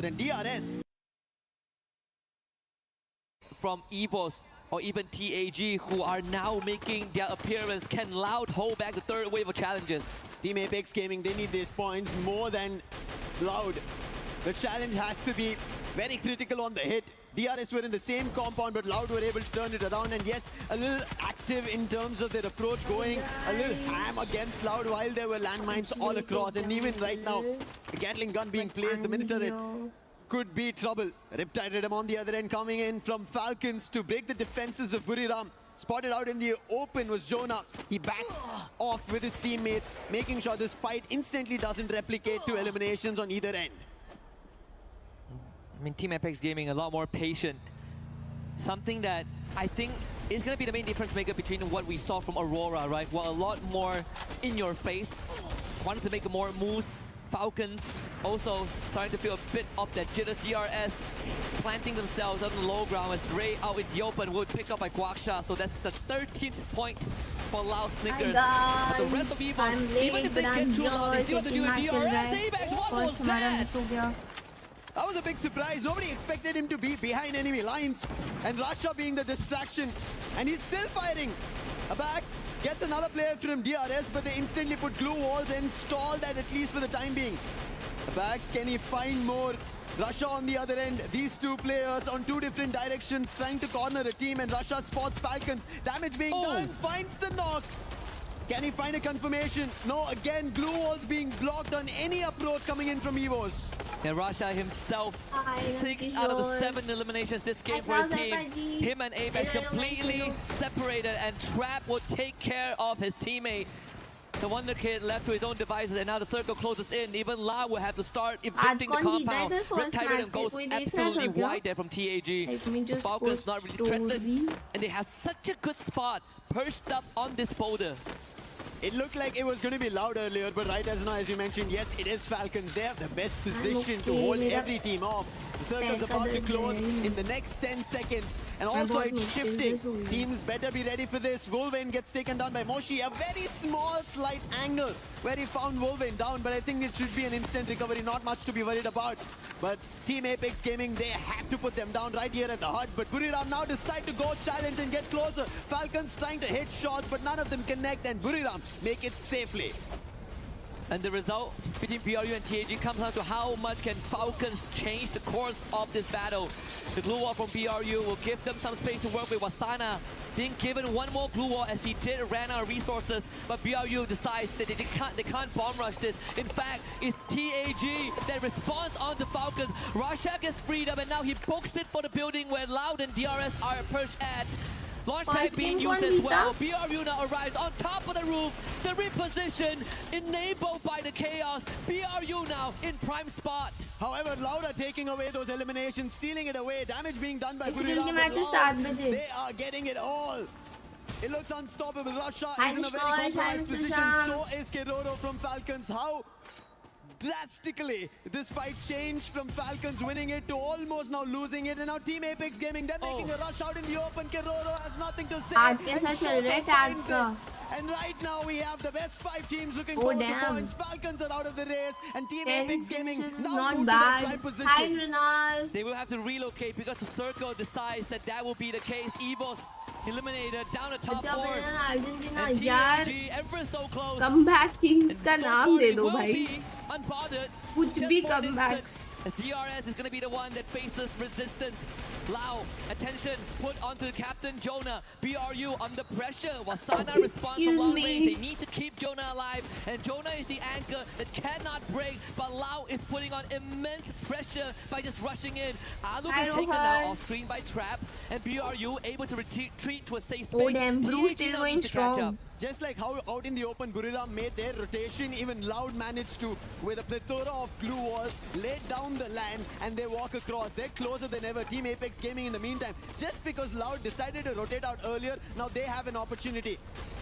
Then DRS from EVOS or even TAG, who are now making their appearance. Can Loud hold back the third wave of challenges? Team Apex Gaming, they need these points more than Loud. The challenge has to be very critical on the hit. DRS were in the same compound, but Loud were able to turn it around. And yes, a little active in terms of their approach, going a little ham against Loud while there were landmines all across. And even right now, the Gatling gun being placed, the Minotaur, it could be trouble. Riptide Rhythm on the other end coming in from Falcons to break the defenses of Buriram. Spotted out in the open was Jonah. He backs off with his teammates, making sure this fight instantly doesn't replicate to eliminations on either end. I mean, Team Apex Gaming a lot more patient. Something that I think is going to be the main difference maker between what we saw from Aurora, right? Well, a lot more in your face. Wanted to make more moves. Falcons also starting to feel a bit of that jitters. DRS planting themselves on the low ground as Ray out in the open will pick up by Guaksha. So that's the 13th point for Loud Snickers. But the rest of EVOS, even if they get through Loud, they still have to do a DRS. Apex, what was that? That was a big surprise. Nobody expected him to be behind enemy lines. And Rasha being the distraction. And he's still fighting. Abax gets another player from DRS, but they instantly put glue walls and stall that at least for the time being. Abax, can he find more? Rasha on the other end. These two players on two different directions trying to corner a team, and Rasha spots Falcons. Damage being done, finds the knock. Can he find a confirmation? No, again, glue walls being blocked on any approach coming in from EVOS. And Rasha himself, 6 out of the 7 eliminations this game for his team. Him and Apex completely separated, and Trap will take care of his teammate. The Wonder Kid left to his own devices, and now the circle closes in. Even La will have to start inflicting the compound. Riptide Rhythm goes absolutely wide there from TAG. The Falcons not really threatened, and they have such a good spot perched up on this boulder. It looked like it was going to be Loud earlier, but right as now, as you mentioned, yes, it is Falcons. They have the best position to hold every team off. The circle's about to close in the next 10 seconds. And also it's shifting. Teams better be ready for this. Wolverine gets taken down by Moshi. A very small, slight angle where he found Wolverine down, but I think it should be an instant recovery. Not much to be worried about. But Team Apex Gaming, they have to put them down right here at the hut. But Buriram now decide to go challenge and get closer. Falcons trying to hit shots, but none of them connect. And Buriram make it safely. And the result between BRU and TAG comes down to how much can Falcons change the course of this battle. The glue wall from BRU will give them some space to work with. Wasana being given one more glue wall as he did ran out of resources, but BRU decides that they can't bomb rush this. In fact, it's TAG that responds onto Falcons. Rasha gets freed up, and now he books it for the building where Loud and DRS are perched at. Launch pad being used as well. BRU now arrives on top of the roof. The reposition enabled by the chaos. BRU now in prime spot. However, Loud are taking away those eliminations, stealing it away. Damage being done by Buriram. They are getting it all. It looks unstoppable. Rasha is in a very compromised position. So is Keroro from Falcons. How drastically this fight changed from Falcons winning it to almost now losing it, and now Team Apex Gaming, they're making a rush out in the open. Keroro has nothing to say. And right now we have the best 5 teams looking for the points. Falcons are out of the race, and Team Apex Gaming now moved to the prime position. They will have to relocate because the circle decides that that will be the case. EVOS eliminated down the top 4. And TAG ever so close. Comeback Kings का नाम दे दो भाई. Unbothered. कुछ भी comebacks. As DRS is going to be the one that faces resistance. Lau, attention put onto the captain Jonah. BRU under pressure. Wasana responds from long range. They need to keep Jonah alive, and Jonah is the anchor that cannot break. But Lau is putting on immense pressure by just rushing in. Aluk is taken out off screen by Trap, and BRU able to retreat to a safe space. Oh damn, Bruce still going strong. Just like how out in the open Buriram made their rotation, even Loud managed to, with a plethora of glue walls, lay down the land and they walk across. They're closer than ever. Team Apex Gaming in the meantime, just because Loud decided to rotate out earlier, now they have an opportunity.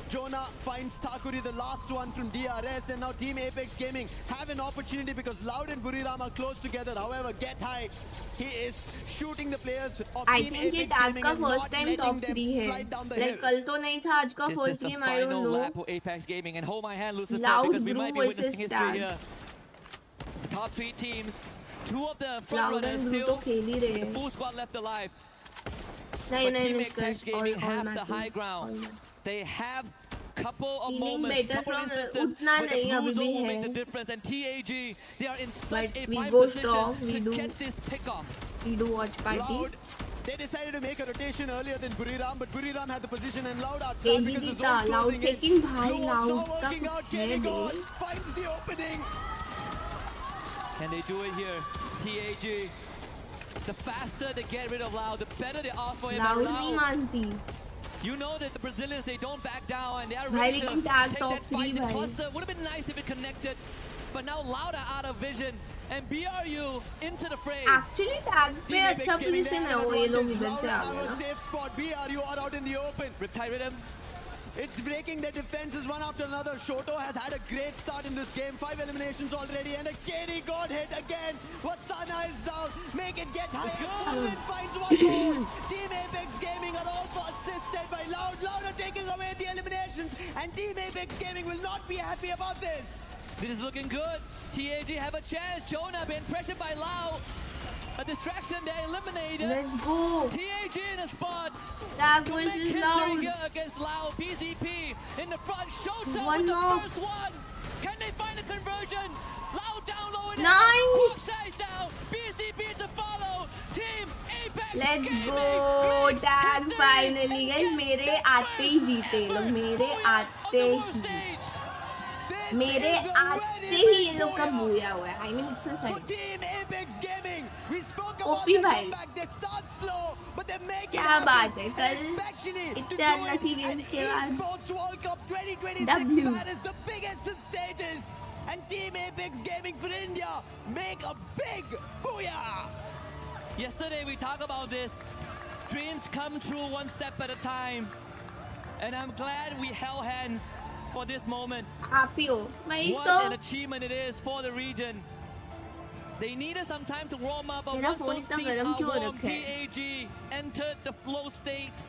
Jonah finds Takuri, the last one from DRS, and now Team Apex Gaming have an opportunity because Loud and Buriram are close together. However, Get High, he is shooting the players of Team Apex Gaming and not letting them slide down the hill. कल तो नहीं था, आज का first game I don't know. Lap for Apex Gaming, and hold my hand, Lucifer, because we might be witnessing history here. The top 3 teams Two of the front Loud runners and Blue still तो खेल ही रहे the हैं. full squad left alive. नहीं But नहीं Team नहीं Apex Gaming have the matches. high ground. They have couple of Feeling moments, better couple from instances उतना where the नहीं blue अभी zone भी will make है. the difference. And TAG, they are in such But a we prime go position strong, we to do. get this pickoff. We do watch party. Loud. They decided to make a rotation earlier than Buriram, but Buriram had the position and Loud out KG because the था, zone's Loud closing in. second भाई, Blue was Loud not का working out. कुछ है Kenny bay. God finds the opening. Can they do it here? TAG. The faster they get rid of Loud, the better they are for him. Loud And नहीं Loud, मानती. you know that the Brazilians, they don't back down and they are भाई ready to लेकिन take tag that top fight. three The भाई. cluster would have been nice if it connected, but now Loud are out of vision and BRU into the fray. Actually tag पे Team अच्छा Apex Gaming, position they है have वो ये लोग advantage. इधर से Loud uh have गए a ना. safe spot. BRU are out in the open. Riptide Rhythm. It's breaking their defenses one after another. Shoto has had a great start in this game. 5 eliminations already and a KD got hit again. Wasana is down. Make it get high. Fulton finds one more. Team Apex Gaming are also assisted by Loud. Loud are taking away the eliminations and Team Apex Gaming will not be happy about this. This is looking good. TAG have a chance. Jonah being pressured by Lau. A distraction, they eliminated. Let's go. TAG in a spot. Tag To make versus history Loud. here against Lau. BZP in the front. Shota One with the more. first one. Can they find a conversion? Lau down low and Nine. Walk size down. BZP to follow. Team Apex Let's Gaming go. makes Tag history finally guys. against मेरे the आते ही first जीते लोग. ever मेरे booyah on आते the world he. stage. This मेरे is a आते very ही big ये लोग का booyah बूया हुआ है. I mean it's a for sign. Team Apex Gaming. We spoke about OP their भाई. comeback. They start slow, but they make it क्या happen. बात है. कल Especially to इतने do it unlucky at games के बाद Esports World Cup 2026 W. that is the biggest of stages. And Team Apex Gaming for India make a big booyah. Yesterday we talked about this. Dreams come true one step at a time. And I'm glad we held hands for this moment. आप ही हो. वही What तो. an achievement it is for the region. They needed some time to warm up, but मेरा once phone those इतना seats गर्म are क्यों warm, रखा है? TAG entered the flow state.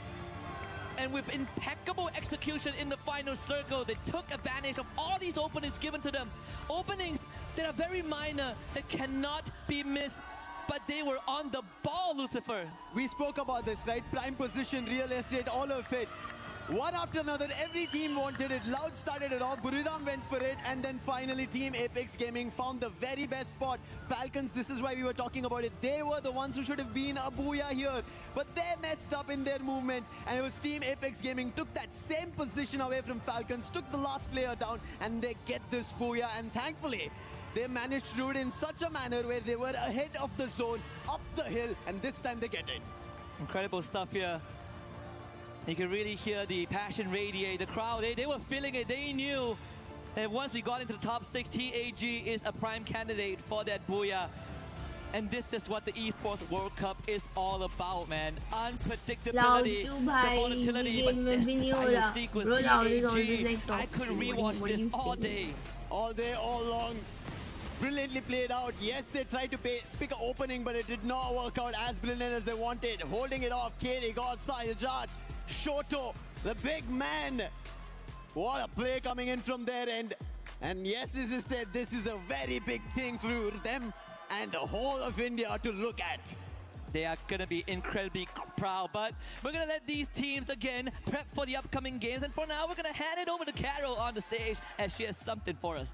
And with impeccable execution in the final circle, they took advantage of all these openings given to them. Openings that are very minor, that cannot be missed. But they were on the ball, Lucifer. We spoke about this, right? Prime position, real estate, all of it. One after another, every team wanted it. Loud started it off, Buriram went for it, and then finally Team Apex Gaming found the very best spot. Falcons, this is why we were talking about it. They were the ones who should have been a booyah here, but they messed up in their movement, and it was Team Apex Gaming took that same position away from Falcons, took the last player down, and they get this booyah, and thankfully, they managed to do it in such a manner where they were ahead of the zone, up the hill, and this time they get it. Incredible stuff here. You can really hear the passion radiate. The crowd, they were feeling it. They knew that once we got into the top 6, TAG is a prime candidate for that booyah. And this is what the Esports World Cup is all about, man. Unpredictability, Loud the भाई, volatility, ये but game में this भी नहीं हो final रहा. sequence, Bro, Loud is always TAG, like top I could three. rewatch What do you this all say? day. All day, all long. Brilliantly played out. Yes, they tried to pick an opening, but it did not work out as brilliant as they wanted. Holding it off, KD, God, Sayajat, Shoto, the big man. What a play coming in from their end. And yes, as I said, this is a very big thing for them and the whole of India to look at. They are going to be incredibly proud, but we're going to let these teams again prep for the upcoming games. And for now, we're going to hand it over to Carol on the stage as she has something for us.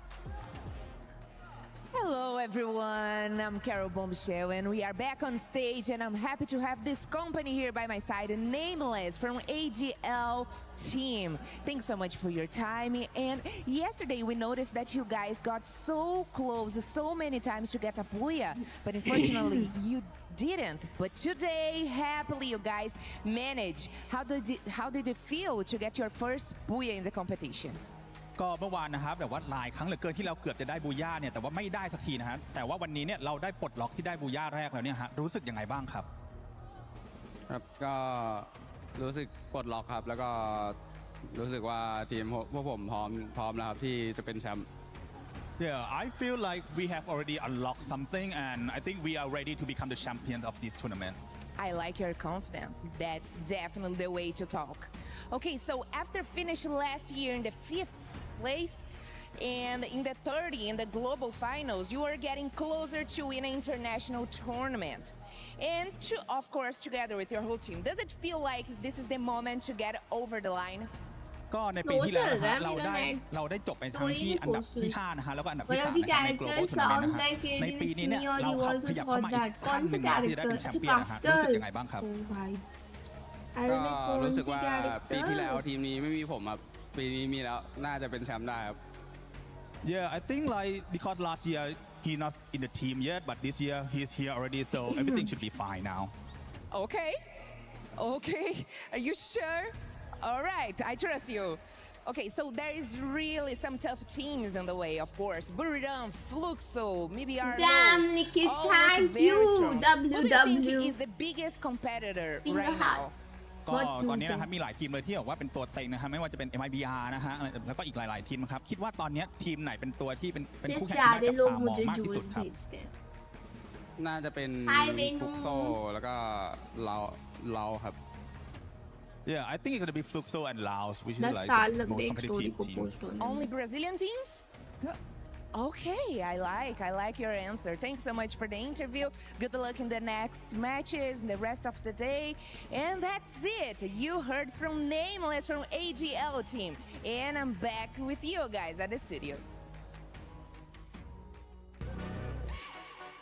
Hello everyone, I'm Carol Bombshell and we are back on stage and I'm happy to have this company here by my side, Nameless from AGL team. Thanks so much for your time, and yesterday we noticed that you guys got so close so many times to get a booyah, but unfortunately you didn't. But today, happily you guys managed. How did it feel to get your first booyah in the competition? ก็เมื่อวานนะครับแบบว่าหลายครั้งเหลือเกินที่เราเกือบจะได้บูย่าเนี่ยแต่ว่าไม่ได้สักทีนะฮะแต่ว่าวันนี้เนี่ยเราได้ปลดล็อกที่ได้บูย่าแรกแล้วเนี่ยฮะรู้สึกยังไงบ้างครับครับก็รู้สึกปลดล็อกครับแล้วก็รู้สึกว่าทีมพวกผมพร้อมแล้วครับที่จะเป็นแชมป์ Yeah, I feel like we have already unlocked something and I think we are ready to become the champion of this tournament. I like your confidence. That's definitely the way to talk. Okay, so after finishing last year in the 5th place, And in the 30, in the global finals, you are getting closer to win an international tournament. And of course, together with your whole team, does it feel like this is the moment to get over the line? ก็ในปีที่แล้วนะฮะเราได้จบไปทั้งที่อันดับที่ 5 นะฮะแล้วก็อันดับที่ 3 นะครับใน global tournament นะฮะในปีนี้เนี่ยเราขยับเข้ามาอีกขั้นหนึ่งนะที่จะได้เป็นแชมเปี้ยนนะฮะรู้สึกยังไงบ้างครับ ก็รู้สึกว่าปีที่แล้วทีมนี้ไม่มีผมครับปีนี้มีแล้วน่าจะเป็นแชมป์ได้ครับ Yeah, I think like because last year he not in the team yet, but this year he's here already, so everything should be fine now. Okay. Are you sure? All right, I trust you. Okay, so there is really some tough teams in the way, of course. Buriram, Fluxo, maybe our Damn, Nikki, thank you. Who do you think is the biggest competitor right now? ก็ตอนนี้นะครับมีหลายทีมเลยที่บอกว่าเป็นตัวเต็งนะครับไม่ว่าจะเป็น MIBR นะฮะแล้วก็อีกหลายๆทีมครับคิดว่าตอนนี้ทีมไหนเป็นตัวที่เป็นคู่แข่งที่น่าจับตามองมากที่สุดครับ น่าจะเป็นฟุกโซแล้วก็เราครับ Yeah, I think it's gonna be Fluxo and Laos, which is 10 like साल the लग most गए एक story competitive को team. Post होने में। Only Brazilian teams? Okay, I like your answer. Thanks so much for the interview. Good luck in the next matches and the rest of the day. And that's it. You heard from Nameless from AGL team. And I'm back with you guys at the studio.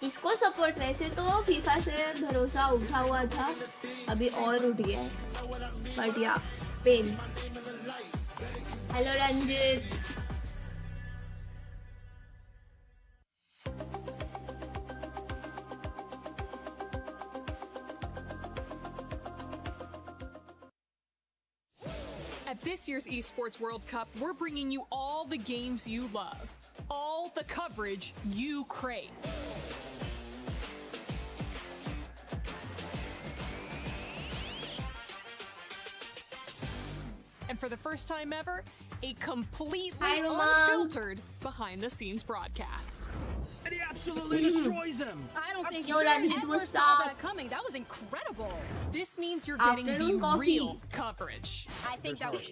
इसको support वैसे तो FIFA से भरोसा उठा हुआ था, अभी और उठ गया है, बट या pen. Hello Ranjit. At this year's Esports World Cup, we're bringing you all the games you love, all the coverage you crave. And for the first time ever, a completely unfiltered behind-the-scenes broadcast. And he absolutely destroys him. I don't think Yo, you Ranjit ever was saw stop. that coming. That was incredible. This means you're getting Afternoon the coffee. real coverage. I think that was.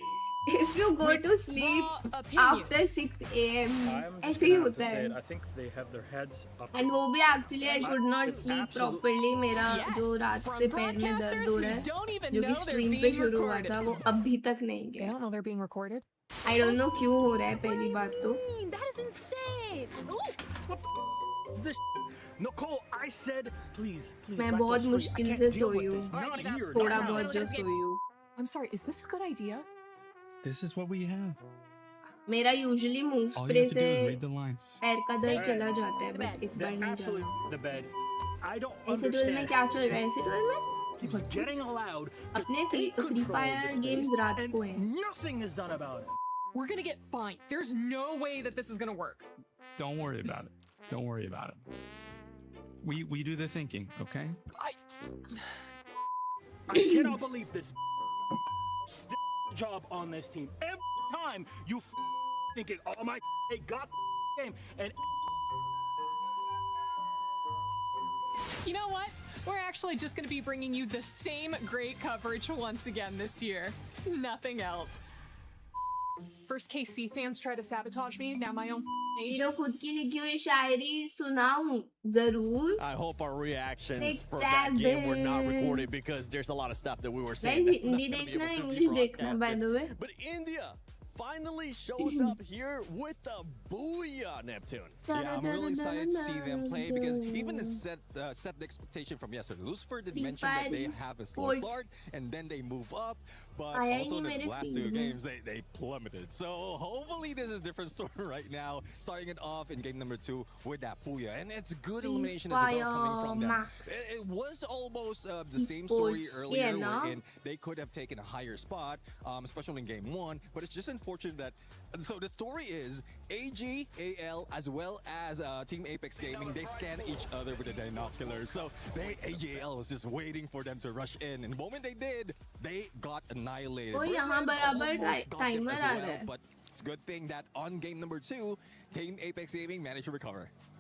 If you go With to sleep raw opinions. after 6 a.m. I'm just ऐसे ही gonna have होता to say है। it. I think they have their heads up. And वो भी actually I should not It's sleep absolute- properly. मेरा Yes, जो रात from से पैर में दर्द broadcasters हो who रहा है, don't even जो कि know they're स्ट्रीम पे being शुरू हुआ recorded. था, वो अभी तक नहीं They गया। don't know they're being recorded. I don't know क्यों हो रहा है पहली बात तो। That is insane. This Nicole, I said, please. मैं back बहुत those three. I मुश्किल can't से deal with सोई हूँ। this. Not here. थोड़ा not now. बहुत जो सोई हूँ। I'm sorry, is this a good idea? This is what we have. मेरा usually move All you spray have to do is से read the lines. पैर का दर्द Alright. चला जाता है, but इस बार That नहीं absolutely चला। the bed. I don't एसिडुअल में understand. क्या चल रहा है? एसिडुअल में Keeps getting allowed to अपने take free control of fire this games place, रात and को हैं। nothing is done about it. We're gonna get fined. There's no way that this is gonna work. Don't worry about it. Don't worry about it. We do the thinking, okay? I cannot believe this job on this team. Every time you thinking, oh my, they got the game, and You know what? We're actually just gonna be bringing you the same great coverage once again this year. Nothing else. First KC fans try to sabotage me, now my own ये agent. जो खुद की लिखी हुई शायरी सुनाऊं जरूर। I hope our reactions Take from that game were not that. recorded because there's a lot of stuff that we were Guys, saying that's not Hindi going to be देखना able to be English देखना by broadcasted. the way। But India finally shows up here with the booyah, Neptune. Yeah, I'm really excited to see them play because even to set the expectation from yesterday. Lucifer did mention that they have a slow start and then they move up, but also in the last two games they plummeted. So hopefully this is a different story right now, starting it off in game number 2 with that booyah, and it's good elimination as well coming from them. It was almost the same story earlier, wherein they could have taken a higher spot, especially in game 1, but it's just unfortunate that. So the story is AGAL as well as Team Apex Gaming, they scan each other with the binoculars. So AGAL was just waiting for them to rush in, and the moment they did, they got annihilated. ओ यहाँ बराबर timer आ रहा है। But it's a good thing that on game number 2, Team Apex Gaming managed to recover.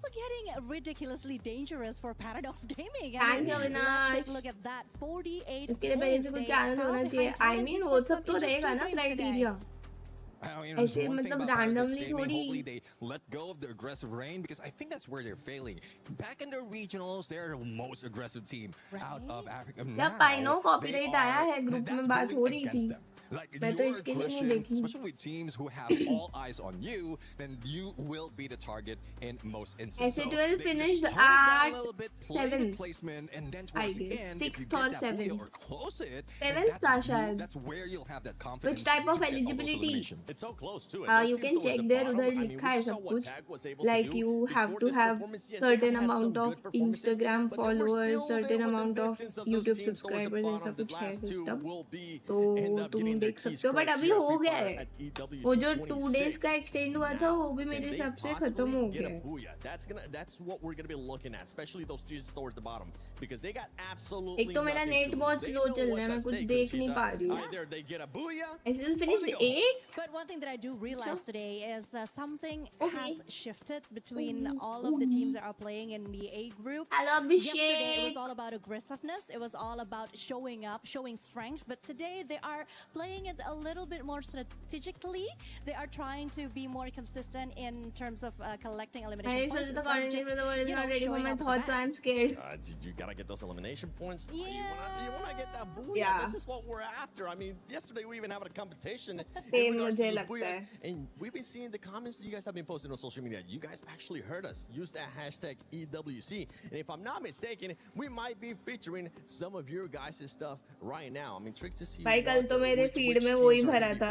also getting ridiculously dangerous for Paradox Gaming. Thank you, let's Avinash. take a look at that. 48 इसके लिए पहले से कुछ channel होना चाहिए. I mean वो सब तो रहेगा ना criteria. ऐसे मतलब randomly थोड़ी hopefully they let go of the aggressive reign because I think that's where they're failing. Back in the regionals, they're the most aggressive team out of Africa. जब पाइनो copyright आया है ग्रुप में बात हो रही थी मैं तो इसके लिए नहीं देखी especially with teams who have all eyes on you, then you will be the target in most instances. S8UL finished at 7th placement and then towards the end, 6th or 7th or close it, 7th था शायद that's where you'll have that confidence. Which type of eligibility? It's so close to it. You can check there उधर लिखा है सब कुछ like you have to have certain amount of Instagram followers, certain amount of YouTube subscribers ऐसा कुछ है system तो तुम देख सकते हो बट अभी हो गया है वो जो 2 days का एक्सटेंड हुआ था वो भी मेरे हिसाब से खत्म हो गया है That's what we're going to be looking at, especially those teams towards the bottom, because they got absolutely एक तो मेरा नेट बहुत स्लो चल रहा है मैं कुछ देख नहीं पा रही हूँ S8UL finished 8th. But one thing that I do realize today is something has shifted between all of the teams that are playing in the A group. Hello, Yesterday it was all about aggressiveness, it was all about showing up, showing strength, but today they are playing it a little bit more strategically. They are trying to be more consistent in terms of collecting elimination points. Showing my thoughts, so I'm scared. You gotta get those elimination points. Yeah. You wanna get that booyah. Yeah. This is what we're after. I mean, yesterday we even had a competition. मुझे लगता है. And we've been seeing the comments that you guys have been posting on social media. You guys actually heard us use that hashtag EWC. And if I'm not mistaken, we might be featuring some of your guys' stuff right now. I mean, trick to see. भाई कल तो मेरे feed में वो ही भरा था.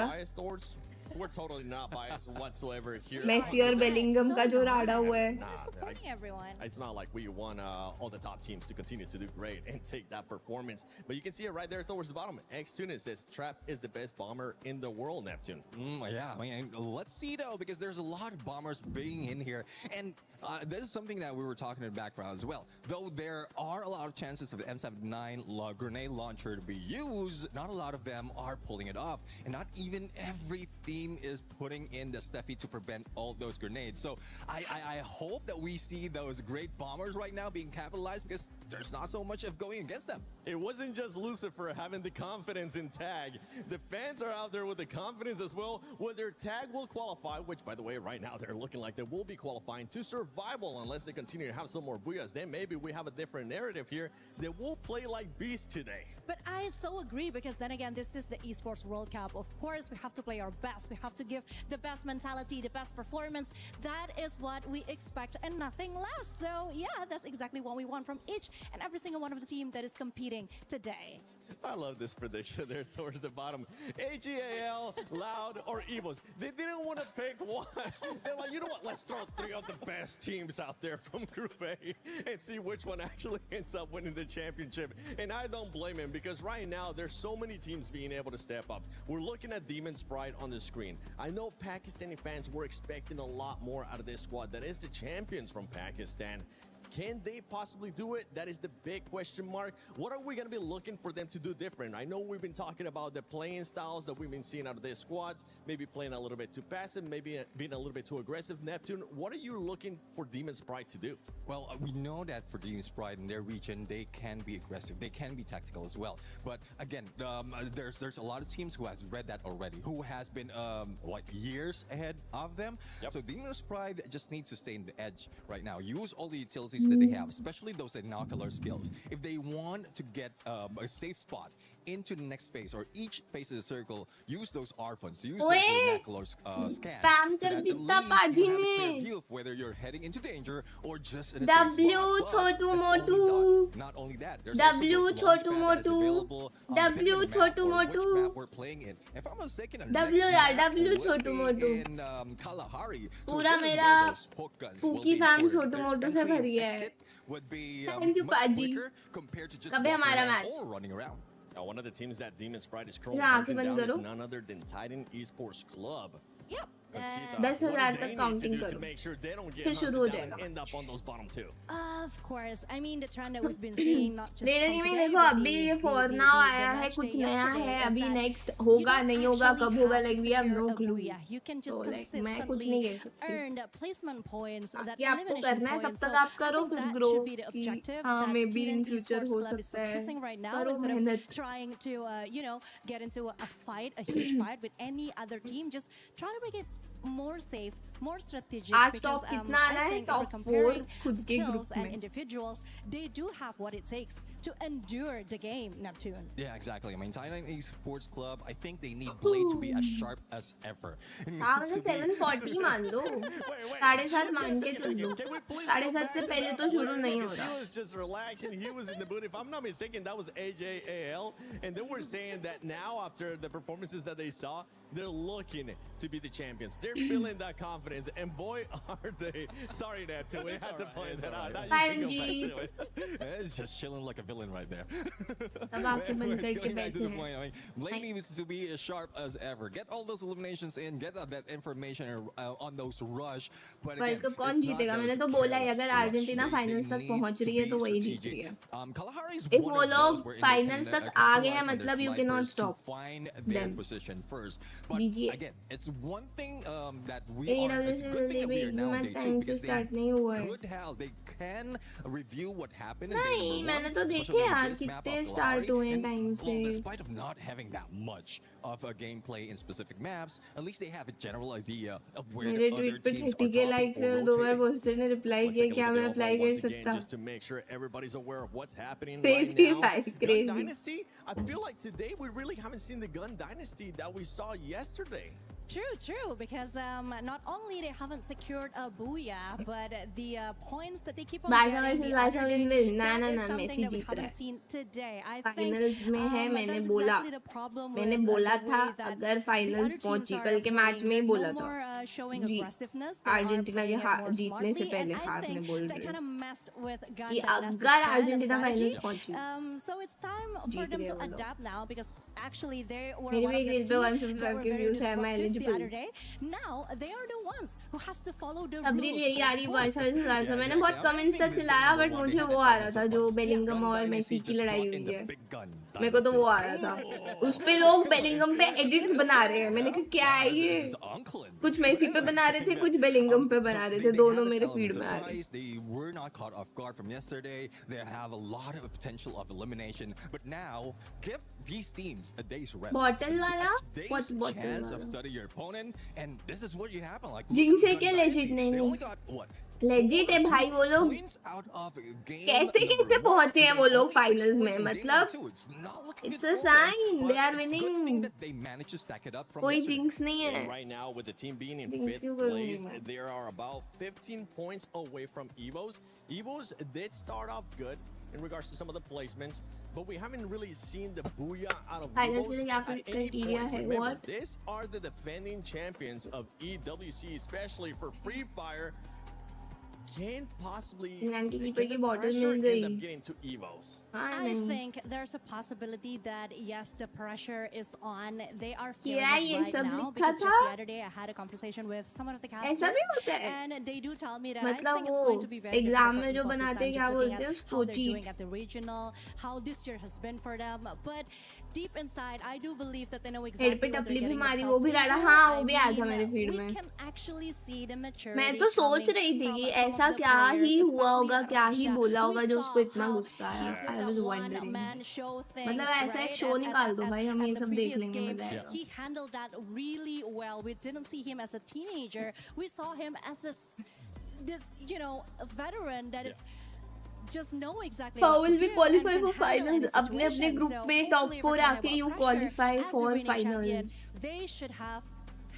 We're totally not biased whatsoever here. Messi और Bellingham का जो राडा हुआ है. Supporting everyone. It's not like we want all the top teams to continue to do great and take that performance. But you can see it right there towards the bottom. X-Tunis says Trap is the best bomber in the world, Neptune. Yeah, I mean, let's see though, because there's a lot of bombers being in here. And this is something that we were talking in the background as well. Though there are a lot of chances of the M79 grenade launcher to be used, not a lot of them are pulling it off. And not even every team is putting in the Steffi to prevent all those grenades. So I hope that we see those great bombers right now being capitalized because there's not so much of going against them. It wasn't just Lucifer having the confidence in tag. The fans are out there with the confidence as well. Whether tag will qualify, which by the way, right now they're looking like they will be qualifying to survival unless they continue to have some more booyahs. Then maybe we have a different narrative here. They will play like beasts today. But I so agree because then again, this is the Esports World Cup. Of course, we have to play our best. We have to give the best mentality, the best performance. That is what we expect and nothing less. So yeah, that's exactly what we want from each and every single one of the team that is competing today. I love this prediction there towards the bottom. AGAL, Loud, or Evos. They didn't want to pick one. They're like, you know what? Let's throw 3 of the best teams out there from Group A and see which one actually ends up winning the championship. And I don't blame him because right now there's so many teams being able to step up. We're looking at Demon Sprite on the screen. I know Pakistani fans were expecting a lot more out of this squad that is the champions from Pakistan. Can they possibly do it? That is the big question mark. What are we going to be looking for them to do different? I know we've been talking about the playing styles that we've been seeing out of their squads, maybe playing a little bit too passive, maybe being a little bit too aggressive. Neptune, what are you looking for Demon Sprite to do? Well, we know that for Demon Sprite in their region, they can be aggressive. They can be tactical as well. But again, there's a lot of teams who has read that already, who has been like years ahead of them. Yep. So Demon Sprite just needs to stay in the edge right now. Use all the utilities that they have, especially those binocular skills. If they want to get a safe spot into the next phase or each phase of the circle, use those R-funds, use those binocular scans. Spam कर दिता पाजी ने. View of whether you're heading into danger or just in a W safe spot. Chhotu Motu. Not only that, there's W also Chhotu Motu. W Chhotu Motu. We're playing in. If I'm not mistaken, W यार W Chhotu Motu. In Kalahari. पूरा मेरा pookie fam छोटू मोटू से भरी है. Thank you पाजी. कभी हमारा match. One of the teams that Demon Sprite is currently hunting down is none other than Titan Esports Club. Yep. 10,000 तक काउंटिंग करो फिर शुरू हो जाएगा Of course, I mean the trend that we've been seeing not just raider from gaming today, देखो but अभी ये the for now आया है match कुछ day नया yesterday है is अभी that नेक्स्ट you होगा don't नहीं होगा actually कब होगा have to like we have secure no a clue booyah. You can just तो लाइक मैं कुछ नहीं कह सकती earn placement points, that कि आपको elimination करना है तब points. तक So आप करो I think फिर that grow should be the कि objective हाँ that may be in TNT future Sports हो Club is सकता है focusing right now करो instead मेहनत of trying to get into a fight, a huge fight with any other team. Just try to make it more safe, more strategic. आज because top कितना आ रहा I है think if top we're 4 comparing खुद के skills group and में individuals, they do have what it takes to endure the game, Neptune. Yeah, exactly. I mean, Thailand Esports Club, I think they need Blade to be as sharp as ever. हाँ मतलब 740 मान लो 7.5 मान के चल लो 7.5 से पहले तो शुरू नहीं हो रहा He was just relaxing. He was in the mood. If I'm not mistaken, that was AJAL. And they were saying that now, after the performances that they saw, they're looking to be the champions. They're feeling that confidence. And boy, are they. Sorry, Nat, we had to point that out. Now you can go back to it. It's just chilling like a villain right there. अब आंखें बंद करके Going back to बैठे the हैं point, I mean, Blade needs to be as sharp as ever. Get all those eliminations in, get that information on those rush. But again, world cup कौन it's not जीतेगा those मैंने तो बोला है careless अगर rush. Argentina They finals तक need पहुंच to रही है be तो वही जीत strategic. रही है Kalahari is if one वो of लोग those where finals they can तक आ गए capitalize हैं on their मतलब you cannot snipers to stop find their them position first. But दीजिए again, it's one thing that we ये are. It's a EWC good thing that we are एक now भी on match day 2 time से because they start नहीं हुआ है could have, they can review what happened in नहीं day मैंने 1, तो especially देखे in यार this map कितने of स्टार्ट Kalahari. हुए And टाइम से well, despite of not having that much of a gameplay in specific maps, at least they have a general idea of where मेरे the other tweet पे teams are 30K dropping likes or और 2 बार rotating. Poster ने reply Let's किया take a क्या look at मैं the apply overall कर once again, सकता just to make sure everybody's aware of what's happening right crazy now. भाई Gun crazy Dynasty, I feel like today we really haven't seen the Gun Dynasty that we saw yesterday. True, because not only they haven't secured a booyah, but the points that they keep on Barca getting versus the other day, Barca that ना is ना something Messi that we जीत रहा haven't है seen today. I think finals में है मैंने that's बोला exactly the problem मैंने with बोला the था way that अगर the फाइनल्स other पहुंची teams कल are के मैच में ही playing. बोला No था more showing जी aggressiveness. They are Argentina playing के it more जीतने से smartly, पहले and I हार में think बोल that रही kind हूँ of messed with Gun कि Dynasty's अगर plan and Argentina strategy. Finals पहुंची So it's time for Jeet them गए to वो लोग adapt now, because actually they were मेरे one भी of एक the रील पे teams that 155 were के very व्यूज है मैं disruptive the eligible other day. Now they are the ones who has to follow the अब rules. रील यही आ रही of Barça course. Versus Barça मैंने exactly. बहुत I come think Insta they've चलाया been but the one मुझे they वो had uh the रहा था most जो points. बेलिंगम Gun और Dynasty मेसी की just लड़ाई brought in हुई the है big gun मेरे को तो वो आ रहा dynasty. था उस पे लोग बेलिंगम पे एडिट्स बना रहे हैं मैंने कहा क्या है ये This is Uncle. कुछ मेसी पे बना रहे थे कुछ बेलिंगम पे बना रहे थे They दोनों had मेरे an फीड element में आ रहे surprise. They were not caught off guard from yesterday. They have a lot of potential of elimination. But now, give these teams a day's rest. Bottle A वाला day's what's bottle chance of वाला studying your opponent, and this is what you have. Like jinx है Gun क्या Dynasty, legit नहीं they only नहीं got what? Legit है भाई वो लोग Points out of game कैसे number कैसे 1, पहुंचे हैं and वो then लोग only 6 फाइनल्स points में in game मतलब number 2. It's not looking it's good a for them, साइन but they are it's a good thing winning that they managed to stack it up from कोई yesterday. Jinx नहीं है And right now, with the team being in Jinx 5th क्यों करूंगी place, मैं? there are about 15 points away from Evos. Evos did start off good in regards to some of the placements, but we haven't really seen the booyah out of finals के Evos लिए क्या at any criteria point. है Remember, what these are the defending champions of EWC, especially for Free Fire. Can possibly England की can keeper की the bottle pressure mill end up गई getting to Evos? हाँ I नहीं think there's a possibility that yes, the pressure is on. They are feeling क्या it ये right सब now लिखा because just था the other day I had a conversation with some of the ऐसा casters, भी होता है and they do tell me that I मतलब think it's वो going to be very exam difficult में जो for Evos this बनाते time, क्या just looking बोलते हैं at उसको how they're cheat doing at the regional, how this year has been for them. But deep inside, I do believe that they know head exactly पे what they're टपली भी getting मारी वो themselves भी राडा into. हाँ वो I भी आया था mean, मेरे फीड we में can actually see the maturity मैं तो सोच coming रही थी from कि some of ऐसा the क्या players, ही हुआ especially होगा क्या ही Russia. बोला We होगा जो उसको saw इतना how गुस्सा आया he I did was that wondering one-man show thing, मतलब ऐसा एक right? शो निकाल दो भाई हम at ये the सब देख previous लेंगे game, मजा आएगा he handled that really well. We didn't see him as a teenager. We saw him as this, a veteran that is just know exactly what Paul to will do qualify and for can handle any finals अपने अपने situation. Group So में top hopefully, if we're 4 talking आके about you pressure, qualify as the for reigning champion, finals they should have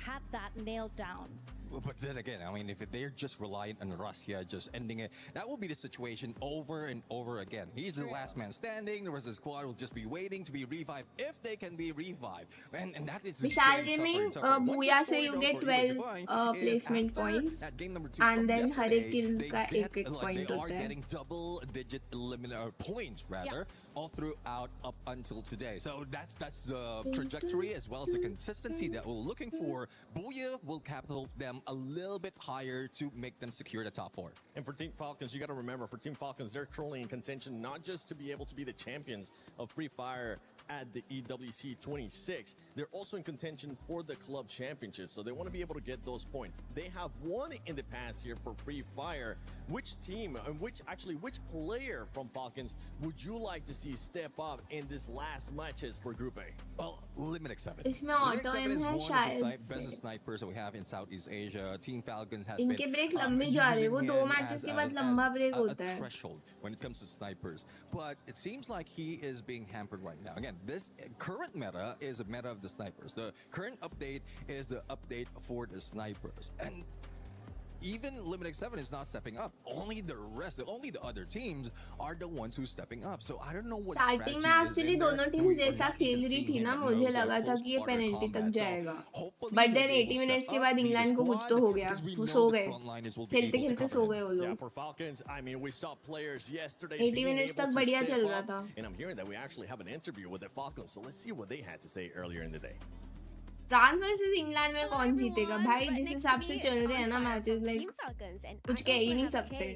had that nailed down. But then again, I mean, if they're just reliant on Russia just ending it, that will be the situation over and over again. He's the last man standing. The rest of the squad will just be waiting to be revived if they can be revived. And that is Vishal Gaming, Booyah se you get 12 placement points, and then Har ek kill ka ek point they are hota hai. getting double-digit points rather all throughout up until today. So that's the trajectory as well as the consistency that we're looking for. Booyah will capital them a little bit higher to make them secure the top 4. And for Team Falcons, you got to remember, for Team Falcons, they're currently in contention not just to be able to be the champions of Free Fire at the EWC 26, they're also in contention for the club championship. So they want to be able to get those points. They have won in the past year for Free Fire. Which team and which player from Falcons would you like to see step up in this last matches for Group A? Well, Limit 7. इसमें Limit auto 7 is aim one है of the शायद best से. snipers that we have in Southeast Asia. Team Falcons has इनके been break लंबे जा रहे हैं. वो using 2 him matches as के बाद a- लंबा as break a होता है. threshold when it comes to snipers. But it seems like he is being hampered right now. Again, this current meta is a meta of the snipers. The current update is the update for the snipers. And even Limited 7 is not stepping up. Only the other teams are the ones who's stepping up. So I don't know what starting में actually दोनों teams जैसा खेल रही थी ना, मुझे लगा था कि ये पेनल्टी तक जाएगा. बट देन 80 मिनट्स के बाद इंग्लैंड को कुछ तो हो गया. वो सो गए. खेलते खेलते सो गए वो Yeah, लोग. for Falcons, I mean, we saw players yesterday 80 being minutes able तक to बढ़िया step चल रहा up, था. and I'm hearing that we actually have an interview with the Falcons. So let's see what they had to say earlier in the day. France versus England में कौन जीतेगा भाई? जिस हिसाब से चल रहे हैं ना मैचेस, लाइक कुछ कह ही नहीं सकते.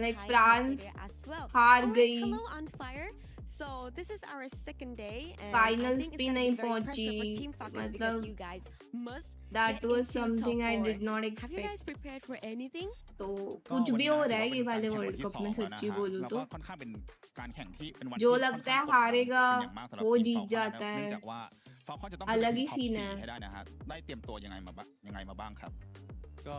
लाइक फ्रांस हार गई. So this is our second day and Finals I think भी it's नहीं gonna be very pressure for पहुंची. Team Falcons because मतलब you guys must that get was into something top I 4. did not Have you guys expect. prepared for anything? तो कुछ भी हो रहा है ये वाले वर्ल्ड कप में, सच्ची बोलूं तो. ค่อนข้างเป็นการแข่งที่เป็นวัน जो ที่ लगता है हारेगा वो जीत जाता เนื่อง है. จากว่าฟอลคอนจะต้อง अलग ही ท็อป सीन 4 है. ให้ได้นะฮะได้เตรียมตัวยังไงมาบ้างครับ ก็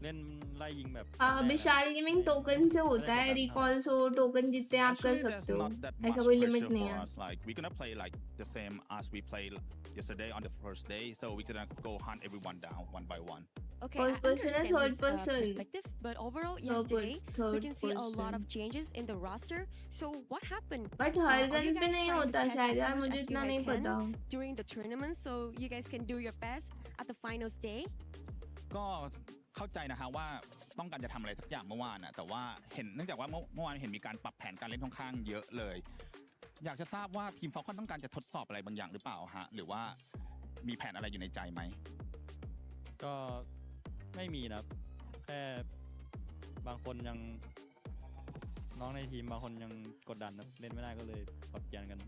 เล่นไล่ยิงแบบ विशाल गेमिंग टोकन से होता है. रिकॉल सो टोकन जितने आप कर Actually, there's सकते हो. not that ऐसा much कोई pressure लिमिट नहीं for है. us. Like we're gonna play like the same as we played yesterday on the first day, so we're gonna go hunt everyone down one by one. Okay, First I person and understand third his person. perspective, but overall Third yesterday we can see a lot person. of changes in the roster. So what happened? But her Are you gun पे guys नहीं trying to होता test शायद as यार, much मुझे as you इतना guys नहीं can पता. during the tournament so you guys can do your best at the finals day? ก็เข้าใจนะฮะว่าต้องการจะทำอะไรสักอย่างเมื่อวานนะแต่ว่าเห็นเนื่องจากว่าเมื่อวานเห็นมีการปรับแผนการเล่นค่อนข้างเยอะเลย อยากจะทราบว่าทีมฟอลคอนต้องการจะทดสอบอะไรบางอย่างหรือเปล่าฮะหรือว่ามีแผนอะไรอยู่ในใจไหม ก็ไม่มีนะแค่บางคนยังน้องในทีมบางคนยังกดดันนะเล่นไม่ได้ก็เลยปรับเปลี่ยนกัน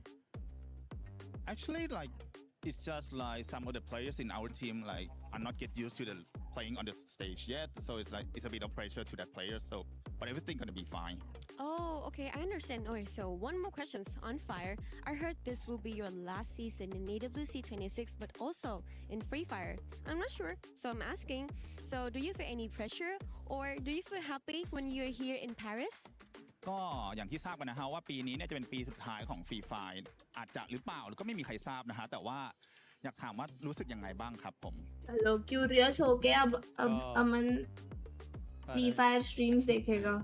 Actually, like it's just like some of the players in our team like are not get used to the playing on the stage yet, so it's like it's a bit of pressure to that player. So, but everything gonna be fine. Oh, okay, I understand. Okay, so one more questions on Fire. I heard this will be your last season in EWC 26, but also in Free Fire. I'm not sure, so I'm asking. So, do you feel any pressure, or do you feel happy when you're here in Paris? ก็อย่างที่ทราบกันนะฮะว่าปีนี้เนี่ยจะเป็นปีสุดท้ายของฟรีไฟร์อาจจะหรือเปล่าหรือก็ไม่มีใครทราบนะฮะแต่ว่าอยากถามว่ารู้สึกยังไงบ้างครับผม चलो curious हो के अब अमन free fire streams देखेगा.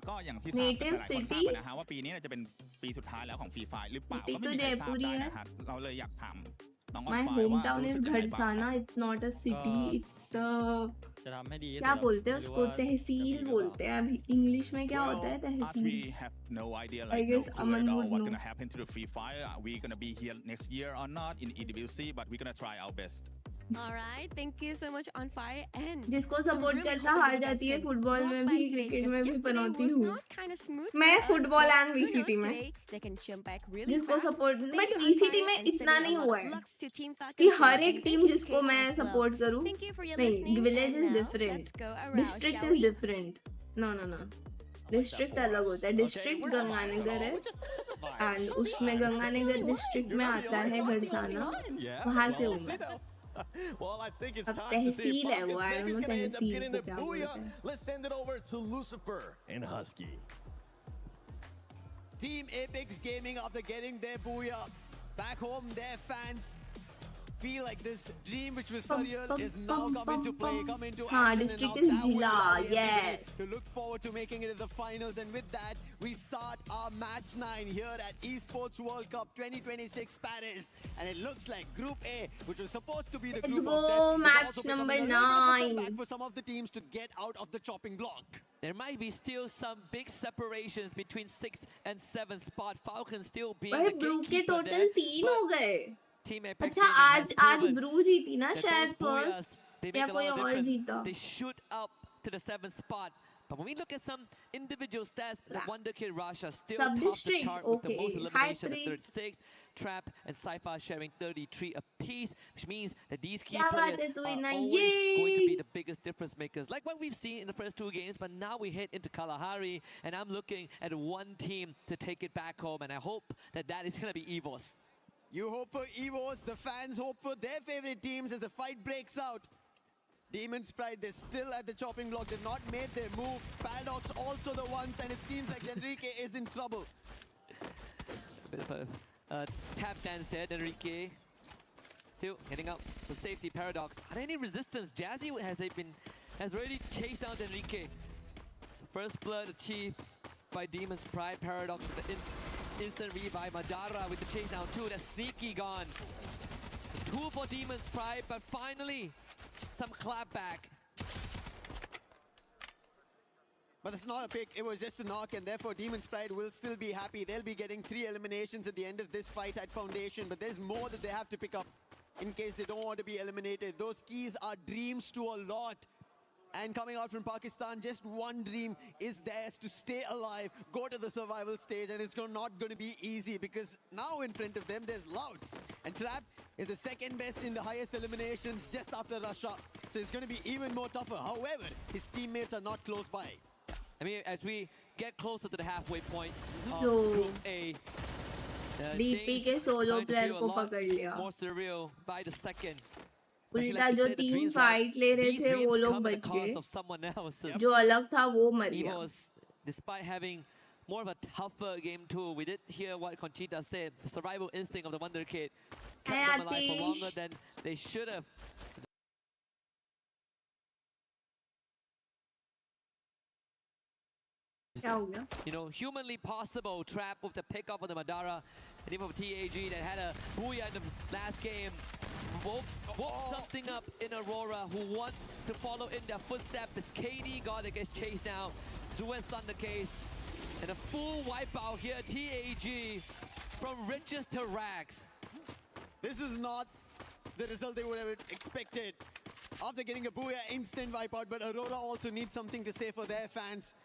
ก็อย่างที่ทราบกันห Native ลายคนทราบ City กันนะฮะว่าปีนี้เนี่ยจะเป็นปีสุดท้ายแล้วของฟรีไฟร์หรือเปล่า City ก็ไม่มีใครทราบ तो ได้ जयपुर ही है. นะฮะเราเลยอยากถามน้องออน My ไฟร์ว่า hometown รู้ is สึกยังไงบ้างครับ Gharsana. It's not a city. It's the จะทำให้ดีที่สุด क्या ครับ बोलते हैं ไม่รู้ उसको, ว่า तहसील बोलते हैं. अभी इंग्लिश में क्या होता है As tehsil? we have no idea, I like no guess clue Aman at all would what's know. gonna happen to the Free Fire. Are we gonna be here next year or not in EWC? But we're gonna try our best. All right, thank you so much on Fire and जिसको I'm support really करता hoping हार you guys जाती है. can football drop में by भी today cricket because में भी yesterday बनौती was हूँ. not kind of smooth मैं for us, football but and who knows, VCT में today they can jump back really जिसको fast. Support, Thank but you, On VCT Fire, में and इतना sending नहीं a हुआ lot of है lucks to Team Falcons कि here, हर and एक thank टीम you, जिसको Kate, मैं as well. सपोर्ट करूँ. Thank you for your नहीं, listening, village and is now different. let's go around, district shall is we? Different. No district अलग होता है. डिस्ट्रिक्ट गंगानगर है एंड उसमें गंगानगर डिस्ट्रिक्ट में आता है घड़साना. वहां से हूँ मैं. Well, I think it's अब time to see तहसील है वो. Falcons. I Maybe don't it's know gonna end up tehsil getting को the क्या Booyah. बोलते हैं. Let's send it over to Lucifer and Husky. Team Apex Gaming, after getting their Booyah back home, their fans feel like this dream which was surreal is now coming to play, come into action. हाँ, district is Jila, yes. To look forward to making it in the finals, and with that, we start our match 9 here at Esports World Cup 2026 Paris, and it looks like Group A, which was supposed to be the group of death, match number 9 for some of the teams to get out of the chopping block. There might be still some big separations between 6th and 7th spot. Falcons still being भाई the Bru के gatekeeper total there. 3 हो गए. Team Apex अच्छा Gaming आज has proven Bru जीती ना that शायद those booyahs, first they या make a कोई lot of और difference. जीता. They shoot up to the 7th spot. But when we look at some individual stats, the Wonder Kid Rasha still tops the Sub-district, chart with the most okay. eliminations at Hat-trick. 36. Trap and Sci-Fi sharing 33 apiece, which means that these key क्या players बात है तू are इना, always going to be yay! the biggest difference makers, like what we've seen in the first 2 games. But now we head into Kalahari, and I'm looking at one team to take it back home, and I hope that that is going to be EVOS. You hope for EVOS, the fans hope for their favorite teams as a fight breaks out. Demon's Pride, they're still at the chopping block. They've not made their move. Paradox also the ones, and it seems like Enrique is in trouble. A bit of a tap dance there, Enrique. Still heading up for safety. Paradox. Are there any resistance? Jazzy has already chased down Enrique. So first blood achieved by Demon's Pride. Paradox with the instant revive. Madara with the chase down too. That's sneaky gone. 2 for Demon's Pride, but finally some clapback. But it's not a pick, it was just a knock, and therefore Demon's Pride will still be happy. They'll be getting 3 eliminations at the end of this fight at Foundation, but there's more that they have to pick up in case they don't want to be eliminated. Those keys are dreams to a lot. And coming out from Pakistan, just one dream is theirs: to stay alive, go to the survival stage, and it's not going to be easy because now in front of them there's Loud. And Trap is the second best in the highest eliminations just after Russia. So it's going to be even more tougher. However, his teammates are not close by. I mean, as we get closer to the halfway point of So, Group A, DP के solo player को पकड़ लिया. more surreal by the second. उल्टा जो team fight ले रहे थे वो लोग बच गए. जो अलग था वो मर गया. Despite having more of a tougher game too, we did hear what Conchita said. The survival instinct of the Wonder Kid kept them alive for longer than they should have. You know, humanly possible. Trap with the pickup of the Madara, and even with TAG that had a booyah in the last game. Woke something up in Aurora, who wants to follow in their footsteps. As KD God that gets chased down. Suez on the case. And a full wipeout here. TAG from riches to rags. This is not the result they would have expected. After getting a booyah, instant wipeout, but Aurora also needs something to say for their fans.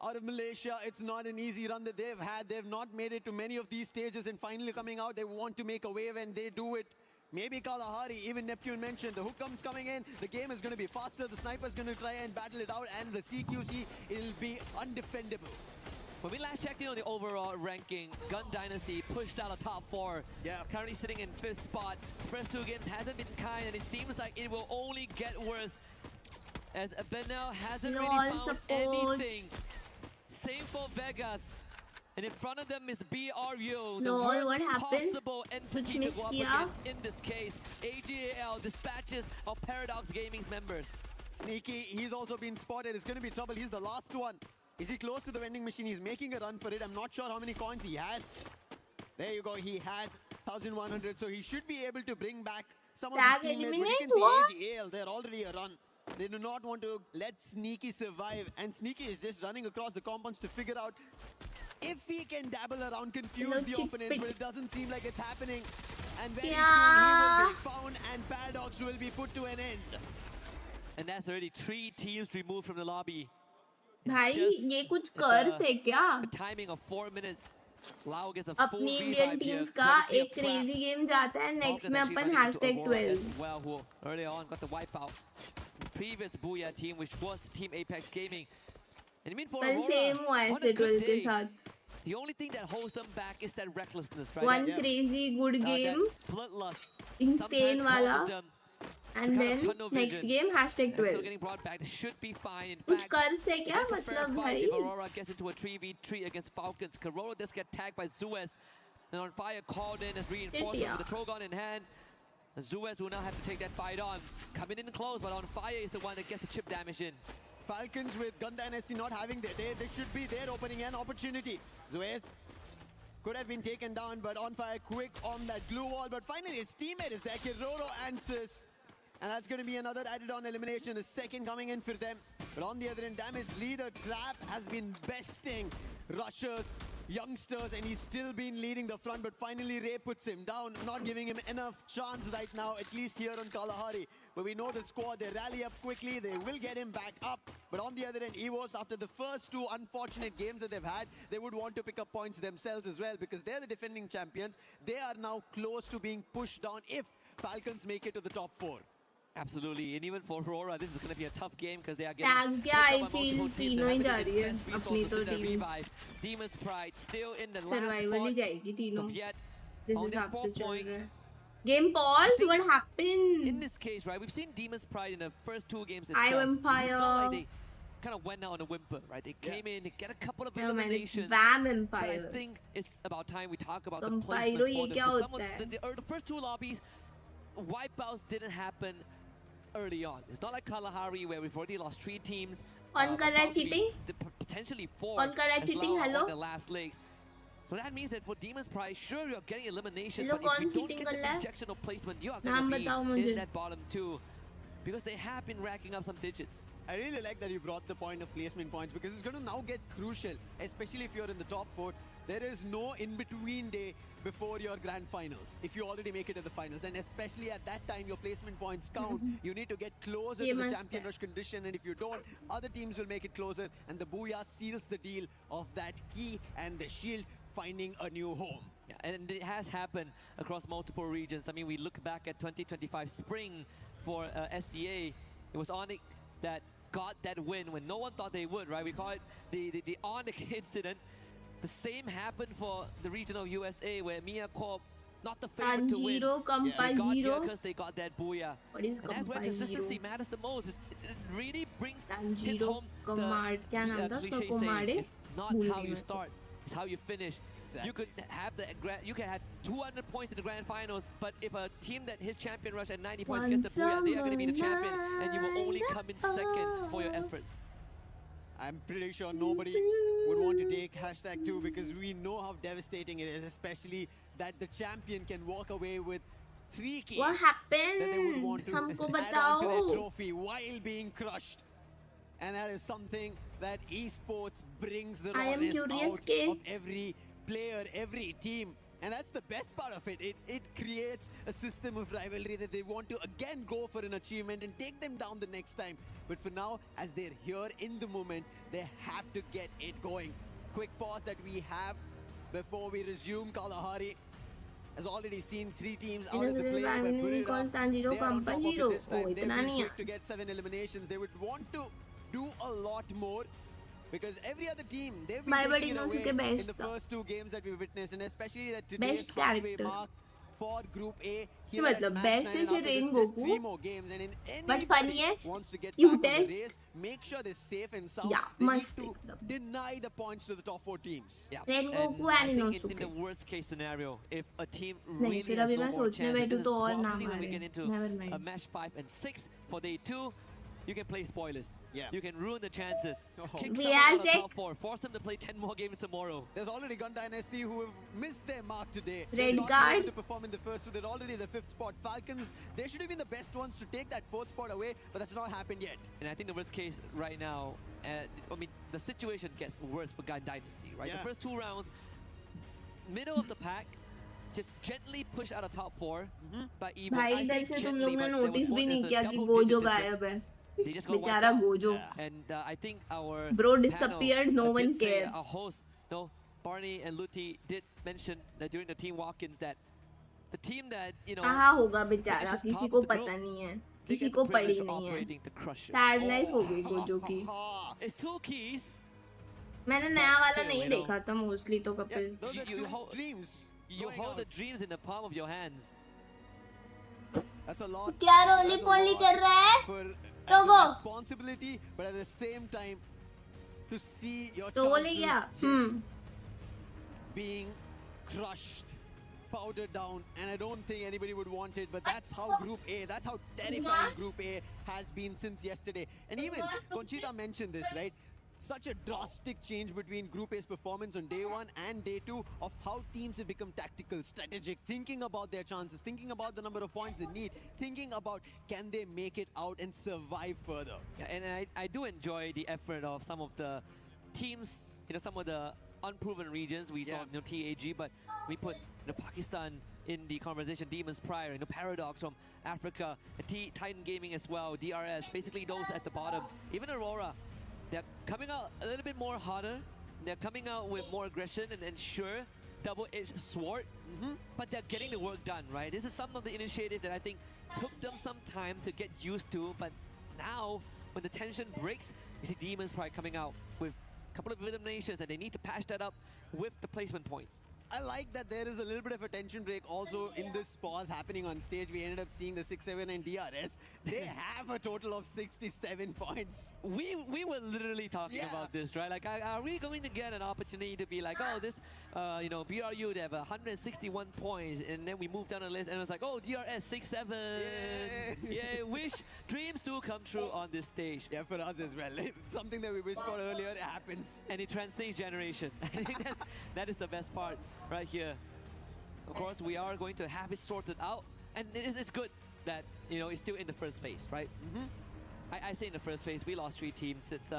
Out of Malaysia, it's not an easy run that they've had. They've not made it to many of these stages, and finally coming out, they want to make a wave, and they do it. Maybe Kalahari, even Neptune mentioned, the hook comes coming in, the game is going to be faster, the sniper's going to try and battle it out, and the CQC, it'll be undefendable. When we last checked in on the overall ranking, Gun Dynasty pushed out a top 4. Yeah. Currently sitting in 5th spot. First 2 games hasn't been kind, and it seems like it will only get worse as Benel hasn't really found anything. Same for Vegas. And in front of them is BRU, the worst possible entity to go up against in this case. AGAL dispatches of Paradox Gaming's members. Sneaky, he's also been spotted. It's going to be trouble. He's the last one. Is he close to the vending machine? He's making a run for it. I'm not sure how many coins he has. There you go. He has 1,100. So he should be able to bring back some of his teammates. But you can see AGAL, they're already a run. They do not want to let Sneaky survive. And Sneaky is just running across the compounds to figure out if he can dabble around, confuse the opponents, but it doesn't seem like it's happening. And very soon he will be found and Paradox will be put to an end. And that's already 3 teams removed from the lobby. भाई ये कुछ कर से क्या? The timing of 4 minutes. Lau gets a full अपनी Indian teams का एक crazy game जाता है. नेक्स्ट में अपन #12. Well, who earlier on got the wipeout. The previous Booyah team, which was Team Apex Gaming. And I mean for Aurora, same हुआ है S8UL के साथ. The only thing that holds them back is that recklessness, right? One crazy good game, bloodlust, insane wala, and then next game #12. So getting brought back, should be fine. In कुछ fact, कर से क्या मतलब भाई? if Aurora gets into a 3v3 against Falcons, Corona does get tagged by Suez, and on fire called in as reinforcement with the Trogon in hand. Zuez will now have to take that fight on. Coming in close, but On Fire is the one that gets the chip damage in. Falcons with Gun Dynasty not having their day, they should be there opening an opportunity. Zuez could have been taken down, but On Fire quick on that glue wall. But finally, his teammate is there. Kiroro answers. And that's going to be another added on elimination. The second coming in for them. But on the other end, Damage leader Trap has been besting rushers, youngsters, and he's still been leading the front. But finally, Ray puts him down, not giving him enough chance right now, at least here on Kalahari. But we know the squad, they rally up quickly, they will get him back up. But on the other end, EVOS, after the first two unfortunate games that they've had, they would want to pick up points themselves as well, because they're the defending champions. They are now close to being pushed down if Falcons make it to the top 4. Absolutely, and even for Aurora, this is going to be a tough game because they are getting I feel तीनों ही जा रही है अपनी तो teams Demon's Pride still in the survival last he spot. जाएगी तीनों Yet, this on is their up 4 to point. Game pause. What happened? In this case, right, we've seen Demon's Pride in the first 2 games I itself. Empire. It's not like they kind of went out on a whimper, right? They came in, they get a couple of eliminations. Bam Empire. But I think it's about time we talk about the Empire placements for them. The first 2 lobbies, wipeouts didn't happen early on. It's not like Kalahari where we've already lost 3 teams. On cheating? Potentially 4 on cheating, hello? on the last legs. So that means that for Demon's Pride, sure you're getting eliminations, hello, but if you don't get the injection of placement, you are going to be in that bottom 2. Because they have been racking up some digits. I really like that you brought the point of placement points, because it's going to now get crucial, especially if you're in the top 4. There is no in-between day before your grand finals, if you already make it to the finals. And especially at that time, your placement points count. You need to get closer to the champion rush condition. And if you don't, other teams will make it closer. And the Booyah seals the deal of that key and the shield finding a new home. Yeah, and it has happened across multiple regions. I mean, we look back at 2025 spring for SCA. It was Onyx that got that win when no one thought they would, right? We call it the Onyx incident. The same happened for the regional USA where Mia Corp, not the favorite to win. They got here because they got that booyah. And that's where consistency matters the most. It really brings his home the cliche saying, it's not how you start, it's how you finish. Exactly. You could have 200 points in the grand finals, but if a team that his champion rush at 90 points gets the booyah, they are going to be the champion, and you will only come in second for your efforts. I'm pretty sure nobody would want to take #2 because we know how devastating it is, especially that the champion can walk away with 3 keys. What happened? That they would want to add on to their trophy while being crushed. And that is something that esports brings the rawness out of every player, every team. And that's the best part of it. It creates a system of rivalry that they want to again go for an achievement and take them down the next time. But for now, as they're here in the moment, they have to get it going. Quick pause that we have before we resume. Kalahari has already seen 3 teams out of the play. But put it up. They are on top of it this time. They've been quick to get 7 eliminations. They would want to do a lot more. Because every other team, they've been taking it away in the first 2 games that we witnessed, and especially that today's halfway mark for Group A. Here at match 9, and after this, 3 more games, and in anybody wants to get back on the race, make sure they're safe and sound. They need to deny the points to the top 4 teams. Yeah. And I think in the worst case scenario, if a team really has no more chance, this is probably when we get into a match 5 and 6 for day 2. You can play spoilers. Yeah. You can ruin the chances. Kick someone out of top 4. Force them to play 10 more games tomorrow. There's already Gun Dynasty who have missed their mark today. Red They're not card. able to perform in the first 2. They're already the 5th spot. Falcons, they should have been the best ones to take that 4th spot away, but that's not happened yet. And I think the worst case right now, I mean, the situation gets worse for Gun Dynasty, right? The first 2 rounds, middle of the pack, just gently push out of top 4 by EVO. भाई इधर से तुम लोग ने notice भी नहीं किया कि गोजो गायब है. बेचारा Gojo. And I think our bro disappeared. No one cares. Our host, no, Barney and Luti did mention that during the team walk-ins that the team that कहाँ होगा बेचारा, किसी को पता नहीं है, किसी को पड़ी नहीं है. Sad life हो गई गोजो की. It's 2 keys. मैंने नया वाला नहीं देखा था mostly तो Kapil. You hold the dreams in the palm of your hands. That's a lot. क्या रोली पोली कर रहा है? As a responsibility, but at the same time, to see your chances just being crushed powdered down, and I don't think anybody would want it, but that's how Group A, that's how terrifying Group A has been since yesterday. And even Conchita mentioned this, right? Such a drastic change between Group A's performance on day 1 and day 2 of how teams have become tactical, strategic, thinking about their chances, thinking about the number of points they need, thinking about can they make it out and survive further. Yeah, and I do enjoy the effort of some of the teams, some of the unproven regions. We saw TAG, but we put Pakistan in the conversation, Demons prior, Paradox from Africa, Titan Gaming as well, DRS, basically those at the bottom. Even Aurora, they're coming out a little bit more harder. They're coming out with more aggression and sure, double-edged sword, but they're getting the work done, right? This is some of the initiative that I think took them some time to get used to, but now when the tension breaks, you see Demons probably coming out with a couple of eliminations and they need to patch that up with the placement points. I like that there is a little bit of a tension break also in this pause happening on stage. We ended up seeing the 6-7 and DRS. They have a total of 67 points. We were literally talking about this, right? Like, are we going to get an opportunity to be like, oh, this, BRU, they have 161 points, and then we moved down the list, and it was like, oh, DRS 6-7. Yeah, wish dreams do come true on this stage. Yeah, for us as well. Something that we wished for earlier, it happens. And it transcends generation. I think that is the best part right here. Of course, we are going to have it sorted out, and it's good that it's still in the first phase, right? I say in the first phase, we lost 3 teams. It's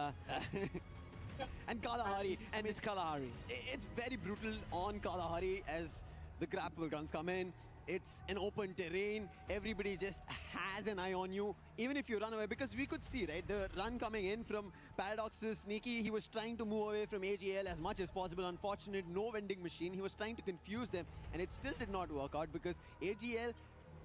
and Kalahari, and it's Kalahari. It's very brutal on Kalahari as the grapple guns come in. It's an open terrain. Everybody just has an eye on you, even if you run away. Because we could see, right, the run coming in from Paradox's Sneaky. He was trying to move away from AGL as much as possible. Unfortunate, no vending machine. He was trying to confuse them, and it still did not work out because AGL,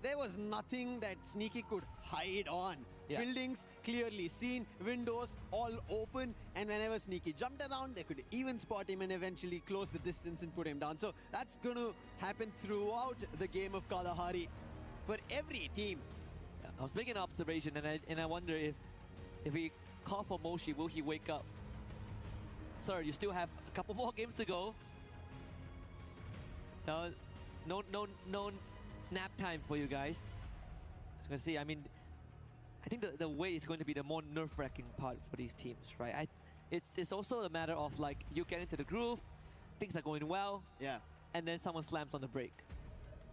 there was nothing that Sneaky could hide on. Buildings clearly seen, windows all open, and whenever Sneaky jumped around, they could even spot him and eventually close the distance and put him down. So that's going to happen throughout the game of Kalahari for every team. I was making an observation, and I wonder if we call for Moshi, will he wake up? Sir, you still have a couple more games to go. So no nap time for you guys. As you can see, I mean, I think the wait is going to be the more nerve-wracking part for these teams, right? It's also a matter of like you get into the groove, things are going well, and then someone slams on the brake.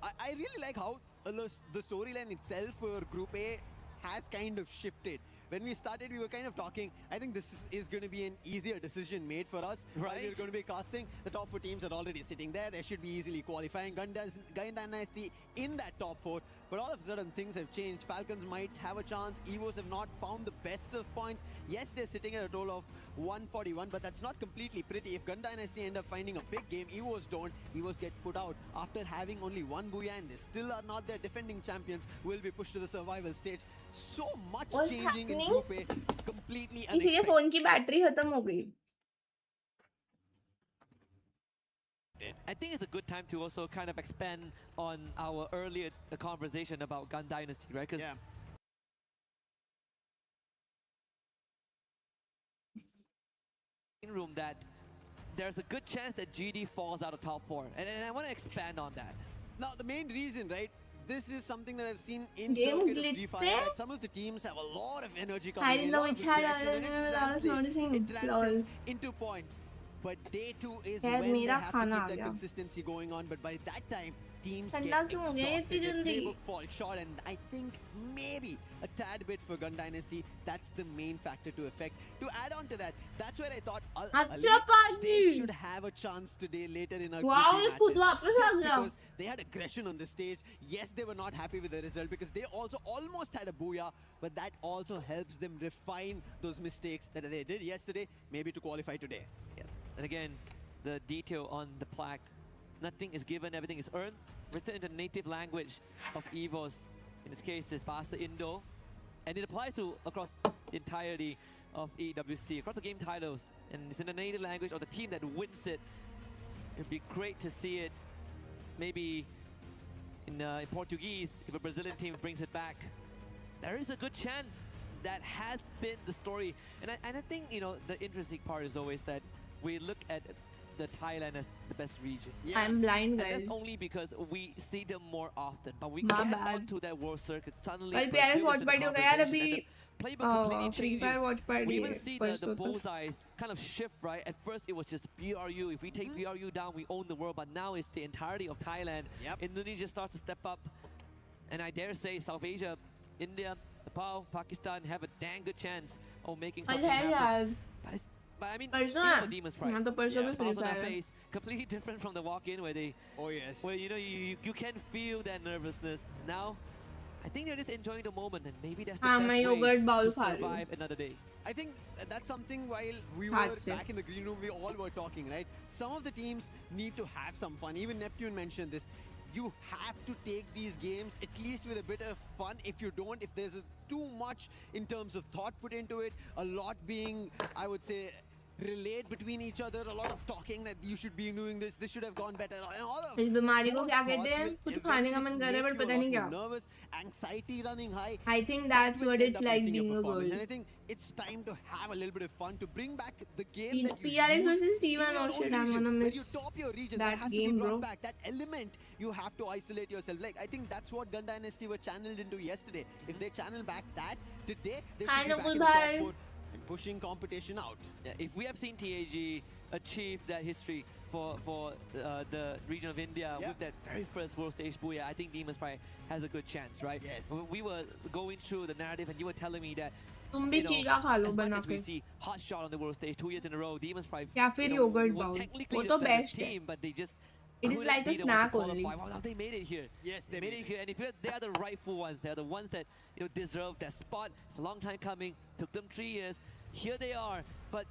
I really like how the storyline itself for Group A has kind of shifted. When we started, we were kind of talking, I think this is going to be an easier decision made for us. Right. While we're going to be casting, the top 4 teams are already sitting there. They should be easily qualifying. Gun Dynasty in that top 4. But all of a sudden, things have changed. Falcons might have a chance. EVOs have not found the best of points. Yes, they're sitting at a total of 141, but that's not completely pretty. If Gun Dynasty end up finding a big game, EVOs don't. EVOs get put out after having only 1 Booyah, and they still are not their defending champions, will be pushed to the survival stage. So much changing in Group A, completely unexpected. इसीलिए phone की battery खत्म हो गई. I think it's a good time to also kind of expand on our earlier conversation about Gun Dynasty, right? Because room that there's a good chance that GD falls out of top 4, and I want to expand on that. Now, the main reason, right? This is something that I've seen in circuit of Free Fire. That some of the teams have a lot of energy coming in, a lot of aggression, and it translates into points. But day 2 is when they have to keep that consistency going on. But by that time, teams get exhausted, their playbook falls short, and I think maybe a tad bit for Gun Dynasty. That's the main factor to affect. To add on to that, that's where I thought they should have a chance today later in our group matches. Just because they had aggression on the stage. Yes, they were not happy with the result because they also almost had a Booyah, but that also helps them refine those mistakes that they did yesterday, maybe to qualify today. And again, the detail on the plaque, nothing is given, everything is earned, written in the native language of EVOS. In this case, it's Bahasa Indo, and it applies to across the entirety of EWC, across the game titles, and it's in the native language of the team that wins it. It'd be great to see it maybe in Portuguese if a Brazilian team brings it back. There is a good chance that has been the story, and I think the interesting part is always that we look at the Thailand as the best region. Yeah. I'm blind, and guys. that's only because we see them more often, but we My get bad. onto that world circuit suddenly. कल प्यारे watch party हो गया यार अभी Free Fire watch party we है even see the bullseyes kind of shift, right? At first it was just BRU. If we take BRU down, we own the world. But now it's the entirety of Thailand. Indonesia starts to step up, and I dare say South Asia, India, Nepal, Pakistan have a dang good chance of making something happen. But I mean, you know the Demon's Pride. Smiles on their face, completely different from the walk-in where they, where you know you can feel that nervousness. Now, I think they're just enjoying the moment, and maybe that's the best way to survive another day. I think that's something while we were back in the green room, we all were talking, right? Some of the teams need to have some fun. Even Neptune mentioned this. You have to take these games at least with a bit of fun. If you don't, if there's too much in terms of thought put into it, a lot being, I would say, relayed between each other, a lot of talking that you should be doing this should have gone better, and all of इस बीमारी को क्या कहते हैं? कुछ खाने का मन कर रहा है पर पता नहीं क्या. Nervous, anxiety running high. I think that's what it's like being a girl. And I think it's time to have a little bit of fun to bring back the game that you PRX versus Steven or shit, I'm gonna miss you top your region, that has game, to be brought bro. back. That element you have to isolate yourself. Like I think that's what Gun Dynasty were channeled into yesterday. If they channel back that today, they should be back in the top 4 and pushing competition out. Yeah, if we have seen TAG achieve that history for the region of India with that very first world stage booyah, I think Demon's Pride has a good chance, right? Yes. We were going through the narrative and you were telling me that तुम भी चीज़ा खा लो as बना much as we के. see hot shot on the world stage 2 years in a row, Demon's Pride या फिर yogurt were bowl. technically वो the तो better best है. team, but they just It is couldn't like a be the one to snack only. qualify. Wow, they made it here. Yes, they made it here, and if they are the rightful ones, they are the ones that deserve that spot. It's a long time coming. Took them 3 years. Here they are, but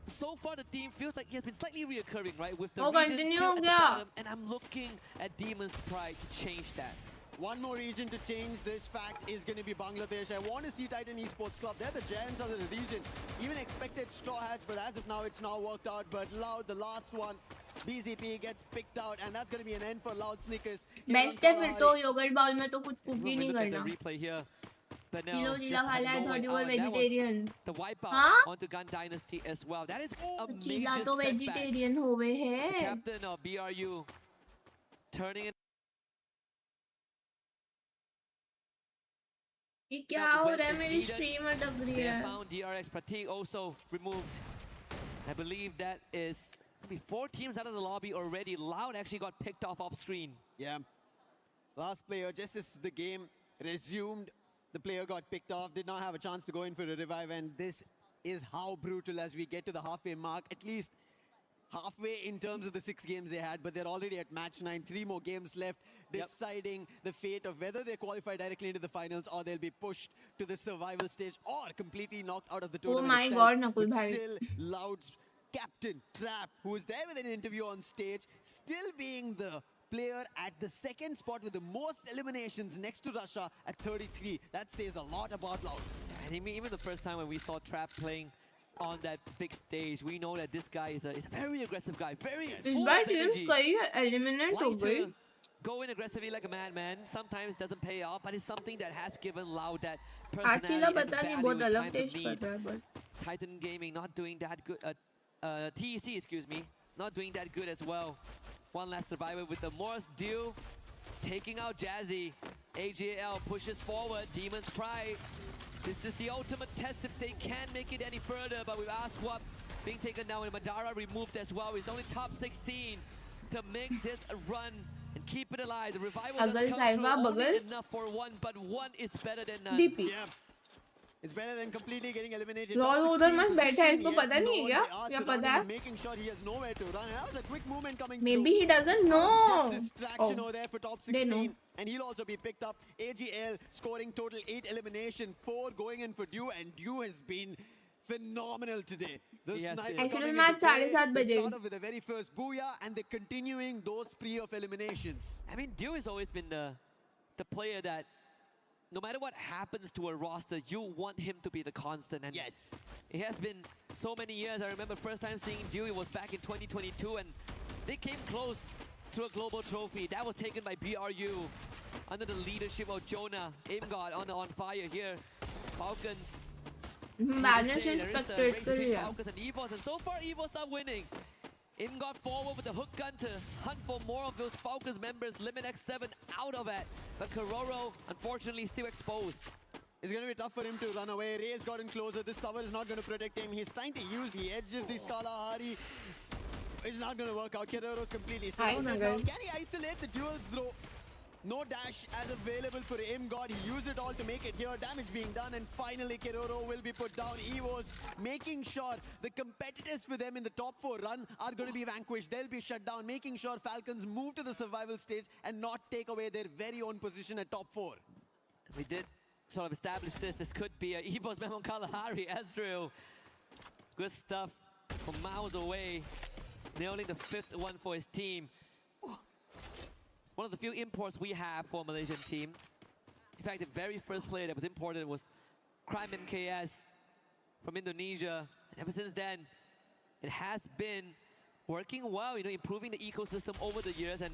so far the team feels like it has been slightly reoccurring, right? With the region still at the bottom, and I'm looking at Demon's Pride to change that. One more region to change this fact is going to be Bangladesh. I want to see Titan Esports Club. They're the giants of the region. Even expected Straw Hats, but as of now, it's not worked out. But Loud, the last one, BZP gets picked out, and that's going to be an end for Loud Sneakers. Best है फिर तो yogurt bowl में तो कुछ cook ही नहीं करना. The replay here. But now, Kilo just jila khala hai, no thought way you were out, and that was vegetarian. the wipeout Huh? onto Gun Dynasty as well. That is a cheela major तो setback. vegetarian हो गए The हैं. captain of BRU turning it. ये क्या हो रहा है मेरी stream अटक रही They है. found DRX Pratik also removed. I believe that is maybe 4 teams out of the lobby already. Loud actually got picked off screen. Yeah. Last player, just as the game resumed, the player got picked off, did not have a chance to go in for a revive, and this is how brutal as we get to the halfway mark. At least halfway in terms of the 6 games they had, but they're already at match 9. 3 more games left, deciding the fate of whether they qualify directly into the finals or they'll be pushed to the survival stage or completely knocked out of the tournament. Oh my itself. God, Nakul But bhai. still, Loud's captain, Trap, who was there with an interview on stage, still being the player at the 2nd spot with the most eliminations next to Russia at 33. That says a lot about Loud. I think even the first time when we saw Trap playing on that big stage, we know that this guy is a very aggressive guy. Very इस full bar of teams energy. कई eliminate हो Likes गई. to go in aggressively like a madman. Sometimes doesn't pay off, but it's something that has given Loud that personality Actually and पता नहीं value बहुत in अलग time of taste कर need. रहा है but. Titan Gaming not doing that good. TEC, excuse me, not doing that good as well. One last survivor with the Morse deal, taking out Jazzy. AJL pushes forward. Demon's Pride. This is the ultimate test if they can make it any further. But with Aswap being taken down and Madara removed as well, he's only top 16 to make this a run and keep it alive. The revival does come through, only enough for one, but one is better than none. DP. Yeah. It's better than completely getting eliminated. Lol Top उधर 16 मस्त बैठा है, position, इसको yes, पता नहीं no, क्या? they are क्या surrounding पता है? him, making sure he has nowhere to run. That was a quick movement coming Maybe through. he doesn't know. Just distraction Oh. over there for top They know. 16. And he'll also be picked up. AGL scoring total 8 elimination, 4 going in for Dew, and Dew has been phenomenal today. The He has sniper been. coming Actually, into match play. 7:30 They बजे. start off with the very first booyah, and they're continuing those spree of eliminations. I mean, Dew has always been the player that no matter what happens to a roster, you want him to be the constant. And yes, it has been so many years. I remember first time seeing Dewey was back in 2022, and they came close to a global trophy. That was taken by BRU under the leadership of Jonah. Aim God on fire here. Falcons. Madness is spectacular. Falcons and EVOS, and so far EVOS are winning. Im got forward with the hook gun to hunt for more of those Falcons members. Limit X7 out of it. But Kororo, unfortunately, still exposed. It's going to be tough for him to run away. Ray's gotten closer. This tower is not going to protect him. He's trying to use the edges. This Kalahari is not going to work out. Keroro's completely safe. Can he isolate the duels though? No dash as available for ImGod. He used it all to make it here. Damage being done, and finally Keroro will be put down. EVOS making sure the competitors for them in the top 4 run are going to be vanquished. They'll be shut down, making sure Falcons move to the survival stage and not take away their very own position at top 4. We did sort of establish this. This could be a EVOS Memon Kalahari. S8UL. Good stuff from miles away. Nailing the 5th one for his team. One of the few imports we have for a Malaysian team. In fact, the very first player that was imported was Crime MKS from Indonesia. And ever since then, it has been working well, you know, improving the ecosystem over the years. And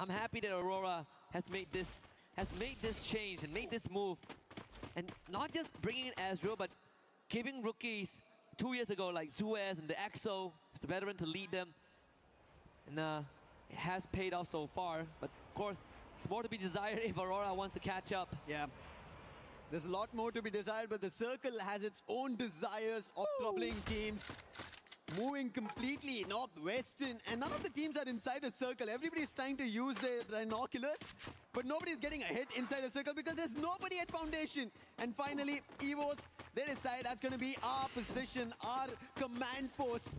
I'm happy that Aurora has made this change and made this move. And not just bringing in S8UL, but giving rookies 2 years ago like Zuez and the EXO, the veteran, to lead them. And it has paid off so far, but of course, it's more to be desired if Aurora wants to catch up. Yeah. There's a lot more to be desired, but the circle has its own desires of troubling teams. Moving completely northwestern, and none of the teams are inside the circle. Everybody's trying to use their binoculars, but nobody's getting a hit inside the circle because there's nobody at foundation. And finally, EVOS, they decide that's going to be our position, our command post,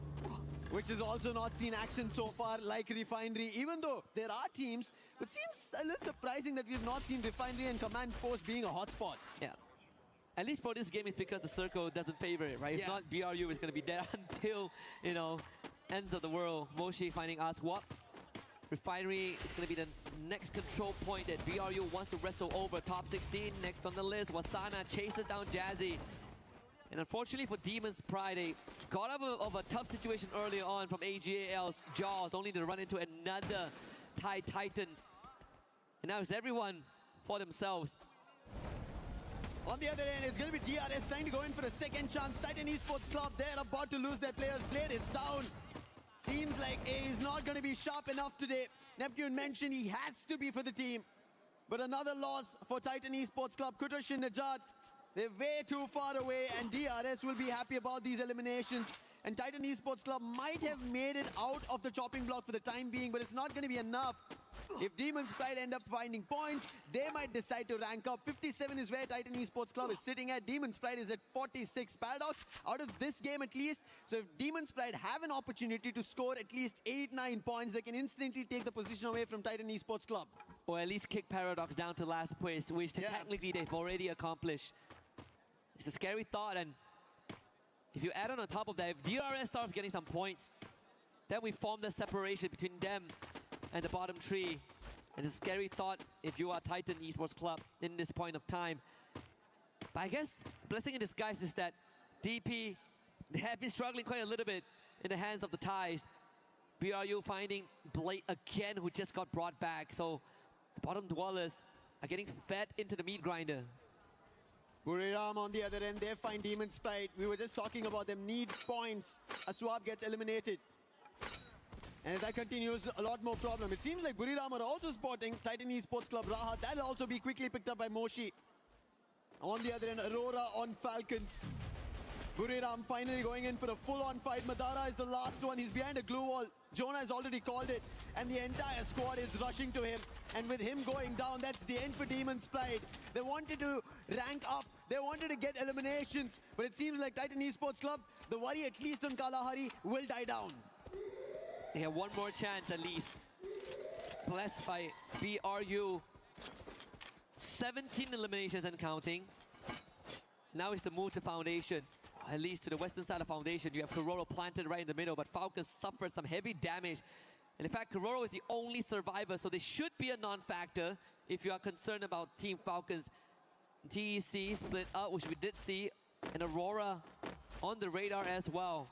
which has also not seen action so far like Refinery. Even though there are teams, it seems a little surprising that we've not seen Refinery and command post being a hotspot. Yeah. At least for this game, it's because the circle doesn't favor it, right? If not, BRU is going to be there until, you know, ends of the world. Moshi finding Aswap. Refinery is going to be the next control point that BRU wants to wrestle over. Top 16 next on the list. Wasana chases down Jazzy. And unfortunately for Demon's Pride, they got out of a tough situation earlier on from AGAL's jaws, only to run into another Thai Titans. And now it's everyone for themselves. On the other end, it's going to be DRS trying to go in for a second chance. Titan Esports Club, they're about to lose their players. Blade is down. Seems like he's not going to be sharp enough today. Neptune mentioned he has to be for the team. But another loss for Titan Esports Club. Kutosh and Najat, they're way too far away, and DRS will be happy about these eliminations. And Titan Esports Club might have made it out of the chopping block for the time being, but it's not going to be enough. If Demon's Pride end up finding points, they might decide to rank up. 57 is where Titan Esports Club is sitting at. Demon's Pride is at 46. Paradox out of this game at least. So if Demon's Pride have an opportunity to score at least 8-9 points, they can instantly take the position away from Titan Esports Club. Or at least kick Paradox down to last place, which technically they've already accomplished. It's a scary thought, and if you add on top of that, if DRS starts getting some points, then we form the separation between them and the bottom three. And it's a scary thought if you are Titan Esports Club in this point of time. But I guess blessing in disguise is that DP, they have been struggling quite a little bit in the hands of the Thais. BRU finding Blade again, who just got brought back. So the bottom dwellers are getting fed into the meat grinder. Buriram on the other end, they find Demon's Pride. We were just talking about them need points. Aswap gets eliminated. And if that continues, a lot more problem. It seems like Buriram are also spotting Titan Esports Club Rahat. That'll also be quickly picked up by Moshi. On the other end, Aurora on Falcons. Buriram finally going in for a full-on fight. Madara is the last one. He's behind a glue wall. Jonah has already called it. And the entire squad is rushing to him. And with him going down, that's the end for Demon's Pride. They wanted to rank up. They wanted to get eliminations. But it seems like Titan Esports Club, the worry at least on Kalahari, will die down. They have one more chance at least. Blessed by BRU. 17 eliminations and counting. Now it's the move to Foundation. At least to the western side of Foundation. You have Kororo planted right in the middle, but Falcons suffered some heavy damage. And in fact, Kororo is the only survivor, so they should be a non-factor if you are concerned about Team Falcons. TEC split up, which we did see, and Aurora on the radar as well.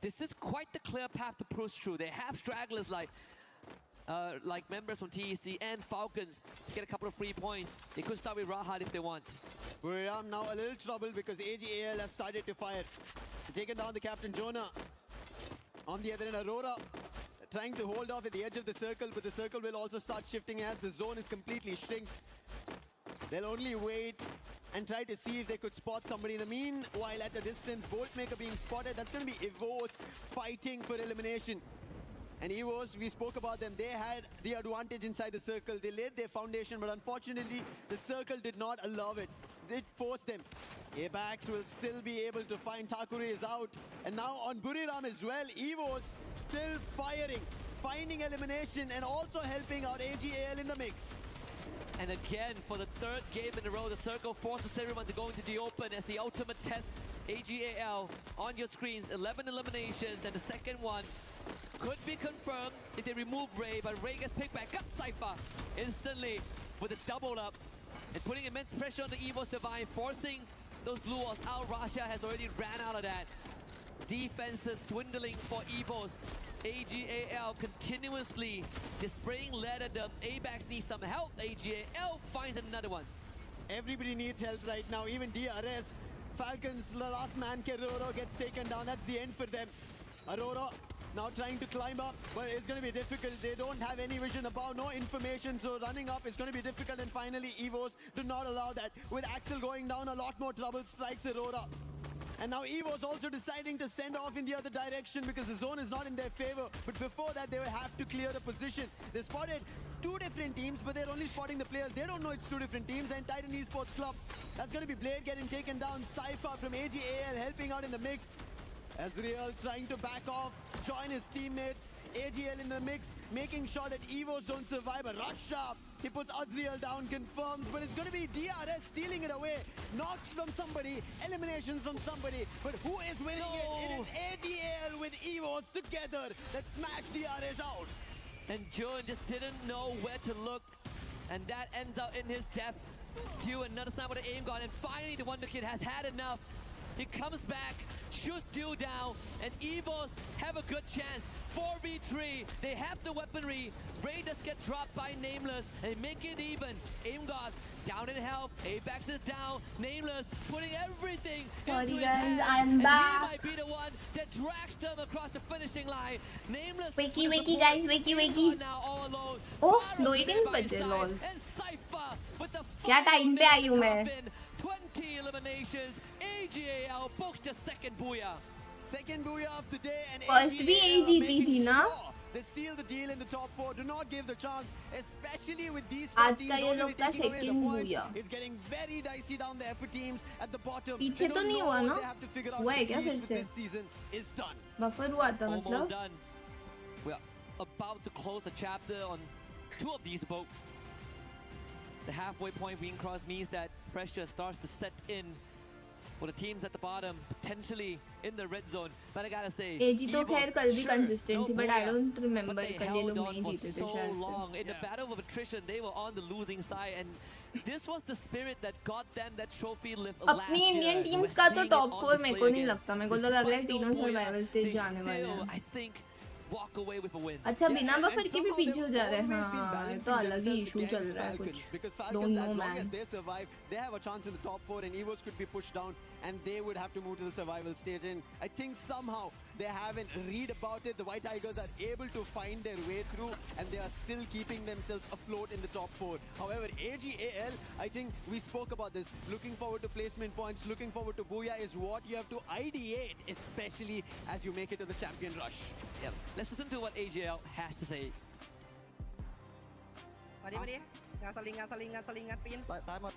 This is quite the clear path to push through. They have stragglers like members from TEC and Falcons to get a couple of free points. They could start with Rahat if they want. Buriram now a little trouble because AGAL have started to fire. They've taken down the captain Jonah. On the other end, Aurora trying to hold off at the edge of the circle, but the circle will also start shifting as the zone is completely shrinked. They'll only wait and try to see if they could spot somebody. In the meanwhile, at a distance, Boltmaker being spotted. That's going to be EVOS fighting for elimination. And EVOS, we spoke about them. They had the advantage inside the circle. They laid their foundation, but unfortunately, the circle did not allow it. It forced them. Abax will still be able to find Takure is out. And now on Buriram as well, EVOS still firing, finding elimination and also helping out AGAL in the mix. And again, for the third game in a row, the circle forces everyone to go into the open as the ultimate test. AGAL on your screens, 11 eliminations, and the second one could be confirmed if they remove Ray, but Ray gets picked back up Cypher instantly with a double up and putting immense pressure on the EVOS Divine, forcing those blue walls out. Rasha has already ran out of that. Defenses dwindling for EVOS. AGAL continuously displaying lead at them. Abax needs some help. AGAL finds another one. Everybody needs help right now, even DRS. Falcons, the last man, Keroro gets taken down. That's the end for them. Aurora now trying to climb up, but it's going to be difficult. They don't have any vision about, no information, so running up is going to be difficult. And finally, EVOS do not allow that. With Axel going down, a lot more trouble strikes Aurora. And now EVOS also deciding to send off in the other direction because the zone is not in their favor. But before that, they will have to clear the position. They spotted two different teams, but they're only spotting the players. They don't know it's two different teams. And Titan Esports Club, that's going to be Blade getting taken down. Cypher from AGAL helping out in the mix. Azriel trying to back off, join his teammates. AGL in the mix, making sure that EVOS don't survive. A rush up. He puts Azriel down, confirms, but it's going to be DRS stealing it away. Knocks from somebody, eliminations from somebody. But who is winning it? It is AGL with EVOS together that smash DRS out. And Jun just didn't know where to look. And that ends out in his death. Do another snap with an aim gun. And finally, the Wonder Kid has had enough. He comes back, shoots Dew down, and EVOS have a good chance. 4v3, they have the weaponry. Raiders get dropped by Nameless, and they make it even. Aimgod down in health, Apex is down, Nameless putting everything into his hands. And he might be the one that drags them across the finishing line. Nameless. Wakey guys, wakey. Now all alone. Oh, 2 ही नहीं बचे lol. And Cypher with the क्या time पे आई हूँ मैं? 20 eliminations. AGAL books the second booyah. Second booyah of the day, and First भी यही जीती थी ना? They seal the deal in the top 4. Do not give the chance, especially with these आज teams का ये लोग already का taking away the second points. booyah. It's getting very dicey down there for teams at the bottom. पीछे They तो don't नहीं know हुआ what ना? they have to figure out. हुआ है The क्या keys फिर for से? this season is done. Buffer हुआ था Almost मतलब? done. We are about to close the chapter on 2 of these boats. The halfway point being crossed means that pressure starts to set in for the teams at the bottom, potentially in the red zone. But I gotta say, AG तो खैर कल भी sure, consistent no थी, but I booyah, don't remember but they कल ये held लोग on नहीं for जीते थे so शायद से. long. In the battle of attrition, they were on the losing side, and this was the spirit that got them that trophy lift last अपनी year. Indian We're teams का तो seeing it top on 4 मेरे को display नहीं again. लगता. मेरे को तो लग रहा है Despite तीनों no booyah, survival stage they जाने वाले still, हैं. I think, walk away with a win. अच्छा बिना and बफर के भी somehow पीछे हो they've जा रहे हैं. always been हाँ, ये balancing तो अलग ही themselves इशू चल against रहा है Falcons, कुछ. because Don't Falcons, know as long as man. they survive, they have a chance in the top 4, and EVOS could be pushed down, and they would have to move to the survival stage. And I think somehow they haven't read about it. The White Tigers are able to find their way through, and they are still keeping themselves afloat in the top 4. However, AGAL, I think we spoke about this. Looking forward to placement points, looking forward to Booyah is what you have to ideate, especially as you make it to the champion rush. Yep. Let's listen to what AGL has to say. มาดิงานสลิงงานปีนตายหมด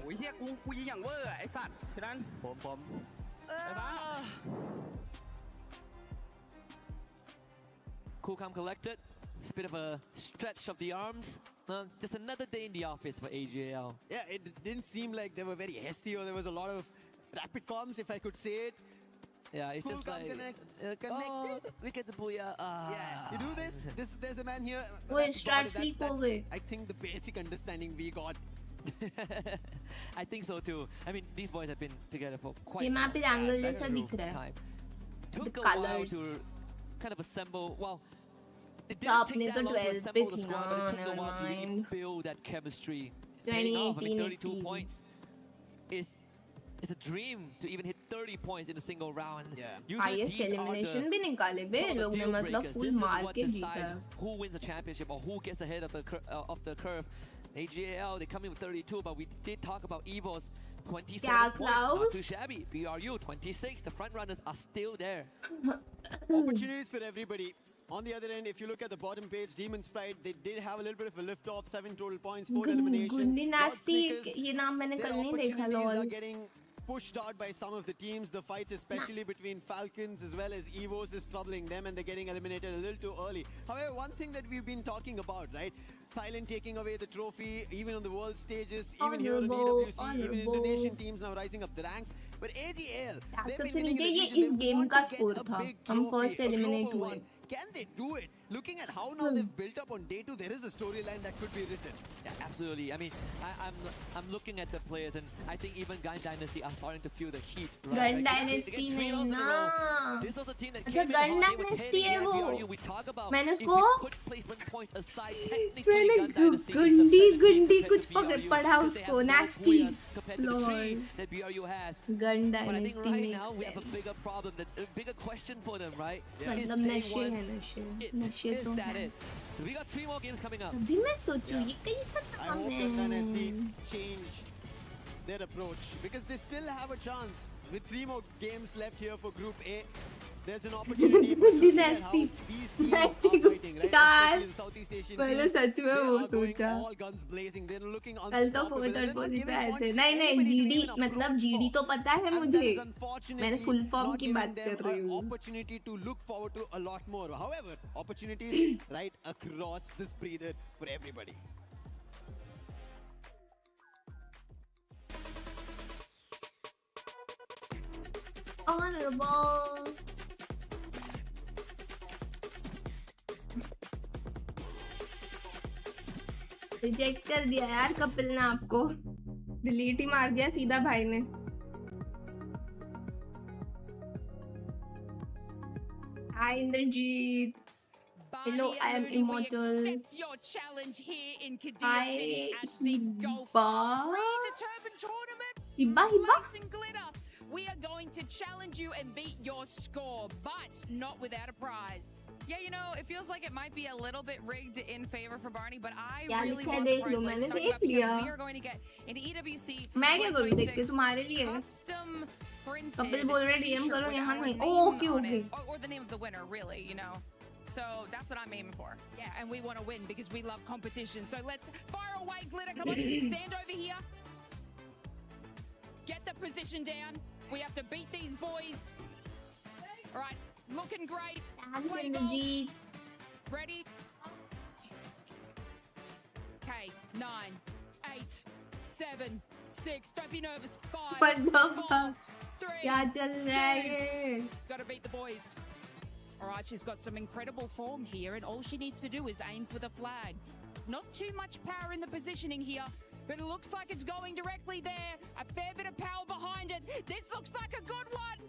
โอ้ยเฮียกูยิงอย่างเวอร์ไอ้สัตว์ฉะนั้นผมไอ้บ้า Cool, calm, collected. It's a bit of a stretch of the arms. Just another day in the office for AGL. Yeah, it didn't seem like they were very hasty, or there was a lot of rapid comms, if I could say it. Yeah, it's Cool, just calm, like connected. oh, we get the booyah. Yeah, you do this. There's a man here. वो that's got it. strats leak हो That's, गए. I think the basic understanding we got. I think so too. I mean, these boys have been together for quite ये a map पे angle long जैसा दिख रहा है. time. Took The a while colours. to kind of assemble. Well, it तो didn't आपने take तो that long to 12 assemble पे the थी squad, but it ना, took a never while to really mind. build that chemistry. It's paying off. I mean, 32 2018. points is it's a dream to even hit 30 points in a single round. Yeah. Highest elimination भी निकाले बे लोग ने मतलब full मार के जीता. Who wins the championship or who gets ahead of the curve? AGAL, they come in with 32, but we did talk about EVO's 27 points. Not too shabby. BRU 26. The front runners are still there. Opportunities for everybody. On the other end, if you look at the bottom page, Demon's Pride, they did have a little bit of a lift off. 7 total points, 4 eliminations. Gundi Nasty, ये नाम मैंने कल नहीं देखा lol. Are getting pushed out by some of the teams. The fights, especially between Falcons as well as EVOs, is troubling them, and they're getting eliminated a little too early. However, one thing that we've been talking about, right? Thailand taking away the trophy, even on the world stages, even here on EWC, even Indonesian teams now rising up the ranks. But AGL, they've been winning the region. They want to get a big trophy, Can they do it? Looking at how now they've built up on day 2, there is a storyline that could be written. Yeah, absolutely. I mean, I'm looking at the players, and I think even Gun Dynasty are starting to feel the heat. Right? Gun Dynasty नहीं ना. This was a team that अच्छा Gun Dynasty है वो. We talk about मैंने if उसको we put placement points aside, technically मैंने गुंडी कुछ पढ़ा उसको nasty. Lord. That BRU has. Gun Dynasty. But I think right now we have a bigger problem, a bigger question for them, right? मतलब नशे है नशे. Is that it? We got 3 more games coming up. अभी मैं सोचूं ये कैसा I hope that Dynasty change their approach, because they still have a chance with 3 more games left here for Group A. There's an opportunity, but looking at how these teams are fighting, right? Especially in Southeast Asian teams, they are going all guns blazing. They're looking unstoppable. They're not giving points to नहीं GD मतलब GD तो पता है मुझे. मैंने full form की बात कर रही हूँ. Opportunity to look forward to a lot more. However, opportunities right across this breather for everybody. Honorable. Reject कर दिया यार कपिल ने आपको. डिलीट ही मार दिया सीधा भाई ने. Hi Indrajit. Hello, I am immortal. Hi Hiba. Hiba. We are going to challenge you and beat your score, but not without a prize. Yeah, you know, it feels like it might be a little bit rigged in favor for Barney, but I really want the prize list to up because we are going to get an EWC 2026 custom printed t-shirt or the name of the winner, really, you know. So that's what I'm aiming for. Yeah, and we want to win because we love competition. So let's fire away, Glitter. Come on, stand over here. Get the position down. We have to beat these boys. All right, looking great. Ready? Okay, 9, 8, 7, 6. Don't be nervous. 5, 4, 3, 2. Gotta beat the boys. All right, she's got some incredible form here, and all she needs to do is aim for the flag. Not too much power in the positioning here, but it looks like it's going directly there. A fair bit of power behind it. This looks like a good one.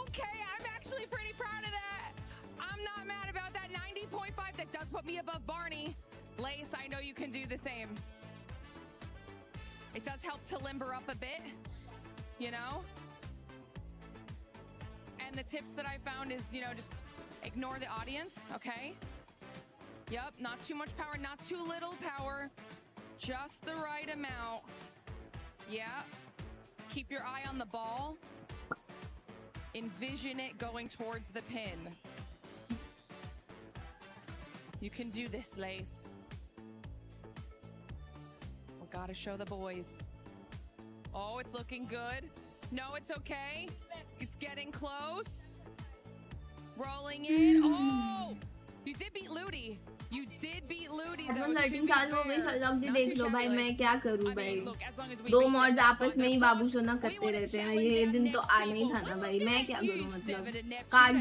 Okay, I'm actually pretty proud of that. I'm not mad about that. 90.5, that does put me above Barney. Lace, I know you can do the same. It does help to limber up a bit, you know? And the tips that I found is, you know, just ignore the audience, okay? Yep, not too much power, not too little power. Just the right amount. Yeah. Keep your eye on the ball. Envision it going towards the pin. You can do this, Lace. We gotta show the boys. Oh, it's looking good. No, it's okay. It's getting close. Rolling in. Oh! You did beat Ludi. You did beat Ludi though. 13 साल हो गए Sherlock दी देख लो भाई मैं क्या करूं भाई. 2 mods आपस में ही बाबू सोना करते रहते हैं. ये दिन तो आना ही था ना भाई. मैं क्या करूं मतलब. Card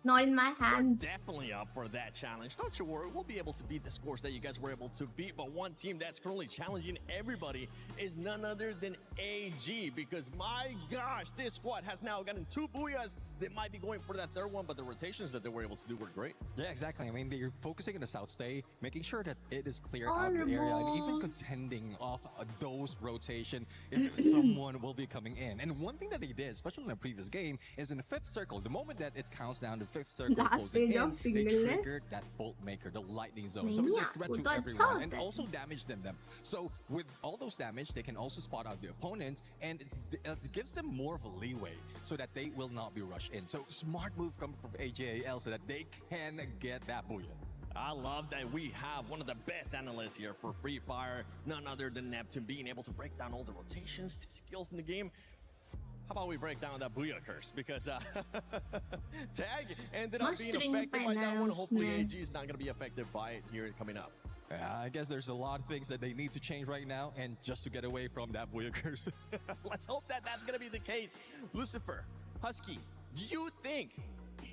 Not in my hands. Definitely up for that challenge. Don't you worry, we'll be able to beat the scores that you guys were able to beat. But one team that's currently challenging everybody is none other than AG. Because my gosh, this squad has now gotten 2 booyahs. They might be going for that 3rd one, but the rotations that they were able to do were great. Yeah, exactly. I mean, they're focusing on the South Stay, making sure that it is clear out of the area, and even contending off those rotation if someone will be coming in. And one thing that they did, especially in the previous game, is in the 5th circle, the moment that it counts down to 5th circle closing in, they triggered that bolt maker, the lightning zone. So it's a threat to everyone and also damage them. So with all those damage, they can also spot out the opponent, and it gives them more of a leeway so that they will not be rushed in. So smart move coming from AJAL so that they can get that booyah. I love that we have one of the best analysts here for Free Fire, none other than Neptune, being able to break down all the rotations, the skills in the game. How about we break down that booyah curse? Because Tag ended up being affected by that one. Hopefully AG is not going to be affected by it here coming up. I guess there's a lot of things that they need to change right now, and just to get away from that booyah curse. Let's hope that that's going to be the case. Lucifer, Husky, do you think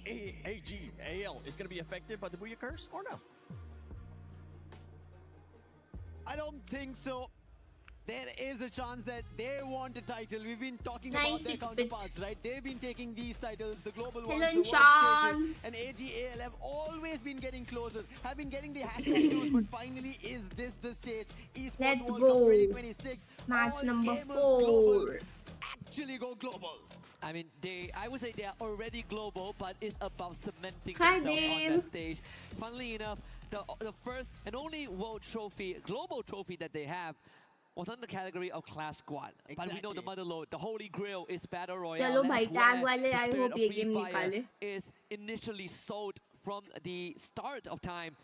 AL is going to be affected by the booyah curse or no? I don't think so. There is a chance that they want a title. We've been talking about their counterparts, right? They've been taking these titles, the global ones, the world stages, and AGAL have always been getting closer, have been getting the #2s, but finally is this the stage? Esports World Cup 2026. Match number 4. Global. Actually go global. I mean, I would say they are already global, but it's about cementing themselves on that stage. Funnily enough, the first and only world trophy, global trophy that they have was under the category of Clash Squad. But we know the motherlode, the holy grail is Battle Royale. That's where the spirit of Free Fire is initially sold from the start of time.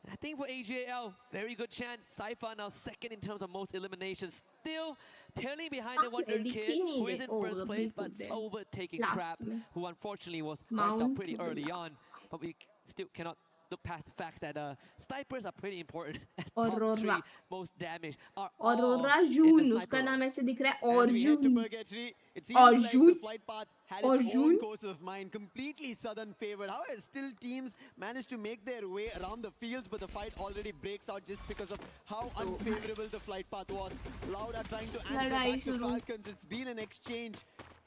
And I think for AGAL, very good chance. Cypher now 2nd in terms of most eliminations. Still tailing behind the Wonder Kid, who is in 1st place, but overtaking Trap, who unfortunately was marked out pretty early on. But we still cannot look past the fact that snipers are pretty important. Top 3 most damage are Aurora June, उसका नाम ऐसे दिख रहा है Arjun. It seems like the flight path had its own course of mind, completely southern favored. However, still teams managed to make their way around the fields, but the fight already breaks out just because of how unfavorable the flight path was. Loud are trying to answer back to Falcons. It's been an exchange.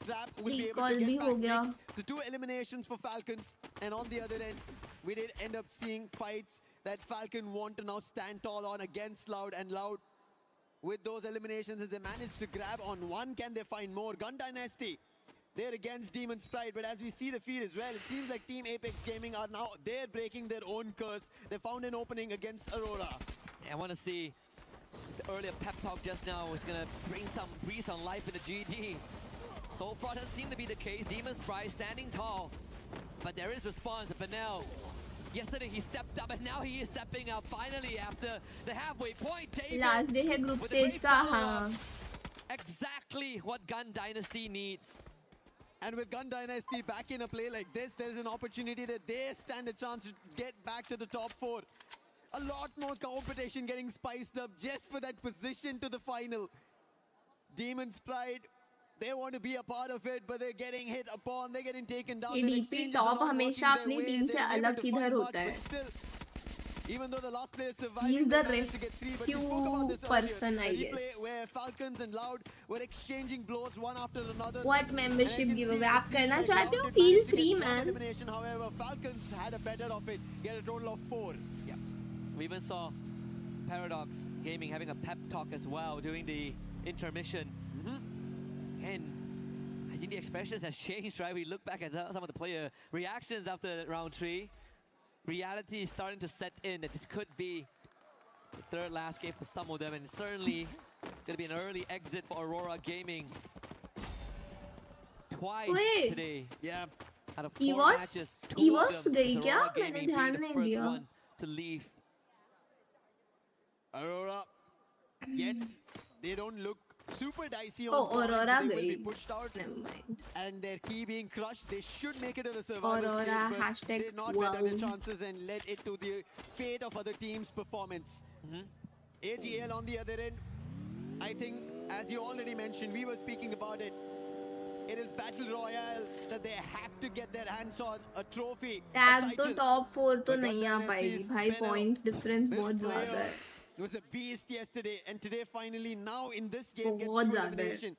Trap will be able to get back next. So 2 eliminations for Falcons, and on the other end, we did end up seeing fights that Falcon want to now stand tall on against Loud, and Loud with those eliminations, as they managed to grab on one, can they find more? Gun Dynasty, they're against Demon's Pride, but as we see the feed as well, it seems like Team Apex Gaming are now, they're breaking their own curse. They found an opening against Aurora. I want to see the earlier pep talk just now was going to bring some breeze on life in the GD. So far, doesn't seem to be the case. Demon's Pride standing tall, but there is response. Benel, yesterday he stepped up, and now he is stepping up finally after the halfway point. David, last day है group stage का, हाँ. Exactly what Gun Dynasty needs. And with Gun Dynasty back in a play like this, there's an opportunity that they stand a chance to get back to the top 4. A lot more competition getting spiced up just for that position to the final. Demon's Pride, they want to be a part of it, but they're getting hit upon, they're getting taken down. DP top हमेशा अपनी team से अलग किधर होता है. Even though the last player survived, he is the rescue person, I guess. Where Falcons and Loud were exchanging blows one after another. What membership giveaway आप करना चाहते हो? Feel free, man. Elimination, however, Falcons had a better of it. Get a total of 4. Yeah. We even saw Paradox Gaming having a pep talk as well during the intermission. And I think the expressions has changed, right? We look back at some of the player reactions after round 3. Reality is starting to set in that this could be the 3rd last game for some of them, and certainly going to be an early exit for Aurora Gaming. Twice today. Yeah. Out of 4 matches, 2 of them गई is क्या? Aurora मैंने Gaming ध्यान being the नहीं first दिया. one to leave. Aurora, yes, they don't look super dicey on Aurora points. They will गई. be pushed out. Never mind. And their key being crushed. They should make it to the survival Aurora stage, but did not better their chances and led it to the fate of other teams' performance. AGL on the other end, I think, as you already mentioned, we were speaking about it. it is Battle Royale that they have to get their hands on a trophy, a tag तो title. Top 4 तो But नहीं आ Gundan पाएगी is भाई, better. Points difference This बहुत ज्यादा player है, was a beast yesterday, and today finally now in this game gets बहुत to ज्यादा है. elimination.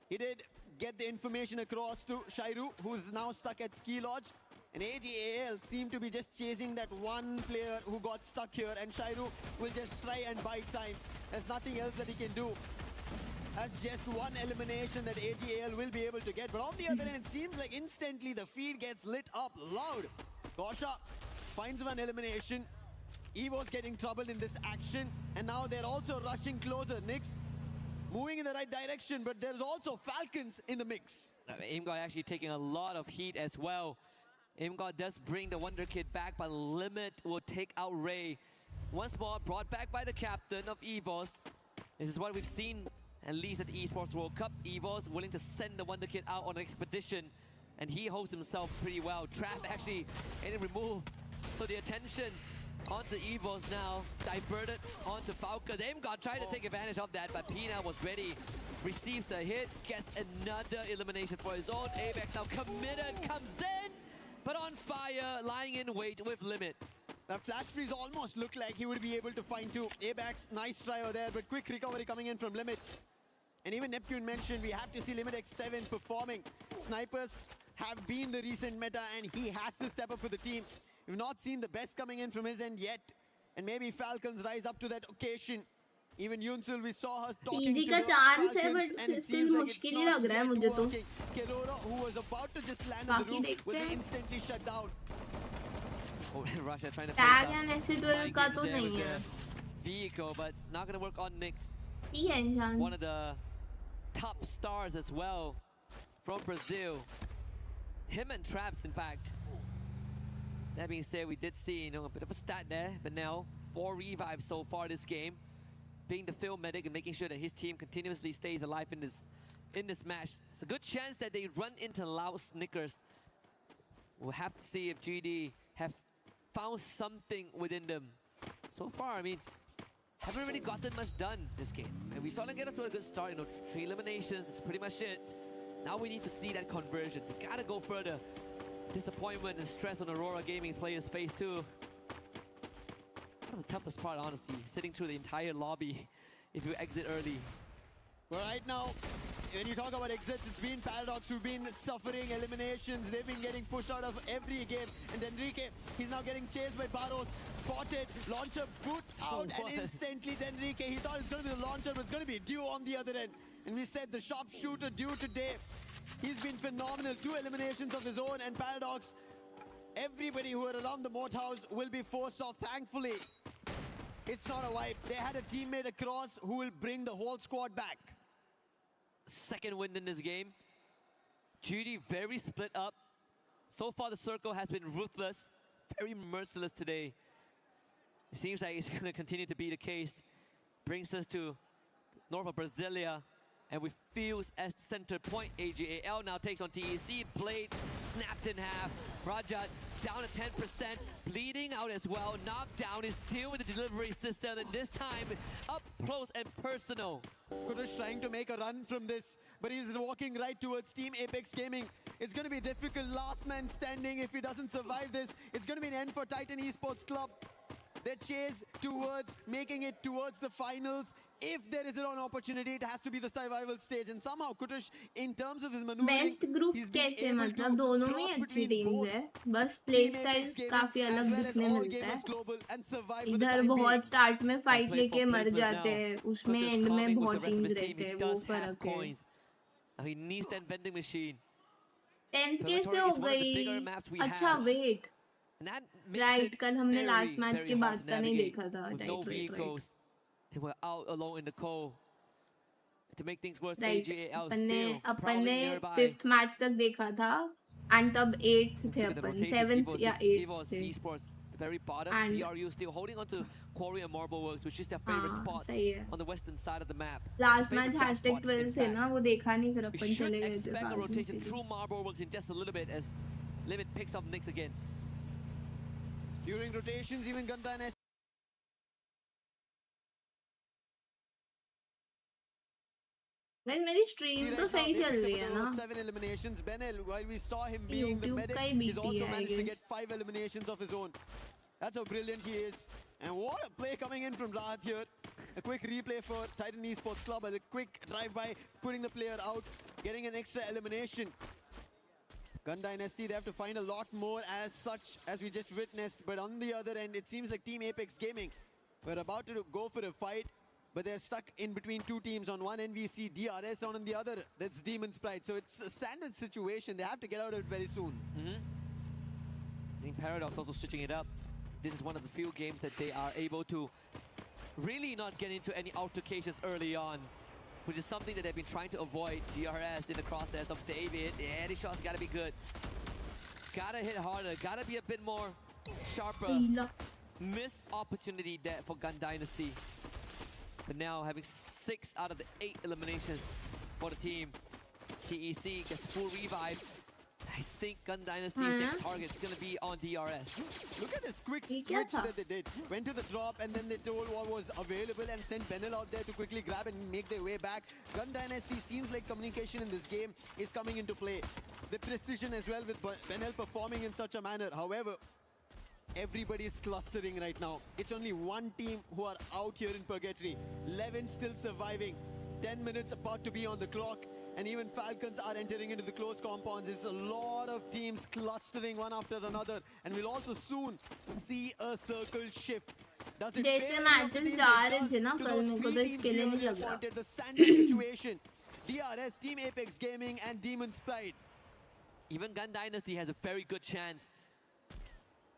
He did get the information across to Shairu, who's now stuck at Ski Lodge. And AGAL seem to be just chasing that one player who got stuck here, and Shairu will just try and buy time. There's nothing else that he can do. That's just one elimination that AGAL will be able to get. But on the other end, it seems like instantly the feed gets lit up loud. Gosha finds one elimination. Evo's getting troubled in this action, and now they're also rushing closer. Nyx moving in the right direction, but there's also Falcons in the mix. Imgod actually taking a lot of heat as well. Imgod does bring the Wonder Kid back, but Limit will take out Ray. Once more, brought back by the captain of EVOS. This is what we've seen, at least at the Esports World Cup. EVOS willing to send the Wonder Kid out on an expedition, and he holds himself pretty well. Trap actually getting removed, so the attention onto EVOS now, diverted onto Falcons. Imgod tried to take advantage of that, but Pina was ready. Receives the hit, gets another elimination for his own. Apex now committed, comes in, but on fire, lying in wait with Limit. That flash freeze almost looked like he would be able to find two. Abax, nice try over there, but quick recovery coming in from Limit. And even Neptune mentioned we have to see Limit X7 performing. Snipers have been the recent meta, and he has to step up for the team. We've not seen the best coming in from his end yet. And maybe Falcons rise up to that occasion. Even Yunsul, we saw her talking PG to का the chance है, Falcons, but and it still seems like मुश्किल it's he not लग रहा है yet मुझे तो. working. Kerora, who was about to just land on बाकी the roof, देखते was हैं. instantly shut down. Oh, Russia trying to tag play and some S8UL mind का games तो there नहीं with है. the vehicle, but not gonna work on Nyx. ठीक है इंसान. One of the top stars as well from Brazil. Him and Traps, in fact. That being said, we did see a bit of a stat there, but now 4 revives so far this game. Being the field medic and making sure that his team continuously stays alive in this match. It's a good chance that they run into Loud Snickers. We'll have to see if GD have found something within them. So far, I mean, haven't really gotten much done this game. And we saw them get up to a good start, 3 eliminations, that's pretty much it. Now we need to see that conversion. We gotta go further. Disappointment and stress on Aurora Gaming's players' face too. One of the toughest part, honestly, sitting through the entire lobby if you exit early. But right now, when you talk about exits, it's been Paradox who've been suffering eliminations. They've been getting pushed out of every game. And Denrique, he's now getting chased by Barros. Spotted, launcher boot out, and instantly Denrique, he thought it's going to be the launcher, but it's going to be Dew on the other end. And we said the sharpshooter Dew today, he's been phenomenal. 2 eliminations of his own, and Paradox, everybody who are around the Moat House will be forced off. Thankfully, it's not a wipe. They had a teammate across who will bring the whole squad back. Second win in this game. Judy very split up. So far the circle has been ruthless, very merciless today. It seems like it's going to continue to be the case. Brings us to north of Brasilia, and with Fuse as center point. AGAL now takes on TEC. Blade snapped in half. Rajat down to 10%, bleeding out as well. Knockdown is still with the delivery system, and this time up close and personal. Kurush trying to make a run from this, but he's walking right towards Team Apex Gaming. It's going to be difficult. Last man standing. If he doesn't survive this, it's going to be an end for Titan Esports Club. They chase towards making it towards the finals. If there is an opportunity, it has to be the survival stage. And somehow Kutush, in terms of his maneuvering, best group कैसे, मतलब दोनों में अच्छी teams है, बस play style काफी अलग दिखने मिलता है. इधर बहुत स्टार्ट में फाइट लेके मर जाते हैं, उसमें एंड में बहुत टीम्स रहते हैं, वो फर्क है. He needs that vending machine. 10th कैसे हो गई? अच्छा वेट, राइट, कल हमने लास्ट मैच के बाद का नहीं देखा था. Right. They were out alone in the cold. To make things worse, Right. AGAL still upon prowling ने nearby. 5th मैच तक देखा था, and तब 8th थे अपन, 7th या 8th थे. Esports, the very bottom. And BRU still holding on to Quarry and Marble Works, which is their favorite spot सही है. on the western side of the map. Last Favorite match top hashtag spot, 12 in थे fact. ना, वो देखा नहीं, फिर We upon should चले गए थे expect a बाद में rotation से. through Marble Works in just a little bit as Limit picks up Nyx again. During rotations, even Ganda and guys मेरी स्ट्रीम तो सही चल रही है ना 7 eliminations. Benel, while we saw him being the YouTube medic, का ही he's BT also है, I managed to get guess. 5 eliminations of his own. That's how brilliant he is. And what a play coming in from Rahat here. A quick replay for Titan Esports Club. A quick drive-by, putting the player out, getting an extra elimination. Gun Dynasty, they have to find a lot more as such, as we just witnessed. But on the other end, it seems like Team Apex Gaming were about to go for a fight, but they're stuck in between two teams. On one end, we see DRS, on the other, that's Demon's Pride. So it's a sandwich situation. They have to get out of it very soon. I think Paradox also switching it up. This is one of the few games that they are able to really not get into any altercations early on, which is something that they've been trying to avoid. DRS in the crosshairs of David. Yeah, these shots gotta be good. Gotta hit harder, gotta be a bit more sharper. Missed opportunity there for Gun Dynasty. But now having 6 out of the 8 eliminations for the team. TEC gets full revive. I think Gun Dynasty's next target is going to be on DRS. Look at this quick switch that they did. Went to the drop and then they told what was available and sent Benel out there to quickly grab and make their way back. Gun Dynasty seems like communication in this game is coming into play. The precision as well with Benel performing in such a manner. However, everybody is clustering right now. It's only one team who are out here in Purgatory. 11 still surviving. 10 minutes about to be on the clock. And even Falcons are entering into the close compounds. It's a lot of teams clustering one after another. And we'll also soon see a circle shift. Does it जैसे matches जा रहे थे ना कल मेरे को तो इसके लिए नहीं लग रहा. The sandwich situation. DRS, Team Apex Gaming and Demon's Pride. Even Gun Dynasty has a very good chance.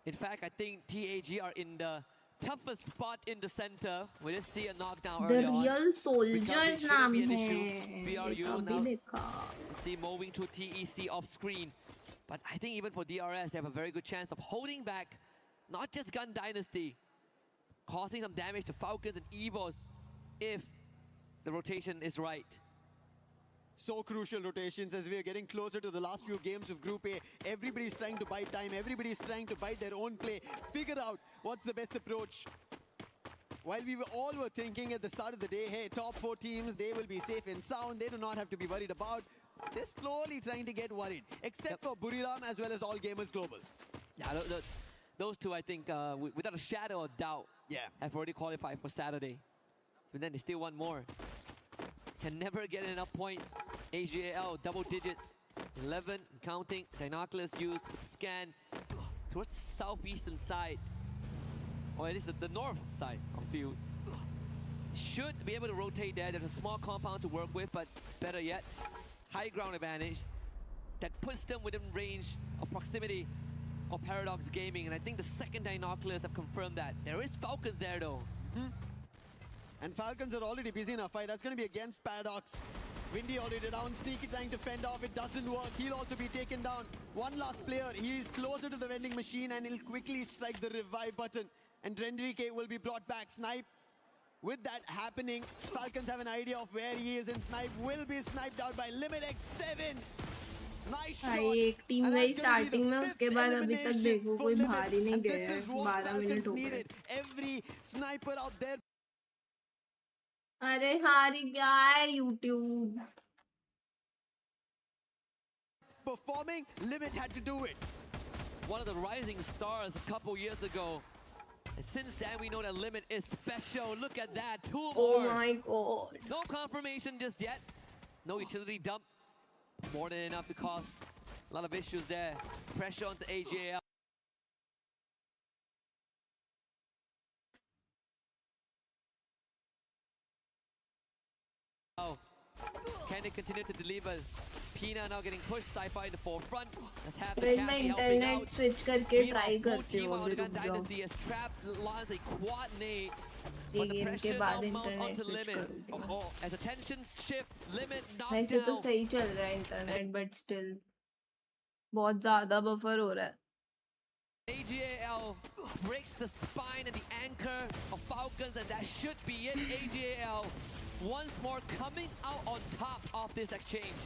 In fact, I think TAG are in the toughest spot in the center. We just see a knockdown early on. The Real Soldiers नाम है. BRU now see moving to TEC off screen. But I think even for DRS, they have a very good chance of holding back not just Gun Dynasty, causing some damage to Falcons and Evos if the rotation is right. So crucial rotations as we are getting closer to the last few games of Group A. Everybody's trying to bite time. Everybody's trying to bite their own play. Figure out what's the best approach. While we all were thinking at the start of the day, hey, top 4 teams, they will be safe and sound. They do not have to be worried about. They're slowly trying to get worried. Except for Buriram as well as All Gamers Global. Yeah, those two, I think, without a shadow of doubt, have already qualified for Saturday. But then they still want more. Can never get enough points. HGAL, double digits. 11, counting. Dinoculus used scan towards the southeastern side. Or at least the north side of fields. Should be able to rotate there. There's a small compound to work with, but better yet, high ground advantage. That puts them within range of proximity of Paradox Gaming. And I think the second Dinoculus have confirmed that. There is Falcons there though. And Falcons are already busy in a fight. That's going to be against Paradox. Windy already down. Sneaky trying to fend off. It doesn't work. He'll also be taken down. One last player. He's closer to the vending machine and he'll quickly strike the revive button. And Drendrike will be brought back. Snipe. With that happening, Falcons have an idea of where he is, and Snipe will be sniped out by Limit X7. Nice shot. एक team गई starting में उसके बाद अभी तक देखो कोई बाहर ही नहीं गया है 12 मिनट हो गए. Every sniper out there. अरे हारी क्या है YouTube. Performing, Limit had to do it. One of the rising stars a couple years ago. And since then, we know that Limit is special. Look at that, 2 more. Oh my god. No confirmation just yet. No utility dump. More than enough to cause a lot of issues there. Pressure onto AGAL. Can they continue to deliver? Pina now getting pushed, Sci-Fi in the forefront. That's happening. मैं internet switch करके try करती हूँ अभी रुक जाओ. ये game के बाद इंटरनेट स्विच करूँगी. As attention shift, Limit वैसे तो सही चल रहा है इंटरनेट, but still बहुत ज़्यादा बफर हो रहा है. AGAL breaks the spine and the anchor of Falcons, and that should be it. AGAL once more coming out on top of this exchange.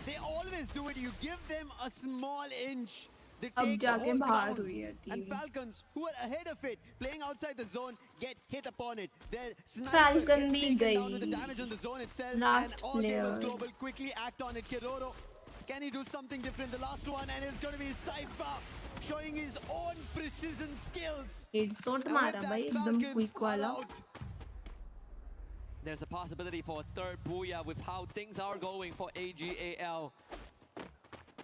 They always do it. You give them a small inch they अब take the जाके whole बाहर ground. हुई है And team. Falcons, who are ahead of it, playing outside the zone, get hit upon it. Their sniper Falcon gets भी taken down with the गई. damage on the zone itself. Last and all Tables player. Global quickly act on it. Kiroro, can he do something different? The last one, and it's going to be Cypher showing his own precision skills. Headshot And मारा with भाई that, एकदम Falcons quick are वाला. out. There's a possibility for a third booyah with how things are going for AGAL.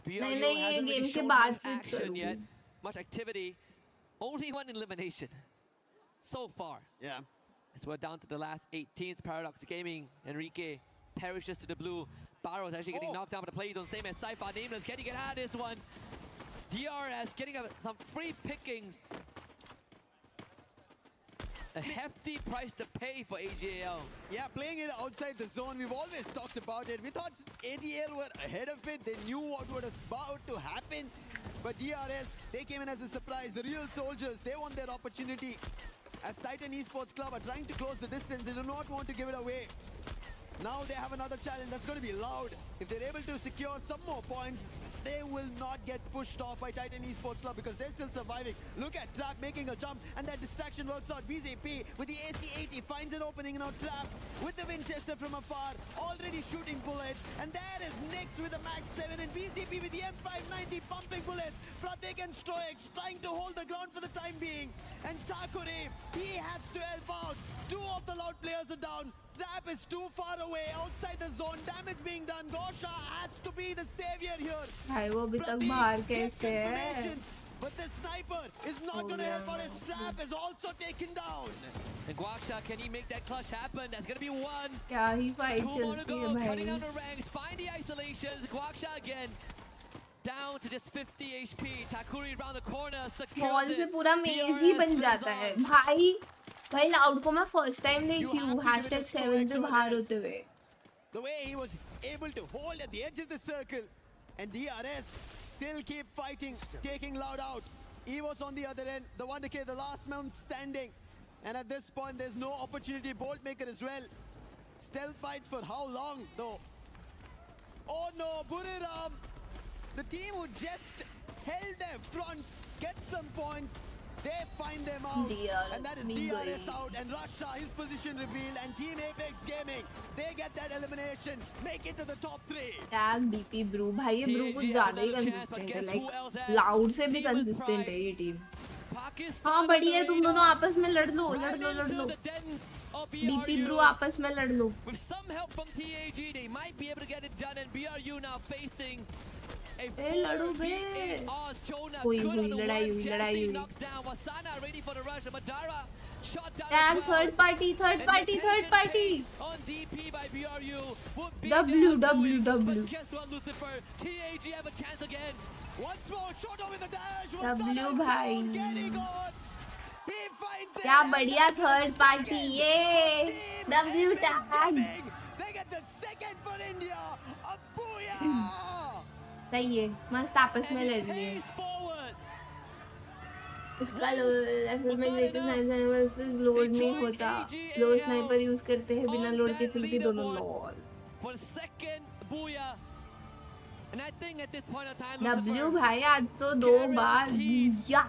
BRU नहीं, hasn't ये really game के shown बाद much से action करूँगी. yet. Much activity. Only one elimination so far. Yeah. As we're down to the last 18th. Paradox Gaming, Enrique perishes to the blue. Barrows actually getting knocked down by the play zone. Same as Cypher. Nameless, can he get out of this one? DRS getting some free pickings. A hefty price to pay for AGL. Yeah, playing it outside the zone, we've always talked about it. We thought AGL were ahead of it. They knew what was about to happen. But DRS, they came in as a surprise. The real soldiers, they want their opportunity. As Titan Esports Club are trying to close the distance, they do not want to give it away. Now they have another challenge that's going to be loud. If they're able to secure some more points, they will not get pushed off by Titan Esports Club because they're still surviving. Look at Trap making a jump, and that distraction works out. VZP with the AC-80 finds an opening. Now Trap with the Winchester from afar, already shooting bullets. And there is Nyx with the Max 7 and VZP with the M590 pumping bullets. Pratik and Stroix trying to hold the ground for the time being. And Takure, he has to help out. Two of the Loud players are down. Trap is too far away, outside the zone, damage being done. Gosha has to be the savior here. भाई वो अभी तक बाहर कैसे है? Confirmations, but the sniper is not going to help out. His Trap is also taken down. And Guaksha, can he make that clutch happen? That's going to be one. क्या ही fight Two more to चलती है go, cutting भाई. down the ranks, find the isolations. Guaksha again. Down to just 50 HP. Takuri around the corner, secures Ball से it. पूरा maze ही बन जाता है. भाई Loud को मैं first time देखी हूँ. #7 से बाहर होते हुए. The way he was able to hold at the edge of the circle, and DRS still keep fighting, taking Loud out. He was on the other end, the 1K, the last man standing. And at this point, there's no opportunity. Boltmaker as well. Stealth fights for how long, though? Oh no, Buriram! The team who just held their front, get some points. They find them out, DRS and that is DRS out, and Russia, his position revealed, and Team Apex Gaming, they get that elimination, make it to the top 3. Tag DP Brew, भाई ये Brew कुछ ज़्यादा ही consistent है, like Loud से भी consistent है ये team. हाँ बढ़िया है, तुम दोनों आपस में लड़ लो. DP Brew आपस में लड़ लो. With some help from TAG, they might be able to get it done, and BRU now facing a लड़ो बे. हुई लड़ाई हुई. Tag third party. On DP by BRU. W. Guess what, Lucifer? TAG have a chance again. Once more, shot over the dash. W भाई. He finds क्या it. बढ़िया third party ये. W tag. They get the second for India. A booyah. सही है, मस्त आपस में लड़ रही है. इसका लोड नहीं होता. दो स्नाइपर यूज करते हैं बिना लोड के चलती दोनों. लॉल. W भाई आज तो 2 बार या.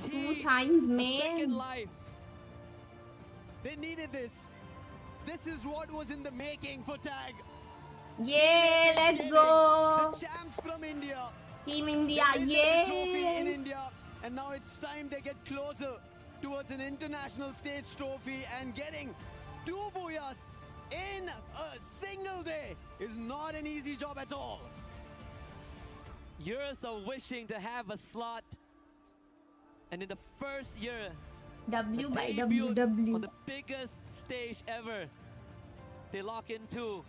Two times man. They needed this. This is what was in the making for Tag. Yeah, let's go. The champs from India. Team India, They win the trophy in yeah. India, and now it's time they get closer towards an international stage trophy, and getting 2 booyahs in a single day is not an easy job at all. Years of wishing to have a slot, and in the first year, W by debut WW. on the biggest stage ever, they lock in 2.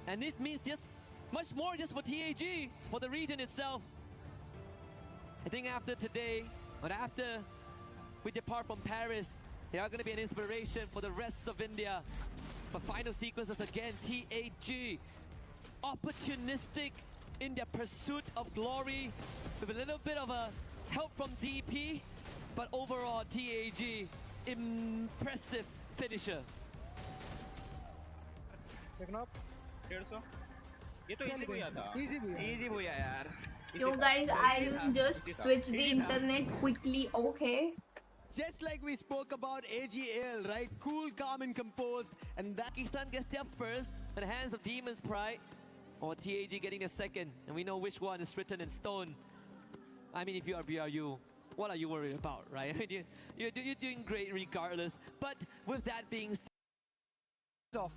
And it means just much more just for TAG, for the region itself. I think after today, or after we depart from Paris, they are going to be an inspiration for the rest of India. But final sequences again, TAG, opportunistic in their pursuit of glory, with a little bit of a help from DP, but overall TAG, impressive finisher. Picking up. 150. ये तो easy भूया था easy भूया यार Yo guys, I will just switch the internet quickly, okay? Just like we spoke about AGL, right? Cool, calm, and composed. And that Pakistan gets their first at the hands of Demon's Pride. Or TAG getting a second. And we know which one is written in stone. I mean, if you are BRU, what are you worried about, right? You're doing great regardless. But with that being said,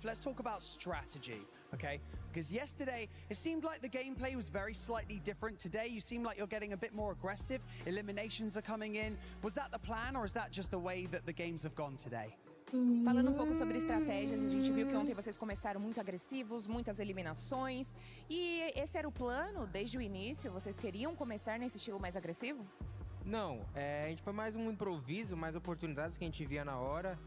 let's talk about strategy, okay? Because yesterday, it seemed like the gameplay was very slightly different. Today, you seem like you're getting a bit more aggressive. Eliminations are coming in. Was that the plan, or is that just the way that the games have gone today? Falando pouco sobre estratégias, a gente viu que ontem vocês começaram muito agressivos, muitas eliminações. E esse era o plano desde o início? Vocês queriam começar nesse estilo mais agressivo? Não, a gente foi mais um improviso, mais oportunidades que a gente via na hora.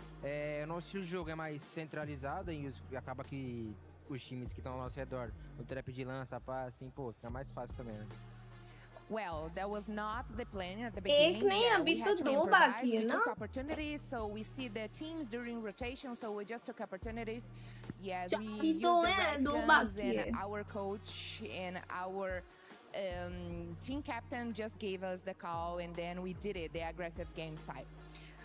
O nosso estilo de jogo é mais centralizado e acaba que os times que estão ao nosso redor, o trap de lança, pá, assim, pô, fica mais fácil também, né? Well, that was not the plan at the beginning. We had to improvise. We took opportunities, so we see the teams during rotation, so we just took opportunities. Yes, we used the right guns, and our coach and our team captain just gave us the call, and then we did it, the aggressive games type.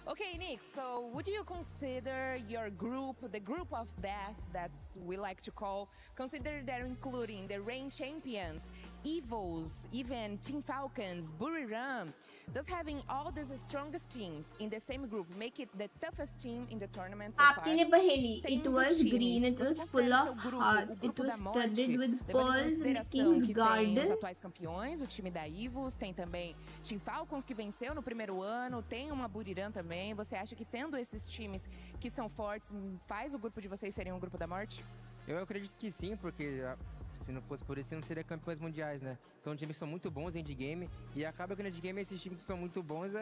Okay, Nick, so would you consider your group, the group of death that we like to call, consider that including the reign champions, Evils, even Team Falcons, Buriram, does having all these strongest teams in the same group make it the toughest team in the tournament so far? It was green, it was full of heart, it was studded with pearls in the King's Garden. Os atuais campeões, o time da Evils, tem também Team Falcons que venceu no primeiro ano, tem uma Buriram também. Você acha que tendo esses times que são fortes, faz o grupo de vocês serem um grupo da morte? Eu acredito que sim, porque se não fosse por isso, não seria campeões mundiais, né? São times que são muito bons em endgame e acaba que no endgame esses times que são muito bons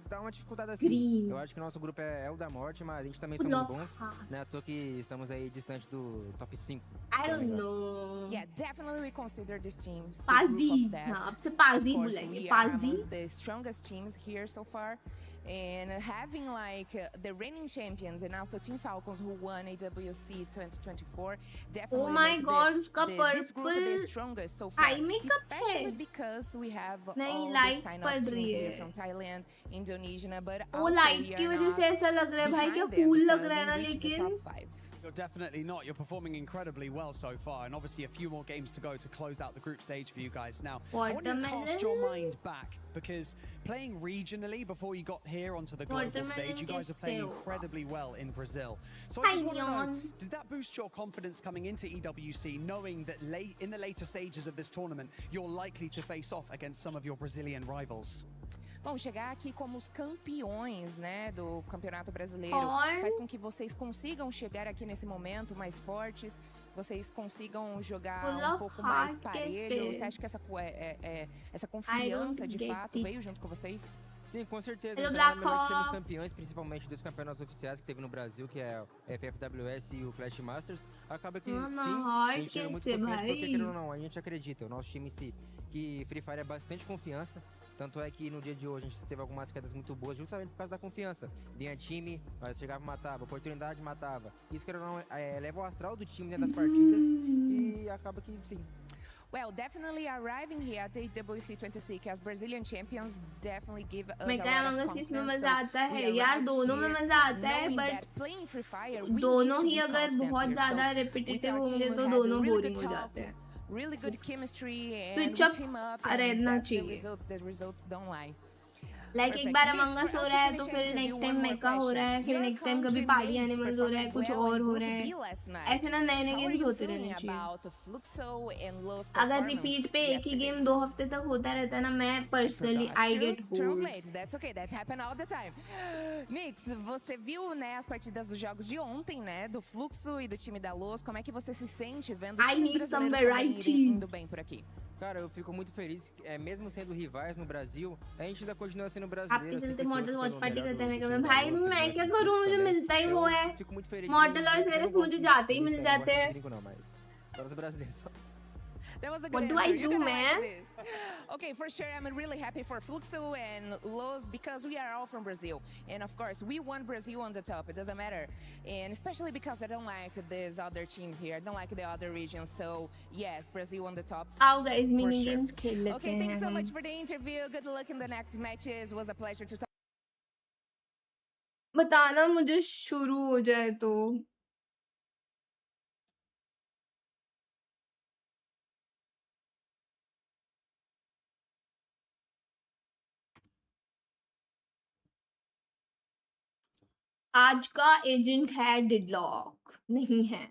dá uma dificuldade assim. Green. Eu acho que o nosso grupo é o da morte, mas a gente também somos bons, né? À toa que estamos aí distante do top 5. I don't know. Yeah, definitely we consider these teams Pazdi. Pazdi बोलेंगे. Pazdi. The strongest teams here so far. And having like the reigning champions and also Team Falcons who won EWC 2024 definitely oh my god, उसका this group the strongest so far, especially because we have all this kind of teams here from Thailand, Indonesia, but also lights की वजह से ऐसा लग रहा है भाई क्या cool लग रहा है ना लेकिन You're definitely not. You're performing incredibly well so far, and obviously a few more games to go to close out the group stage for you guys. Now, I want you to cast your mind back, because playing regionally before you got here onto the global stage, you guys are playing incredibly well in Brazil. So I just want to know, did that boost your confidence coming into EWC, knowing that in the later stages of this tournament, you're likely to face off against some of your Brazilian rivals? Bom, chegar aqui como os campeões, né, do Campeonato Brasileiro faz com que vocês consigam chegar aqui nesse momento mais fortes, vocês consigam jogar um pouco mais parelho. Você acha que essa confiança de fato veio junto com vocês? Sim, com certeza. Então, é melhor que sermos campeões, principalmente dos campeonatos oficiais que teve no Brasil, que é o FTWS e o Clash Masters. Acaba que, sim, a gente é muito confiante, porque querendo ou não, a gente acredita. O nosso time em si, que Free Fire é bastante confiança. Tanto é que no dia de hoje a gente teve algumas quedas muito boas, justamente por causa da confiança. Vinha time, nós chegava e matava, oportunidade matava. Isso, querendo ou não, leva o astral do time dentro das partidas e acaba que, sim. Well, definitely arriving here at the EWC 26 as Brazilian champions definitely give us a मैं lot of confidence में confidence. मजा आता है यार दोनों में मजा आता है but दोनों ही अगर बहुत ज़्यादा repetitive होंगे तो दोनों boring हो जाते हैं. Really good chemistry and Switch we up team up रहना and चाहिए. the results don't lie. Like एक बार Among Us हो रहा है तो फिर next time Mecha हो रहा है, फिर next time कभी Party Animals हो रहा है, कुछ और हो रहा है. ऐसे ना नए games होते रहने चाहिए. अगर repeat पे एक ही game 2 हफ्ते तक होता रहता है ना, मैं personally I get bored. That's okay, that happen all the time. Nix, você viu, né, as partidas dos jogos de ontem, né, do Fluxo e do time da Luz? Como é que você se sente vendo os times brasileiros também indo bem por aqui? Cara, eu fico muito feliz, mesmo sendo rivais no Brasil, a gente ainda continua sendo brasileiro. आपके चलते model watch party करते हैं मैं भाई मैं क्या करूं, मुझे मिलता ही वो है मॉडल और सिर्फ मुझे जाते ही मिल जाते हैं. That was a good What do answer. I You're do, gonna like man? this. Okay, for sure, I'm really happy for Fluxo and Los because we are all from Brazil. And of course, we want Brazil on the top. It doesn't matter. And especially because I don't like these other teams here. I don't like the other regions. So yes, Brazil on the top. आओ guys for mini sure. games खेल लेते Okay, हैं thanks so हम. much for the interview. Good luck in the next matches. It was a pleasure to talk. बताना मुझे शुरू हो जाए तो. आज का एजेंट है डिडलॉक नहीं है.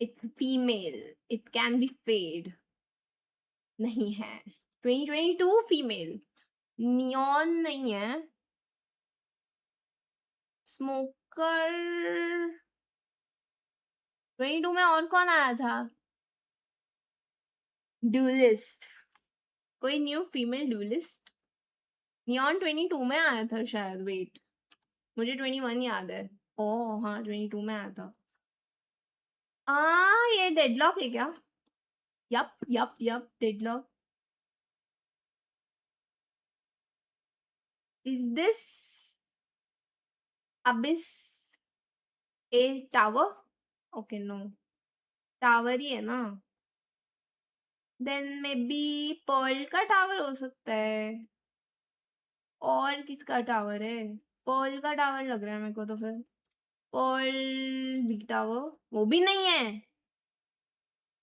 It's female. It can be fade. नहीं है. 2022 female. Neon नहीं है. Smoker 22 में और कौन आया था? Duelist. कोई न्यू फीमेल duelist? Neon 22 में आया था शायद. वेट, मुझे 21 याद है. ओह हाँ 22 में आया था. ये डेडलॉक है क्या? Yup deadlock. Is this Abyss a tower? Okay, no. Tower ही है ना. Then maybe पर्ल का टावर हो सकता है. और किसका टावर है? पर्ल का टावर लग रहा है मेरे को तो फिर. पर्ल बी टावर वो भी नहीं है.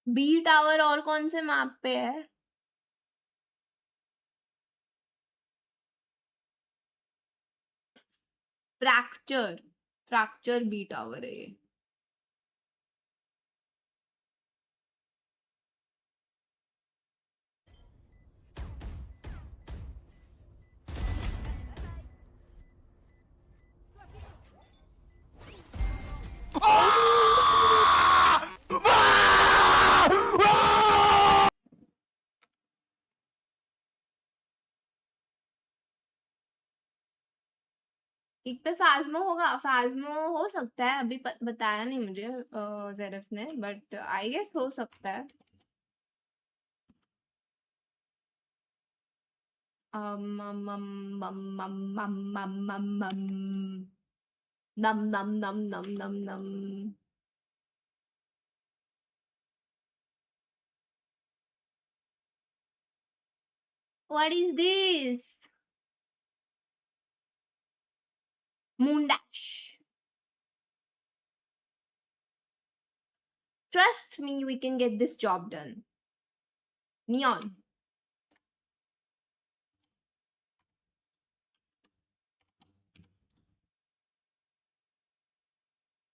बी टावर और कौन से मैप पे है? फ्रैक्चर बी टावर है ये. एक पे फाज्मो होगा. फाज्मो हो सकता है. अभी बताया नहीं मुझे ज़ेरफ ने, बट आई गेस हो सकता है. um um um um um um um um um num num num num num num. What is this? Moon dash. Trust me, we can get this job done. Neon.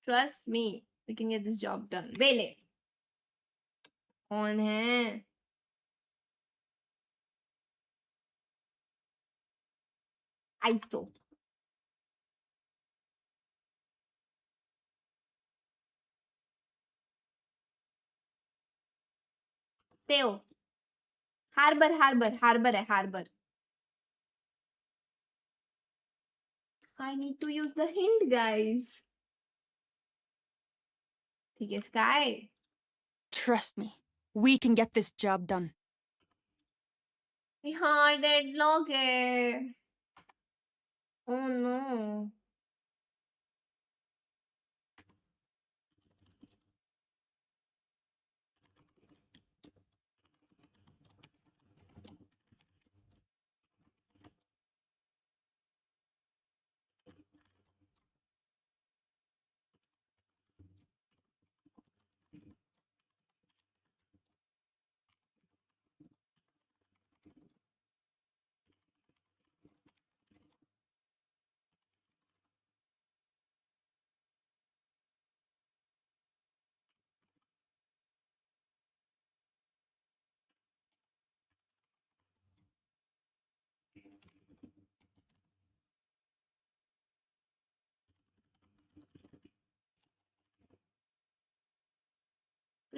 Trust me, we can get this job done. Rayleigh. कौन है? Iso. Theo. Harbour है harbour. I need to use the hint, guys. ठीक है, Sky. Trust me, we can get this job done. हाँ deadlock है. Oh no.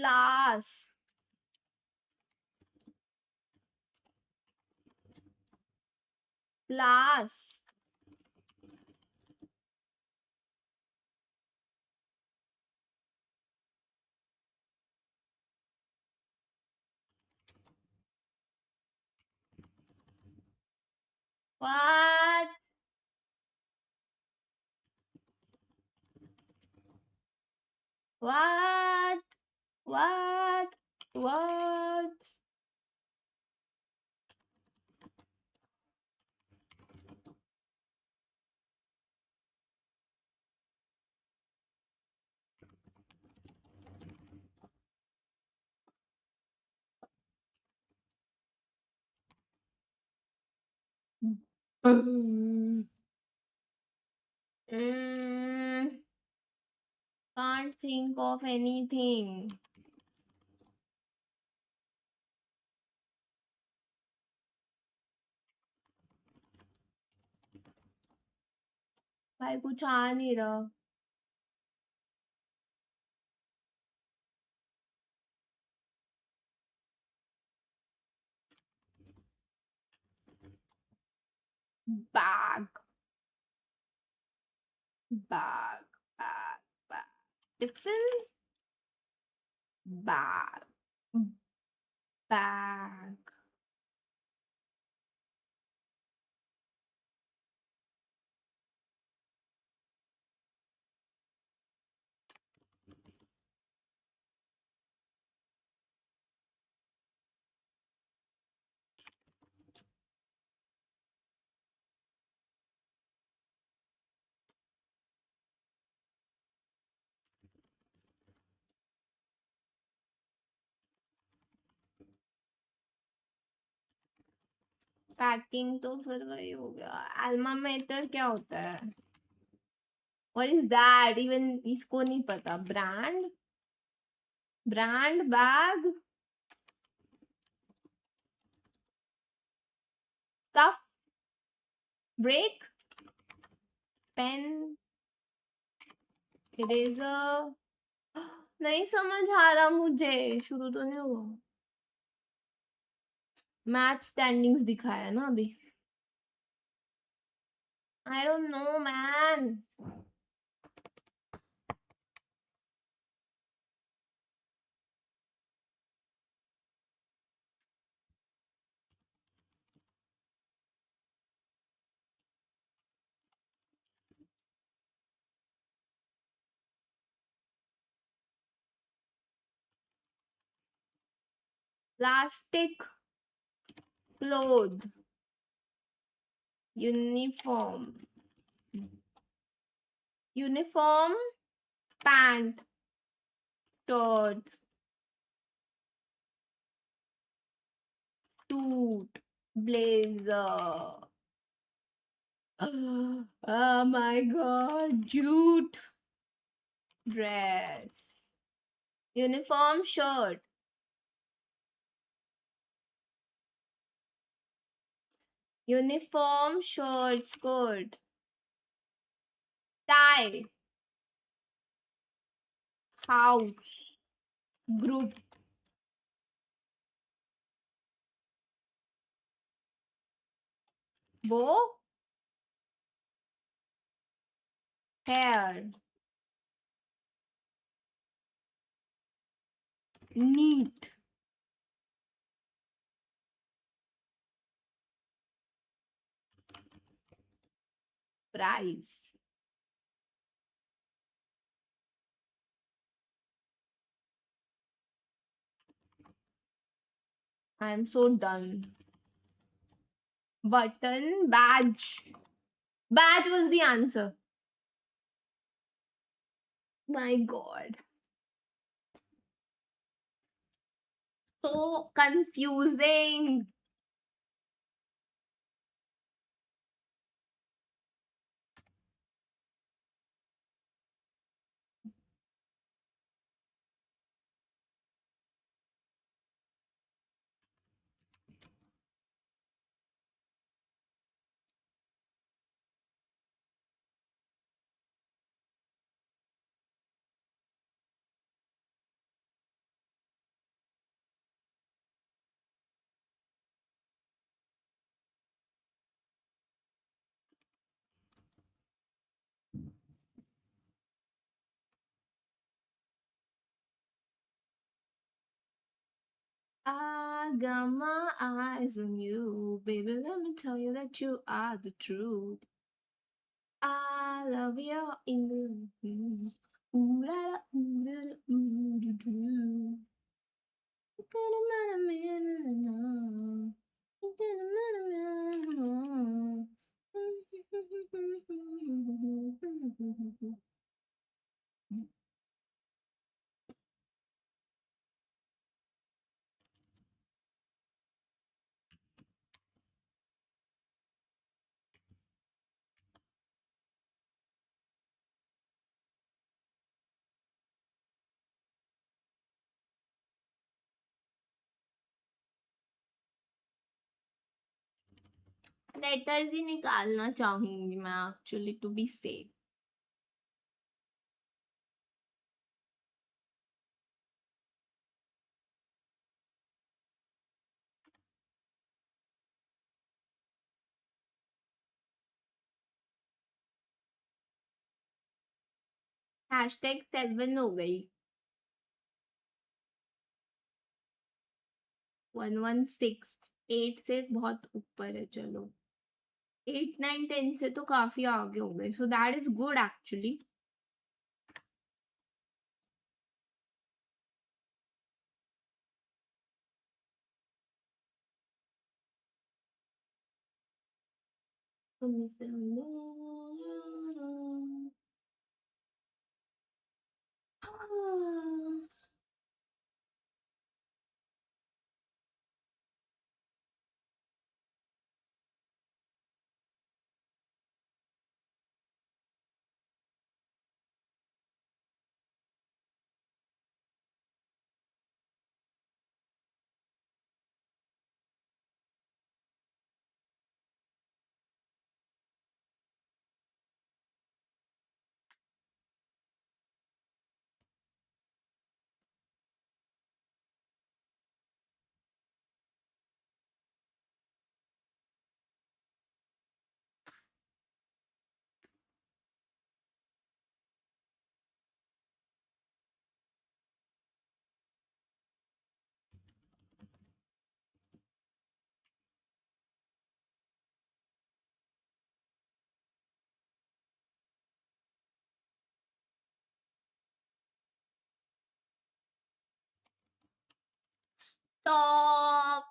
Class. Class. What? What? What? What? Can't think of anything. भाई कुछ आ नहीं रहा. Bag. Bag. Bag. Bag. Tiffin. Bag. Bag. Packing तो फिर वही हो गया. अल्मा मेटर क्या होता है? What is that? Even इसको नहीं पता. Brand? Brand bag? Stuff? Break? Pen? Eraser? नहीं समझ आ रहा मुझे. शुरू तो नहीं हुआ. मैच स्टैंडिंग्स दिखाया ना अभी. I don't know, man. Plastic cloth. Uniform. Uniform. Pant. Shirt. Suit. Blazer. Oh my god. Jute. Dress. Uniform shirt. Uniform shirt skirt. Tie. House. Group. Bow. Hair. Neat. Price. I am so done. Button. Badge. Badge was the answer. My god. So confusing. I got my eyes on you, baby. Let me tell you that you are the truth. I love your English. Ooh la la, ooh la la, ooh doo doo. Letters ही निकालना चाहूंगी मैं actually to be safe. #7 हो गई. 116. 8 से बहुत ऊपर है. चलो 8, 9, 10 से तो काफी आगे हो गए. So that is good actually. Stop.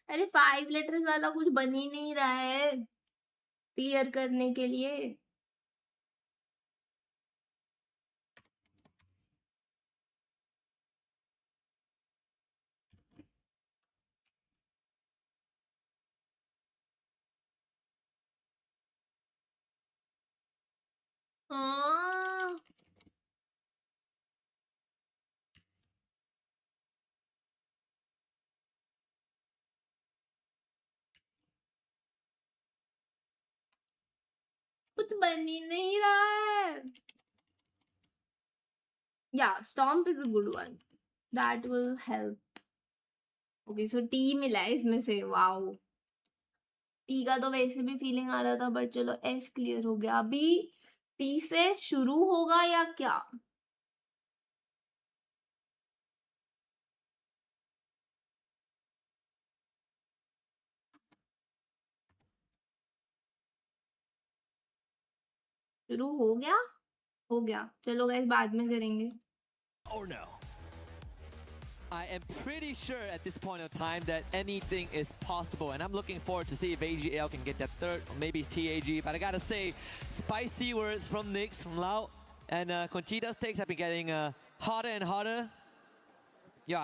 अरे 5 लेटर्स वाला कुछ बन ही नहीं रहा है क्लियर करने के लिए. हाँ कुछ बन ही नहीं रहा है. Yeah, Stomp is a good one. That will help. Okay, so T मिला है इसमें से. वाओ. T का तो वैसे भी फीलिंग आ रहा था बट चलो S क्लियर हो गया. अभी T से शुरू होगा या क्या? शुरू हो गया? हो गया. चलो गाइस बाद में करेंगे. Or no. I am pretty sure at this point of time that anything is possible, and I'm looking forward to see if AGL can get that third, or maybe TAG. But I gotta say, spicy words from Nyx, from Lau, and Conchita's takes have been getting hotter and hotter. Yeah,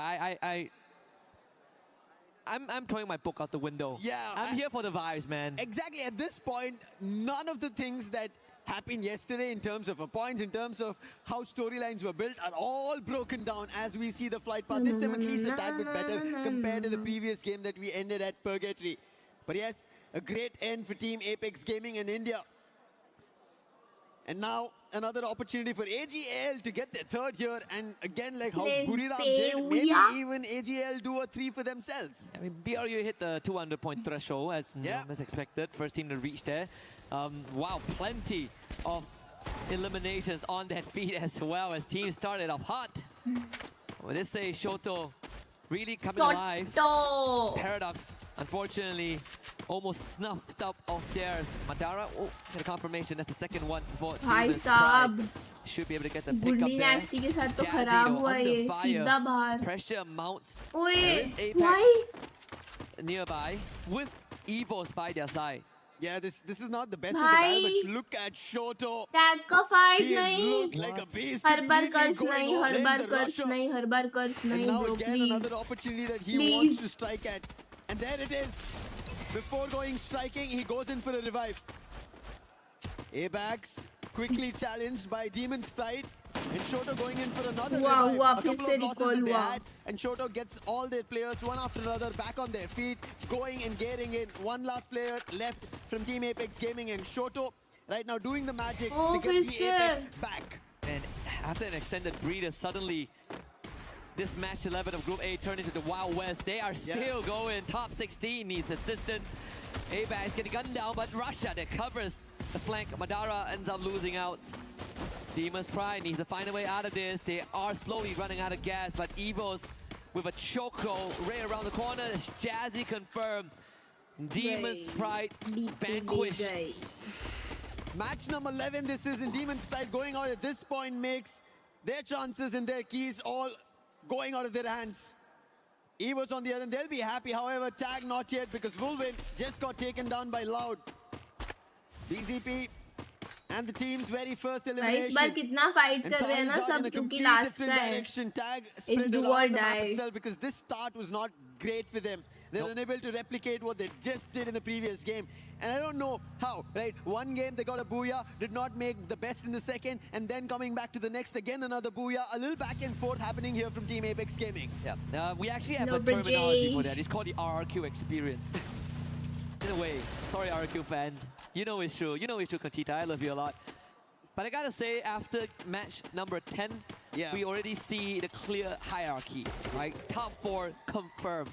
I'm throwing my book out the window. Yeah, I'm here for the vibes, man. Exactly. At this point, none of the things that happened yesterday in terms of points, in terms of how storylines were built, are all broken down as we see the flight path. This time at least a tad bit better compared to the previous game that we ended at Purgatory. But yes, a great end for Team Apex Gaming in India. And now another opportunity for AGL to get their third here, and again, like how Buriram did, maybe even AGL do a 3 for themselves. I mean, BRU hit the 200-point threshold as expected. First team to reach there. Wow, plenty of eliminations on that feed as well as teams started off hot. Well, this is Shoto really coming alive. Paradox, unfortunately, almost snuffed up of theirs. Madara, get a confirmation. That's the second one before Demon's Pride should be able to get the pick up there. Jazzy though under fire. Pressure mounts. There is Apex nearby with Evos by their side. Yeah, this is not the best of the battle, but look at Shoto. Tag ka fight He nahi. looked like a beast. Her bar completely curse going नहीं, all her in bar the curse Russia. नहीं, हर बार कर्स And नहीं, now bro, again please. another opportunity that he Please. wants to strike at. And there it is. Before going striking, he goes in for a revive. Abax quickly challenged by Demon's Pride. And Shoto going in for another revive. A couple of losses that they had. And Shoto gets all their players one after another back on their feet, going and getting in. One last player left from Team Apex Gaming, and Shoto right now doing the magic to get the Apex back. And after an extended breather, suddenly this match 11 of Group A turned into the Wild West. They are still going. Top 16 needs assistance. Apex getting gunned down, but Russia that covers the flank. Madara ends up losing out. Demon's Pride needs to find a way out of this. They are slowly running out of gas, but Evos with a choco right around the corner. It's Jazzy confirmed. Demon's Pride vanquished. Match number 11 this is, and Demon's Pride going out at this point makes their chances and their keys all going out of their hands. Evos on the other end, they'll be happy. However, tag not yet because Wolvin just got taken down by Loud. BZP and the team's very first elimination. इस बार कितना fight कर रहे हैं ना सब क्योंकि last का है. Tag spread around the map itself because this start was not great for them. They're unable to replicate what they just did in the previous game. And I don't know how, right? One game they got a booyah, did not make the best in the second, and then coming back to the next, again another booyah. A little back and forth happening here from Team Apex Gaming. Yeah, we actually have a terminology for that. It's called the RRQ experience. In a way, sorry RRQ fans. You know it's true. You know it's true, Conchita. I love you a lot. But I gotta say, after match number 10, we already see the clear hierarchy, right? Top 4 confirmed.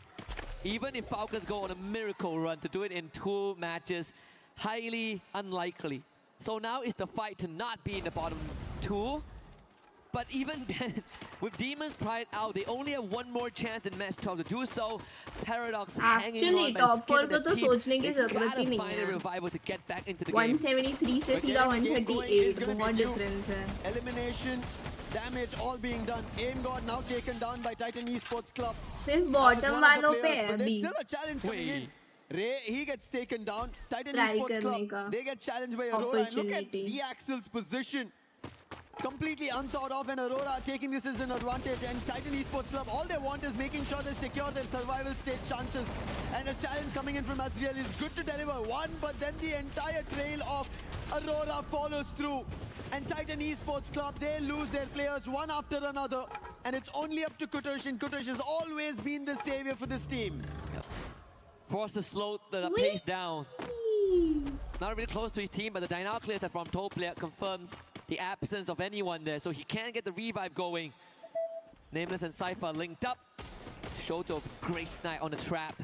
Even if Falcons go on a miracle run to do it in 2 matches, highly unlikely. So now it's the fight to not be in the bottom 2. But even then, with Demon's Pride out, they only have one more chance in match 12 to do so. Paradox hanging on by the skin of the team. They gotta find a revival to get back into the game. 173 से सीधा 138 बहुत difference है. Elimination, damage all being done. Aim God now taken down by Titan Esports Club. सिर्फ bottom वालों पे है But there's अभी. still a challenge coming in. Ray, he gets taken down. Titan Esports Club, they get challenged by Aurora. And look at the Axel's position. Completely unthought of, and Aurora taking this as an advantage. And Titan Esports Club, all they want is making sure they secure their survival stage chances. And a challenge coming in from S8UL is good to deliver one, but then the entire trail of Aurora follows through. And Titan Esports Club, they lose their players one after another. And it's only up to Kutush, and Kutush has always been the savior for this team. Forced to slow the pace down. Not really close to his team, but the Dynamo clear from top player confirms the absence of anyone there, so he can't get the revive going. Nameless and Cypher linked up. Shoto, great snipe on the trap.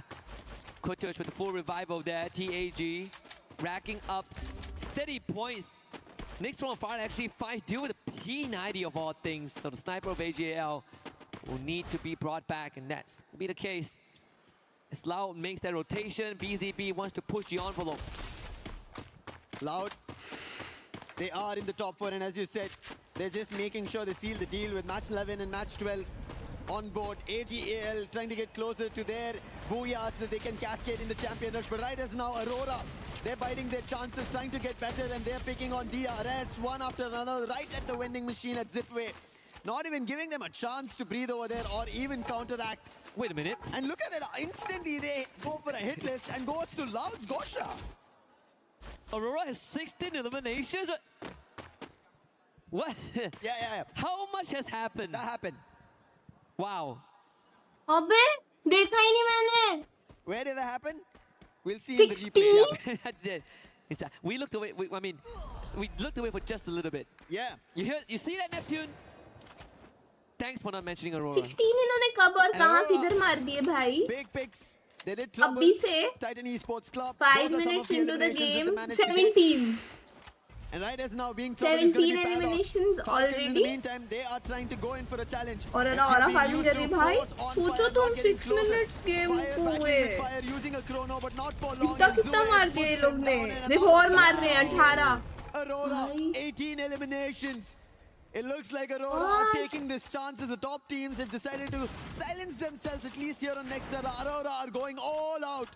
Kutush with the full revival there. TAG racking up steady points. Next one fire actually finds due with a P90 of all things, so the sniper of AGL will need to be brought back, and that's will be the case. As Loud makes that rotation, BZB wants to push the envelope. Loud, they are in the top 4, and as you said, they're just making sure they seal the deal with match 11 and match 12 on board. AGL trying to get closer to their booyahs that they can cascade in the champion rush. But right as now, Aurora, they're biting their chances, trying to get better, and they're picking on DRS one after another right at the vending machine at Zipway. Not even giving them a chance to breathe over there or even counteract. Wait a minute. And look at that, instantly they go for a hit list and goes to Loud's Gosha. Aurora has 16 eliminations. What? Yeah. How much has happened? That happened. Wow. अबे देखा ही नहीं मैंने. Where did that happen? We'll see 16? in the replay. We looked away. We looked away for just a little bit. Yeah. You see that, Neptune? Thanks for not mentioning Aurora. 16 इन्होंने कब और कहाँ किधर मार दिए भाई? Big picks. They did trouble. अभी से Titan Esports Club. 5 minutes into the game, 17. And right as now being trouble is going to be 17 eliminations already. In the meantime, they are trying to go in for a challenge. और aura farming कर रही भाई. सोचो तुम 6 minutes game को हुए. Using a chrono, but not for long. कितना मार दिया ये लोग ने. देखो और मार रहे हैं 18. Aurora, 18 eliminations. It looks like Aurora are taking this chance as the top teams have decided to silence themselves, at least here on Nextera. Aurora are going all out.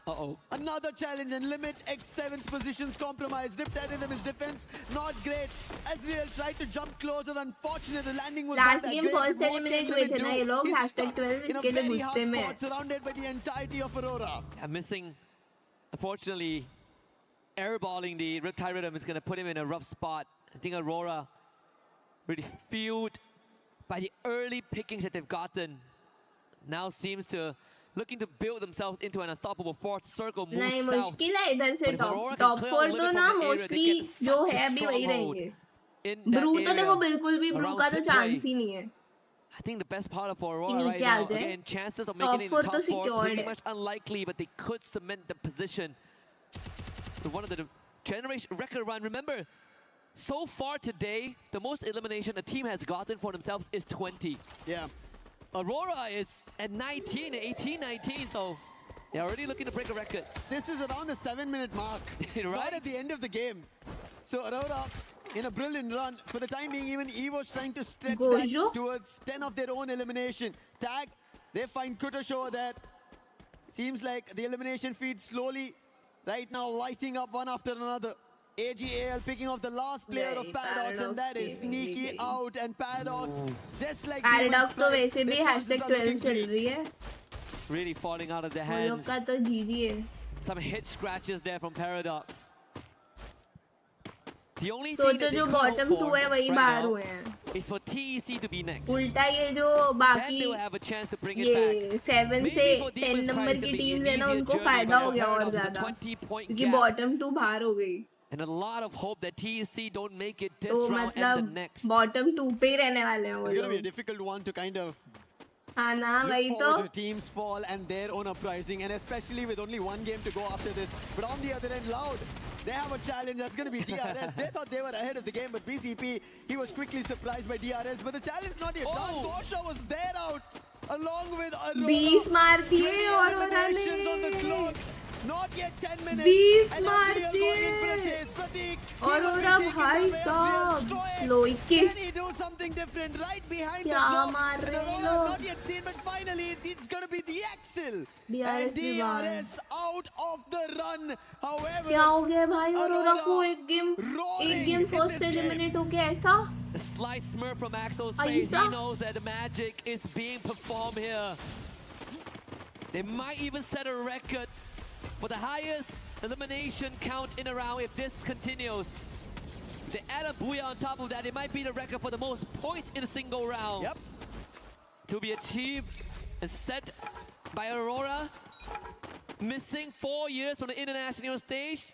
Another challenge and limit X7's positions compromised. Riptide his defense, not great. S8UL tried to jump closer. Unfortunately, the landing was last not game that first great. eliminate हुए थे ना ये लोग. #12 इसके लिए गुस्से में है. Surrounded by the entirety of Aurora. Missing, unfortunately, airballing the Riptide Rhythm is going to put him in a rough spot. I think Aurora really fueled by the early pickings that they've gotten. Now seems to looking to build themselves into an unstoppable fourth circle. नहीं मुश्किल है इधर से top 4 तो ना mostly जो है अभी वही रहेंगे. ब्रू तो देखो बिल्कुल भी ब्रू का तो चांस ही नहीं है. I think the best part of Aurora right now, again, chances of making it in the top 4 pretty much unlikely, but they could cement the position to one of the generation record run. Remember, so far today, the most elimination a team has gotten for themselves is 20. Yeah. Aurora is at 19, 18, 19, so they're already looking to break a record. This is around the 7-minute mark, right at the end of the game. So Aurora, in a brilliant run, for the time being, even EVO's trying to stretch that towards 10 of their own elimination. Tag, they find Kutasho there. Seems like the elimination feed slowly, right now, lighting up one after another. AGAL picking off the last player of Paradox, and that is sneaky out, and Paradox, just like Paradox तो वैसे भी #12 चल रही है. Really falling out of their hands. वो लोग का तो GG है. Some hit scratches there from Paradox. The only so thing that जो bottom 2 है वही बाहर हुए हैं. Is for TEC to be next. उल्टा ये जो बाकी ये 7 से 10 नंबर की टीम्स है ना उनको फायदा हो गया और ज़्यादा क्योंकि bottom 2 बाहर हो गई. And a lot of hope that TEC don't make it this round and the next. Bottom 2 पे ही रहने वाले हैं वो लोग. It's going to be a difficult one to kind of look forward to teams fall and their own uprising, and especially with only one game to go after this. But on the other end, Loud, they have a challenge. That's going to be DRS. They thought they were ahead of the game, but BCP, he was quickly surprised by DRS. But the challenge not yet done. Gosha was there out along with Aurora. 20 मार दिए Aurora ने. Not yet 10 minutes. 20 मार दिए. Aurora भाई साहब. लो 21. Can he do something different right behind the क्या clock? मार रहे Aurora लोग. not yet seen, but finally it's going to be the Axel. DRS And DRS out of the run. However, क्या हो गया भाई Aurora को एक गेम first eliminate हो गया ऐसा? A slight smirk from Axel's face. He knows that the magic is being performed here. They might even set a record for the highest elimination count in a round if this continues. If they add a Booyah on top of that, it might be the record for the most points in a single round. Yep. To be achieved and set by Aurora, missing 4 years from the international stage.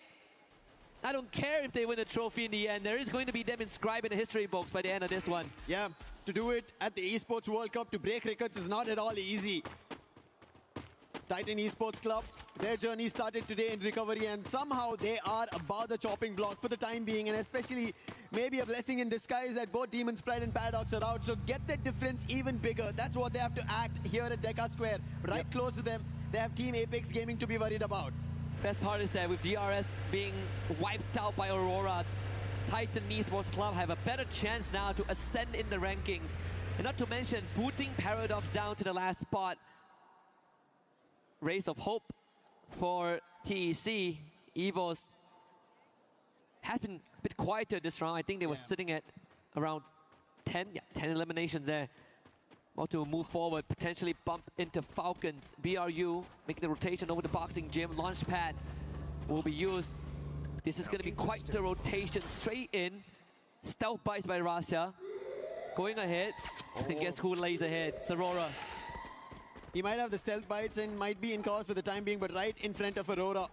I don't care if they win the trophy in the end. There is going to be them inscribed in the history books by the end of this one. Yeah, to do it at the Esports World Cup, to break records is not at all easy. Titan Esports Club, their journey started today in recovery, and somehow they are above the chopping block for the time being, and especially maybe a blessing in disguise that both Demon's Pride and Paradox are out, so get that difference even bigger. That's what they have to act here at Deca Square. Right close to them, they have Team Apex Gaming to be worried about. Best part is that with DRS being wiped out by Aurora, Titan Esports Club have a better chance now to ascend in the rankings. And not to mention, booting Paradox down to the last spot. Race of hope for TEC. EVOS has been a bit quieter this round. I think they were sitting at around 10 eliminations there. About to move forward, potentially bump into Falcons. BRU making the rotation over the boxing gym. Launchpad will be used. This is going to be quite the rotation. Straight in. Stealth bites by Rasha. Going ahead. And guess who lays ahead? It's Aurora. He might have the stealth bites and might be in call for the time being, but right in front of Aurora.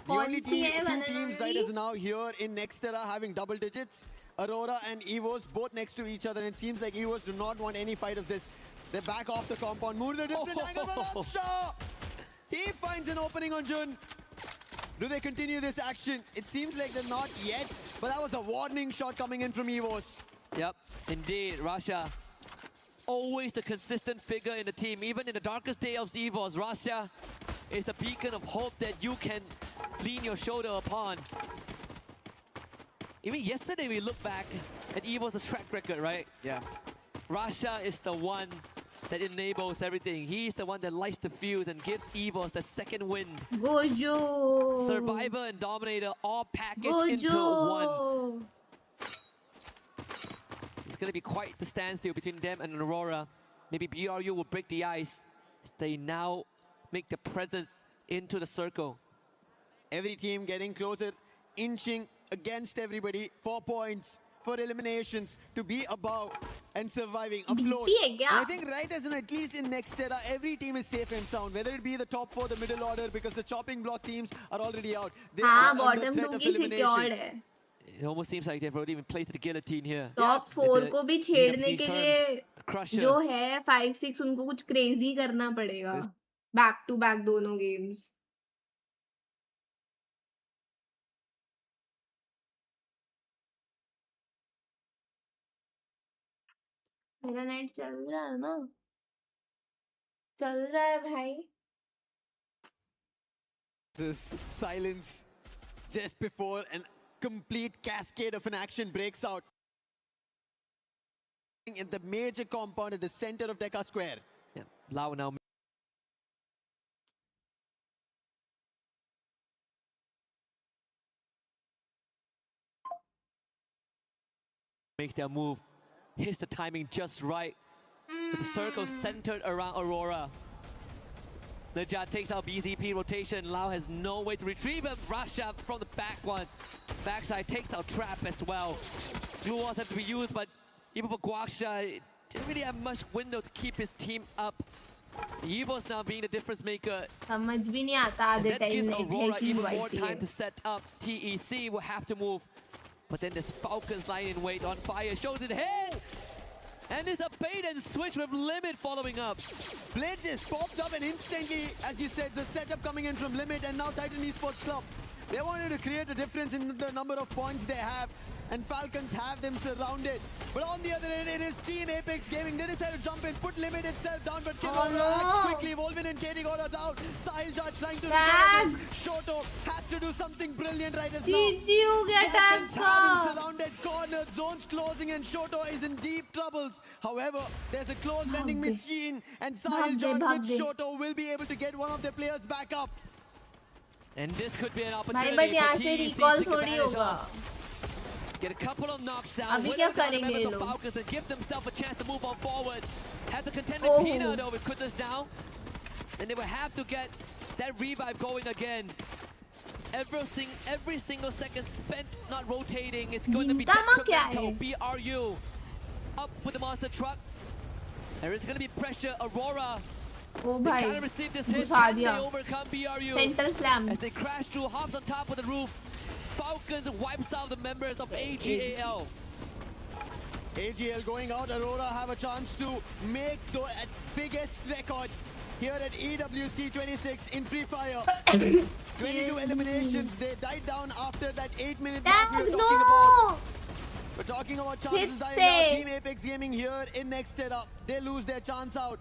The only two teams right is now here in Nextera having double digits. Aurora and EVOS both next to each other, and it seems like EVOS do not want any fight of this. They're back off the compound. Move to a different angle. Rasha! He finds an opening on Jun. Do they continue this action? It seems like they're not yet, but that was a warning shot coming in from EVOS. Yep, indeed, Russia. Always the consistent figure in the team. Even in the darkest day of EVOS, Russia is the beacon of hope that you can lean your shoulder upon. Even yesterday we look back at EVOS' track record, right? Yeah. Russia is the one that enables everything. He's the one that lights the fuse and gives EVOS the second wind. Gojo! Survivor and Dominator all packaged Gojo! into one. It's going to be quite the standstill between them and Aurora. Maybe BRU will break the ice as they now make the presence into the circle. Every team getting closer, inching against everybody. 4 points for eliminations to be above and surviving afloat. And I think right as in at least in next era, every team is safe and sound. Whether it be the top 4, the middle order, because the chopping block teams are already out. They are under bottom threat 2 of की secured elimination. है. It almost seems like they've already been placed at the guillotine here. Top 4 को भी छेड़ने के लिए Crusher. जो है 5-6 उनको कुछ crazy करना पड़ेगा. Back to back दोनों games. मेरा नेट चल रहा है ना? चल रहा है भाई. This silence just before a complete cascade of an action breaks out in the major compound at the center of Deca Square. Yeah, Lau now makes their move. Hits the timing just right. With the circle centered around Aurora. Najat takes out BZP rotation. Lau has no way to retrieve him. Russia from the backside takes out Trap as well. Glue walls have to be used, but even for Guaksha, didn't really have much window to keep his team up. EVOS now being the difference maker. समझ भी नहीं आता आधे That time gives net है Aurora कि even white more time है. to set up. TEC will have to move. But then this Falcons lying in wait on fire shows it head. And there's a bait and switch with Limit following up. Blade just popped up and instantly, as you said, the setup coming in from Limit and now Titan Esports Club. They wanted to create a difference in the number of points they have, and Falcons have them surrounded. But on the other end, it is Team Apex Gaming. They decide to jump in, put Limit itself down, but acts quickly. Volvin and Katie got her down. Sahil Jad trying to recover this. Shoto has to do something brilliant right as now. Falcons have him surrounded, cornered, zones closing, and Shoto is in deep troubles. However, there's a close vending machine, and Sahil Jad with Shoto will be able to get one of their players back up. And this could be an opportunity भाई but for यहाँ से TEC recall to take थोड़ी advantage होगा. of. Get a couple of knocks down. अभी क्या करेंगे ये the लोग? Falcons and give themselves a chance to move on forward. Have the contended Oh. Pina though with Kutas down. And they will have to get that revive going again. Every single second spent not rotating, it's going to be detrimental. BRU up with the monster truck. There is going to be pressure. Aurora. Oh they भाई, kind of receive this hit. घुसा Can they दिया. overcome BRU? Center slam. As they crash through, hops on top of the roof. Falcons wipes out the members of AGAL. AGL going out. Aurora have a chance to make the biggest record here at EWC 26 in Free Fire. 22 eliminations. They died down after that 8-minute mark we were talking about. We're talking about chances dying out. Team Apex Gaming here in next era. They lose their chance out.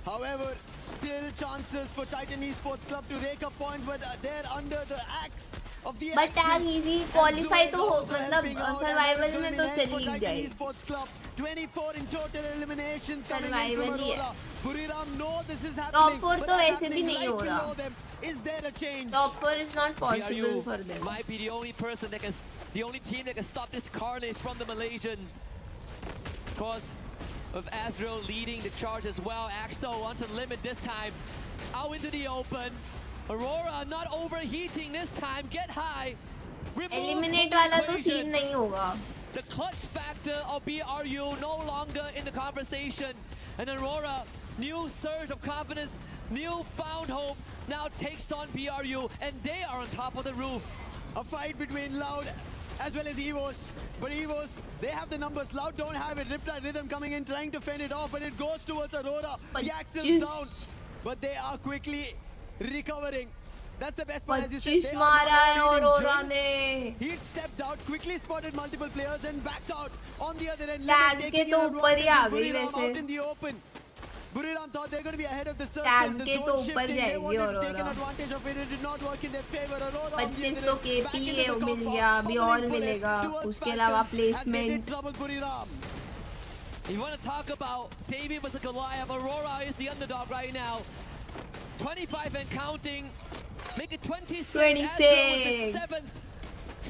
However, still chances for Titan Esports Club to rake up points, but they're under the axe of the But tag easy qualify तो हो मतलब survival में तो चली Titan गई. Esports Club 24 in total eliminations coming in Survival from ही है. Aurora. Buriram know this is Top happening. 4 but तो that's ऐसे भी happening नहीं right हो रहा. below them. Is there a change? Top 4 is not possible BRU for them. might be the only person that can, the only team that can stop this carnage from the Malaysians. Of course, with Azrael leading the charge as well. Axo onto Limit this time. Out into the open. Aurora not overheating this time. Get high. Eliminate वाला तो scene नहीं होगा. The clutch factor of BRU no longer in the conversation. And Aurora, new surge of confidence, new found hope, now takes on BRU, and they are on top of the roof. A fight between Loud as well as EVOS. But EVOS, they have the numbers. Loud don't have it. Riptide Rhythm coming in, trying to fend it off, but it goes towards Aurora. The Axel's down, but they are quickly recovering. That's the best part. As you said, 25 मारा है Aurora ने. He stepped out, quickly spotted multiple players and backed out on the other end. Tag के तो ऊपर ही आ गई वैसे. Out in the open. Buriram thought they're going to be ahead of the circle. Tag The के zone तो ऊपर shifting, they wanted जाएगी to take Aurora. advantage of it. It did not work in their favor. Aurora on the 25 other तो end, KP back into है the वो मिल compound, गया अभी और pummeling bullets मिलेगा towards उसके अलावा Falcons as they did placement. trouble Buriram. You want to talk about David versus Goliath? Aurora is the underdog right now. 25 and counting. Make it 26. 26. Seventh.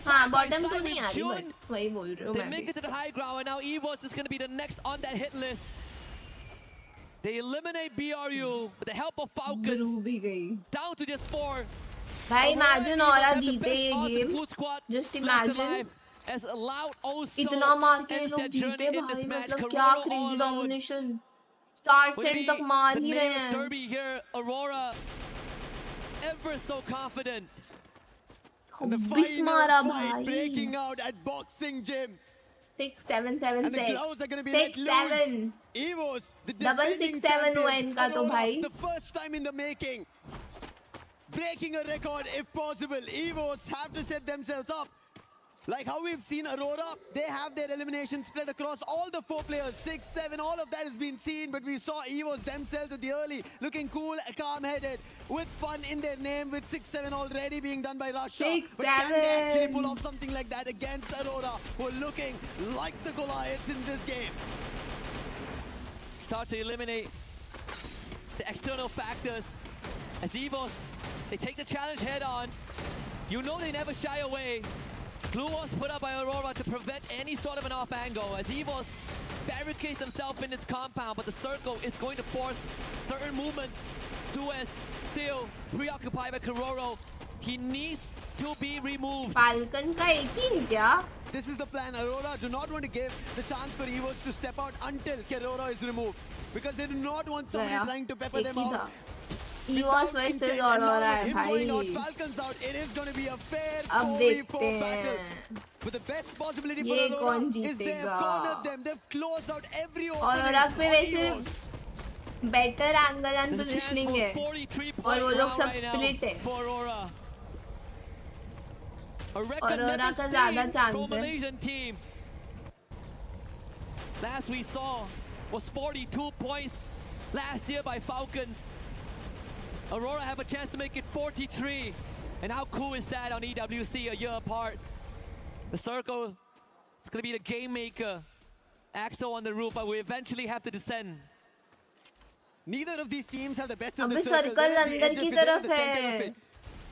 हाँ bottom तो नहीं आ रही but वही बोल रही हूँ They मैं make भी. it to the high ground, and now EWOS is going to be the next on that hit list. They eliminate BRU with the help of Falcons. Brew भी गई. Down to just 4. भाई imagine Aurora Aura have the जीते best ये odds in game. full squad Just left imagine. alive, as Loud also इतना मार के ये ends लोग their जीते journey in this भाई match. मतलब क्या Corona all crazy alone. domination. Start Would it set be तक मार the ही name रहे of हैं. Derby here? Aurora, ever so confident. And the 26 मारा final fight भाई. breaking out at Boxing Gym. 6 7 7 And the 6. gloves are going to be 6 let 7. loose. EVOS, the Double defending 6 7 हुआ champions. इनका तो Aurora, भाई. the first time in the making. Breaking a record if possible. EVOS have to set themselves up. Like how we've seen Aurora, they have their elimination spread across all the 4 players. 6, 7, all of that has been seen. But we saw EVOS themselves at the early, looking cool, calm-headed, with fun in their name, with 6, 7 already being done by Russia. 6, But can they actually 7. pull off something like that against Aurora, who are looking like the Goliaths in this game? Start to eliminate the external factors. As EVOS, they take the challenge head on. You know they never shy away. Glue was put up by Aurora to prevent any sort of an off angle as EVOS barricades themselves in its compound, but the circle is going to force certain movements. Suez still preoccupied by Kororo. He needs to be removed. Falcon का एक ही क्या? This is the plan. Aurora do not want to give the chance for EVOS to step out until Kororo is removed. Because they do not want somebody trying to pepper them out. EVOS versus Aurora है भाई. Falcons out. It is going to be a fair अब 4v4 देखते battle. हैं. But the best possibility for ये Aurora कौन is they've जीतेगा? cornered them. They've closed out every opening. Aurora पे for वैसे EVOS. better angle and There's a chance positioning for है. 43 और वो point लोग round सब right now split है. for Aurora. A record Aurora never का ज़्यादा seen chance from है. Malaysian team. Last we saw was 42 points last year by Falcons. Aurora have a chance to make it 43. And how cool is that on EWC a year apart? The circle is going to be the game maker. Axel on the roof, but we eventually have to descend. Neither of these teams have the best of अबे the circle. circle They're at the अंदर edge की of it. They're तरफ at the center of है. it.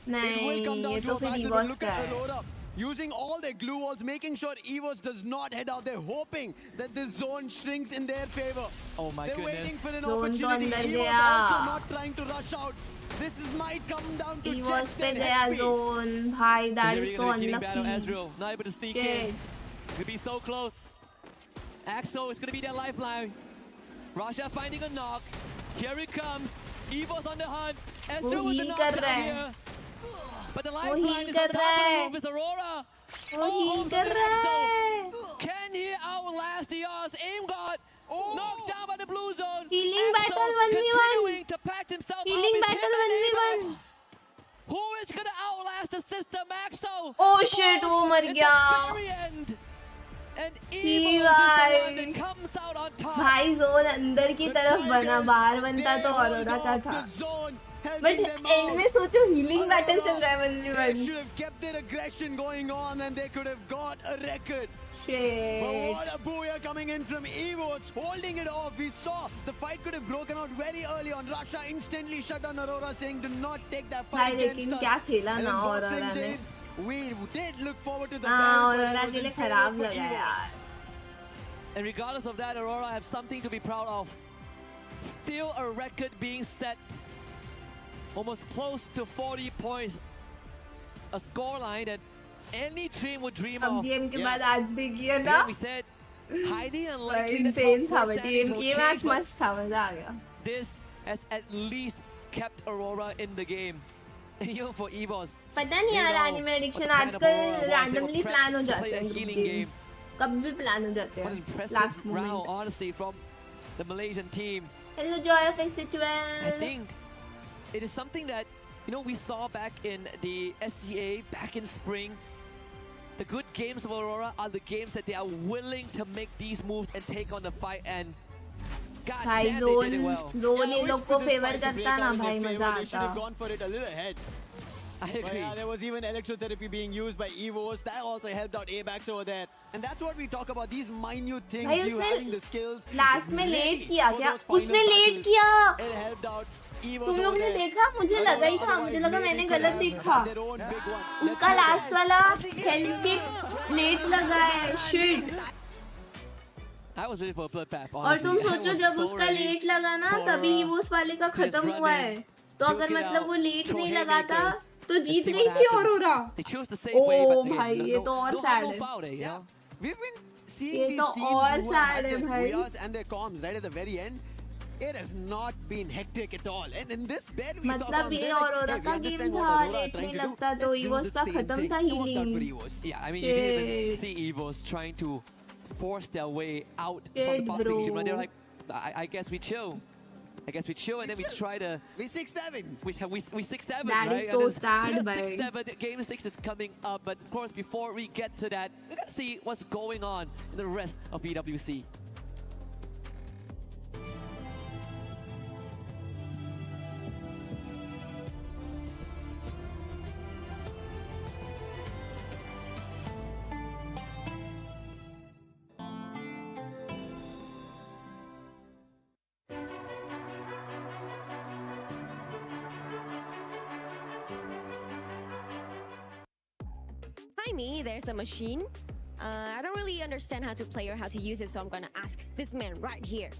नहीं It will come down ये to तो a फिर battle, but EVOS look का at है. Aurora using all their glue walls, making sure EVOS does not head out. They're hoping that this zone shrinks in their favor. Oh my They're goodness. waiting for an Zone तो opportunity. अंदर EVOS गया. also not trying to rush out. This might come down to EVOS just पे their गया head speed. zone भाई. That Here is we so go, the killing battle. unlucky. Ezreal not able to sneak Shit. in. It's gonna be so close. Axel is gonna be their lifeline. Rasha finding a knock. Here he comes. EVOS on the hunt. Ezreal with the heal कर knockdown रहा है. here. But the वो lifeline heal is कर on top रहा of है. the roof. It's Aurora. वो heal कर रहा है. Can he outlast the odds? Aim God. Knocked down by the blue zone. Healing Axel battle 1v1. continuing to patch himself up. Healing It's battle him and 1v1. Apex. Who is gonna outlast the system? Axel. Oh shit, वो मर At गया. the very end. And he EVOS is the one भाई. that comes out on top. भाई zone अंदर की तरफ बना. बाहर बनता तो Aurora का था. But end में सोचो healing battle चल रहा है 1v1. They should have kept their aggression going on and they could have got a record. Shit. But what a booyah coming in from EVOS, holding it off. We saw the fight could have broken out very early on. Russia instantly shut down Aurora, saying do not take that भाई fight लेकिन against क्या us. खेला And ना in Aurora boxing, ने. Jade, we did look forward to the हाँ battle, but it Aurora was के in लिए favor खराब for लगा EVOS. यार. And regardless of that, Aurora have something to be proud of. Still a record being set. Almost close to 40 points. A scoreline that any team would dream अब of. GM के बाद आज देखिए ना. Again, we said highly unlikely that insane top था four but standings team will ये change, match but मस्त था. मजा आ गया. this has at least kept Aurora in the game. And even for EVOS. पता नहीं यार anime addiction आजकल randomly plan हो जाते हैं group games. कब भी plan हो जाते What an हैं. impressive Last round, moment. honestly, from the Malaysian team. Hello Joy of I S8UL. think it is something that You know, we saw back in the SCA, back in spring, the good games of Aurora are the games that they are willing to make these moves and take on the fight, and God damn, they did it well. Zone ये लोग को favor करता ना भाई मजा They should have आता. gone for it a little ahead. I agree. But yeah, there was even electrotherapy being used by EVOs. That also helped out A-backs over there. And that's what we talk about, these minute things, भाई you having the skills. Last में late किया क्या? उसने late किया. It helped out. तुम लोग ने देखा? मुझे लगा ही था, मुझे लगा मैंने गलत देखा. उसका last वाला health kick late लगा है. Shit. I was ready for a bloodbath. और तुम सोचो जब उसका late लगा ना, तभी ही वो उस वाले का खत्म हुआ है. तो अगर मतलब वो late नहीं लगा था, तो जीत गई थी Aurora. Oh भाई, ये तो और sad है. We've been seeing ये these तो teams और who have sad had है their भाई. booyahs and their comms right at the very end. It has not been hectic at all. And in this bed we saw मतलब from ये there, Aurora like, hey, we का understand game what था, Aurora are late trying नहीं to do. लगता तो Let's do EVOs the का same खत्म thing. था It worked out for healing. EVOs. Yeah, I mean, you didn't even see EVOs trying to force their way out from the boxing team. They were like, I guess we chill. I guess we chill and then we try to. We 6-7. We 6-7. That right? is so sad, so bhai. 6-7. Game 6 is coming up, but of course, before we get to that, we gotta see what's going on in the rest of EWC. Hi, me. There's a machine. I don't really understand how to play or how to use it, so I'm gonna ask this man right here.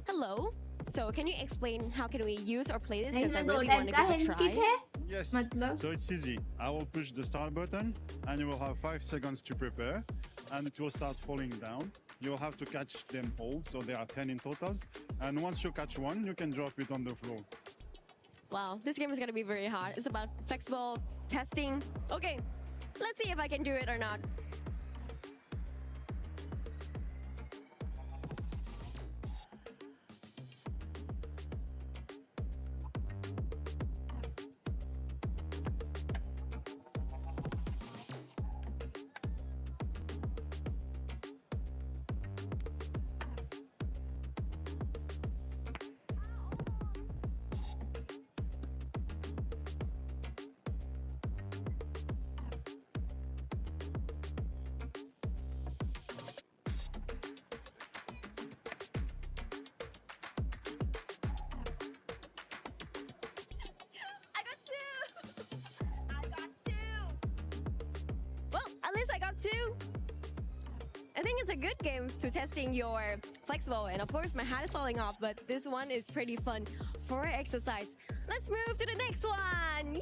Hello. So can you explain how can we use or play this? Because I really want to give it a try. Yes. So it's easy. I will push the start button, and you will have 5 seconds to prepare, and it will start falling down. You will have to catch them all, so there are 10 in totals. And once you catch one, you can drop it on the floor. Wow, this game is gonna be very hard. It's about flexible testing. Okay, let's see if I can do it or not. I think it's a good game to testing your flexible, and of course my hat is falling off, but this one is pretty fun for exercise. Let's move to the next one.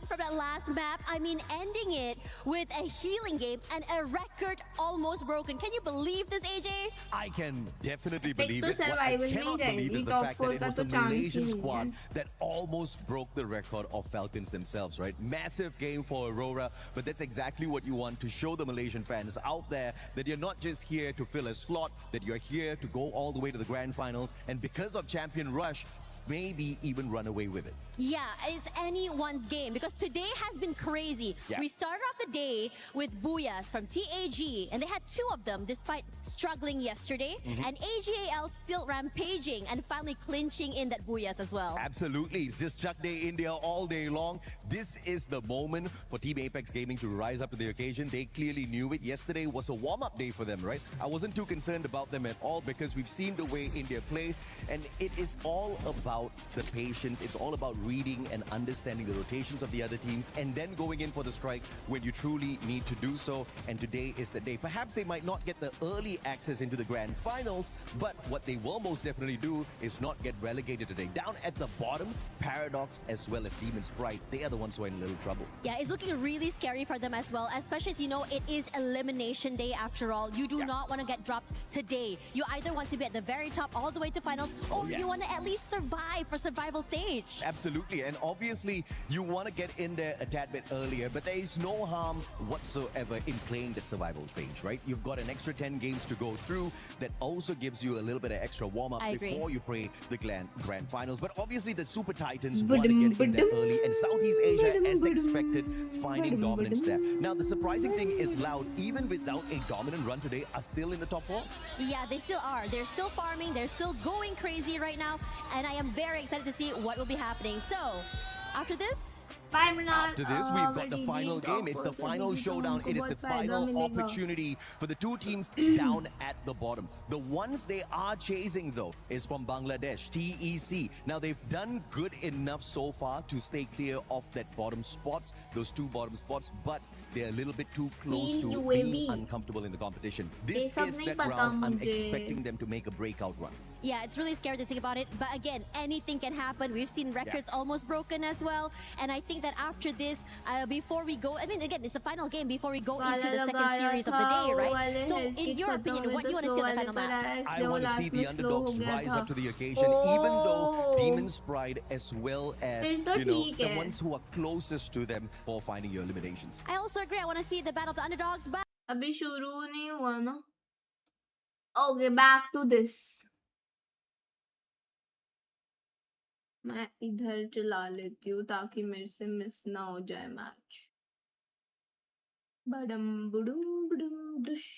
From that last map, I mean ending it with a healing game and a record almost broken. Can you believe this, AJ? I can definitely believe to it. What I survival cannot नहीं believe is the top fact four that it का was तो a chance Malaysian ही नहीं squad है. that almost broke the record of Falcons themselves, right? Massive game for Aurora, but that's exactly what you want to show the Malaysian fans out there, that you're not just here to fill a slot, that you're here to go all the way to the grand finals, and because of Champion Rush, maybe even run away with it. Yeah, it's anyone's game because today has been crazy. Yeah. We started off the day with Booyahs from TAG, and they had 2 of them despite struggling yesterday. And AGAL still rampaging and finally clinching in that Booyahs as well. Absolutely. It's just Chuck Day India all day long. This is the moment for Team Apex Gaming to rise up to the occasion. They clearly knew it. Yesterday was a warm-up day for them, right? I wasn't too concerned about them at all because we've seen the way India plays, and it is all about the patience. It's all about reading and understanding the rotations of the other teams and then going in for the strike when you truly need to do so. And today is the day. Perhaps they might not get the early access into the grand finals, but what they will most definitely do is not get relegated today. Down at the bottom, Paradox as well as Demon Sprite, they are the ones who are in a little trouble. Yeah, it's looking really scary for them as well, especially as you know it is elimination day after all. You do not want to get dropped today. You either want to be at the very top all the way to finals, or you want to at least survive alive for survival stage. Absolutely, and obviously you want to get in there a tad bit earlier, but there is no harm whatsoever in playing that survival stage, right? You've got an extra 10 games to go through that also gives you a little bit of extra warm-up before you play the grand finals. But obviously the Super Titans want to get in there early, and Southeast Asia, as expected, finding dominance there. Now, the surprising thing is Loud, even without a dominant run today, are still in the top 4. Yeah, they still are. They're still farming. They're still going crazy right now. And I am very excited to see what will be happening. So, after this... After this, we've got the final game. It's the final showdown. It is the final opportunity for the two teams down at the bottom. The ones they are chasing, though, is from Bangladesh, TEC. Now, they've done good enough so far to stay clear of that bottom spots, those 2 bottom spots, but they're a little bit too close to being uncomfortable in the competition. This is that round. I'm expecting them to make a breakout run. Yeah, it's really scary to think about it. But again, anything can happen. We've seen records almost broken as well. And I think that after this, before we go, I mean, again, it's the final game before we go into the second series of the day, right? So in your opinion, what do you want to see on the final map? I want to see the underdogs rise up to the occasion, even though Demon's Pride, as well as, the ones who are closest to them for finding your eliminations. I also agree. I want to see the battle of the underdogs, but... अभी शुरू नहीं हुआ ना? Okay, back to this. मैं इधर चला लेती हूँ ताकि मेरे से मिस ना हो जाए मैच. बडम बुडुम बुडुम दुश.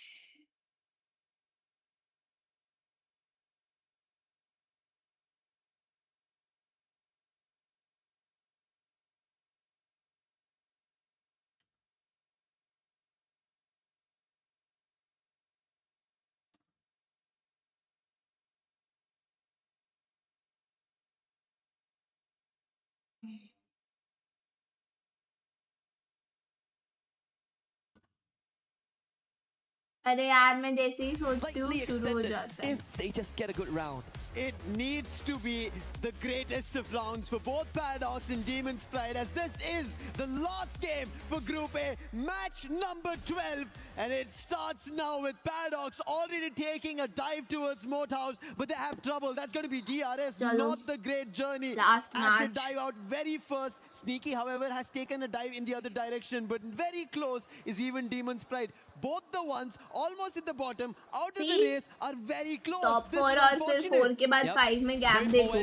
अरे यार मैं जैसे ही सोचती हूँ शुरू हो जाता है. If they just get a good round. It needs to be the greatest of rounds for both Paradox and Demon's Pride, as this is the last game for Group A, match number 12. And it starts now with Paradox already taking a dive towards Moathouse, but they have trouble. That's going to be DRS, not the great journey. Last as match. they dive out very first. Sneaky, however, has taken a dive in the other direction, but very close is even Demon's Pride. Both the ones almost at the bottom, out of the race, are very close. Top 4 और फिर 4 के बाद 5 में gap देखो.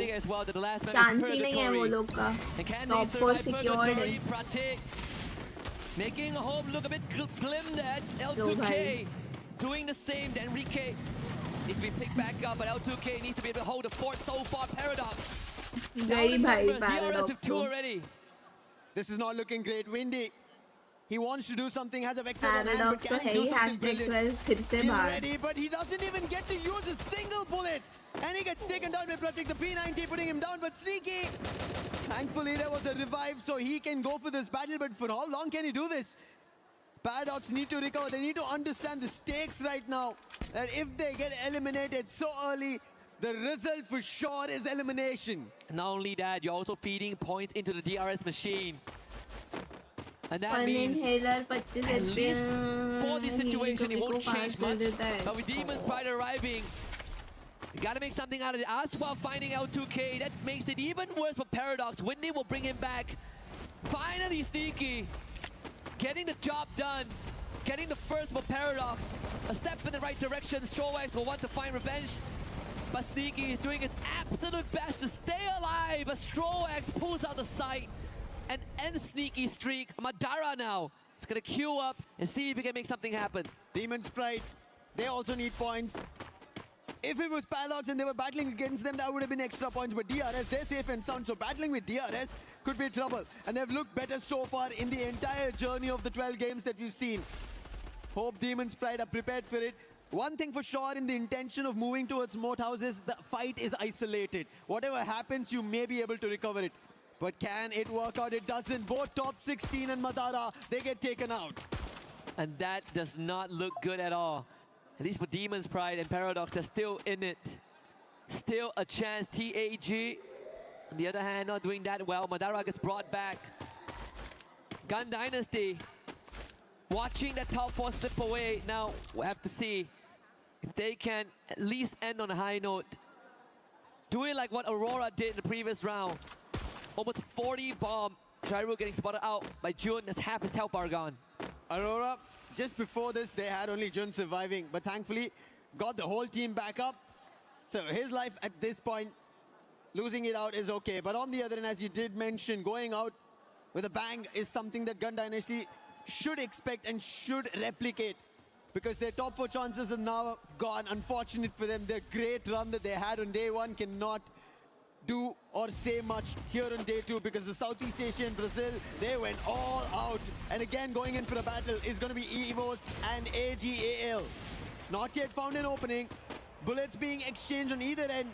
Chance ही नहीं है वो लोग का. Top 4 secured है. Making home look a bit glim that L2K doing the same. Enrique needs to be picked back up, but L2K needs to be able to hold the fort so far. Paradox. Very bhai Paradox. Already. This is not looking great. Windy. He wants to do something, has a vector on hand, Paradox but can he do something brilliant? He's ready, but he doesn't even get to use a single bullet. And he gets taken down by Pratik, the P90 putting him down, but Sneaky. Thankfully, there was a revive, so he can go for this battle, but for how long can he do this? Paradox need to recover. They need to understand the stakes right now. That if they get eliminated so early, the result for sure is elimination. Not only that, you're also feeding points into the DRS machine. And that means, at least for this situation, it won't change much. But with Demon's Pride arriving, you gotta make something out of it. S8UL finding L2K, that makes it even worse for Paradox. Windy will bring him back. Finally, Sneaky getting the job done. Getting the first for Paradox. A step in the right direction. Strowax will want to find revenge. But Sneaky is doing his absolute best to stay alive. But Strowax pulls out the sight and ends Sneaky's streak. Madara now is going to queue up and see if he can make something happen. Demon's Pride, they also need points. If it was Paradox and they were battling against them, that would have been extra points. But DRS, they're safe and sound. So battling with DRS could be trouble. And they've looked better so far in the entire journey of the 12 games that we've seen. Hope Demon's Pride are prepared for it. One thing for sure in the intention of moving towards Moathouse is the fight is isolated. Whatever happens, you may be able to recover it. But can it work out? It doesn't. Both top 16 and Madara, they get taken out. And that does not look good at all. At least for Demon's Pride and Paradox, they're still in it. Still a chance. TAG, on the other hand, not doing that well. Madara gets brought back. Gun Dynasty, watching that top 4 slip away. Now, we'll have to see if they can at least end on a high note. doing like what Aurora did in the previous round. Almost 40 bomb. Shairu getting spotted out by Jun as half his health bar gone. Aurora, just before this, they had only Jun surviving, but thankfully got the whole team back up. So his life at this point, losing it out is okay. But on the other hand, as you did mention, going out with a bang is something that Gun Dynasty should expect and should replicate, because their top 4 chances are now gone. Unfortunate for them, the great run that they had on day 1 cannot do or say much here on day 2, because the Southeast Asia and Brazil, they went all out. And again, going in for a battle is going to be EVOS and AGAL. Not yet found an opening. Bullets being exchanged on either end.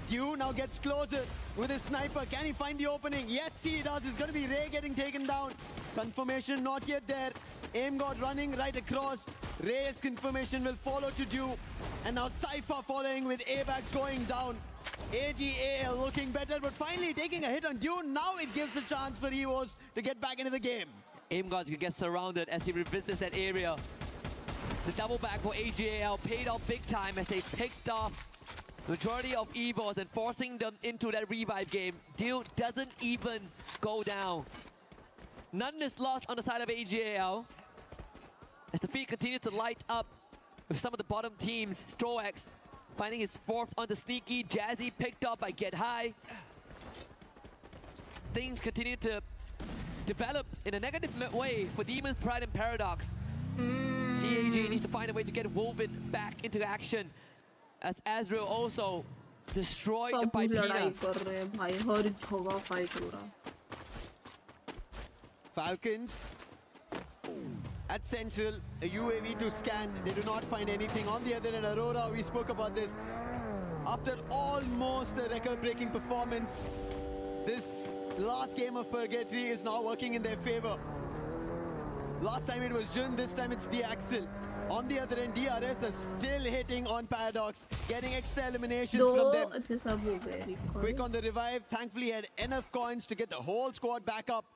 Dew now gets closer with his sniper. Can he find the opening? Yes, he does. It's going to be Ray getting taken down. Confirmation not yet there. Aim God running right across. Ray's confirmation will follow to Dew. And now Cypher following with ABAX going down. AGAL looking better, but finally taking a hit on Dew. Now it gives a chance for EVOS to get back into the game. Aim God's gonna get surrounded as he revisits that area. The double back for AGAL paid off big time as they picked off the majority of EVOS and forcing them into that revive game. Deal doesn't even go down. None is lost on the side of AGAL as the feed continues to light up with some of the bottom teams. Stroax finding his 4th on the sneaky. Jazzy picked up by Get High. Things continue to develop in a negative way for Demon's Pride and Paradox. TAG needs to find a way to get woven back into action, as Azrael also destroyed the Pipina. Falcons at Central, a UAV to scan. They do not find anything. On the other end, Aurora, we spoke about this. After almost a record-breaking performance, this last game of Purgatory is now working in their favor. Last time it was Jun, this time it's the Axel. On the other end, DRS are still hitting on Paradox, getting extra eliminations from them. Quick on the revive, thankfully had enough coins to get the whole squad back up.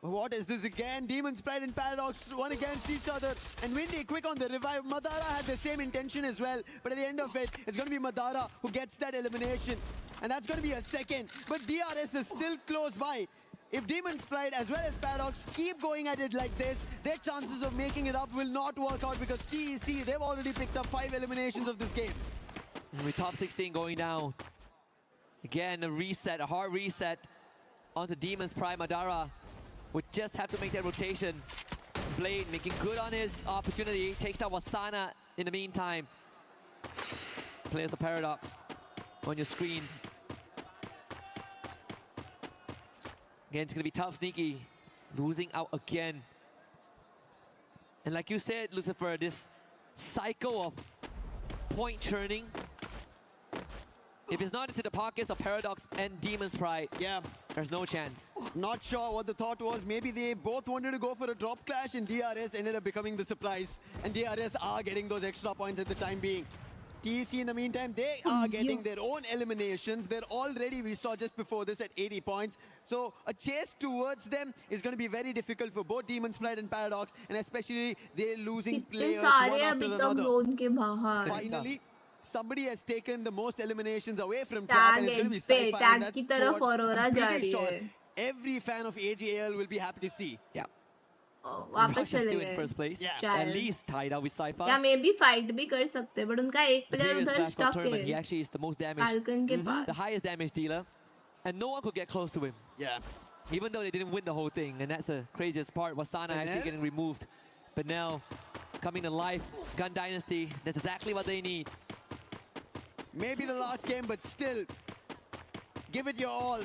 What is this again? Demon's Pride and Paradox one against each other. And Windy quick on the revive. Madara had the same intention as well. But at the end of it, it's going to be Madara who gets that elimination. And that's going to be a second. But DRS is still close by. If Demon's Pride as well as Paradox keep going at it like this, their chances of making it up will not work out, because TEC, they've already picked up 5 eliminations of this game. With top 16 going down. Again, a reset, a hard reset onto Demon's Pride. Madara would just have to make that rotation. Blade making good on his opportunity. Takes down Wasana in the meantime. Players of Paradox on your screens. Again, it's going to be tough. Sneaky losing out again. And like you said, Lucifer, this cycle of point churning, if it's not into the pockets of Paradox and Demon's Pride, yeah, there's no chance. Not sure what the thought was. Maybe they both wanted to go for a drop clash, and DRS ended up becoming the surprise. And DRS are getting those extra points at the time being. TEC in the meantime, they are getting their own eliminations. They're already, we saw just before this, at 80 points. So a chase towards them is going to be very difficult for both Demon's Pride and Paradox, and especially they're losing players one after another. Finally, somebody has taken the most eliminations away from Cap, and it's going to be Cypher, and that's what I'm pretty sure every fan of AGAL will be happy to see. Yeah. वापस चले still in first place. At least tied up with Cypher. या मे भी fight भी कर सकते, but उनका एक player उधर स्टक है. He actually is the most damaged, Falcon के पास. the highest damage dealer, and no one could get close to him. Yeah. Even though they didn't win the whole thing, and that's the craziest part. Wasana actually getting removed, but now coming to life. Gun Dynasty, that's exactly what they need. Maybe the last game, but still, give it your all.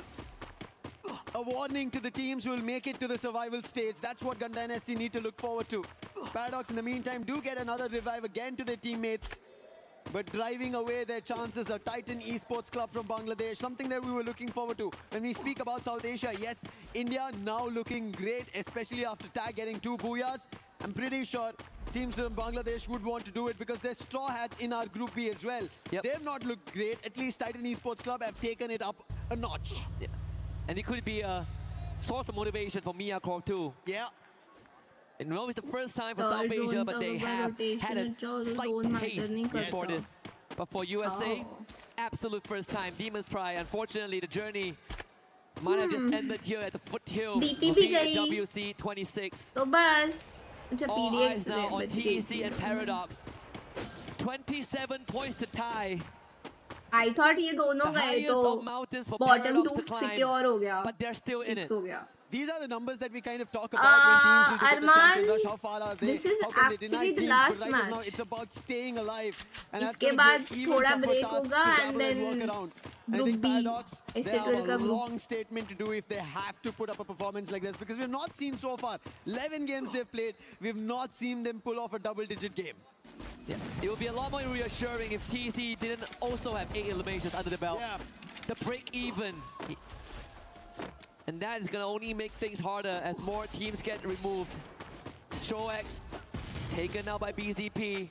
A warning to the teams who will make it to the survival stage. That's what Gun Dynasty need to look forward to. Paradox, in the meantime, do get another revive again to their teammates, but driving away their chances of Titan Esports Club from Bangladesh, something that we were looking forward to. When we speak about South Asia, yes, India now looking great, especially after Tag getting 2 booyahs. I'm pretty sure teams from Bangladesh would want to do it, because there's Straw Hats in our Group B as well. They've not looked great. At least Titan Esports Club have taken it up a notch. Yeah. And it could be a source of motivation for Mia Corp too. Yeah. And no, it's the first time for South Asia, but they have had a slight taste for this. But for USA, absolute first time. Demon's Pride. Unfortunately, the journey might have just ended here at the foothill of EWC 26. So bas. All eyes now on TEC and Paradox. 27 points to tie. I thought ये दोनों गए तो bottom 2 secure हो गया. But they're still in it. हो गया. These are the numbers that we kind of talk about when teams need to get the champion rush. How far are they? This is How can they actually deny the teams? last But right match. now, it's about staying alive. And that's इसके going to बाद be an even थोड़ा tougher break task होगा to and travel and then work around. I Group think B, Paradox, they have S8UL a का group. long statement to do if they have to put up a performance like this, because we've not seen so far 11 games they've played. We've not seen them pull off a double-digit game. Yeah, it would be a lot more reassuring if TEC didn't also have 8 eliminations under the belt. Yeah. The break even. And that is going to only make things harder as more teams get removed. Shox taken out by BZP.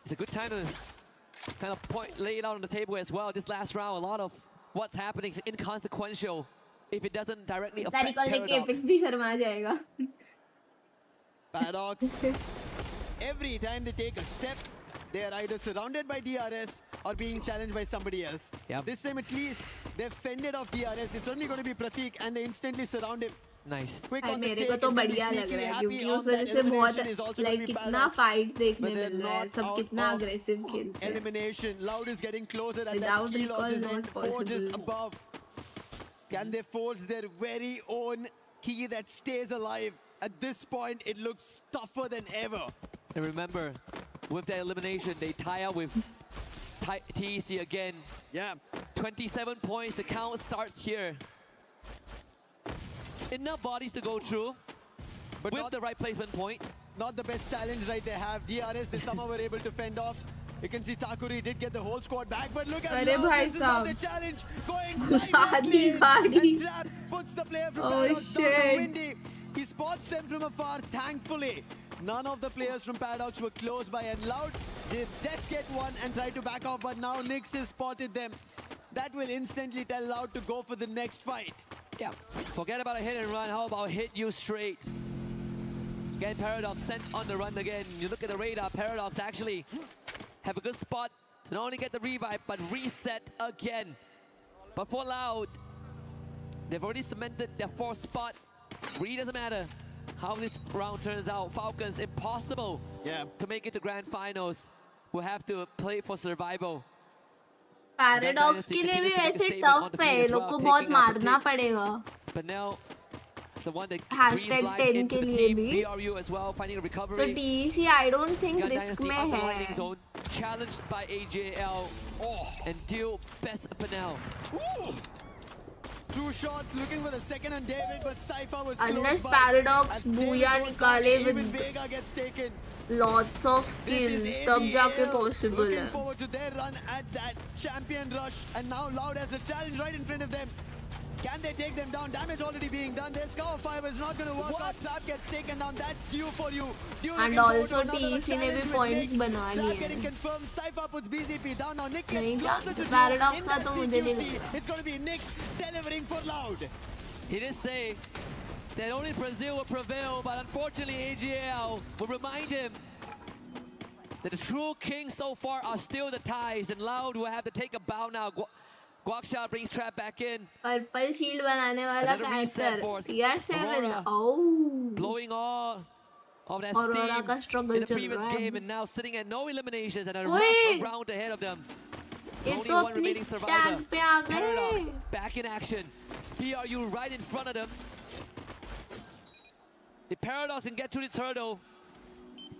It's a good time to kind of lay it out on the table as well. This last round, a lot of what's happening is inconsequential if it doesn't directly affect Paradox. Paradox, every time they take a step, they are either surrounded by DRS or being challenged by somebody else. Yep. This time at least, they've fended off DRS. It's only going to be Pratik and they instantly surround him. Nice. Quick भाई on the मेरे take, को तो he's gonna be बढ़िया लग sneakily रहा है happy क्योंकि of उस वजह that से बहुत elimination is also like gonna be कितना Paradox. fights देखने But they're मिल रहा है not सब out कितना of aggressive खेलते हैं elimination. Loud is getting closer and that Without ski recall, lodges not and forges possible. above. Can they forge their very own key that stays alive? At this point, it looks tougher than ever. And remember, with that elimination, they tie up with TEC again. Yeah. 27 points, the count starts here. Enough bodies to go through, but with the right placement points. Not the best challenge right they have. DRS, they somehow were able to fend off. You can see Takuri did get the whole squad back, but look at अरे Loud, भाई this is how साहब they challenge. Going घुसाती directly गाड़ी and Trap puts the player from Oh, Paradox down shit. to Windy. He spots them from afar, thankfully. None of the players from Paradox were close by, and Loud did just get one and tried to back off, but now Nyx has spotted them. That will instantly tell Loud to go for the next fight. Yeah, forget about a hit and run. How about hit you straight? Again, Paradox sent on the run again. You look at the radar, Paradox actually have a good spot to not only get the revive, but reset again. But for Loud, they've already cemented their 4th spot. Really doesn't matter how this round turns out. Falcons, impossible to make it to grand finals. Will have to play for survival. Paradox के लिए भी वैसे tough है ये लोग को बहुत मारना पड़ेगा Spinel is the one that Hashtag 10 के लिए भी BRU as well, finding a recovery. So TEC I don't think risk में है zone, challenged by AJL and deal best Spinel. 2 shots looking for the second on David, but Cypher was Unless close by. Paradox As booyah David goes down, निकाले even with Vega gets taken. lots of kills तब जाके possible Looking है forward to their run at that champion rush, and now Loud has a challenge right in front of them. Can they take them down? Damage already being done. Their Scour Fire is not going to work out. Trap gets taken down. That's due for you. And also TEC ने भी points बना लिए Trap getting confirmed. Cypher puts BZP down. Now Nick नहीं gets closer to Paradox in का that तो मुझे नहीं CQC. लग रहा It's going to be Nick delivering for Loud. He did say that only Brazil will prevail, but unfortunately AJL will remind him that the true kings so far are still the ties, and Loud will have to take a bow now. Guaksha brings Trap back in. Purple shield बनाने वाला character TR7 oh blowing all of that Aurora का steam struggle in the previous चल रहा है game, and now sitting at no eliminations and a ओए! rough round ahead of them. ये Only तो one अपनी remaining survivor. tag पे आ Paradox गए back in action. PRU right in front of them. If Paradox can get through this hurdle,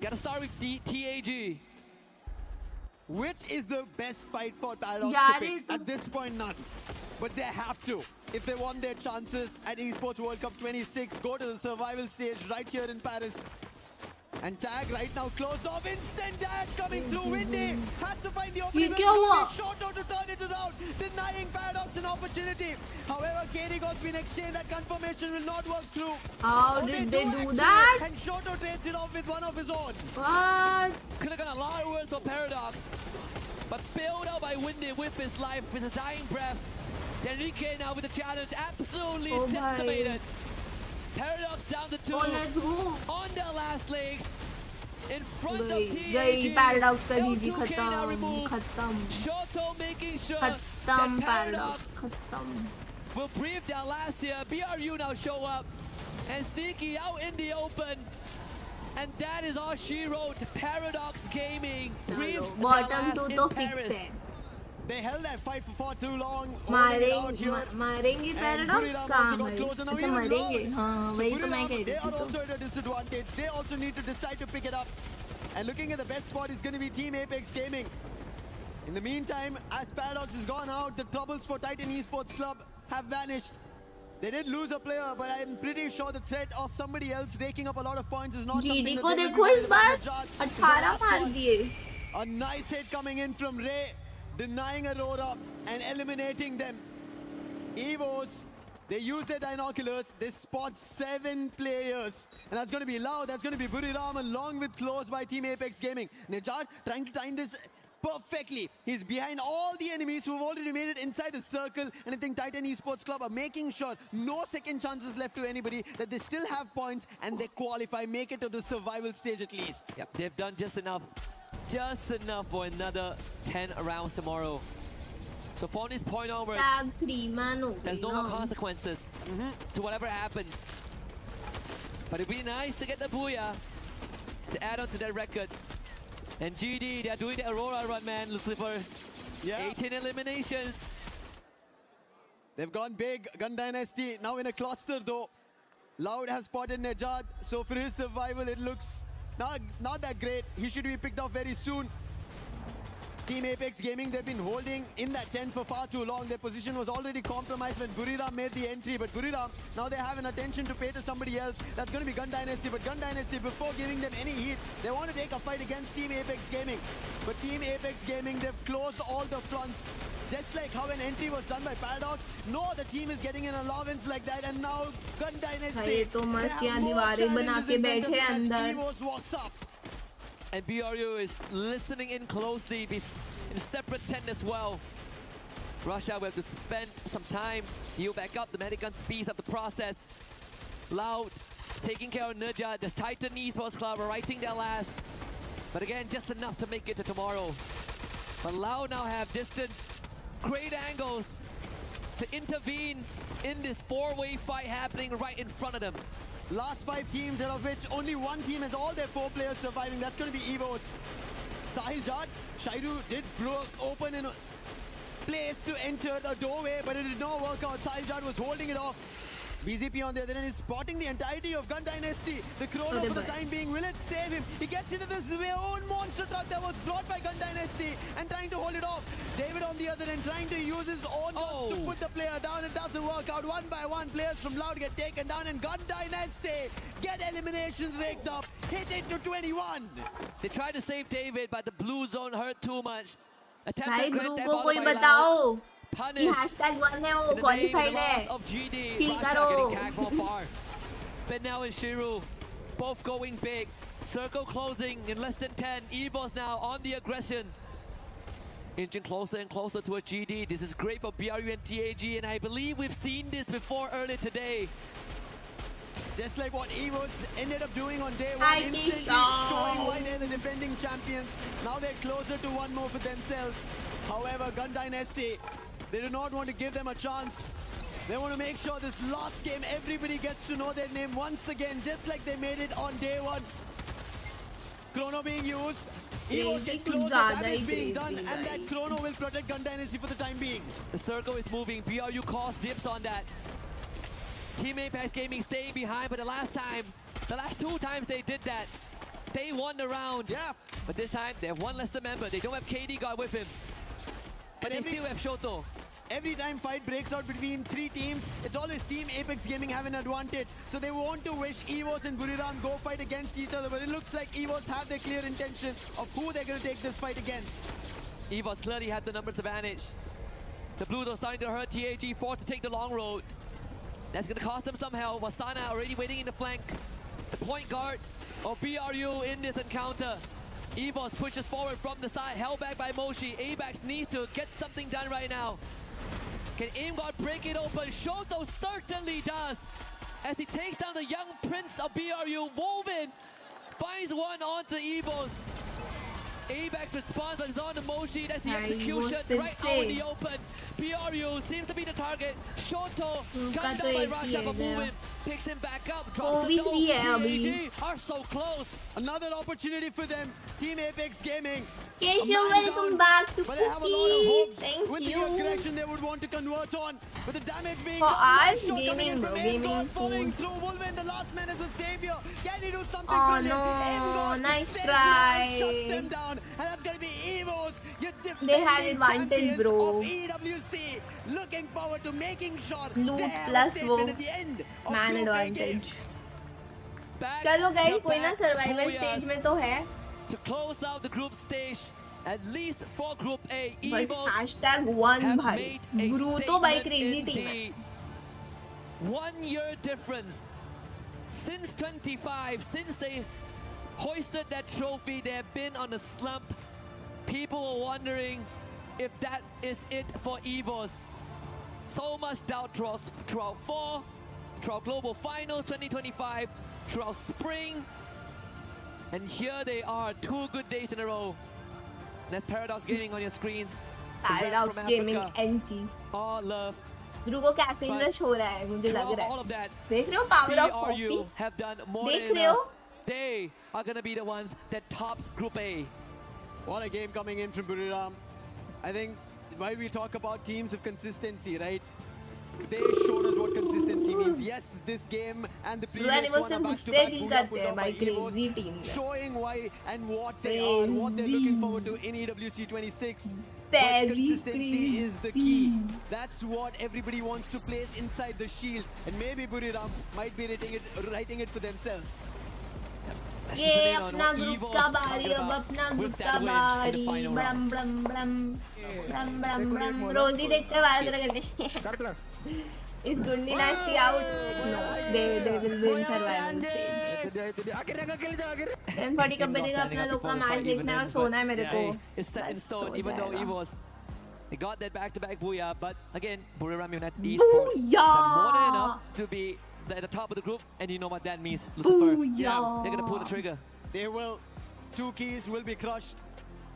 gotta start with TAG. Which is the best fight for Paradox to pick? At this point, none. But they have to. If they want their chances at Esports World Cup 26, go to the survival stage right here in Paris. And Tag right now closed off. Instant dash coming through. Windy has to find the opening. Short out to turn it around, denying Paradox an opportunity. However, KD-God's been exchanged. That confirmation will not work through. How did they do that? And Shoto trades it off with one of his own. What? Could have got a lot of words for Paradox, but bailed out by Windy with his life, with his dying breath. Enrique now with the challenge, absolutely decimated. Paradox down to 2 on their last legs. in front of गई TAG. Paradox का GG L2K now खत्म removed. खत्म Shoto making sure खत्म that Paradox Paradox खत्म will breathe down last year. BRU now show up and Sneaky out in the open. And that is all she wrote. Paradox Gaming breathes down bottom last two in तो Paris. fix है They held that fight for too long. मारेंगे Paradox कहाँ भाई अच्छा मरेंगे हाँ वही तो मैं कह रही They are थी also at a disadvantage. They also need to decide to pick it up. And looking at the best spot is going to be Team Apex Gaming. In the meantime, as Paradox has gone out, the troubles for Titan Esports Club have vanished. They did lose a player, but I'm pretty sure the threat of somebody else raking up a lot of points is not something GD that को they will देखो be इस बार worried about. 18 मार दिए A nice hit coming in from Ray, denying Aurora and eliminating them. Evos, they use their binoculars, they spot 7 players. And that's going to be Lau, that's going to be Buriram along with Close by Team Apex Gaming. Nejad trying to time this perfectly. He's behind all the enemies who've already made it inside the circle. And I think Titan Esports Club are making sure no second chances left to anybody, that they still have points and they qualify, make it to the survival stage at least. Yep, they've done just enough for another 10 rounds tomorrow. So from this point onwards, there's no more consequences to whatever happens. But it'd be nice to get the booyah to add on to that record. And GD, they're doing the Aurora run, man, Lucifer. Yeah. 18 eliminations. They've gone big. Gun Dynasty now in a cluster though. Loud has spotted Nejad. So for his survival, it looks not that great. He should be picked off very soon. Team Apex Gaming, they've been holding in that tent for far too long. Their position was already compromised when Buriram made the entry. But Buriram, now they have an attention to pay to somebody else. That's going to be Gun Dynasty. But Gun Dynasty, before giving them any heat, they want to take a fight against Team Apex Gaming. But Team Apex Gaming, they've closed all the fronts. Just like how an entry was done by Paradox, no other team is getting an allowance like that. And now Gun Dynasty, तो मस्त यहाँ दीवारें बना के बैठे अंदर. Evos walks up. And BRU is listening in closely in a separate tent as well. Russia will have to spend some time, heal back up. The medic gun speeds up the process. Loud taking care of Nejad. The Titan Esports Club are writing their last. But again, just enough to make it to tomorrow. But Loud now have distance, great angles to intervene in this 4-way fight happening right in front of them. Last 5 teams, out of which only one team has all their 4 players surviving. That's going to be Evos. Sahil Jad, Shairu did open in a place to enter the doorway, but it did not work out. Sahil Jad was holding it off. BZP on the other end is spotting the entirety of Gun Dynasty. The chrono for the time being, will it save him? He gets into this own monster truck that was brought by Gun Dynasty and trying to hold it off. David on the other end trying to use his own guns to put the player down. It doesn't work out. One by one, players from Loud get taken down and Gun Dynasty get eliminations raked up. Hit it to 21. They tried to save David, but the blue zone hurt too much. भाई Bru को कोई बताओ कि #1 है वो qualified है किल करो. But now and Shiru both going big. Circle closing in less than 10. Evos now on the aggression. Inching closer and closer to a GD. This is great for BRU and TAG, and I believe we've seen this before earlier today. Just like what Evos ended up doing on day 1, instantly showing why they're the defending champions. Now they're closer to one more for themselves. However, Gun Dynasty, they do not want to give them a chance. They want to make sure this last game, everybody gets to know their name once again, just like they made it on day 1. Chrono being used. Evos get closer, damage being done, and that chrono will protect Gun Dynasty for the time being. The circle is moving. BRU calls dips on that. Team Apex Gaming staying behind, but the last 2 times they did that, they won the round. Yeah. But this time, they have one lesser member. They don't have KD God with him. But they still have Shoto. Every time fight breaks out between 3 teams, it's always Team Apex Gaming have an advantage. So they want to wish Evos and Buriram go fight against each other, but it looks like Evos have their clear intention of who they're going to take this fight against. Evos clearly had the numbers advantage. The Blues are starting to hurt TAG, forced to take the long road. That's going to cost them some help. Wasana already waiting in the flank. The point guard of BRU in this encounter. Evos pushes forward from the side, held back by Moshi. Abax needs to get something done right now. Can AimGod break it open? Shoto certainly does, as he takes down the young prince of BRU, Woven. Finds one onto Evos. Apex responds on his own emoji. That's the execution right out in the open. PRU seems to be the target. Shoto comes down by Raja for moving. Picks him back up. Drops the dome. TAG are so close. Another opportunity for them. Team Apex Gaming. Thank you, welcome back to But they have a lot of hopes Thank with you. the aggression they would want to convert on. But the damage being For done. us, Shot coming gaming, in bro, from gaming Emgot, following food. through. Wolverine, the last man is the savior. Can he do something Oh brilliant? no, Emgot nice saves try. them, shuts them down. And that's going to be Evos. They had advantage, bro. Of EWC. Looking forward to making sure Loot they have a plus statement वो at the end of man Group A advantage. games. चलो guys, कोई ना survivor stage में तो है. To close out the group stage, at least for Group A, But Evos hashtag one have भाई. made a Guru तो भाई statement crazy team है. indeed. 1 year difference. Since 25, since they hoisted that trophy, they have been on a slump. People were wondering if that is it for Evos. So much doubt throughout fall, throughout Global Finals 2025, throughout spring. And here they are, 2 good days in a row. And that's Paradox Gaming on your screens. Paradox Gaming NT. All love. ध्रुव को caffeine rush हो रहा है मुझे लग रहा All of है. that, देख रहे हो power of coffee? PRU have done more देख than रहे हो? enough. They are going to be the ones that tops Group A. What a game coming in from Buriram. I think while we talk about teams of consistency, right? They showed us what consistency means. Yes, this game and the previous one are back-to-back Booyah put down by Evos, showing why and what they are, what they're looking forward to in EWC 26. But consistency is the key. That's what everybody wants to place inside the shield. And maybe Buriram might be writing it for themselves. ये अपना group का बारी अब अपना group का बारी ब्लम ब्लम ब्लम ब्लम ब्लम ब्लम रोज ही देखते हैं 12 घंटे Is Gundi Dynasty out? No, they will win survival stage. 10:40 कब बजेगा अपना लोग का मैच देखना है और सोना है मेरे को. It's set in stone, even though Evos they got that back-to-back Booyah, but again, Buriram United Esports done more than enough to be at the top of the group, and you know what that means, Lucifer. Yeah. They're gonna pull the trigger. They will. 2 keys will be crushed.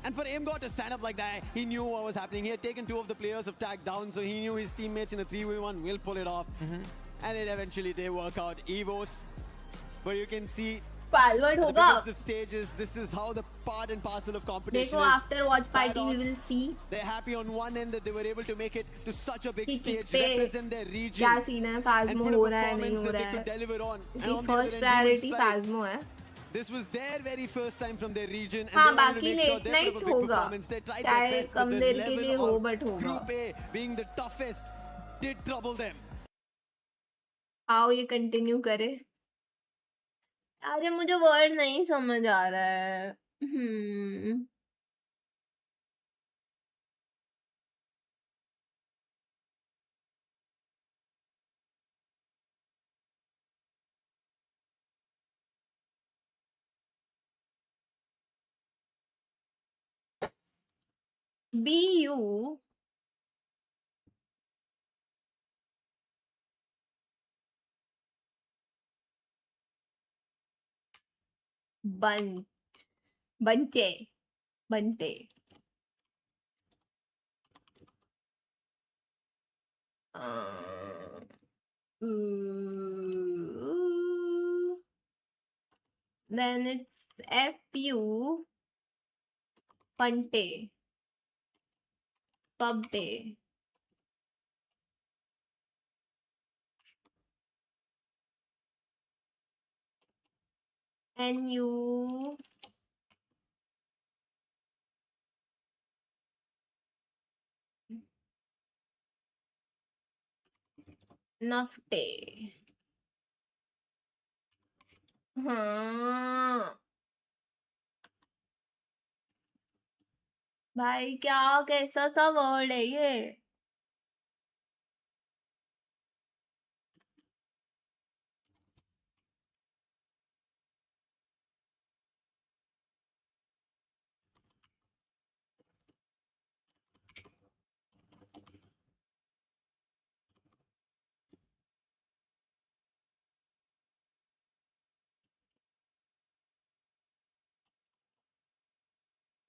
And for Emgot to stand up like that, he knew what was happening. He had taken 2 of the players of tag down, so he knew his teammates in a 3v1 will pull it off. And it eventually did work out. Evos, but you can see Palward the होगा. biggest of stages. This is how the part and parcel of competition देखो is. after watch party we will see. They're happy on one end that they were able to make it to such a big कि stage, कितने represent their region, क्या scene है, and Phasmo put a हो रहा है नहीं performance हो that they रहा could है. deliver on. And इसकी on the other first end, priority Demon Strike. Phasmo है. This was their very first time from their region, and हाँ they wanted to बाकी make sure late they night put up a big होगा. performance. They tried their चाहे best, but come the देर के लिए level हो of but होगा. Group A being the toughest did trouble them. आओ ये continue करे. अरे मुझे वर्ड नहीं समझ आ रहा है. BU Bante then it's FU Pante Pubte NU Nafte. हाँ भाई क्या कैसा सा वर्ड है ये.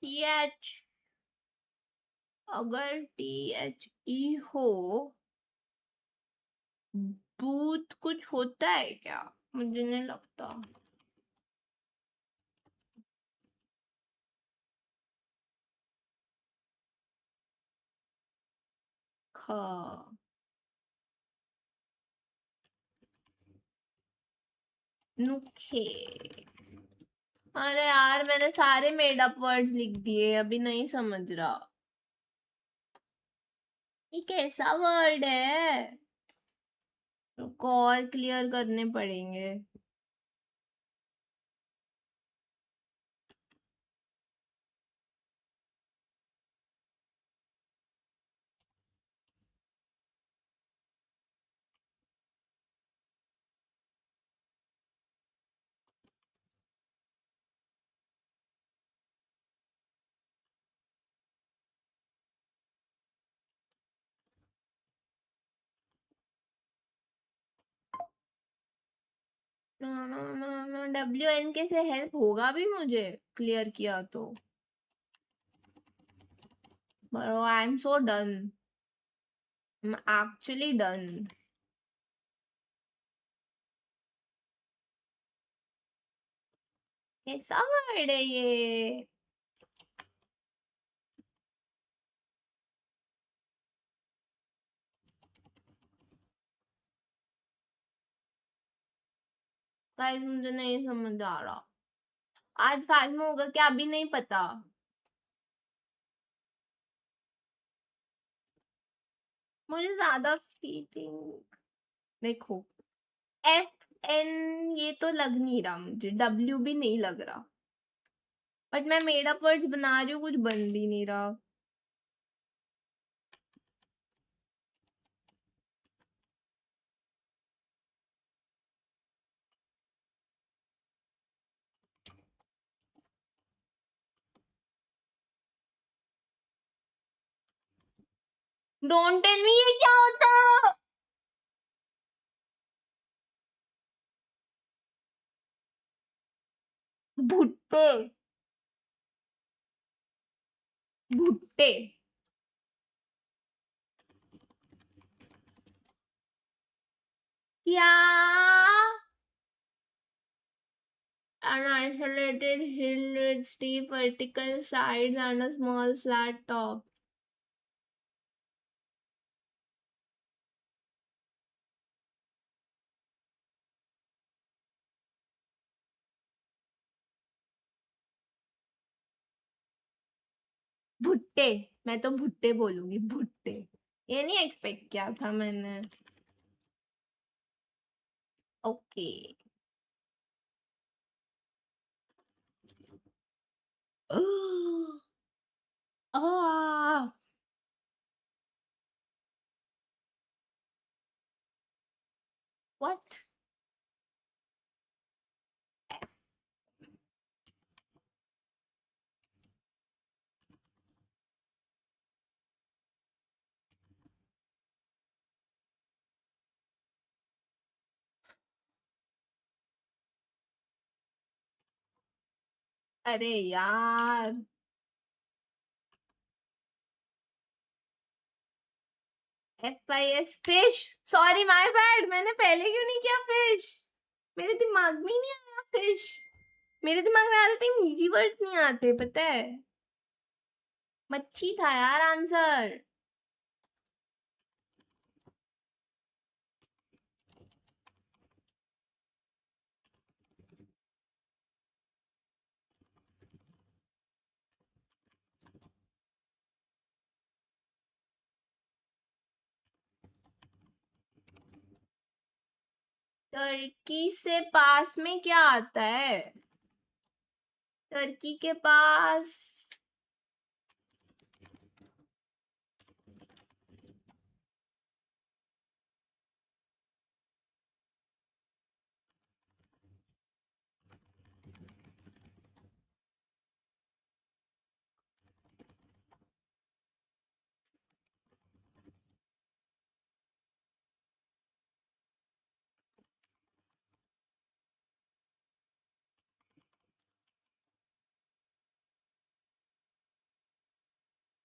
TH अगर THE हो बूथ कुछ होता है क्या? मुझे नहीं लगता। नुखे। अरे यार मैंने सारे मेड अप वर्ड्स लिख दिए, अभी नहीं समझ रहा ये कैसा वर्ड है। और क्लियर करने पड़ेंगे। ना WNK से हेल्प होगा भी मुझे क्लियर किया तो। Bro, I'm so done. I'm actually done. कैसा वर्ड है ये? गाइस मुझे नहीं समझ आ रहा। आज फास्मो होगा क्या अभी नहीं पता। मुझे ज्यादा फीलिंग देखो FN ये तो लग नहीं रहा मुझे, W भी नहीं लग रहा, बट मैं मेड अप वर्ड्स बना रही हूँ, कुछ बन भी नहीं रहा। डोंट टेल मी ये क्या होता है। भुट्टे भुट्टे क्या? An isolated hill with steep vertical sides and a small flat top. भुट्टे, मैं तो भुट्टे बोलूंगी, भुट्टे। ये नहीं एक्सपेक्ट किया था मैंने। Okay what? अरे यार FIS fish, sorry my bad, मैंने पहले क्यों नहीं किया फिश? मेरे दिमाग में ही नहीं आया फिश। मेरे दिमाग में आ जाते इजी वर्ड्स नहीं आते, पता है। मच्छी था यार आंसर। टर्की से पास में क्या आता है? टर्की के पास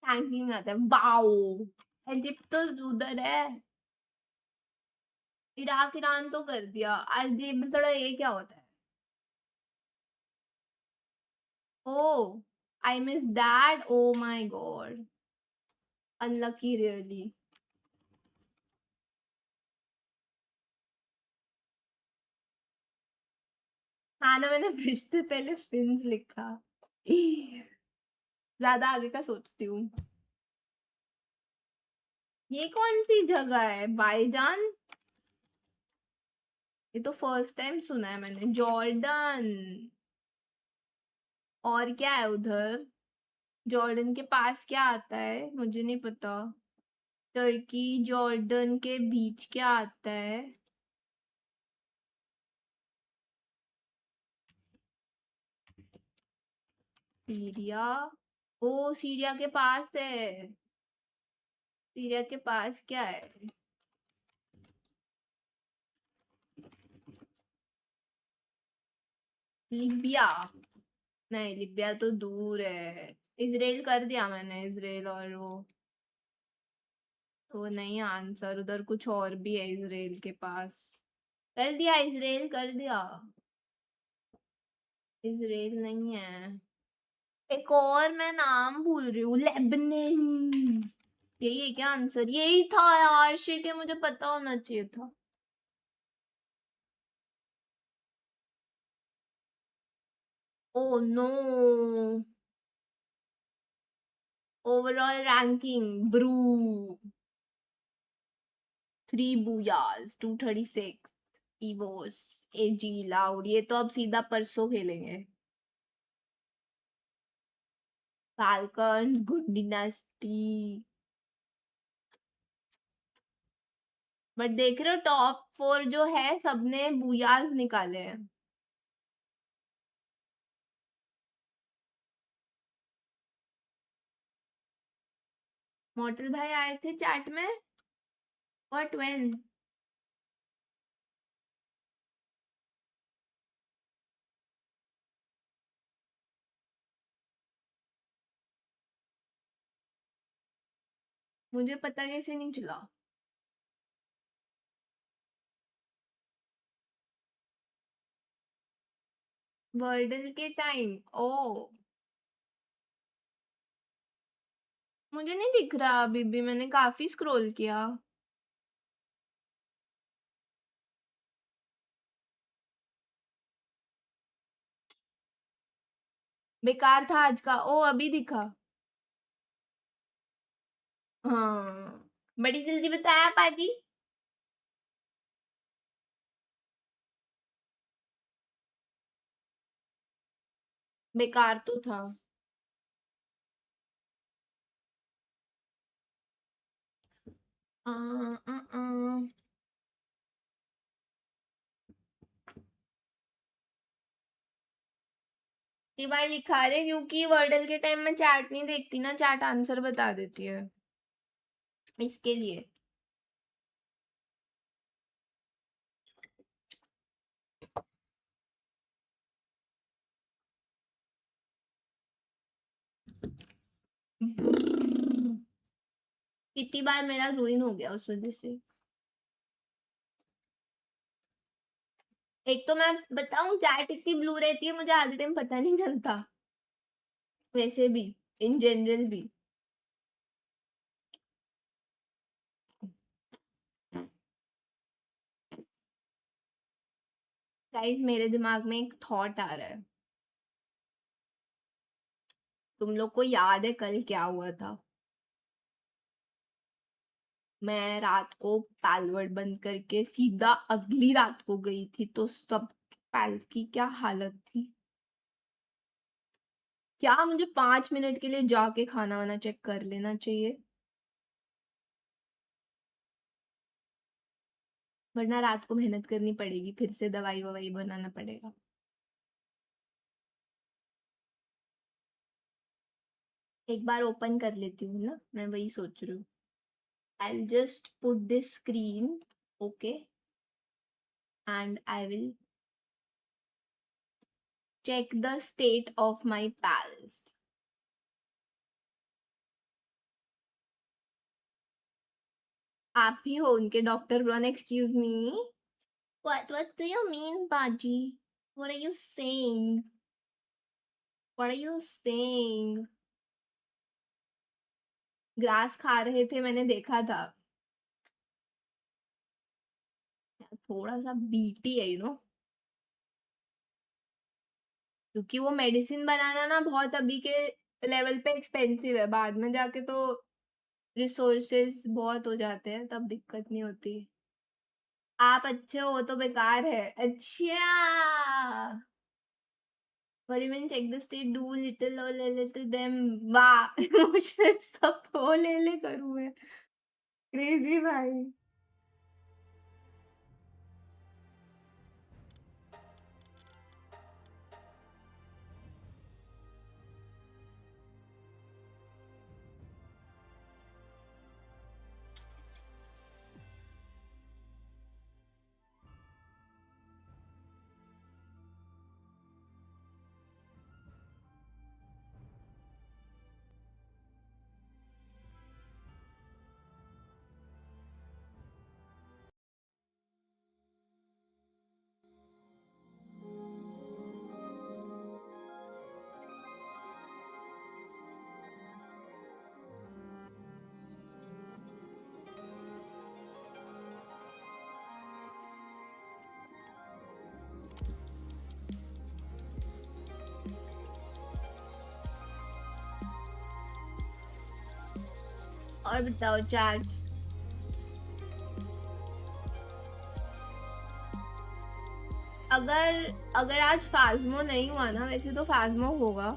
थैंक्सगिविंग आता है। वाओ, इजिप्ट तो उधर है। इराक ईरान तो कर दिया। अर्जेब थोड़ा ये क्या होता है? Oh, I missed that. Oh my god. Unlucky, really. हाँ ना, मैंने भेजते पहले फिन्स लिखा। ज्यादा आगे का सोचती हूँ। ये कौन सी जगह है? बाईजान? ये तो फर्स्ट टाइम सुना है मैंने। जॉर्डन। और क्या है उधर? जॉर्डन के पास क्या आता है? मुझे नहीं पता। टर्की जॉर्डन के बीच क्या आता है? सीरिया। ओ, सीरिया के पास है। सीरिया के पास क्या है? लिबिया। नहीं, लिबिया तो दूर है। इजराइल कर दिया मैंने, इजराइल और वो तो नहीं आंसर। उधर कुछ और भी है इजराइल के पास। कर दिया, इजराइल कर दिया। इजराइल नहीं है। एक और मैं नाम भूल रही हूँ। लेबनान। यही है क्या आंसर? यही था यार, शिट, ये मुझे पता होना चाहिए था। Oh no. ओवरऑल रैंकिंग ब्रू 3 बूयास 236 इवोस एजी लाउड। ये तो अब सीधा परसों खेलेंगे। Falcons good dynasty. बट देख रहे हो टॉप 4 जो है सबने बूयास निकाले हैं। मॉडल भाई आए थे चैट में। What when? मुझे पता कैसे नहीं चला? वर्डल के टाइम। ओ, मुझे नहीं दिख रहा अभी भी। मैंने काफी स्क्रॉल किया। बेकार था आज का। ओ, अभी दिखा। हाँ, बड़ी जल्दी बताया पाजी। बेकार तो था। आ, आ, आ, बार लिखा रहे क्योंकि वर्डल के टाइम में चैट नहीं देखती ना, चैट आंसर बता देती है इसके लिए। कितनी बार मेरा रुइन हो गया उस वजह से। एक तो मैं बताऊं, चैट इतनी ब्लू रहती है, मुझे आधे टाइम पता नहीं चलता। वैसे भी इन जनरल भी। गाइस, मेरे दिमाग में एक थॉट आ रहा है। तुम लोग को याद है कल क्या हुआ था? मैं रात को पासवर्ड बंद करके सीधा अगली रात को गई थी, तो सब पैल की क्या हालत थी। क्या मुझे 5 मिनट के लिए जाके खाना वाना चेक कर लेना चाहिए? वरना रात को मेहनत करनी पड़ेगी, फिर से दवाई ववाई बनाना पड़ेगा। एक बार ओपन कर लेती हूँ ना, मैं वही सोच रही हूँ। I'll just put this screen, okay, and I will check the state of my pals. आप ही हो उनके डॉक्टर ब्रॉन. Excuse me. What do you mean, Baji? What are you saying? What are you saying? Grass खा रहे थे, मैंने देखा था. थोड़ा सा बीटी है, क्योंकि वो मेडिसिन बनाना ना बहुत अभी के लेवल पे एक्सपेंसिव है. बाद में जाके तो रिसोर्सेज बहुत हो जाते हैं, तब दिक्कत नहीं होती. आप अच्छे हो तो बेकार है. अच्छा, what do you mean check the state, do little or little them? वाह, इमोशनल सब तो ले करूँ मैं. क्रेजी भाई. और बताओ चैट. अगर आज फाज्मो नहीं हुआ ना, वैसे तो फाज्मो होगा.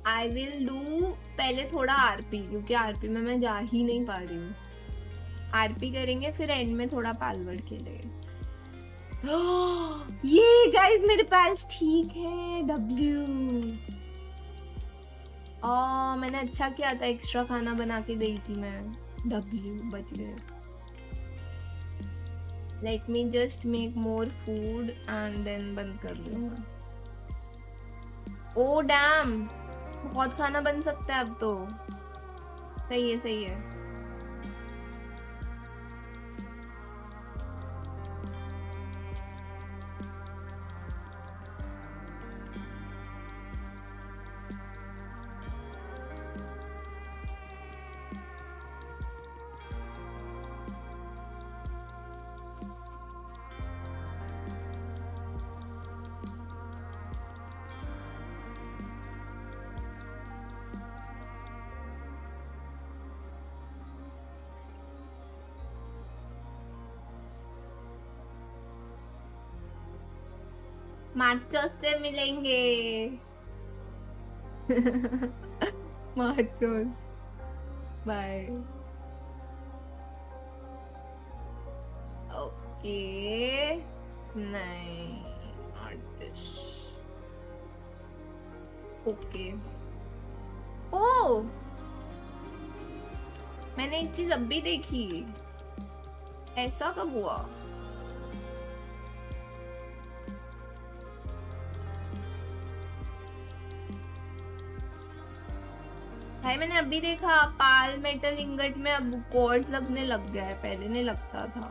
आई विल डू पहले थोड़ा आरपी, क्योंकि आरपी में मैं जा ही नहीं पा रही हूँ. आरपी करेंगे, फिर एंड में थोड़ा पालवर्ड खेलेंगे. ये गाइस मेरे पैल्स ठीक है. डब्ल्यू मैंने अच्छा किया था, एक्स्ट्रा खाना बना के गई थी मैं. डब्ल्यू बच गए. Let me just make more food and then बंद कर लूंगा. ओ डैम, बहुत खाना बन सकता है अब तो. सही है, सही है. माचोस से मिलेंगे. माचोस बाय. ओके, नहीं नॉट दिस. ओके. ओ, मैंने एक चीज अब भी देखी. ऐसा कब हुआ? भाई मैंने अभी देखा, पाल मेटल इंगट में अब कॉर्ड्स लगने लग गया है, पहले नहीं लगता था.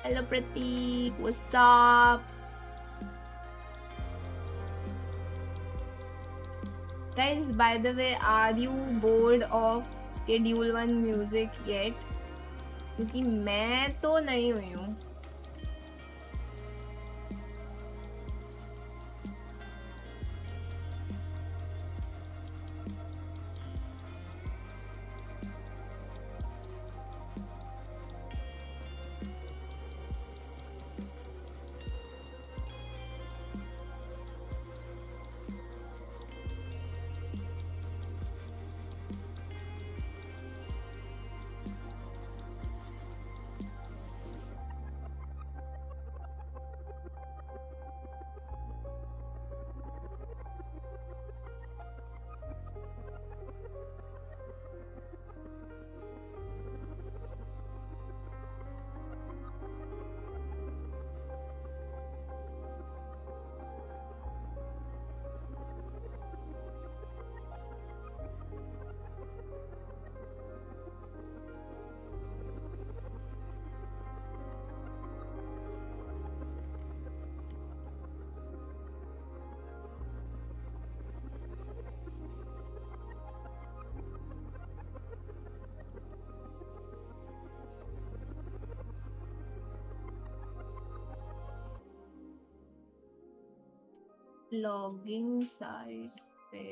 Hello Prateek, what's up guys? By the way, are you bored of schedule 1 music yet? क्योंकि मैं तो नहीं हुई हूँ. लॉगिंग साइट पे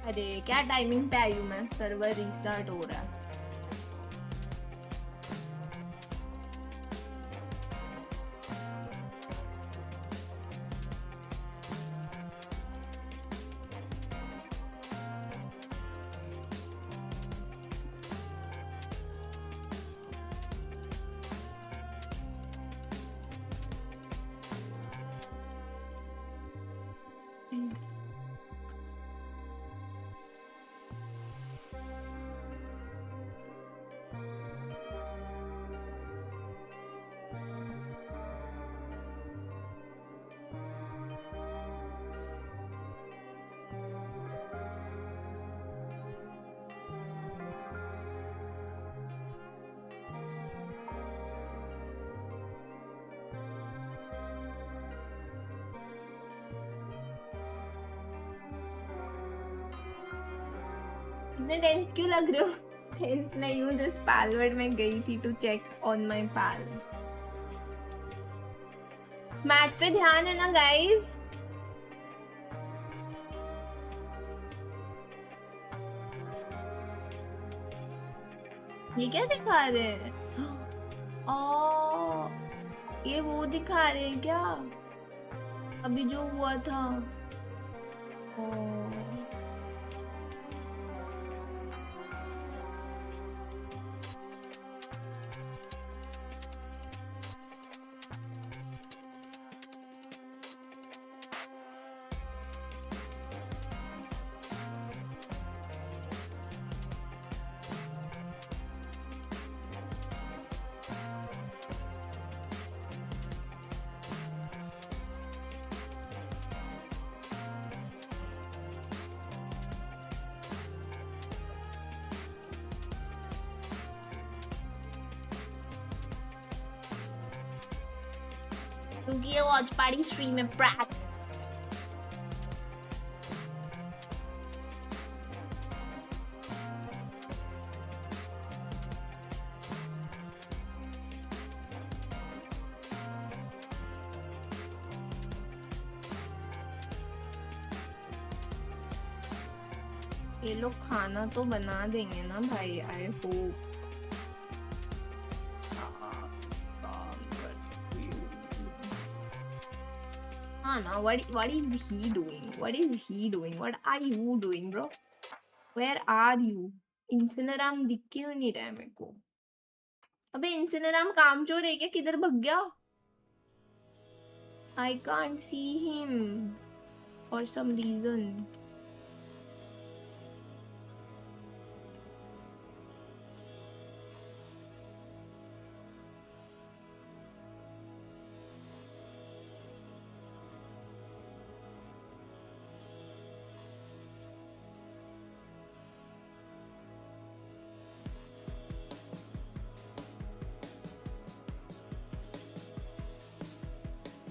अरे क्या टाइमिंग पे आई हूँ मैं सर्वर रीस्टार्ट हो रहा है इतने टेंस क्यों लग रहे हो टेंस नहीं हूँ जस्ट पासवर्ड में गई थी to check on my pal match पे ध्यान है ना गाइस ये क्या दिखा रहे हैं ये वो दिखा रहे हैं क्या अभी जो हुआ था क्योंकि ये वॉच पार्टी स्ट्रीम है प्रैक्टिस ये लोग खाना तो बना देंगे ना भाई I hope Now, what is he doing? What is he doing? What are you doing, bro? Where are you? इंसिनराम दिख क्यों नहीं रहा है मेरे को अबे इंसिनराम कामचोर है क्या किधर भग गया I can't see him for some reason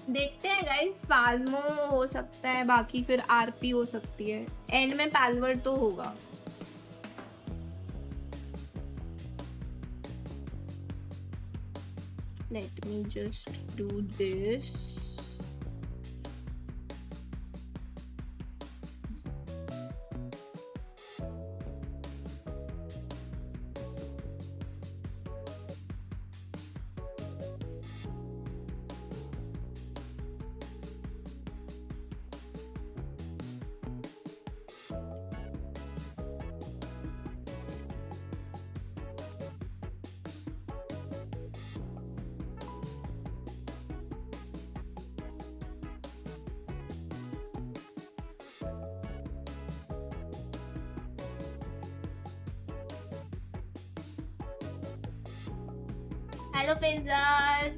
देखते हैं गाइस, पाल्मो हो सकता है, बाकी फिर आरपी हो सकती है, एंड में पालवर्ड तो होगा। Let me just do this. Hello, Faisal.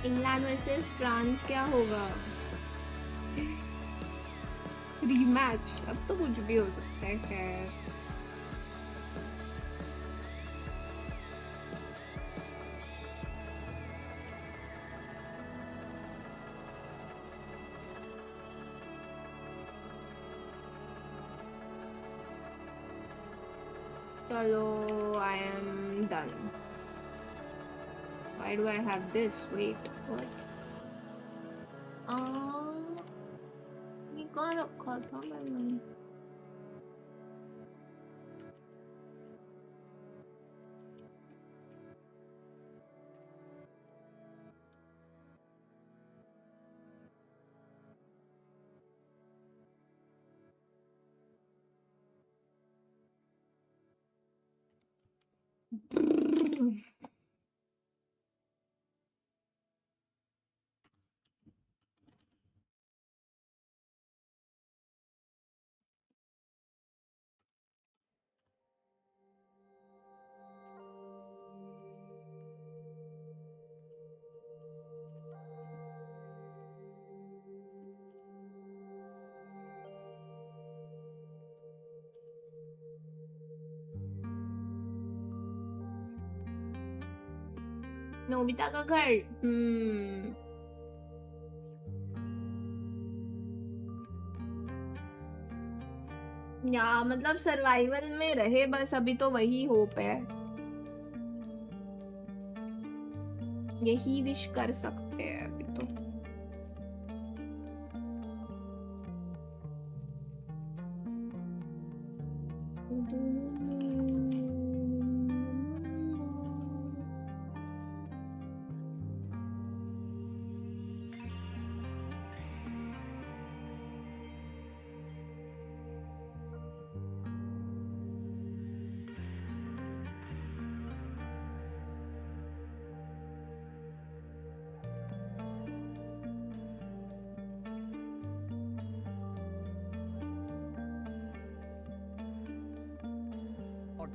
England versus France क्या होगा? रीमैच, अब तो कुछ भी हो सकता है। खैर चलो, I am done. Why do I have this? Wait, what? ये कहाँ रखा था मैंने? नोबिता का घर। या मतलब सर्वाइवल में रहे बस, अभी तो वही होप है, यही विश कर सकते हैं अभी तो।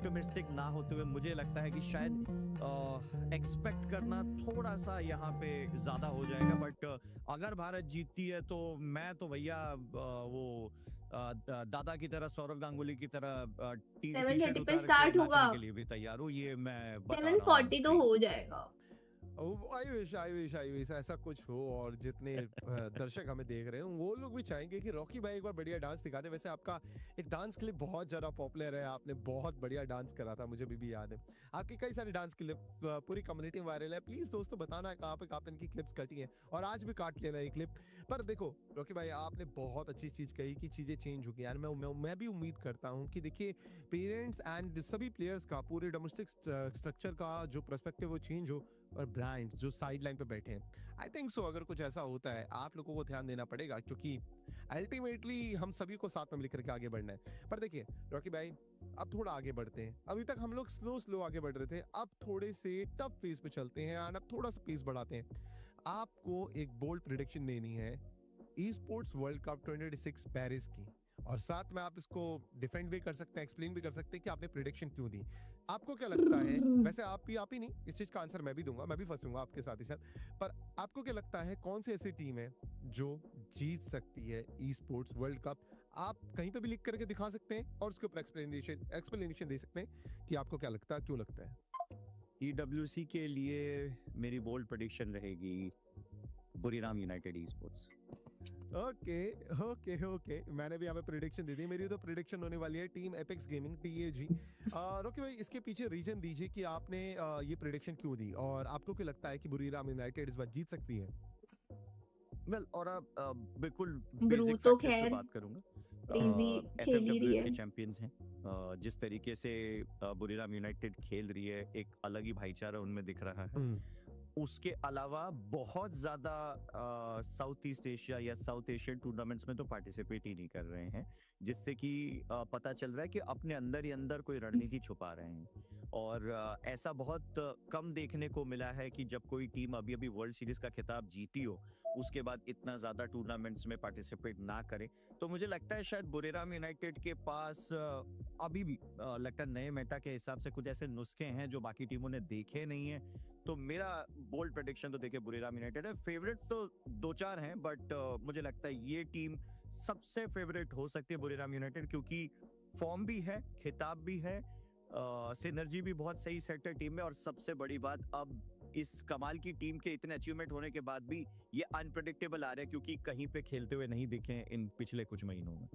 ऑप्टिमिस्टिक ना होते हुए मुझे लगता है कि शायद एक्सपेक्ट करना थोड़ा सा यहाँ पे ज़्यादा हो जाएगा, बट अगर भारत जीतती है तो मैं तो भैया वो दादा की तरह, सौरव गांगुली की तरह टी-शर्ट 7:30 पे उतार स्टार्ट के होगा। नाचने के लिए भी तैयार हूँ, ये मैं बता रहा हूँ 7:40 तो हो जाएगा। आई विश ऐसा कुछ हो, और जितने दर्शक हमें देख रहे हैं वो लोग भी चाहेंगे कि रॉकी भाई एक बार बढ़िया डांस दिखा दे। वैसे आपका एक डांस क्लिप बहुत ज़्यादा पॉपुलर है, आपने बहुत बढ़िया डांस करा था, मुझे भी याद है। आपके कई सारे डांस क्लिप पूरी कम्युनिटी में वायरल है। प्लीज़ दोस्तों बताना कहाँ पे इनकी क्लिप्स कटी हैं, और आज भी काट लेना ये क्लिप। पर देखो रॉकी भाई, आपने बहुत अच्छी चीज़ कही कि चीज़ें चेंज हो गई, यार मैं भी उम्मीद करता हूँ कि देखिए पेरेंट्स एंड सभी प्लेयर्स का, पूरे डोमेस्टिक स्ट्रक्चर का जो पर्सपेक्टिव वो चेंज हो, और ब्रांड्स जो साइड लाइन पे बैठे हैं, आई थिंक सो अगर कुछ ऐसा होता है आप लोगों को ध्यान देना पड़ेगा, क्योंकि अल्टीमेटली हम सभी को साथ में मिलकर के आगे बढ़ना है। पर देखिए रॉकी भाई, अब थोड़ा आगे बढ़ते हैं। अभी तक हम लोग स्लो आगे बढ़ रहे थे, अब थोड़े से टफ फेज पे चलते हैं, और अब थोड़ा सा पेस बढ़ाते हैं। आपको एक बोल्ड प्रेडिक्शन देनी है ई स्पोर्ट्स वर्ल्ड कप 2026 पेरिस की, और साथ में आप इसको डिफेंड भी कर सकते हैं, एक्सप्लेन भी कर सकते हैं कि आपने प्रेडिक्शन क्यों दी। आपको क्या लगता है, वैसे आप ही नहीं, इस चीज का आंसर मैं भी दूंगा, मैं भी फंसूंगा आपके साथ ही साथ, पर आपको क्या लगता है कौन सी ऐसी टीम है जो जीत सकती है ई स्पोर्ट्स वर्ल्ड कप? आप कहीं पे भी लिख करके दिखा सकते हैं, और उसके ऊपर एक्सप्लेनेशन दे सकते हैं कि आपको क्या लगता है, क्यों लगता है। EWC के लिए मेरी बोल्ड प्रेडिक्शन रहेगी Buriram United e sports. Okay, मैंने भी यहाँ पे प्रेडिक्शन दे दी। मेरी तो प्रेडिक्शन होने वाली है team Apex gaming TAG। Rocky भाई, इसके पीछे रीजन दीजिए कि आपने ये प्रेडिक्शन क्यों दी, और आपको क्या लगता है कि बुरीराम यूनाइटेड इस बार जीत सकती है? वेल, और बिल्कुल ब्रू बेसिक तो फैक्टर्स पे खैर बात करूंगा। खेल ही रही FTW है। के चैंपियंस हैं, जिस तरीके से बुरीराम यूनाइटेड खेल रही है, एक अलग ही भाईचारा उनमें दिख रहा है। उसके अलावा बहुत ज़्यादा साउथ ईस्ट एशिया या साउथ एशियन टूर्नामेंट्स में तो पार्टिसिपेट ही नहीं कर रहे हैं, जिससे कि पता चल रहा है कि अपने अंदर ही अंदर कोई रणनीति छुपा रहे हैं। और ऐसा बहुत कम देखने को मिला है कि जब कोई टीम अभी वर्ल्ड सीरीज का खिताब जीती हो, उसके बाद इतना ज़्यादा टूर्नामेंट्स में पार्टिसिपेट ना करे। तो मुझे लगता है शायद बुरीराम यूनाइटेड के पास अभी भी लगता है नए मेटा के हिसाब से कुछ ऐसे नुस्खे हैं जो बाकी टीमों ने देखे नहीं है। तो मेरा बोल्ड प्रेडिक्शन तो देखिए बुरीराम यूनाइटेड है। फेवरेट्स तो 2-4 हैं, बट मुझे लगता है ये टीम सबसे फेवरेट हो सकती है बुरीराम यूनाइटेड, क्योंकि फॉर्म भी है, खिताब भी है, सिनर्जी भी बहुत सही सेट है टीम में, और सबसे बड़ी बात, अब इस कमाल की टीम के इतने अचीवमेंट होने के बाद भी ये अनप्रेडिक्टेबल आ रहा है, क्योंकि कहीं पे खेलते हुए नहीं दिखे हैं इन पिछले कुछ महीनों में।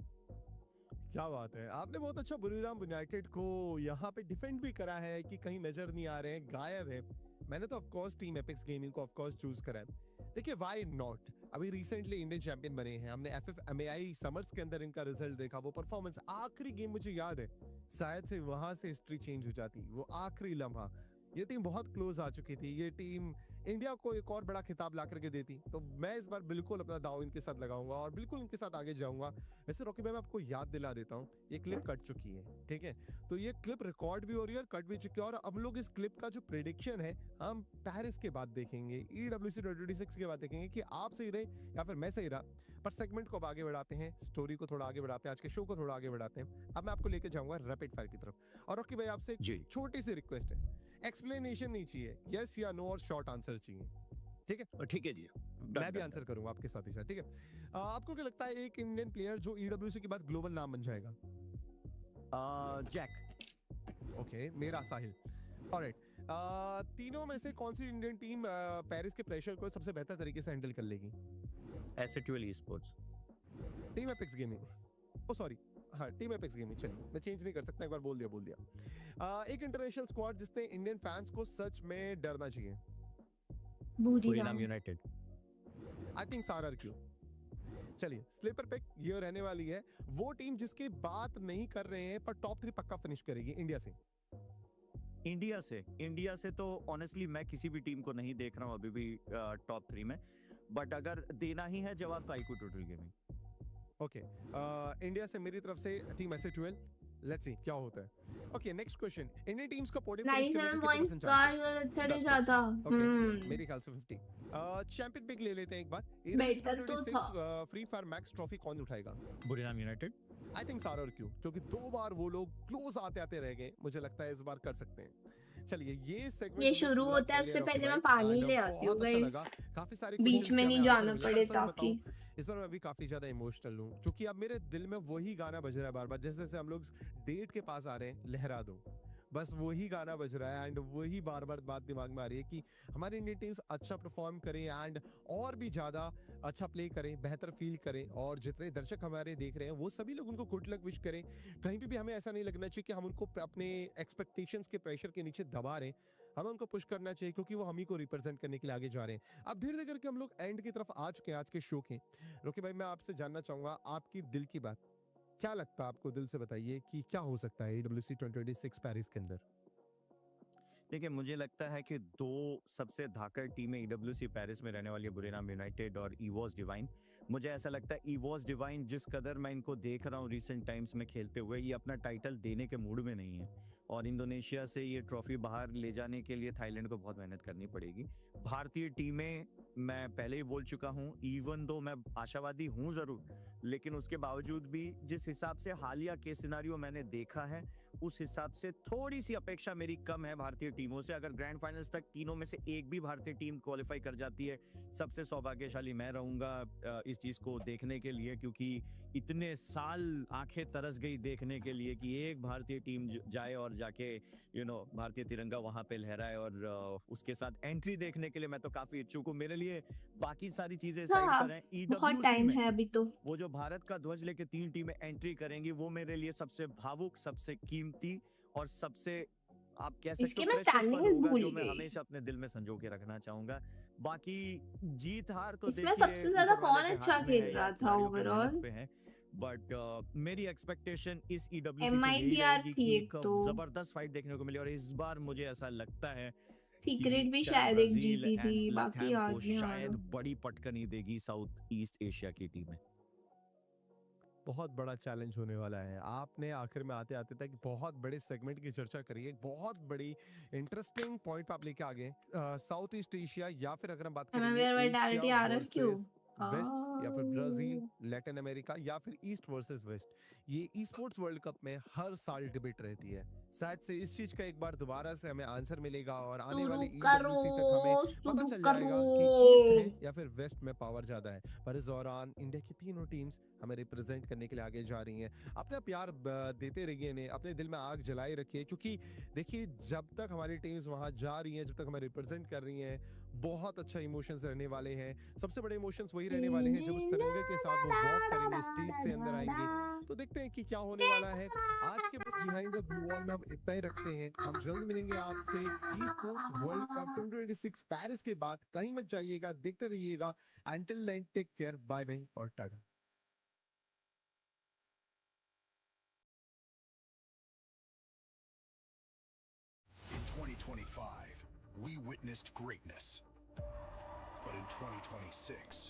क्या बात है, आपने बहुत अच्छा बुरीराम यूनाइटेड को यहाँ पे डिफेंड भी करा है कि कहीं नजर नहीं आ रहे हैं, गायब है। मैंने तो of course team Apex gaming को ऑफ कोर्स चूज करा है। देखिए व्हाई नॉट, अभी रिसेंटली इंडियन चैंपियन बने हैं, हमने FFMAI समर्स के अंदर इनका रिजल्ट देखा, वो परफॉर्मेंस, आखिरी गेम मुझे याद है, शायद से वहां से हिस्ट्री चेंज हो जाती, वो आखिरी लम्हा। ये टीम बहुत क्लोज आ चुकी थी, ये टीम इंडिया को एक और बड़ा खिताब ला करके देती। तो मैं इस बार बिल्कुल अपना दाव इनके साथ लगाऊंगा और बिल्कुल इनके साथ आगे जाऊंगा। वैसे रॉकी भाई मैं आपको याद दिला देता हूँ, ये क्लिप कट चुकी है, ठीक है? तो ये क्लिप रिकॉर्ड भी हो रही है और कट भी चुकी है, और अब लोग इस क्लिप का जो प्रेडिक्शन है हम पेरिस के बाद देखेंगे, EWC 2026 के बाद देखेंगे कि आप सही रहे या फिर मैं सही रहा। पर सेगमेंट को अब आगे बढ़ाते हैं, स्टोरी को थोड़ा आगे बढ़ाते हैं, आज के शो को थोड़ा आगे बढ़ाते हैं। अब मैं आपको लेके जाऊंगा रैपिड फायर की तरफ। और रॉकी भाई आपसे एक छोटी सी रिक्वेस्ट है, एक्सप्लेनेशन नहीं चाहिए, यस या नो और शॉर्ट आंसर चाहिए, ठीक है? ठीक है जी, मैं भी आंसर करूंगा आपके साथ ही साथ, ठीक है? आपको क्या लगता है एक इंडियन प्लेयर जो EWC के बाद ग्लोबल नाम बन जाएगा? जैक। ओके, मेरा साहिल। ऑलराइट, तीनों में से कौन सी इंडियन टीम पेरिस के प्रेशर को सबसे बेहतर तरीके से हैंडल कर लेगी? S8UL esports। Team Apex gaming. Oh sorry, हाँ टीम एपेक्स गेमिंग। चलिए मैं चेंज नहीं कर सकता, एक बार बोल दिया। एक इंटरनेशनल स्क्वाड जिससे इंडियन फैंस को सच में डरना चाहिए? Buriram United. I think RRQ। चलिए स्लीपर पिक ये रहने वाली है, वो टीम जिसकी बात नहीं कर रहे हैं पर टॉप 3 पक्का फिनिश करेगी इंडिया से। इंडिया से तो ऑनेस्टली मैं किसी भी टीम को नहीं देख रहा हूँ अभी भी टॉप 3 में, बट अगर देना ही है जवाब तो iQOO total gaming. Okay, India से मेरी तरफ से टीम S8UL, लेट्स सी क्या होता है। Okay, next question, Indian teams को पोडियम फिनिश करने की कितने परसेंट चांस है? मेरे ख्याल से 50। चैंपियन पिक ले लेते हैं एक बार। बेटर तो था। फ्री फायर मैक्स ट्रॉफी कौन उठाएगा? Buriram United. आई थिंक सारा और क्यों, क्योंकि 2 बार वो लोग क्लोज आते आते रह गए, मुझे लगता है इस बार कर सकते हैं। चलिए ये सेगमेंट ये शुरू होता है उससे पहले मैं पानी ले आती हूँ गाइस, काफी सारे बीच में नहीं जाना पड़े ताकि। इस बार मैं भी काफी ज्यादा इमोशनल हूँ, क्योंकि अब मेरे दिल में वही गाना बज रहा है बार बार, जैसे जैसे हम लोग डेट के पास आ रहे हैं, लहरा दो, बस वही गाना बज रहा है एंड वही बार बार बात दिमाग में आ रही है कि हमारी इंडियन टीम्स अच्छा परफॉर्म करें एंड और भी ज्यादा अच्छा प्ले करें, बेहतर फील करें, और जितने दर्शक हमारे देख रहे हैं वो सभी लोग उनको गुड लक विश करें। कहीं पे भी हमें ऐसा नहीं लगना चाहिए कि हम उनको अपने एक्सपेक्टेशंस के प्रेशर के नीचे दबा रहे हैं, हमें उनको पुश करना चाहिए, क्योंकि वो हम ही को रिप्रेजेंट करने के लिए आगे जा रहे हैं। अब धीरे धीरे करके हम लोग एंड की तरफ आ चुके हैं आज के शो के। रोकी भाई, मैं आपसे जानना चाहूंगा आपकी दिल की बात, क्या लगता है आपको, दिल से बताइए कि क्या हो सकता है EWC 2026 पेरिस के अंदर? देखिए, मुझे लगता है कि 2 सबसे धाकड़ टीमें EWC पेरिस में रहने वाली है, बुरेराम यूनाइटेड और EWOS डिवाइन। मुझे ऐसा लगता है EWOS डिवाइन, जिस कदर मैं इनको देख रहा हूँ रिसेंट टाइम्स में खेलते हुए, ये अपना टाइटल देने के मूड में नहीं है, और इंडोनेशिया से ये ट्रॉफी बाहर ले जाने के लिए थाईलैंड को बहुत मेहनत करनी पड़ेगी। भारतीय टीमें, मैं पहले ही बोल चुका हूँ, इवन दो मैं आशावादी हूँ जरूर, लेकिन उसके बावजूद भी जिस हिसाब से हालिया केस सिनारियो मैंने देखा है, उस हिसाब से थोड़ी सी अपेक्षा मेरी कम है भारतीय टीमों से। अगर ग्रैंड फाइनल्स तक तीनों में से एक भी भारतीय टीम क्वालिफाई कर जाती है, सबसे सौभाग्यशाली मैं रहूंगा इस चीज को देखने के लिए, क्योंकि इतने साल आंखें तरस गई देखने के लिए कि एक भारतीय टीम जाए और जाके भारतीय तिरंगा वहां पे लहराए, और उसके साथ एंट्री देखने के लिए मैं तो काफी इच्छुक हूँ। मेरे लिए बाकी सारी चीजें साइड पर हैं। बहुत टाइम है अभी तो। वो जो भारत का ध्वज लेके 3 टीमें एंट्री करेंगी, वो मेरे लिए सबसे भावुक, सबसे कीमती और सबसे, आप कह सकते हो, प्रेशियस पल होगा, जो मैं हमेशा अपने दिल में संजो के रखना चाहूंगा। बाकी जीत हार तो इसमें सबसे ज्यादा कौन अच्छा खेल रहा था ओवरऑल? बट मेरी एक्सपेक्टेशन इस EWC से MIDR यही रहेगी थी कि एक तो। जबरदस्त फाइट देखने को मिली, और इस बार मुझे ऐसा लगता है सीक्रेट भी शायद एक जीती थी, बाकी याद नहीं आ रहा। शायद बड़ी पटकनी देगी साउथ ईस्ट एशिया की टीमें। बहुत बड़ा चैलेंज होने वाला है। आपने आखिर में आते आते तक बहुत बड़े सेगमेंट की चर्चा करी है, बहुत बड़ी इंटरेस्टिंग पॉइंट आप लेके आ गए। साउथ ईस्ट एशिया, या फिर अगर हम बात करेंगे एशिया वर्सेस वेस्ट, या फिर ब्राजील, लैटिन अमेरिका, या फिर ईस्ट वर्सेस वेस्ट, ये ई स्पोर्ट्स वर्ल्ड कप में हर साल डिबेट रहती है। शायद से इस चीज का एक बार दोबारा से हमें आंसर मिलेगा, और आने वाले EWC तक हमें पता चल जाएगा कि ईस्ट है या फिर वेस्ट में पावर ज्यादा है। पर इस दौरान इंडिया की तीनों टीम्स हमें रिप्रेजेंट करने के लिए आगे जा रही हैं। अपना प्यार देते रहिए इन्हें, अपने दिल में आग जलाए रखिए, क्योंकि देखिए जब तक हमारी टीम्स वहां जा रही हैं, जब तक हमें रिप्रेजेंट कर रही हैं, बहुत अच्छा इमोशंस रहने वाले हैं। सबसे बड़े इमोशंस वही रहने वाले हैं जब उस तिरंगे के साथ वो वॉक करेंगे, स्टेज से अंदर आएंगे। तो देखते हैं कि क्या होने वाला है। आज के बिहाइंड द ब्लू वॉल में अब इतना ही रखते हैं। हम जल्द मिलेंगे आपसे e sports world cup 2026 Paris के बाद। कहीं मत जाइएगा, देखते रहिएगा। Until then take care, bye bye और tata. In 2025, we witnessed greatness. But in 2026,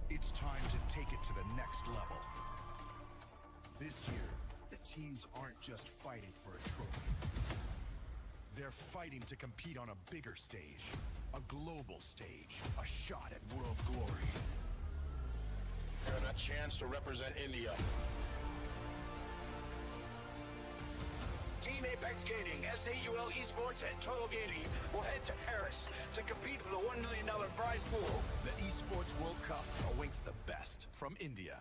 it's time to take it to the next level. This year, the teams aren't just fighting for a trophy. They're fighting to compete on a bigger stage, a global stage, a shot at world glory. And a chance to represent India. Team Apex Gaming, S8UL Esports, and Total Gaming will head to Paris to compete for the $1 million prize pool. The Esports World Cup awaits the best from India.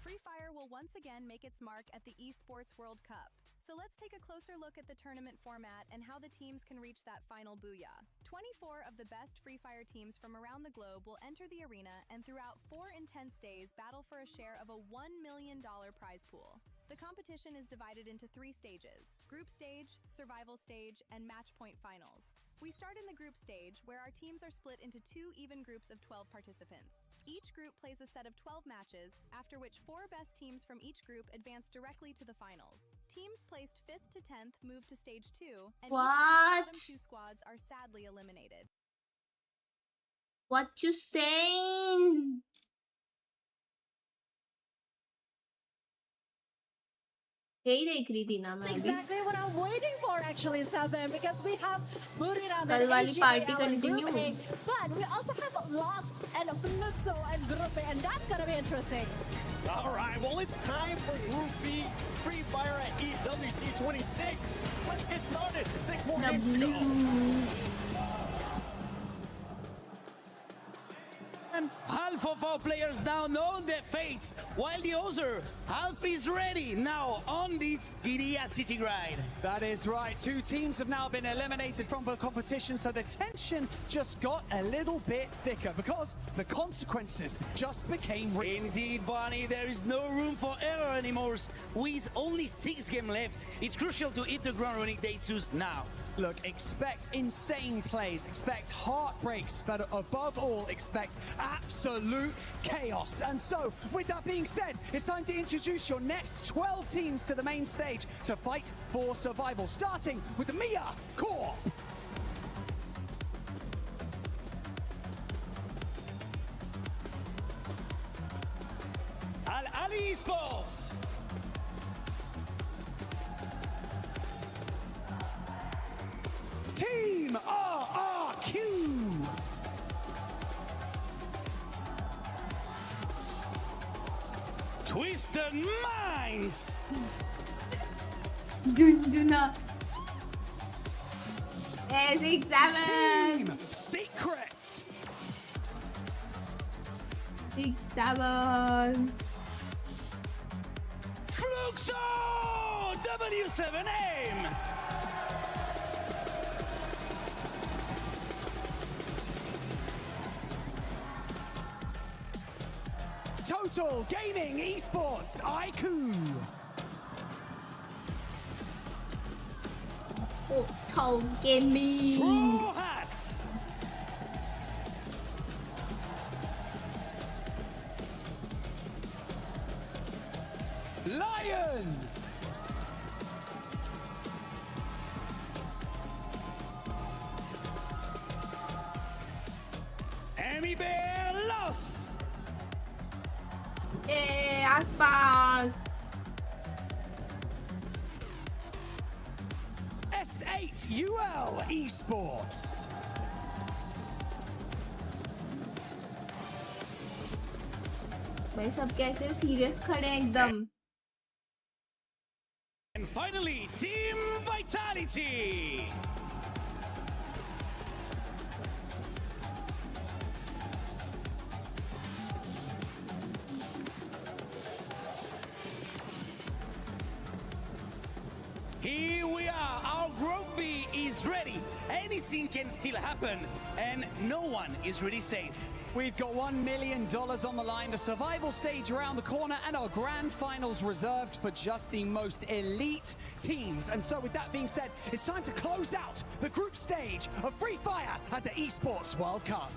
Free Fire will once again make its mark at the Esports World Cup. So let's take a closer look at the tournament format and how the teams can reach that final booyah. 24 of the best Free Fire teams from around the globe will enter the arena and throughout 4 intense days battle for a share of a $1 million prize pool. The competition is divided into 3 stages: group stage, survival stage, and match point finals. We start in the group stage, where our teams are split into 2 even groups of 12 participants. Each group plays a set of 12 matches, after which 4 best teams from each group advance directly to the finals. Teams placed 5th to 10th move to stage 2, and each bottom 2 squads are sadly eliminated. What you saying? यही देख रही थी ना मैं अभी. Exactly what I'm waiting for actually, Seven, because we have Buriram कल and वाली party AGL in continue. Group A, but we also have Lost and Fluxo and Group A, and that's gonna be interesting. All right, well, it's time for Group B, Free Fire at EWC 26. Let's get started. 6 more games to go. Half of our players now know their fate, while the other half is ready now on this Giria City Ride. That is right. 2 teams have now been eliminated from the competition, so the tension just got a little bit thicker because the consequences just became real. Indeed, Barney, there is no room for error anymore. With only 6 games left, it's crucial to hit the ground running day 2s now. Look, expect insane plays, expect heartbreaks, but above all, expect absolute chaos. And so, with that being said, it's time to introduce your next 12 teams to the main stage to fight for survival, starting with the Mia Corp. Al-Ali Esports. Team RRQ. Twisted Minds. Junjuna. S8UL. Team Secret. 6-7. Fluxo W7 aim. Total Gaming Esports IQ. Total Gaming. Straw Hats. Lion. Amy Bear Loss. Aspas. S8UL Esports. भाई सब कैसे serious खड़े हैं एकदम. And finally, Team Vitality. Here we are, our Group B is ready. Anything can still happen, and no one is really safe. We've got $1 million on the line, the survival stage around the corner, and our grand finals reserved for just the most elite teams. And so with that being said, it's time to close out the group stage of Free Fire at the Esports World Cup.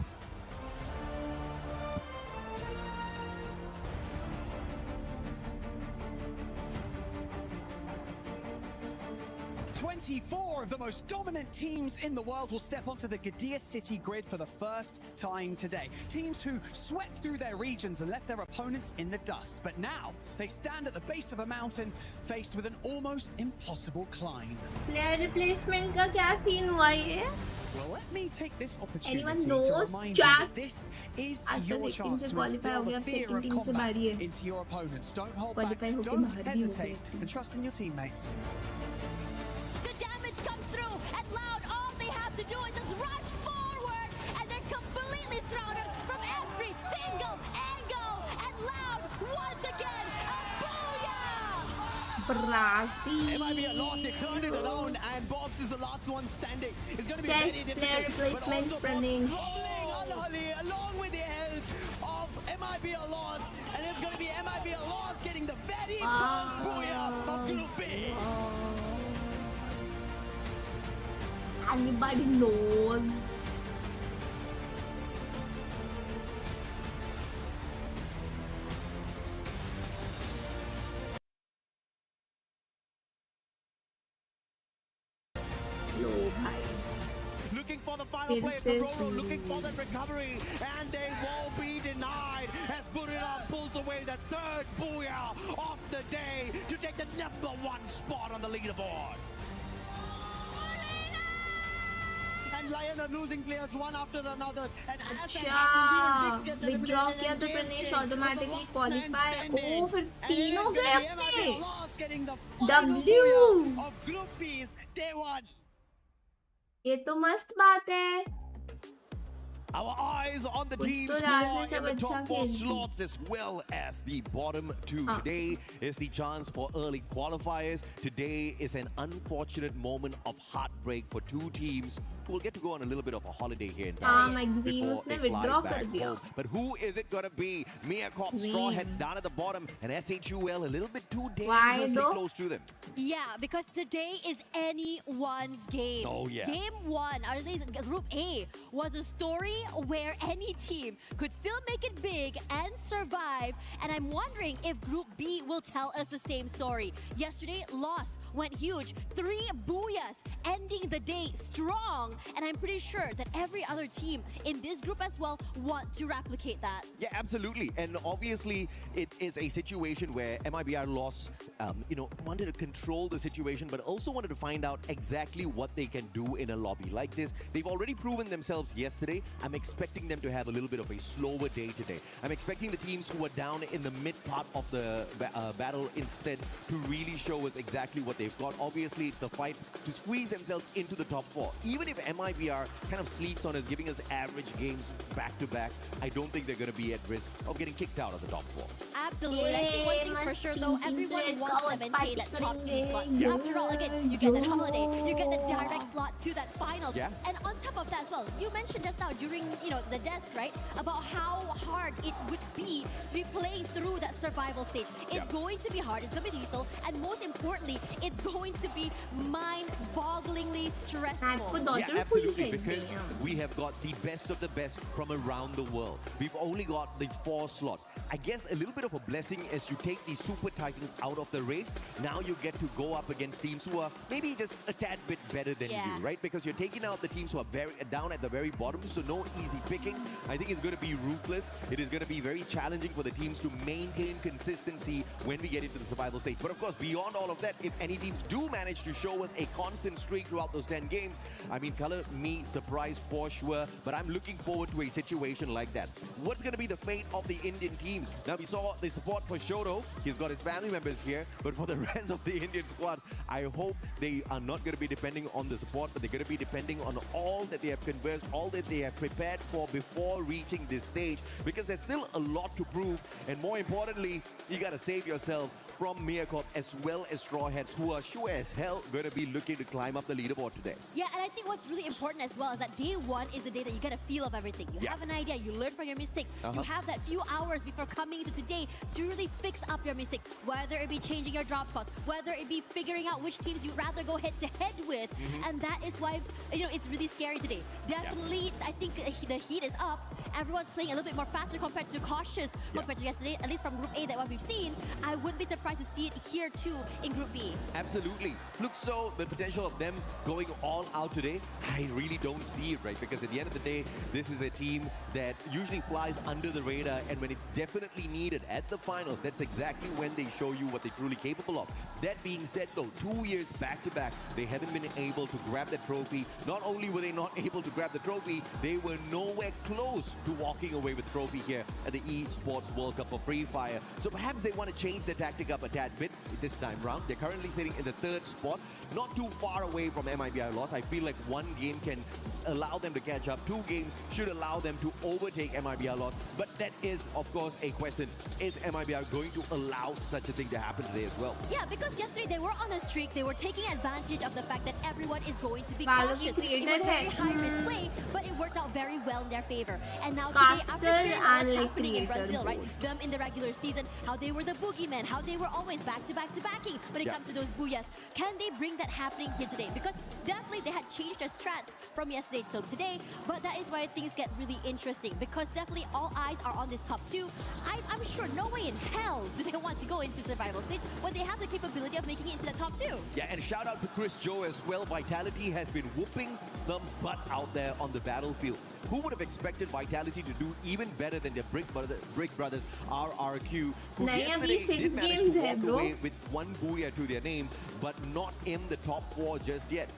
Four of the most dominant teams in the world will step onto the Gadir City grid for the first time today. Teams who swept through their regions and left their opponents in the dust. But now they stand at the base of a mountain faced with an almost impossible climb. Player replacement का क्या scene हुआ ये? Well, let me take this opportunity Anyone to knows? remind you that this is आज your तक chance to instill the fear of combat into your opponents. Don't hold back, don't hesitate, and trust in your teammates. Comes through, and Loud, all they have to do is just rush forward, and they're completely surrounded from every single angle, and Loud, once again, a booyah! Brazil. It might be a loss, they turned it around, and Bobs is the last one standing. It's going to be very difficult. Player replacement running. Along with the help of MIB a loss, and it's going to be MIB a loss getting the very first booyah of Group B. Anybody knows? Looking for the final. final play from Roro, looking for that recovery, and they won't be denied as Buriram pulls away the third booyah of the day to take the #1 spot on the leaderboard. And Lion are losing players one after another. And as that happens, even Dix gets withdraw eliminated किया and तो James Pranesh King automatically was the last man qualify. standing. Oh, फिर And it is तीनों gonna गए be अपने. MIBR Lost getting the final W. booyah of Group B's day 1. ये तो मस्त बात है. Our eyes on the कुछ teams तो who राज are ने in सब the अच्छा top 4 खेल दी. slots as well as the bottom 2. Today is the chance for early qualifiers. Today is an unfortunate moment of heartbreak for two teams who will get to go on a little bit of a holiday here in Paris Maxine before उसने they fly withdraw back कर दिया. home. But who is it going to be? Mia Corp Straw Hats down at the bottom and S8UL a little bit too dangerously close to them. Yeah, because today is anyone's game. Oh, yeah. Game 1, or at least Group A, was a story where any team could still make it big and survive. And I'm wondering if Group B will tell us the same story. Yesterday, loss went huge. 3 booyahs, ending the day strong. And I'm pretty sure that every other team in this group as well want to replicate that. Yeah, absolutely. And obviously, it is a situation where MIBR lost, wanted to control the situation, but also wanted to find out exactly what they can do in a lobby like this. They've already proven themselves yesterday. I'm expecting them to have a little bit of a slower day today. I'm expecting the teams who are down in the mid part of the battle instead to really show us exactly what they've got. Obviously, it's the fight to squeeze themselves into the top 4. Even if MIBR kind of sleeps on us, giving us average games back to back, I don't think they're going to be at risk of getting kicked out of the top 4. Absolutely. I think one thing's for sure though, everyone wants to maintain that top 2 slot. After all, again, you get that holiday, you get that direct slot to that finals. Yeah. And on top of that as well, you mentioned just now during the desk, right, about how hard it would be to be playing through that survival stage. It's going to be hard, it's going to be lethal, and most importantly, it's going to be mind-bogglingly stressful. Yeah, absolutely, because we have got the best of the best from around the world. We've only got the 4 slots. I guess a little bit of a blessing as you take these super titans out of the race. Now you get to go up against teams who are maybe just a tad bit better than you, right? Because you're taking out the teams who are down at the very bottom, so no easy picking. I think it's going to be ruthless. It is going to be very challenging for the teams to maintain consistency when we get into the survival stage. But of course, beyond all of that, if any teams do manage to show us a constant streak throughout those 10 games, I mean, color me surprised for sure, but I'm looking forward to a situation like that. What's going to be the fate of the Indian teams? Now, we saw the support for Shoto. He's got his family members here, but for the rest of the Indian squads, I hope they are not going to be depending on the support, but they're going to be depending on all that they have conversed, all that they have prepared for before reaching this stage, because there's still a lot to prove, and more importantly, you got to save yourselves from Miracorp as well as Straw Hats, who are sure as hell going to be looking to climb up the leaderboard today. Yeah, and I think what's really important as well is that day 1 is the day that you get a feel of everything. You have an idea, you learn from your mistakes. You have that few hours before coming into today to really fix up your mistakes, whether it be changing your drop spots, whether it be figuring out which teams you'd rather go head-to-head with. And that is why, it's really scary today. Definitely, I think the heat is up. Everyone's playing a little bit more faster compared to cautious compared to yesterday, at least from Group A, that what we've seen. I wouldn't be surprised to see it here too in Group B. Absolutely. Fluxo, the potential of them going all out today, I really don't see it, right? Because at the end of the day, this is a team that usually flies under the radar, and when it's definitely needed at the finals, that's exactly when they show you what they're truly capable of. That being said though, 2 years back-to-back, they haven't been able to grab that trophy. Not only were they not able to grab the trophy, they were nowhere close to walking away with the trophy here at the Esports World Cup for Free Fire. So perhaps they want to change their tactic up a tad bit this time round. They're currently sitting in the 3rd spot, not too far away from MIBR loss. I feel like 1 game can allow them to catch up. 2 games should allow them to overtake MIBR loss. But that is, of course, a question. Is MIBR going to allow such a thing to happen today as well? Yeah, because yesterday they were on a streak. They were taking advantage of the fact that everyone is going to be cautious. It was very high risk play, but it worked out very well well in their favor. And now today, after hearing what's happening in Brazil, right? Them in the regular season, how they were the boogeymen, how they were always back to backing when it comes to those booyahs. Can they bring that happening here today? Because definitely they had changed their strats from yesterday till today, but that is why things get really interesting, because definitely all eyes are on this top two. I'm sure no way in hell do they want to go into survival stage when they have the capability of making it into the top two. Yeah, and shout out to Chris Joe as well. Vitality has been whooping some butt out there on the battlefield. Who would have expected Vitality to do even better than their Brick Brothers RRQ, who yesterday did manage to walk away with one booyah to their name, but not in the top 4 just yet.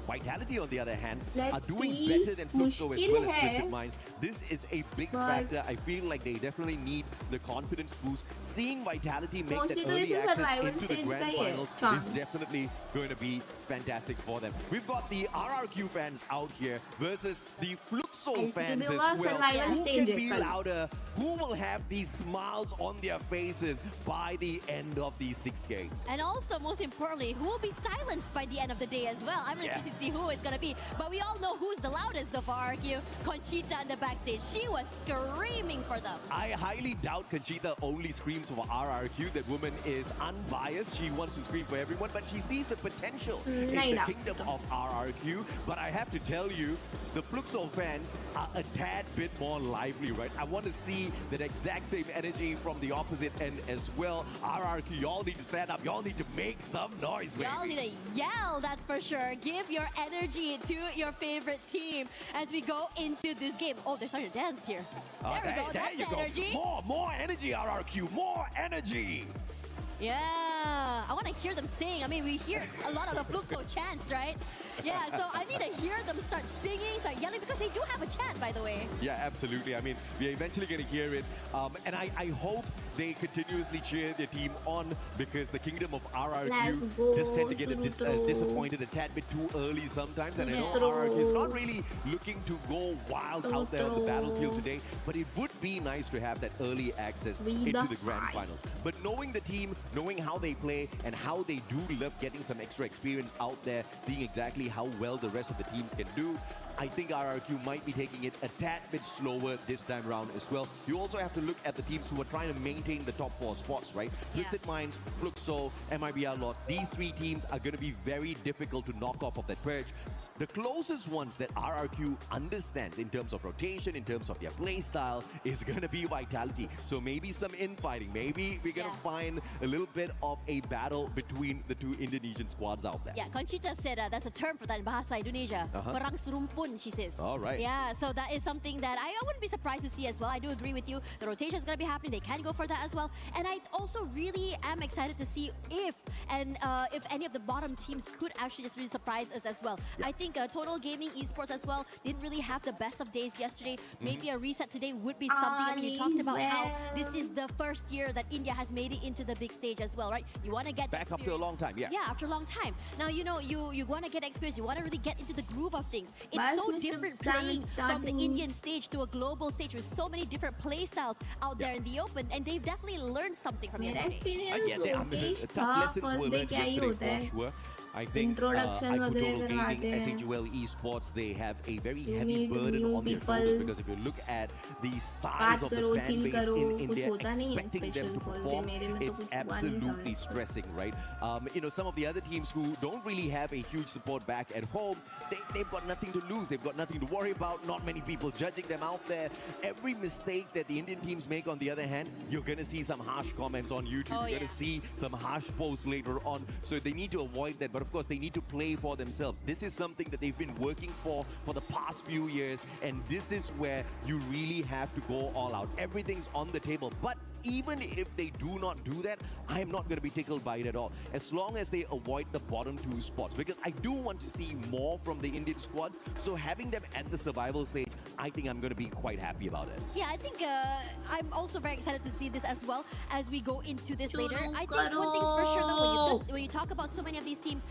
Vitality, on the other hand, are doing better than Fluxo as well as Twisted Minds. This is a big factor. I feel like they definitely need the confidence boost. Seeing Vitality make that early access into the grand finals is definitely going to be fantastic for them. We've got the RRQ fans out here versus the Fluxo fans as well. Who can be louder? Who will have these smiles on their faces by the end of these 6 games? And also, most importantly, who will be silenced by the end of the day as well? I'm really curious to see who it's going to be. But we all know who's the loudest of RRQ. Conchita in the backstage. She was screaming for them. I highly doubt Conchita only screams for RRQ. That woman is unbiased. She wants to scream for everyone, but she sees the potential in the kingdom of RRQ. But I have to tell you, the Fluxo fans are a tad bit more lively, right? I want to see that exact same energy from the opposite end as well. RRQ, y'all need to stand up. Y'all need to make some noise, baby. Y'all need to yell, that's for sure. Give your energy to your favorite team as we go into this game. Oh, they're starting to dance here. There we go. That's energy. More energy, RRQ. More energy. Yeah, I want to hear them sing. I mean, we hear a lot of the Fluxo chants, right? Yeah, so I need to hear them start singing, start yelling, because they do have a chant, by the way. Yeah, absolutely. I mean, we're eventually going to hear it. And I hope they continuously cheer their team on, because the kingdom of RRQ just tend to get disappointed a tad bit too early sometimes. And I know RRQ is not really looking to go wild out there on the battlefield today, but it would be nice to have that early access into the grand finals. But knowing the team, knowing how they play and how they do love getting some extra experience out there, seeing exactly how well the rest of the teams can do, I think RRQ might be taking it a tad bit slower this time around as well. You also have to look at the teams who are trying to maintain the top 4 spots, right? Twisted Minds, Fluxo, MIBR Lots. These 3 teams are going to be very difficult to knock off of that perch. The closest ones that RRQ understands in terms of rotation, in terms of their play style, is going to be Vitality. So maybe some infighting. Maybe we're going to find a little bit of a battle between the 2 Indonesian squads out there. Yeah, Conchita said that's a term for that in Bahasa Indonesia. Perang serumpun, she says. All right. Yeah, so that is something that I wouldn't be surprised to see as well. I do agree with you. The rotation is going to be happening. They can go for that as well. And I also really am excited to see if any of the bottom teams could actually just really surprise us as well. I think Total Gaming Esports as well didn't really have the best of days yesterday. Maybe a reset today would be something. I mean, you talked about how this is the first year that India has made it into the big stage as well, right? You want to get back after a long time, Yeah, after a long time. Now, you know, you want to get experience. You want to really get into the groove of things. It's so different playing from the Indian stage to a global stage with so many different play styles out there in the open, and they've definitely learned something from yesterday. Tough lessons were learned yesterday for sure. I think Total Gaming, S8UL Esports, they have a very heavy burden on their shoulders, because if you look at the size of the fan base in India, expecting them to perform, it's absolutely stressing, right? You know, some of the other teams who don't really have a huge support back at home, they've got nothing to lose. They've got nothing to worry about. Not many people judging them out there. Every mistake that the Indian teams make, on the other hand, you're going to see some harsh comments on YouTube. You're going to see some harsh posts later on. So they need to avoid that. But of course, they need to play for themselves. This is something that they've been working for the past few years, and this is where you really have to go all out. Everything's on the table, but even if they do not do that, I am not going to be tickled by it at all, as long as they avoid the bottom 2 spots, because I do want to see more from the Indian squads. So having them at the survival stage, I think I'm going to be quite happy about it. Yeah, I think I'm also very excited to see this as well as we go into this later. I think one thing's for sure though, when you talk about so many of these teams,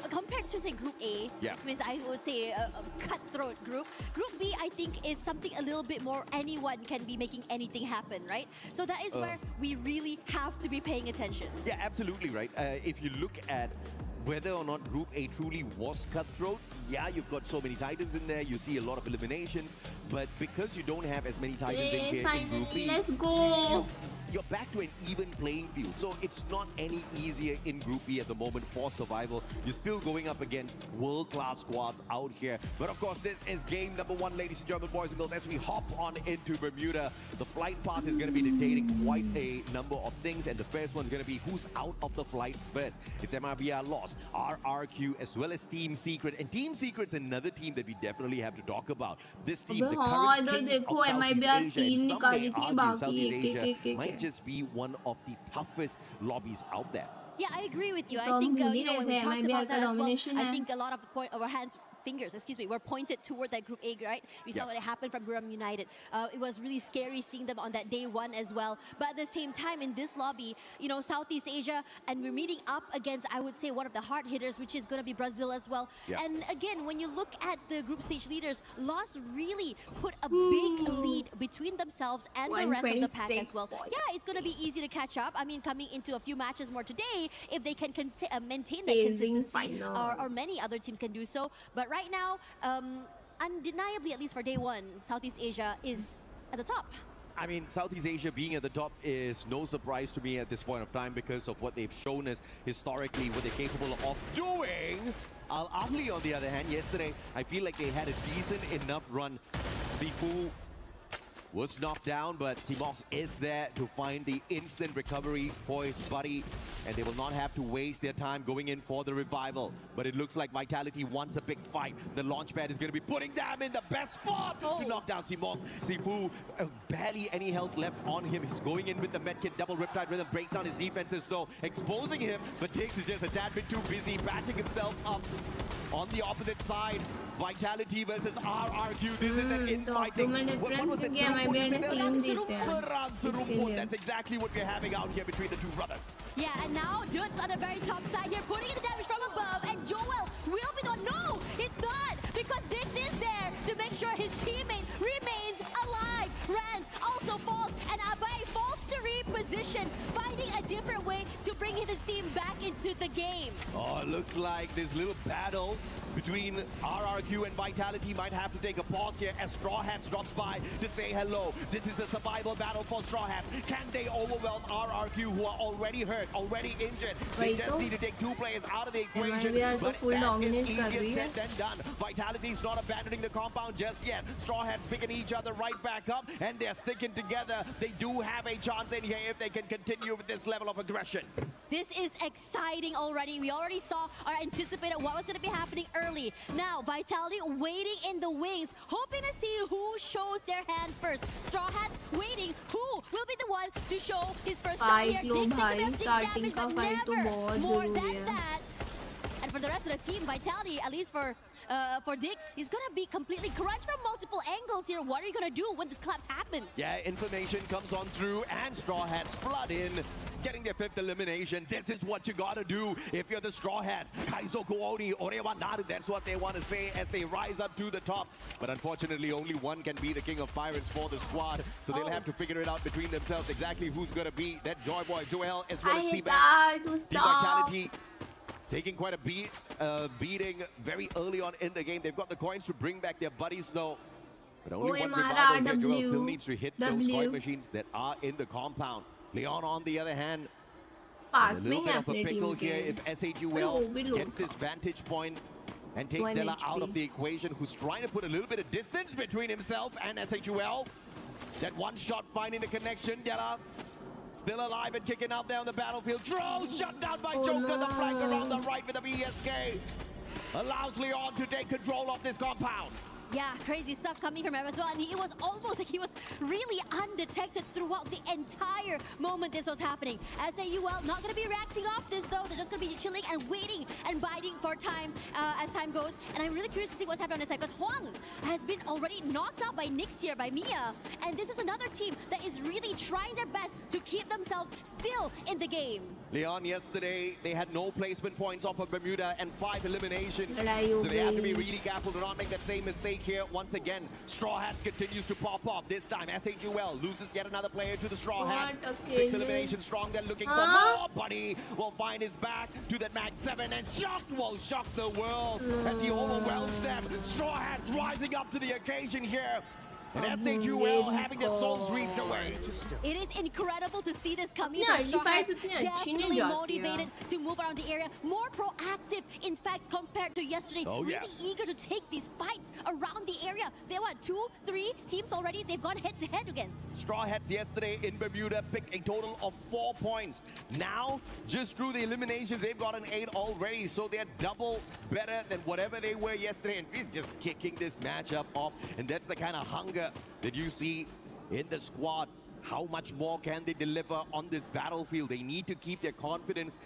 compared to say Group A, which means I would say a cutthroat group, Group B I think is something a little bit more anyone can be making anything happen, right? So that is where we really have to be paying attention. Yeah, absolutely right. If you look at whether or not Group A truly was cutthroat, yeah, you've got so many Titans in there, you see a lot of eliminations, but because you don't have as many Titans in here in Group B, let's go. You're back to an even playing field. So it's not any easier in Group B at the moment for survival. You're still going up against world-class squads out here. But of course, this is game number 1, ladies and gentlemen, boys and girls, as we hop on into Bermuda. The flight path is going to be dictating quite a number of things, and the first one's going to be who's out of the flight first. It's MRBR Lost, RRQ, as well as Team Secret. And Team Secret's another team that we definitely have to talk about. This team, the current kings of Southeast Asia, and some may argue Southeast Asia might just be one of the toughest lobbies out there. Yeah, I agree with you. I think, you know, when we talked about that as well, I think a lot of our fingers were pointed toward that Group A, right? We saw what happened from Buram United. It was really scary seeing them on that day 1 as well. But at the same time, in this lobby, you know, Southeast Asia, and we're meeting up against, I would say, one of the hard hitters, which is going to be Brazil as well. And again, when you look at the group stage leaders, Lost really put a big lead between themselves and the rest of the pack as well. Yeah, it's going to be easy to catch up. I mean, coming into a few matches more today, if they can maintain that consistency, or many other teams can do so. But right now, undeniably, at least for day 1, Southeast Asia is at the top. I mean, Southeast Asia being at the top is no surprise to me at this point of time because of what they've shown us historically, what they're capable of doing. Al Ahly, on the other hand, yesterday, I feel like they had a decent enough run. Sifu was knocked down, but Simox is there to find the instant recovery for his buddy, and they will not have to waste their time going in for the revival. But it looks like Vitality wants a big fight. The launchpad is going to be putting them in the best spot to knock down Simox. Sifu, barely any health left on him. He's going in with the medkit, double Riptide Rhythm, breaks down his defenses though, exposing him, but Diggs is just a tad bit too busy, batching himself up on the opposite side. Vitality versus RRQ. This is an infighting. What was that? That's exactly what we're having out here between the two brothers. Yeah, and now Dudes on the very top side here, putting in the damage from above, and Joel will be the... No, it's not, because Dix is there to make sure his teammate remains alive. Rans also falls, and Abai falls to reposition, finding a different way to bring his team back into the game. Oh, it looks like this little battle between RRQ and Vitality might have to take a pause here as Straw Hats drops by to say hello. This is the survival battle for Straw Hats. Can they overwhelm RRQ, who are already hurt, already injured? They just need to take 2 players out of the equation, but that is easier said than done. Vitality's not abandoning the compound just yet. Straw Hats picking each other right back up, and they're sticking together. They do have a chance in here if they can continue with this level of aggression. This is exciting already. We already saw or anticipated what was going to be happening early. Now, Vitality waiting in the wings, hoping to see who shows their hand first. Straw Hats waiting. Who will be the one to show his first shot here? Diggs damage, but never more than that. And for the rest of the team, Vitality, at least for Diggs, he's gonna be completely crunched from multiple angles here. What are you gonna do when this collapse happens? Yeah, information comes on through, and Straw Hats flood in, getting their 5th elimination. This is what you gotta do if you're the Straw Hats. Kaizoku Orewa Naru, that's what they want to say as they rise up to the top. But unfortunately, only one can be the king of pirates for the squad, so they'll have to figure it out between themselves exactly who's gonna be that Joy Boy, Joel, as well as Seaback. The Vitality taking quite a beating very early on in the game. They've got the coins to bring back their buddies though. But only one revival here. Joel still needs to hit those coin machines that are in the compound. Leon, on the other hand, a little bit of a pickle here if S8UL gets this vantage point and takes Della out of the equation, who's trying to put a little bit of distance between himself and S8UL. That one shot finding the connection. Della still alive and kicking out there on the battlefield. Troll shut down by Joker. The flank around the right with the BSK allows Leon to take control of this compound. Yeah, crazy stuff coming from him as well. And it was almost like he was really undetected throughout the entire moment this was happening. S8UL not going to be reacting off this though. They're just going to be chilling and waiting and biding for time as time goes. And I'm really curious to see what's happening on this side, because Huang has been already knocked out by Nyx here, by Mia. And this is another team that is really trying their best to keep themselves still in the game. Leon, yesterday, they had no placement points off of Bermuda and 5 eliminations. So they have to be really careful to not make that same mistake here once again. Straw Hats continues to pop off. This time S8UL loses yet another player to the Straw Hats. 6 eliminations strong. They're looking for more. Buddy will find his back to that Mag 7 and shocked will shock the world as he overwhelms them. Straw Hats rising up to the occasion here. And S8UL having their souls reaped away. It is incredible to see this coming from Straw Hats. Definitely motivated to move around the area. More proactive, in fact, compared to yesterday. Really eager to take these fights around the area. There were 2, 3 teams already they've gone head-to-head against. Straw Hats yesterday in Bermuda picked a total of 4 points. Now, just through the eliminations, they've got an 8 already. So they're double better than whatever they were yesterday. And we're just kicking this matchup off. And that's the kind of hunger that you see in the squad. How much more can they deliver on this battlefield? They need to keep their confidence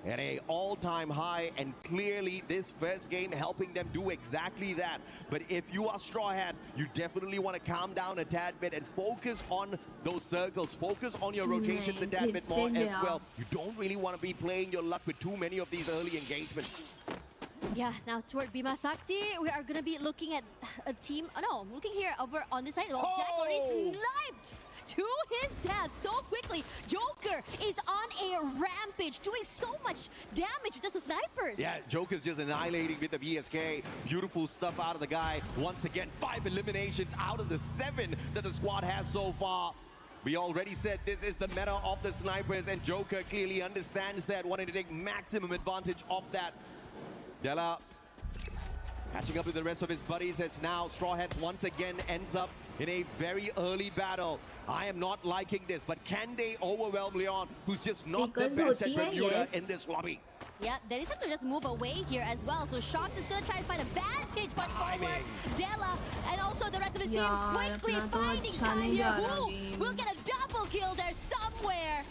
at an all-time high, and clearly this first game helping them do exactly that. But if you are Straw Hats, you definitely want to calm down a tad bit and focus on those circles. Focus on your rotations a tad bit more as well. You don't really want to be playing your luck with too many of these early engagements. Yeah, now toward Bima Sakti, we are going to be looking at a team. Oh no, looking here over on this side. Oh, Jack already sniped to his death so quickly. Joker is on a rampage, doing so much damage with just the snipers. Yeah, Joker's just annihilating with the VSK. Beautiful stuff out of the guy. Once again, 5 eliminations out of the 7 that the squad has so far. We already said this is the meta of the snipers, and Joker clearly understands that, wanting to take maximum advantage of that. Della catching up with the rest of his buddies as now Straw Hats once again ends up in a very early battle. I am not liking this, but can they overwhelm Leon, who's just not the best at Bermuda in this lobby? Yeah, they have to just move away here as well. So Shock is going to try to find a vantage point forward. Della and also the rest of his team quickly finding time here. Who will get a double kill there somewhere?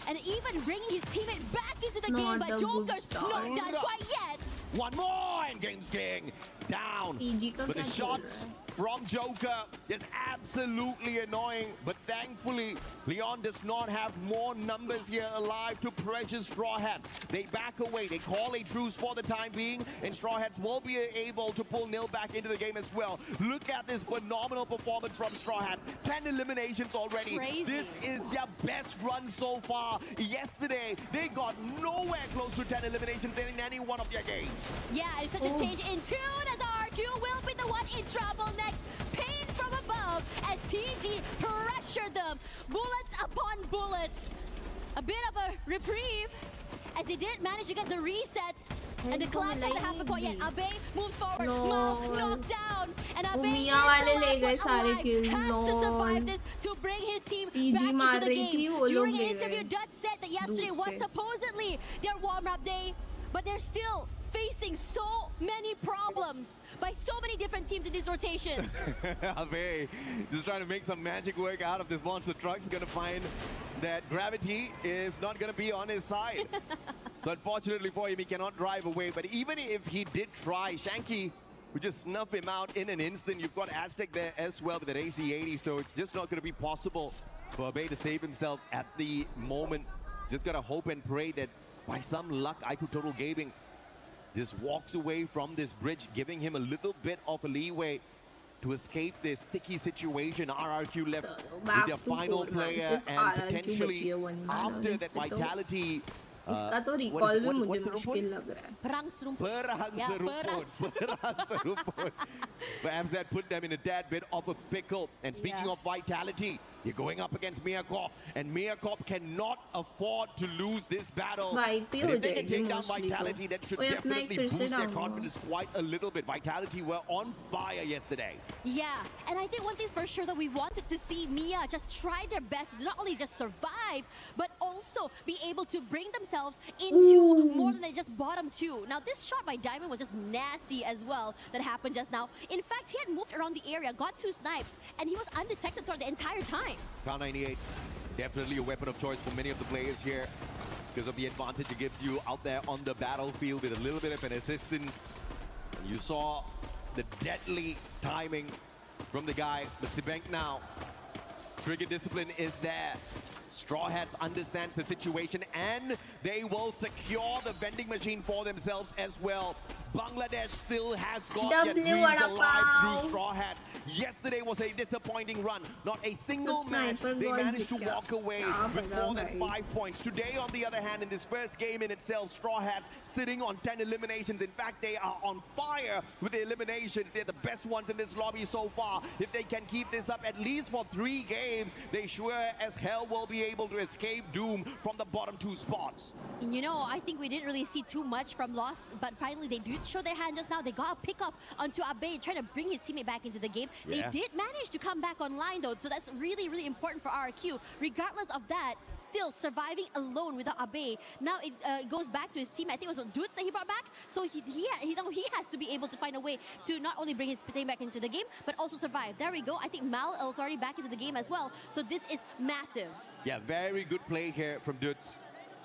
And even bringing his teammate back into the game, but Joker's not done quite yet. One more, and Games King down. But the shots from Joker is absolutely annoying. But thankfully, Leon does not have more numbers here alive to pressure Straw Hats. They back away. They call a truce for the time being, and Straw Hats will be able to pull Nil back into the game as well. Look at this phenomenal performance from Straw Hats. 10 eliminations already. Crazy. This is their best run so far. Yesterday, they got nowhere close to 10 eliminations in any one of their games. Yeah, it's such a change in tune as RQ will be the one in trouble next. Pain from above as TG pressured them. Bullets upon bullets. A bit of a reprieve as they did manage to get the resets. And the collapse doesn't happen quite yet. Abe moves forward. Knocked down. And Abe has to survive this to bring his team back into the game. During an interview, Dut said that yesterday was supposedly their warm-up day, but they're still facing so many problems by so many different teams in these rotations. Abe just trying to make some magic work out of this monster truck's gonna find that gravity is not gonna be on his side. So unfortunately for him, he cannot drive away. But even if he did try, Shanky would just snuff him out in an instant. You've got Aztec there as well with that AC-80, so it's just not gonna be possible for Abe to save himself at the moment. He's just gotta hope and pray that by some luck, IQ Total Gaming just walks away from this bridge, giving him a little bit of a leeway to escape this sticky situation. RRQ left with their final player, and potentially after that Vitality इसका तो recall भी मुझे मुश्किल लग रहा है. Perang seruput. Perhaps that put them in a tad bit of a pickle. And speaking of Vitality, you're going up against Miacorp, and Miacorp cannot afford to lose this battle. And if they can take down Vitality, that should definitely boost their confidence quite a little bit. Vitality were on fire yesterday. Yeah, and I think one thing's for sure that we wanted to see Mia just try their best to not only just survive, but also be able to bring themselves into more than just bottom 2. Now, this shot by Diamond was just nasty as well that happened just now. In fact, he had moved around the area, got 2 snipes, and he was undetected throughout the entire time. Kar 98, definitely a weapon of choice for many of the players here because of the advantage it gives you out there on the battlefield with a little bit of an assistance. And you saw the deadly timing from the guy, but Sibank now. Trigger discipline is there. Straw Hats understands the situation, and they will secure the vending machine for themselves as well. Bangladesh still has got W their dreams alive Vada through Straw Hats. Yesterday was a disappointing run. Not a single match they managed to walk away with more than 5 points. Today, on the other hand, in this first game in itself, Straw Hats sitting on 10 eliminations. In fact, they are on fire with the eliminations. They're the best ones in this lobby so far. If they can keep this up at least for 3 games, they sure as hell will be able to escape doom from the bottom 2 spots. You know, I think we didn't really see too much from Lost, but finally they did show their hand just now. They got a pick up onto Abe, trying to bring his teammate back into the game. Yeah. They did manage to come back online though, so that's really, really important for RRQ. Regardless of that, still surviving alone without Abe. Now it goes back to his team. I think it was Dudes that he brought back. So he has to be able to find a way to not only bring his team back into the game, but also survive. There we go. I think Mal is already back into the game as well. So this is massive. Yeah, very good play here from Dudes.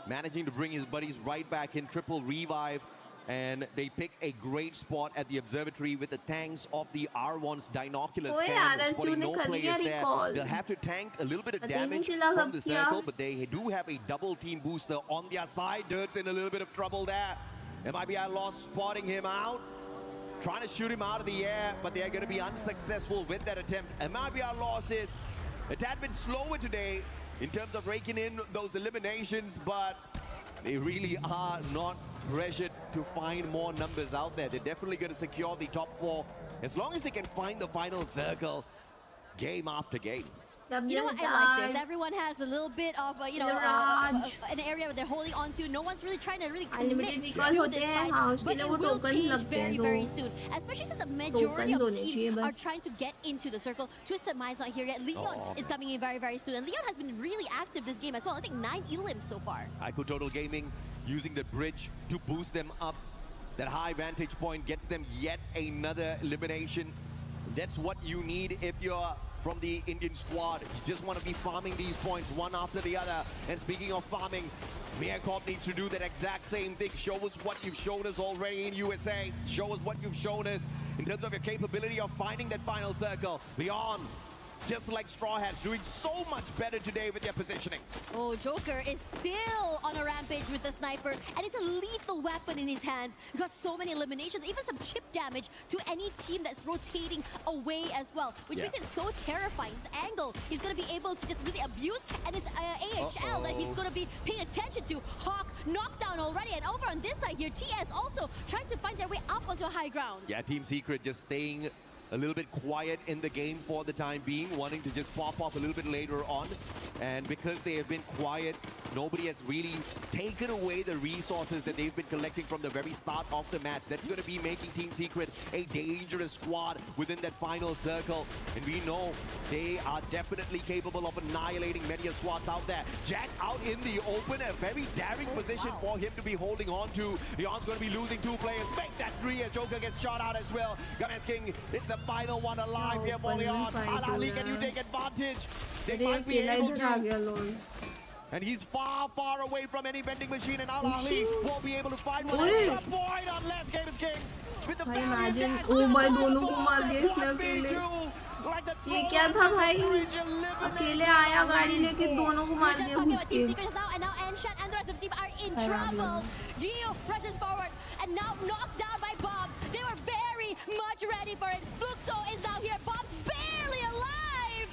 Managing to bring his buddies right back in, triple revive. And they pick a great spot at the observatory with the tanks of the R1's Dinoculus cannon. Spotting no players there. They'll have to tank a little bit of damage from the circle, but they do have a double team booster on their side. Dirt's in a little bit of trouble there. MIBI Lost spotting him out, trying to shoot him out of the air, but they are going to be unsuccessful with that attempt. MIBI Lost is a tad bit slower today in terms of raking in those eliminations, but they really are not pressured to find more numbers out there. They're definitely going to secure the top 4 as long as they can find the final circle game after game. You know what, I like this. Everyone has a little bit of, an area where they're holding on to. No one's really trying to really commit to this fight, but it will change very, very soon. Especially since a majority of teams are trying to get into the circle. Twisted Mind's not here yet. Leon is coming in very, very soon. And Leon has been really active this game as well. I think 9 elims so far. Haiku Total Gaming using the bridge to boost them up. That high vantage point gets them yet another elimination. That's what you need if you're from the Indian squad. You just want to be farming these points one after the other. And speaking of farming, Meerkorp needs to do that exact same thing. Show us what you've shown us already in USA. Show us what you've shown us in terms of your capability of finding that final circle. Leon, just like Straw Hats, doing so much better today with their positioning. Oh, Joker is still on a rampage with the sniper, and it's a lethal weapon in his hands. Got so many eliminations, even some chip damage to any team that's rotating away as well, which makes it so terrifying. This angle he's going to be able to just really abuse, and it's AHL that he's going to be paying attention to. Hawk knocked down already, and over on this side here, TS also trying to find their way up onto a high ground. Yeah, Team Secret just staying a little bit quiet in the game for the time being, wanting to just pop off a little bit later on. And because they have been quiet, nobody has really taken away the resources that they've been collecting from the very start of the match. That's going to be making Team Secret a dangerous squad within that final circle. And we know they are definitely capable of annihilating many squads out there. Jack out in the open, a very daring position for him to be holding on to. Leon's going to be losing 2 players. Make that 3 as Joker gets shot out as well. Games King, it's the final one alive here for Leon. Al-Ali, can you take advantage? They might be able to. And he's far, far away from any vending machine, and Al-Ali won't be able to find one extra point unless Games King with the imagine, oh my, दोनों को मार दिया इसने अकेले. ये क्या था भाई? अकेले आया गाड़ी लेके दोनों को मार दिया घुस के. And now Enshan and the rest of the team are in trouble. Gio rushes forward and now knocked down by Bobs. They were very much ready for it. Fluxo is now here. Bobs barely alive.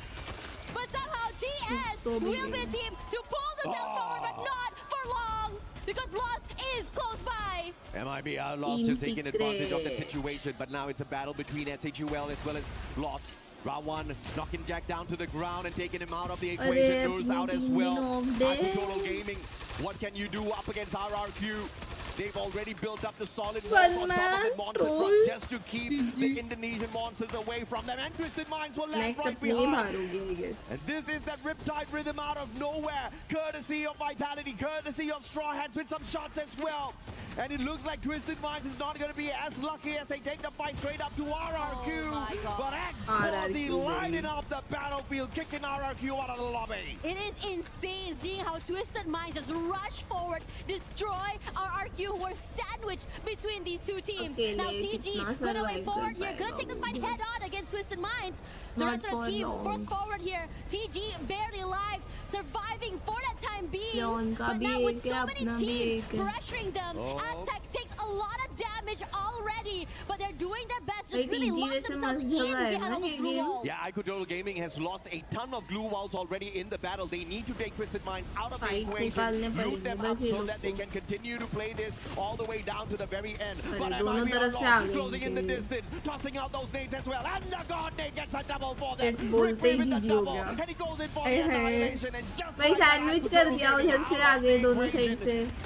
But somehow TS will be a team to pull themselves forward, but not for long. Because Lost is close by. MIBI Lost just taking advantage of that situation, but now it's a battle between S8UL as well as Lost. Round 1, knocking Jack down to the ground and taking him out of the equation. Nurs out as well. Total Gaming, what can you do up against RRQ? They've already built up the solid walls on top of the monster front just to keep the Indonesian monsters away from them. And Twisted Minds will land right behind. And this is that Riptide rhythm out of nowhere. Courtesy of Vitality, courtesy of Straw Hats with some shots as well. And it looks like Twisted Minds is not going to be as lucky as they take the fight straight up to RRQ. But X-Plosy lighting up the battlefield, kicking RRQ out of the lobby. It is insane seeing how Twisted Minds just rush forward, destroy RRQ, who were sandwiched between these two teams. Now TG gonna way forward here, gonna take this fight head on against Twisted Minds. The rest of the team forced forward here. TG barely alive, surviving for that time being. But now with so many teams pressuring them, Aztec takes a lot of damage. damage already, but they're doing their best to really lock themselves in behind all those glue walls. Yeah, iQuadrall Gaming has lost a ton of glue walls already in the battle. They need to take Twisted Minds out of the equation, loot them up so that they can continue to play this all the way down to the very end. But MIBR closing in the distance, tossing out those nades as well. And the God Nade gets a double for them. Rigby with the double, and he goes in for the annihilation. And just like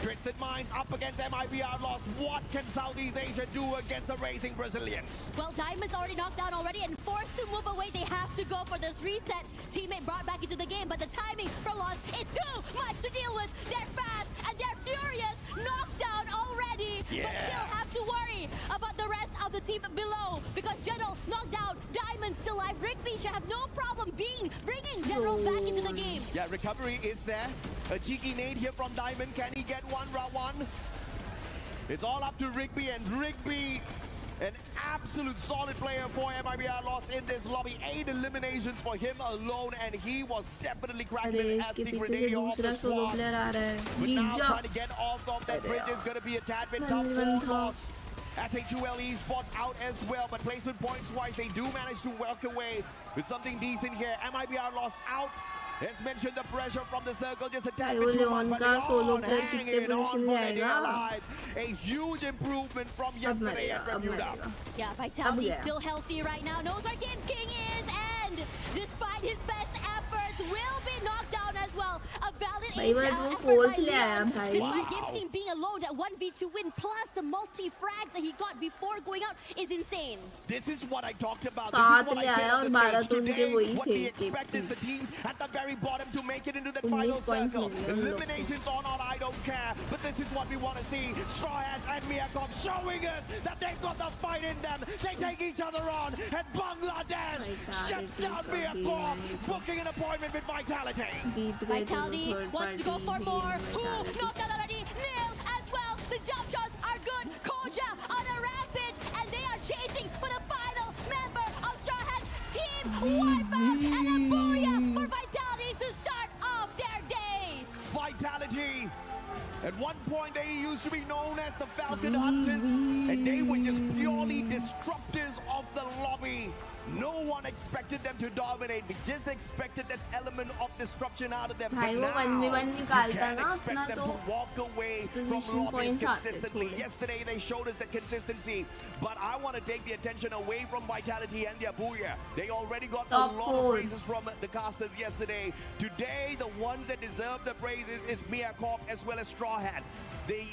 Twisted Minds up against MIBR lost. What can Southeast Asia do against the racing Brazilians? Well, Diamond's already knocked down already and forced to move away. They have to go for this reset. Teammate brought back into the game, but the timing for Lost is too much to deal with. They're fast and they're furious. Knocked down already, but still have to worry about the rest of the team below because General knocked down. Diamond still alive. Rigby should have no problem bringing General back into the game. Yeah, recovery is there. A cheeky nade here from Diamond. Can he get one round one? It's all up to Rigby, and Rigby, an absolute solid player for MIBR lost in this lobby. 8 eliminations for him alone, and he was definitely cracking as the Grenadier of the squad. But now trying to get off of that bridge is going to be a tad bit tough for loss. S8UL Esports out as well, but placement points wise, they do manage to walk away with something decent here. MIBR lost out. As mentioned, the pressure from the circle just a tad bit too much, but they're on hanging on for their dear lives. A huge improvement from yesterday at Bermuda. Yeah, Vitality is still healthy right now, knows where Games King is, and despite his best efforts, will be knocked down as well. A valid effort by Leon. Despite Games King being alone, that 1v2 win plus the multi-frags that he got before going out is insane. This is what I talked about. This is what I said on the stage. Today, what we expect is the teams at the very bottom to make it into the final circle. Eliminations or not, I don't care. But this is what we want to see. Straw Hats and Miyakov showing us that they've got the fight in them. They take each other on. And Bangladesh shuts down Miyakov, booking an appointment with Vitality. Vitality wants to go for more. Who knocked out already? Nil as well. The jump shots are good. Koja on a rampage, and they are chasing for the final member of Straw Hats. Team Wipeout and a booyah for Vitality to start off their day. Vitality. At one point, they used to be known as the Falcon Hunters, and they were just purely disruptors of the lobby. No one expected them to dominate. We just expected that element of disruption out of them. But now, you can't expect them to walk away from lobbies consistently. Yesterday, they showed us that consistency. But I want to take the attention away from Vitality and their booyah. They already got a lot of praises from the casters yesterday. Today, the ones that deserve the praises is Miyakov as well as Straw Hat. The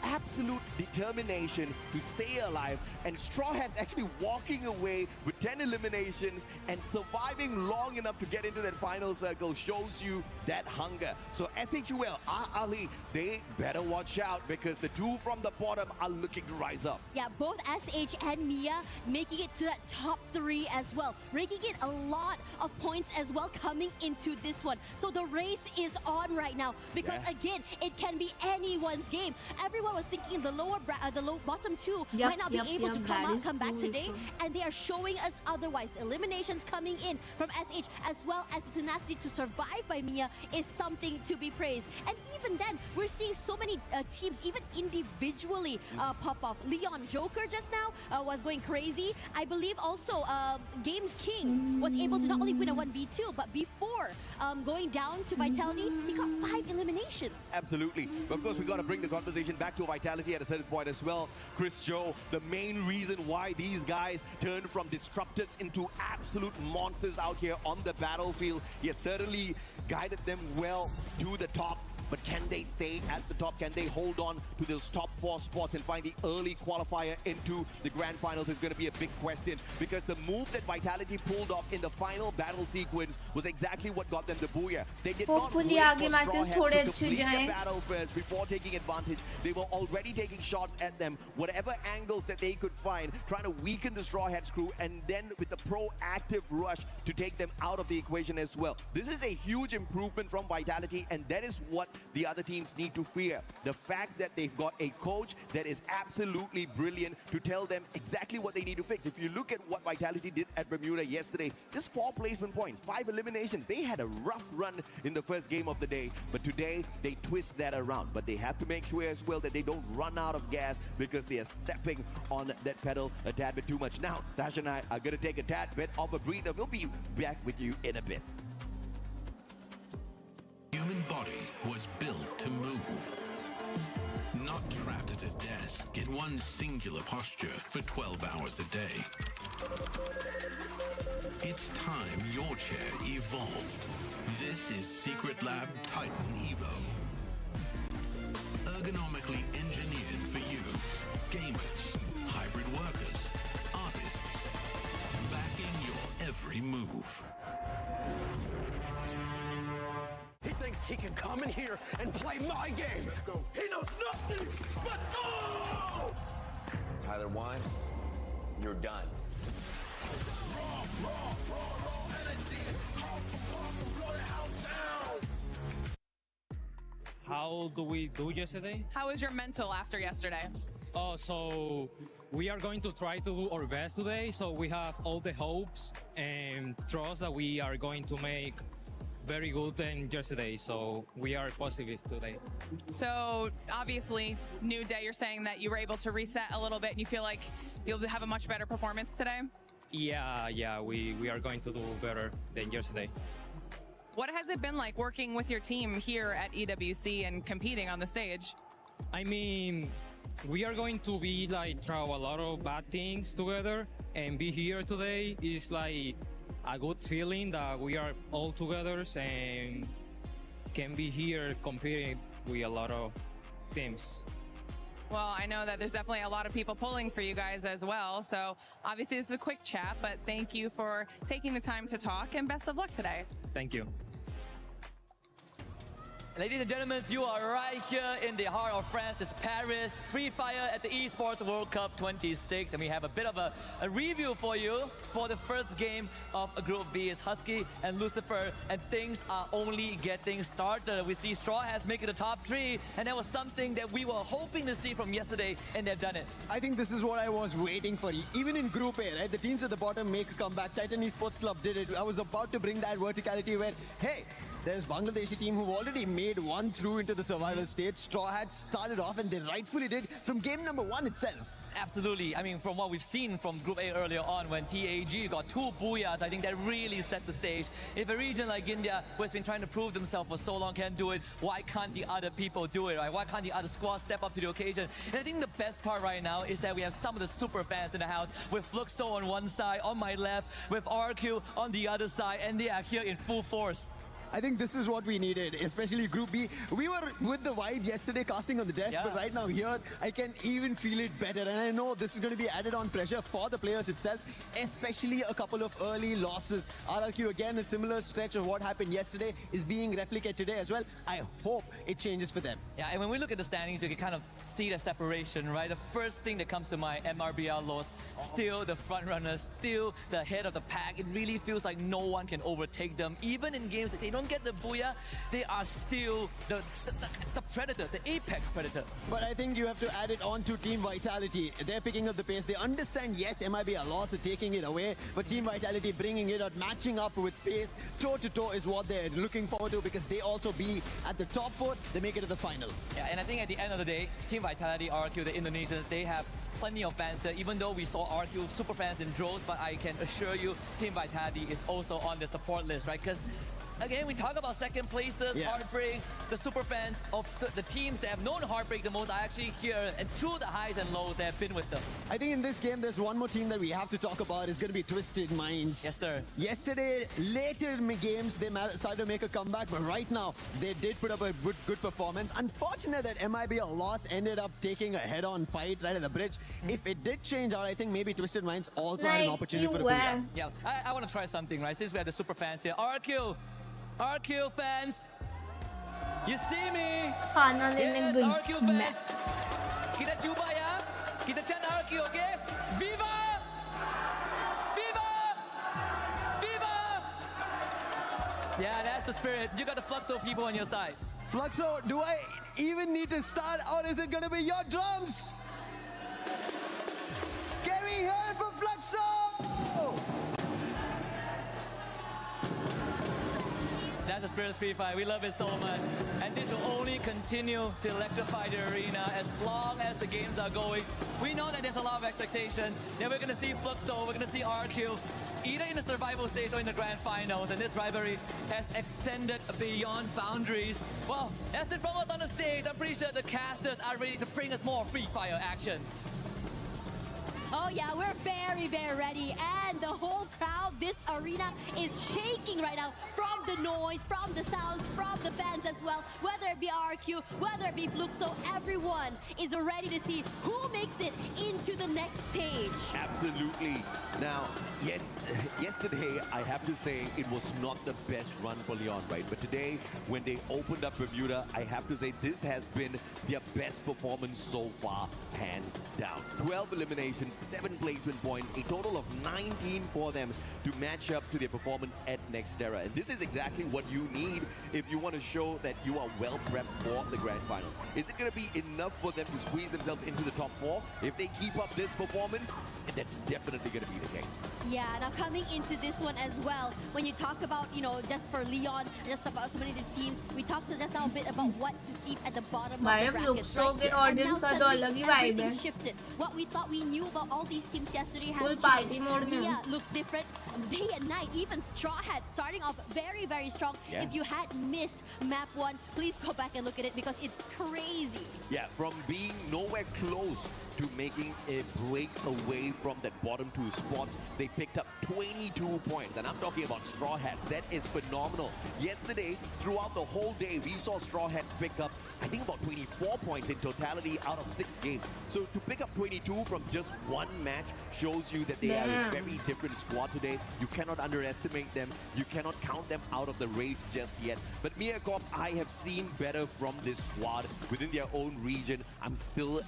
absolute determination to stay alive, and Straw Hats actually walking away with 10 eliminations and surviving long enough to get into that final circle shows you that hunger. So S8UL, Ali, they better watch out because the two from the bottom are looking to rise up. Yeah, both SH and Mia making it to that top 3 as well, raking in a lot of points as well coming into this one. So the race is on right now because again, it can be anyone's game. Everyone was thinking the bottom 2 might not be able to come back today, and they are showing us otherwise. Eliminations coming in from SH as well as the tenacity to survive by Mia is something to be praised. And even then, we're seeing so many teams even individually pop off. Leon Joker just now was going crazy. I believe also Games King was able to not only win a 1v2, but before going down to Vitality, he got 5 eliminations. Absolutely. But of course, we got to bring the conversation back to Vitality at a certain point as well. Chris Joe, the main reason why these guys turned from disruptors into absolute monsters out here on the battlefield. He has certainly guided them well to the top. But can they stay at the top? Can they hold on to those top 4 spots and find the early qualifier into the grand finals is going to be a big question, because the move that Vitality pulled off in the final battle sequence was exactly what got them the booyah. They did not wait for Straw Hats to complete their battle first before taking advantage. They were already taking shots at them, whatever angles that they could find, trying to weaken the Straw Hats crew, and then with the proactive rush to take them out of the equation as well. This is a huge improvement from Vitality, and that is what the other teams need to fear. The fact that they've got a coach that is absolutely brilliant to tell them exactly what they need to fix. If you look at what Vitality did at Bermuda yesterday, just 4 placement points, 5 eliminations. They had a rough run in the first game of the day, but today they twist that around. But they have to make sure as well that they don't run out of gas because they are stepping on that pedal a tad bit too much. Now, Tash and I are going to take a tad bit of a breather. We'll be back with you in a bit. Human body was built to move. Not trapped at a desk in one singular posture for 12 hours a day. It's time your chair evolved. This is Secret Lab Titan Evo. Ergonomically engineered for you, gamers, hybrid workers, artists, backing your every move. He thinks he can come in here and play my game. He knows nothing but go! Tyler 1, you're done. How do we do yesterday? How was your mental after yesterday? Oh, so we are going to try to do our best today. So we have all the hopes and trust that we are going to make very good than yesterday. So we are positive today. So obviously, new day, you're saying that you were able to reset a little bit and you feel like you'll have a much better performance today? Yeah, we are going to do better than yesterday. What has it been like working with your team here at EWC and competing on the stage? I mean, we are going to be like try a lot of bad things together, and be here today is like a good feeling that we are all together and can be here competing with a lot of teams. Well, I know that there's definitely a lot of people pulling for you guys as well. So obviously this is a quick chat, but thank you for taking the time to talk and best of luck today. Thank you. Ladies and gentlemen, you are right here in the heart of France. It's Paris, Free Fire at the Esports World Cup 26. And we have a bit of a review for you for the first game of Group B. It's Husky and Lucifer, and things are only getting started. We see Straw Hats making the top 3, and that was something that we were hoping to see from yesterday, and they've done it. I think this is what I was waiting for. Even in Group A, right? The teams at the bottom make a comeback. Titan Esports Club did it. I was about to bring that verticality where, hey, there's Bangladeshi team who've already made one through into the survival stage. Straw Hats started off, and they rightfully did from game number 1 itself. Absolutely. I mean, from what we've seen from Group A earlier on, when TAG got 2 booyahs, I think that really set the stage. If a region like India, who has been trying to prove themselves for so long, can do it, why can't the other people do it, right? Why can't the other squads step up to the occasion? And I think the best part right now is that we have some of the super fans in the house, with Fluxo on one side, on my left, with RQ on the other side, and they are here in full force. I think this is what we needed, especially Group B. We were with the vibe yesterday casting on the desk, but right now here, I can even feel it better. And I know this is going to be added on pressure for the players itself, especially a couple of early losses. RRQ, again, a similar stretch of what happened yesterday is being replicated today as well. I hope it changes for them. Yeah, and when we look at the standings, you can kind of see the separation, right? The first thing that comes to mind, MRBR lost, still the front runners, still the head of the pack. It really feels like no one can overtake them. Even in games that they don't get the booyah, they are still the predator, the apex predator. But I think you have to add it on to Team Vitality. They're picking up the pace. They understand, yes, MIB a loss of taking it away, but Team Vitality bringing it out, matching up with pace, toe-to-toe is what they're looking forward to, because they also be at the top 4, they make it to the final. Yeah, and I think at the end of the day, Team Vitality, RQ, the Indonesians, they have plenty of fans there, even though we saw RQ super fans in droves, but I can assure you Team Vitality is also on the support list, right? Because again, we talk about second places, heartbreaks, the super fans of the teams that have known heartbreak the most are actually here, and through the highs and lows that have been with them. I think in this game, there's one more team that we have to talk about. It's going to be Twisted Minds. Yes, sir. Yesterday, later in the games, they started to make a comeback, but right now, they did put up a good performance. Unfortunate that MIB a loss ended up taking a head-on fight right at the bridge. If it did change out, I think maybe Twisted Minds also had an opportunity for a booyah. Yeah, I want to try something, right? Since we have the super fans here. RQ fans, you see me? Yes, RQ fans. Kita cuba ya. Kita chant RQ, okay? Viva! Viva! Viva! Yeah, that's the spirit. You got the Fluxo people on your side. Fluxo, do I even need to start, or is it going to be your drums? Can we hear it for Fluxo? That's the spirit of Free Fire. We love it so much. And this will only continue to electrify the arena as long as the games are going. We know that there's a lot of expectations. Then we're going to see Fluxo, we're going to see RQ, either in the survival stage or in the grand finals. And this rivalry has extended beyond boundaries. Well, that's it from us on the stage. I'm pretty sure the casters are ready to bring us more Free Fire action. Oh yeah, we're very, very ready. And the whole crowd, this arena is shaking right now from the noise, from the sounds, from the fans as well. Whether it be RQ, whether it be Fluxo, everyone is ready to see who makes it into the next stage. Absolutely. Now, yes, yesterday, I have to say, it was not the best run for Leon, right? But today, when they opened up Bermuda, I have to say, this has been their best performance so far, hands down. 12 eliminations, 7 placement points, a total of 19 for them to match up to their performance at Nextera. And this is exactly what you need if you want to show that you are well prepped for the grand finals. Is it going to be enough for them to squeeze themselves into the top 4? If they keep up this performance, that's definitely going to be the case. Yeah, now coming into this one as well, when you talk about, you know, just for Leon, just about so many of the teams, we talked just now a bit about what to see at the bottom of the brackets, right? And now suddenly everything shifted. What we thought we knew about all these teams yesterday has changed. Mia looks different day and night. Even Straw Hat starting off very, very strong. Yeah. If you had missed map 1, please go back and look at it because it's crazy. Yeah, from being nowhere close to making a break away from that bottom 2 spots, they picked up 22 points. And I'm talking about Straw Hats. That is phenomenal. Yesterday, throughout the whole day, we saw Straw Hats pick up, I think, about 24 points in totality out of 6 games. So to pick up 22 from just one match shows you that they are a very different squad today. You cannot underestimate them. You cannot count them out of the race just yet. But Mia Corp, I have seen better from this squad within their own region. I'm still...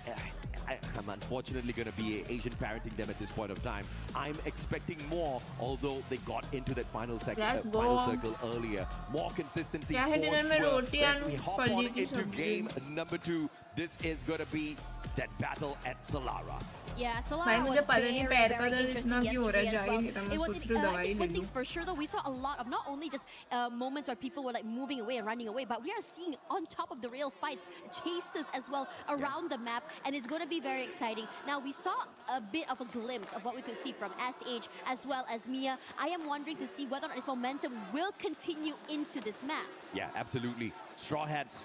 I'm unfortunately going to be Asian parenting them at this point of time. I'm expecting more, although they got into that final final circle earlier. More consistency for sure. As we hop on into game number 2, this is going to be that battle at Solara. Yeah, Solara was very interesting yesterday as well. It was, I think one thing's for sure though, we saw a lot of not only just moments where people were like moving away and running away, but we are seeing on top of the rail fights, chases as well around the map, and it's going to be very exciting. Now, we saw a bit of a glimpse of what we could see from SH as well as Mia. I am wondering to see whether or not this momentum will continue into this map. Yeah, absolutely. Straw Hats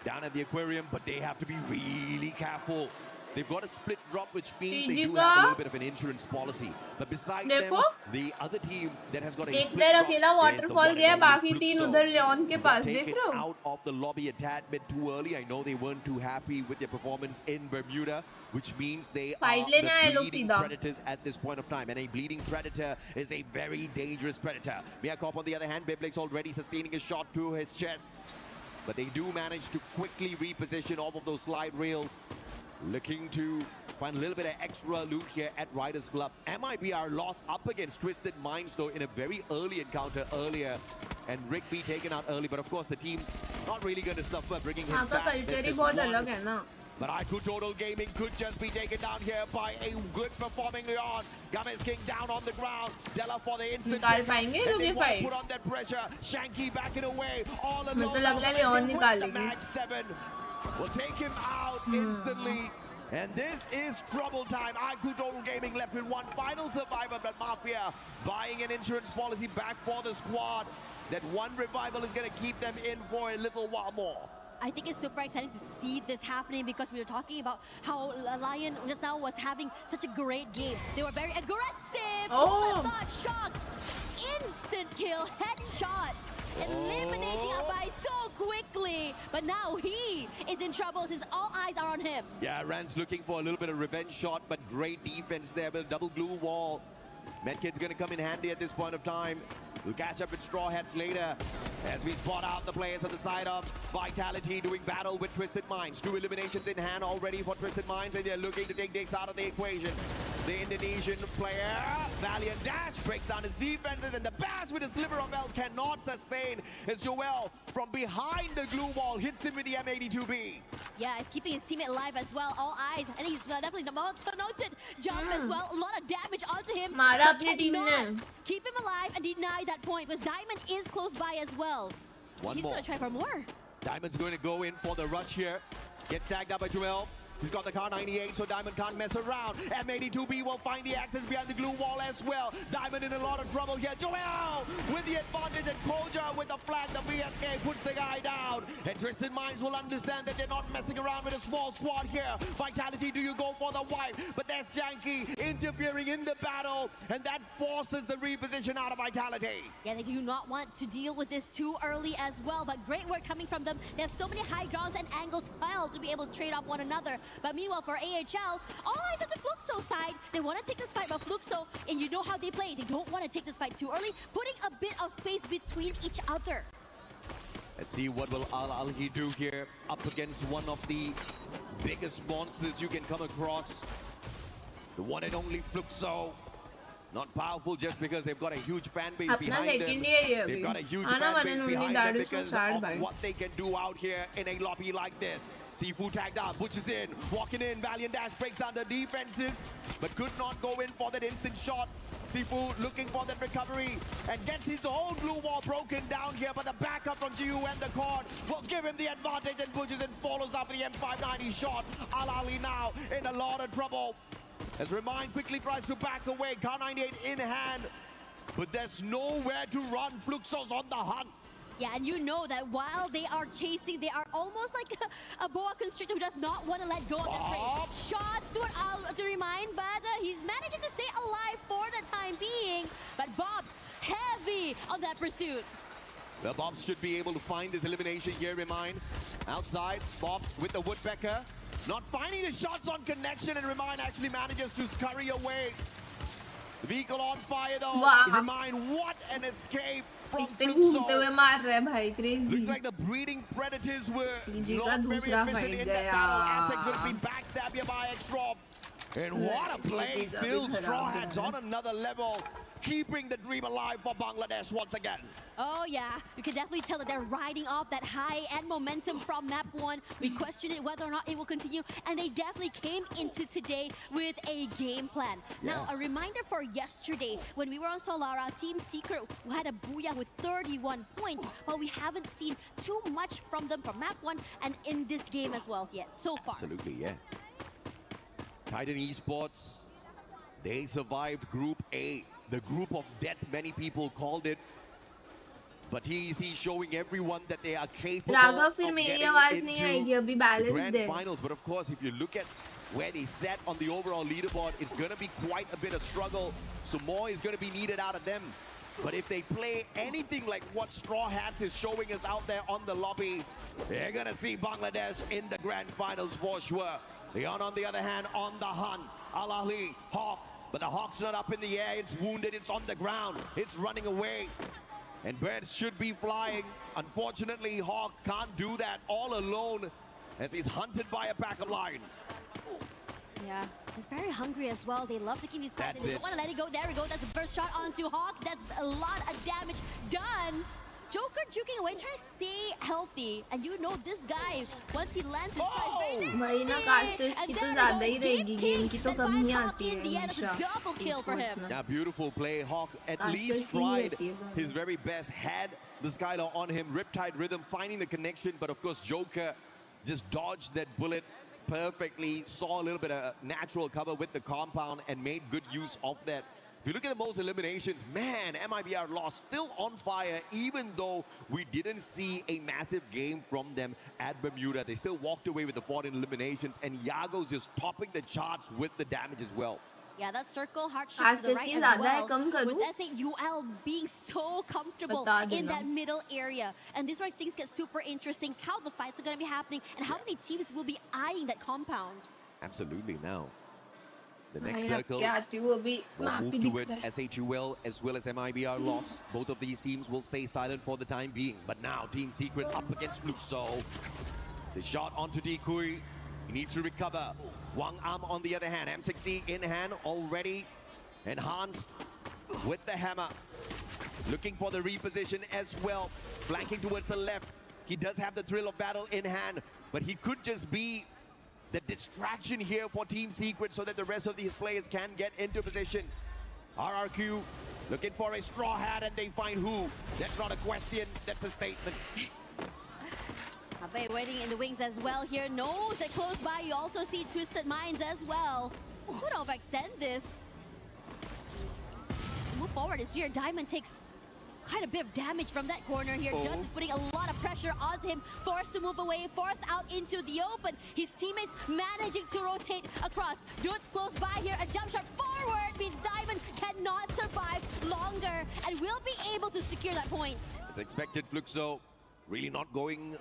down at the aquarium, but they have to be really careful. They've got a split drop, which means they do have a little bit of an insurance policy. But beside them, the other team that has got a split drop is the one and only Fluxo. Taken out of the lobby a tad bit too early. I know they weren't too happy with their performance in Bermuda, which means they are the bleeding predators at this point of time. And a bleeding predator is a very dangerous predator. Miyakop, on the other hand, Beyblades already sustaining a shot to his chest. But they do manage to quickly reposition all of those slide rails. Looking to find a little bit of extra loot here at Riders Club. MIBR lost up against Twisted Minds, though, in a very early encounter earlier. And Rigby taken out early, but of course the team's not really going to suffer, bringing him back. This is one. But IQ Total Gaming could just be taken down here by a good performing Leon. Games King down on the ground. Della for the instant. And they want to put on that pressure. Shanky backing away. All alone. Mag 7 will take him out instantly. And this is trouble time. IQ Total Gaming left with one final survivor, but Mafia buying an insurance policy back for the squad. That one revival is going to keep them in for a little while more. I think it's super exciting to see this happening because we were talking about how Lion just now was having such a great game. They were very aggressive. Oh, thought shot. Instant kill, headshot. Eliminating Abai so quickly. But now he is in trouble since all eyes are on him. Yeah, Rand's looking for a little bit of revenge shot, but great defense there with a double glue wall. Medkit's going to come in handy at this point of time. We'll catch up with Straw Hats later as we spot out the players on the side of Vitality doing battle with Twisted Minds. 2 eliminations in hand already for Twisted Minds, and they're looking to take Dix out of the equation. the Indonesian player. Valiant dash breaks down his defenses, and the pass with a sliver of health cannot sustain as Joel from behind the glue wall hits him with the M82B. Yeah, he's keeping his teammate alive as well. All eyes. I think he's definitely noted jump as well. A lot of damage onto him. Mara but apni team ne. Keep him alive and deny that point because Diamond is close by as well. He's going to try for more. Diamond's going to go in for the rush here. Gets tagged up by Joel. He's got the car 98, so Diamond can't mess around. M82B will find the access behind the glue wall as well. Diamond in a lot of trouble here. Joel with the advantage, and Koja with the flag. The BSK puts the guy down. And Twisted Minds will understand that they're not messing around with a small squad here. Vitality, do you go for the wipe? But there's Yankee interfering in the battle, and that forces the reposition out of Vitality. Yeah, they do not want to deal with this too early as well, but great work coming from them. They have so many high grounds and angles piled to be able to trade off one another. But meanwhile, for AHL, all eyes on the Fluxo side. They want to take this fight, but Fluxo, and you know how they play, they don't want to take this fight too early, putting a bit of space between each other. Let's see what will Al-Alhi do here up against one of the biggest monsters you can come across. The one and only Fluxo. Not powerful just because they've got a huge fan base behind them. They've got a huge fan base behind them because of what they can do out here in a lobby like this. Sifu tagged up, Butch is in, walking in, Valiant Dash breaks down the defenses, but could not go in for that instant shot. Sifu looking for that recovery and gets his own blue wall broken down here, but the backup from GU and the Cord will give him the advantage, and Butch is in, follows up with the M590 shot. Al-Ali now in a lot of trouble. As Remind quickly tries to back away, Car 98 in hand, but there's nowhere to run. Fluxo's on the hunt. Yeah, and you know that while they are chasing, they are almost like a boa constrictor who does not want to let go of the prey. Shots to Remind, but he's managing to stay alive for the time being. But Bob's heavy on that pursuit. Well, Bobs should be able to find this elimination here, Remind. Outside, Bobs with the Woodpecker. Not finding the shots on connection, and Remind actually manages to scurry away. The vehicle on fire though. Wow. Remind, what an escape from Fluxo. Looks like the breeding predators were not very दूसरा efficient fight in that battle. Aztecs would have गया. been backstabbed here by X-Drop. And what a play, still Straw Hats on another level, keeping the dream alive for Bangladesh once again. Oh yeah, you can definitely tell that they're riding off that high and momentum from map 1. We questioned it whether or not it will continue, and they definitely came into today with a game plan. Now, a reminder for yesterday, when we were on Solara, Team Secret had a booyah with 31 points, but we haven't seen too much from them from map 1 and in this game as well yet, so far. Absolutely, yeah. Titan Esports, they survived Group A, the group of death many people called it. But he's showing everyone that they are capable of getting into the grand finals. But of course, if you look at where they sat on the overall leaderboard, it's going to be quite a bit of struggle. So more is going to be needed out of them. But if they play anything like what Straw Hats is showing us out there on the lobby, they're going to see Bangladesh in the grand finals for sure. Leon, on the other hand, on the hunt. Al-Ahli, Hawk. But the Hawk's not up in the air. It's wounded. It's on the ground. It's running away. And birds should be flying. Unfortunately, Hawk can't do that all alone as he's hunted by a pack of lions. Yeah, they're very hungry as well. They love to keep these fights. They don't want to let it go. There we go. That's the first shot onto Hawk. That's a lot of damage done. Joker juking away, trying to stay healthy. And you know this guy, once he lands his shot, very nasty. And then double kill for him. Yeah, beautiful play. Hawk at least tried his very best. Had the Skylar on him. Riptide Rhythm finding the connection. But of course, Joker just dodged that bullet perfectly. Saw a little bit of natural cover with the compound and made good use of that. If you look at the most eliminations, man, MIBR lost, still on fire, even though we didn't see a massive game from them at Bermuda. They still walked away with the 14 eliminations, and Yago's just topping the charts with the damage as well. Yeah, that circle, heart shot to the right as well, with S8UL being so comfortable in that middle area. And this is where things get super interesting, how the fights are going to be happening, and how many teams will be eyeing that compound. Absolutely. Now, the next circle will move towards S8UL as well as MIBR loss. Both of these teams will stay silent for the time being. But now Team Secret up against Fluxo. The shot onto Dekui. He needs to recover. Wang Am on the other hand, M60 in hand already. Enhanced with the hammer. Looking for the reposition as well. Flanking towards the left. He does have the thrill of battle in hand, but he could just be the distraction here for Team Secret so that the rest of these players can get into position. RRQ looking for a straw hat, and they find who? That's not a question, that's a statement. Abe waiting in the wings as well here. Knows that close by. You also see Twisted Minds as well. Could overextend this. Move forward. It's here. Diamond takes quite a bit of damage from that corner here. Just is putting a lot of pressure onto him. Forced to move away, forced out into the open. His teammates managing to rotate across. Dude's close by here. A jump shot forward means Diamond cannot survive longer and will be able to secure that point. As expected, Fluxo really not going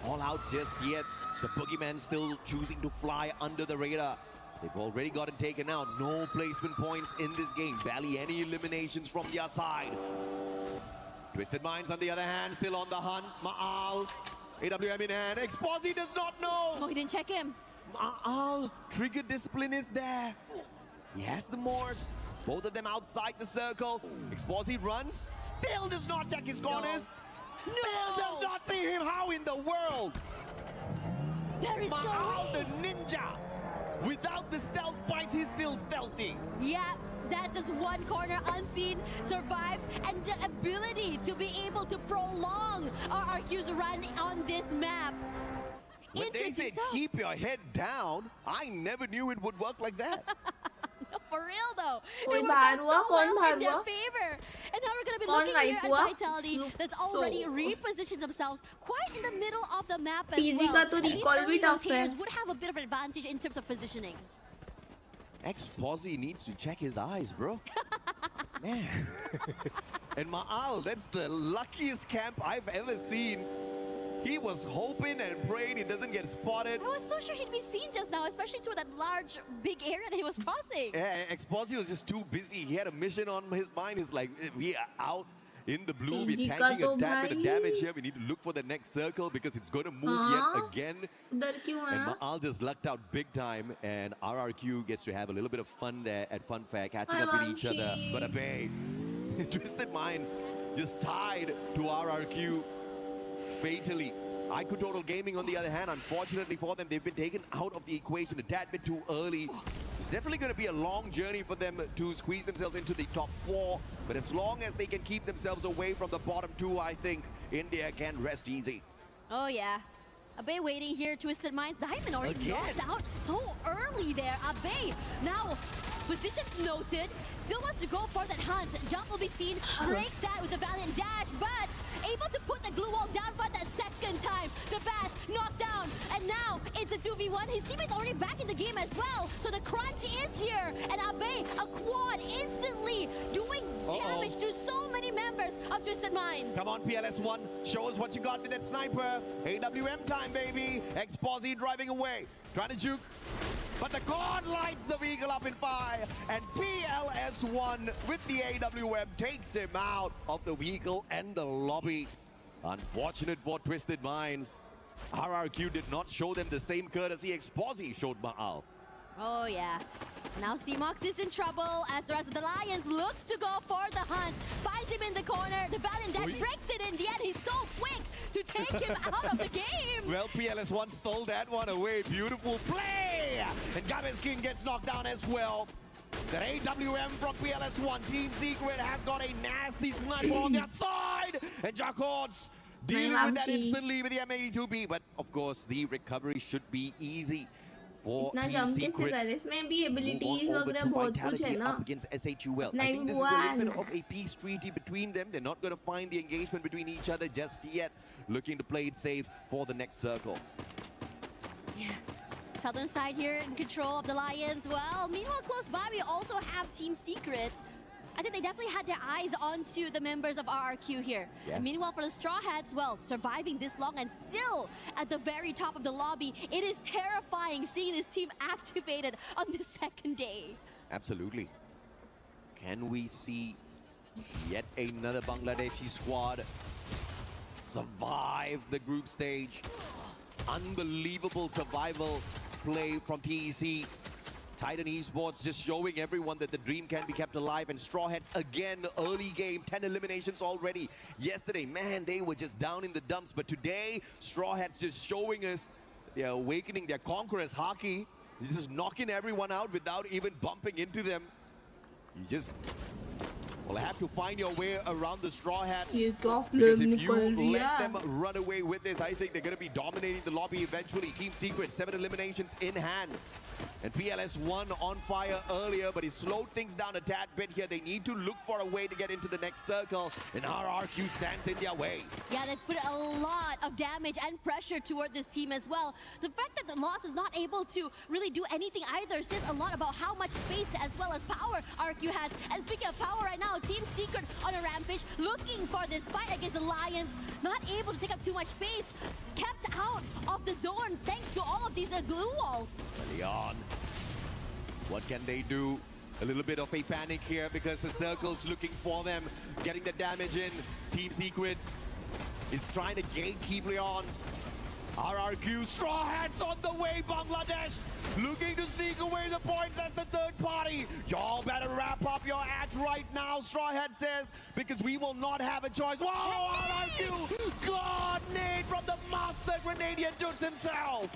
all out just yet. The boogeyman still choosing to fly under the radar. They've already gotten taken out. No placement points in this game. Barely any eliminations from their side. Twisted Minds on the other hand, still on the hunt. Ma'al, AWM in hand. Exposi does not know. Oh, he didn't check him. Ma'al, trigger discipline is there. He has the Morse. Both of them outside the circle. Exposi runs, still does not check his corners. Still does not see him. How in the world? There is Ma'al, the ninja. Without the stealth bites, he's still stealthy. Yeah, that's just one corner unseen, survives, and the ability to be able to prolong RRQ's run on this map. When they said keep your head down, I never knew it would work like that. No, for real though. कोई It worked बाहर out हुआ? so कौन well बाहर in their हुआ? favor. And now we're going to be कौन looking right here at हुआ? Vitality that's already repositioned themselves quite in the middle of the map as PG well. का तो And these recall early भी tough है. rotators would have a bit of an advantage in terms of positioning. Exposi needs to check his eyes, bro. Man. And Ma'al, that's the luckiest camp I've ever seen. He was hoping and praying he doesn't get spotted. I was so sure he'd be seen just now, especially to that large, big area that he was crossing. Exposi was just too busy. He had a mission on his mind. He's like, we are out in the blue. PG We're का tanking तो a tad bit of भाई- damage here. We need to look for the next circle because it's going to move हाँ? yet again. उधर क्यों And है? Ma'al just lucked out big time, and RRQ gets to have a little bit of fun there at Fun Fair, catching Hi, up with each other. Vamshi. But Abe, Twisted Minds just tied to RRQ fatally. IQ Total Gaming, on the other hand, unfortunately for them, they've been taken out of the equation a tad bit too early. It's definitely going to be a long journey for them to squeeze themselves into the top 4. But as long as they can keep themselves away from the bottom 2, I think India can rest easy. Oh, yeah. Abe waiting here, Twisted Minds. Diamond already Again. lost out so early there. Abe now positions noted. Still wants to go for that hunt. Jump will be seen. Breaks that with a valiant dash, but able to put the glue wall down for that second time. The Bass knocked down, and now it's a 2v1. His teammate's already back in the game as well. So the crunch is here, and Abe, a quad instantly doing damage to so many members of Twisted Minds. Come on, PLS1. Show us what you got with that sniper. AWM time, baby. Exposi driving away. Trying to juke. But the God lights the vehicle up in fire. And PLS1 with the AWM takes him out of the vehicle and the lobby. Unfortunate for Twisted Minds. RRQ did not show them the same courtesy Exposi showed Ma'al. Oh, yeah. Now C-Mox is in trouble as the rest of the Lions look to go for the hunt. Finds him in the corner. The Valiant Dad breaks it in the end. He's so quick to take him out of the game. Well, PLS1 stole that one away. Beautiful play! And Gavis King gets knocked down as well. That AWM from PLS1. Team Secret has got a nasty sniper on their side. And Jacobs dealing with that instantly with the M82B. But, of course, the recovery should be easy for इतना Team जम कैसे Secret. कर इसमें भी Move abilities on over वगैरह to बहुत कुछ है Vitality ना. up against S8UL. I think this is a little bit of a peace treaty between them. They're not going to find the engagement between each other just yet. Looking to play it safe for the next circle. Yeah. Southern side here in control of the Lions. Well, meanwhile, close by, we also have Team Secret. I think they definitely had their eyes onto the members of RRQ here. Yeah. And meanwhile, for the Straw Hats, well, surviving this long and still at the very top of the lobby, it is terrifying seeing this team activated on the second day. Absolutely. Can we see yet another Bangladeshi squad survive the group stage? Unbelievable survival play from TEC. Titan Esports just showing everyone that the dream can be kept alive, and Straw Hats again, early game, 10 eliminations already. Yesterday, man, they were just down in the dumps, but today, Straw Hats just showing us they're awakening their conquerors hockey. This is knocking everyone out without even bumping into them. You just will have to find your way around the Straw Hats. Because if you let them run away with this, I think they're going to be dominating the lobby eventually. Team Secret, 7 eliminations in hand. And PLS1 on fire earlier, but he slowed things down a tad bit here. They need to look for a way to get into the next circle, and RRQ stands in their way. Yeah, they put a lot of damage and pressure toward this team as well. The fact that the Lost is not able to really do anything either says a lot about how much space as well as power RRQ has. And speaking of power right now, Team Secret on a rampage, looking for this fight against the Lions, not able to take up too much space, kept out of the zone thanks to all of these blue walls. Leon, what can they do? A little bit of a panic here because the circle's looking for them, getting the damage in. Team Secret is trying to gatekeep Leon. RRQ, Straw Hats on the way, Bangladesh, looking to sneak away the points as the third party. Y'all better wrap up your act right now, Straw Hat says, because we will not have a choice. Whoa, RRQ, God, nade from the master Grenadier Dudes himself.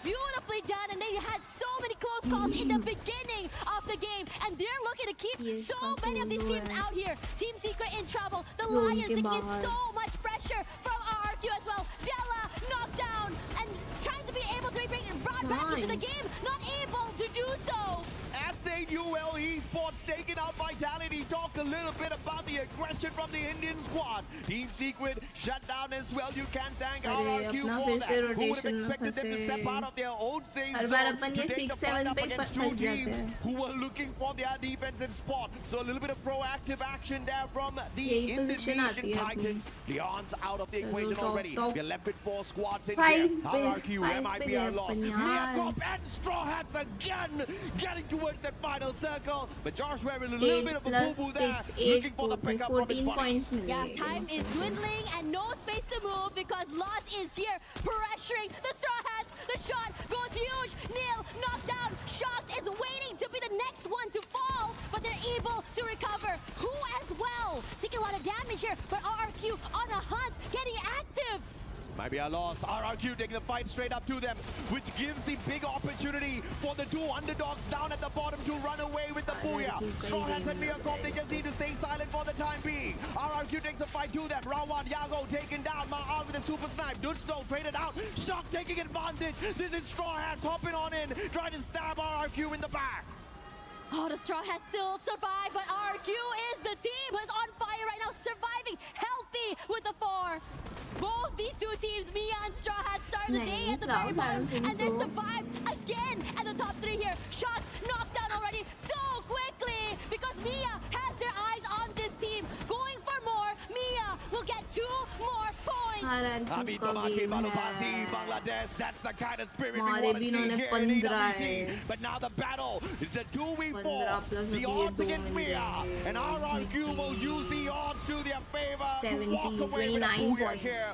Beautifully done, and they had so many close calls in the beginning of the game, and they're looking to keep so many of these teams out here. Team Secret in trouble. The Lions taking so much pressure from RRQ as well. Della knocked down and trying to be able to bring it brought back into the game, not able to do so. S8UL Esports taking out Vitality. Talk a little bit about the aggression from the Indian squads. Team Secret shut down as well. You can't thank RRQ for that. Who would have expected them to step out of their own safe zone to take the fight up against two teams who were looking for their defensive spot? So a little bit of proactive action there from the Indonesian Titans. Leon's out of the equation already. We're left with 4 squads in here. RRQ, MIB are lost. Meacop and Straw Hats again getting towards that final circle, but Josh wearing a little bit of a boo-boo there, looking for the pickup from his buddy. Yeah, time is dwindling and no space to move because Lost is here pressuring the Straw Hats. The shot goes huge. Neil knocked down. Shocked is waiting to be the next one to fall, but they're able to recover. Who as well taking a lot of damage here, but RRQ on a hunt, getting active. Might be a loss. RRQ taking the fight straight up to them, which gives the big opportunity for the 2 underdogs down at the bottom to run away with the booyah. Straw Hats and Meacop, they just need to stay silent for the time being. RRQ takes the fight to them. Round 1, Yago taken down. Ma'al with a super snipe. Dunsto traded out. Shock taking advantage. This is Straw Hats hopping on in, trying to stab RRQ in the back. Oh, the Straw Hats still survive, but RRQ is the team who's on fire right now, surviving healthy with the 4. Both these two teams, Mia and Straw Hats, started the day at the very bottom, and they survived again at the top 3 here. Shots knocked down already so quickly because Mia has their eyes on this team. Going for more, Mia will get 2 more points. Bangladesh, that's the kind of spirit we want to see here in EWC. But now the battle, the 2v4, the odds against Mia, and RRQ will use the odds to their favor to walk away with a booyah here.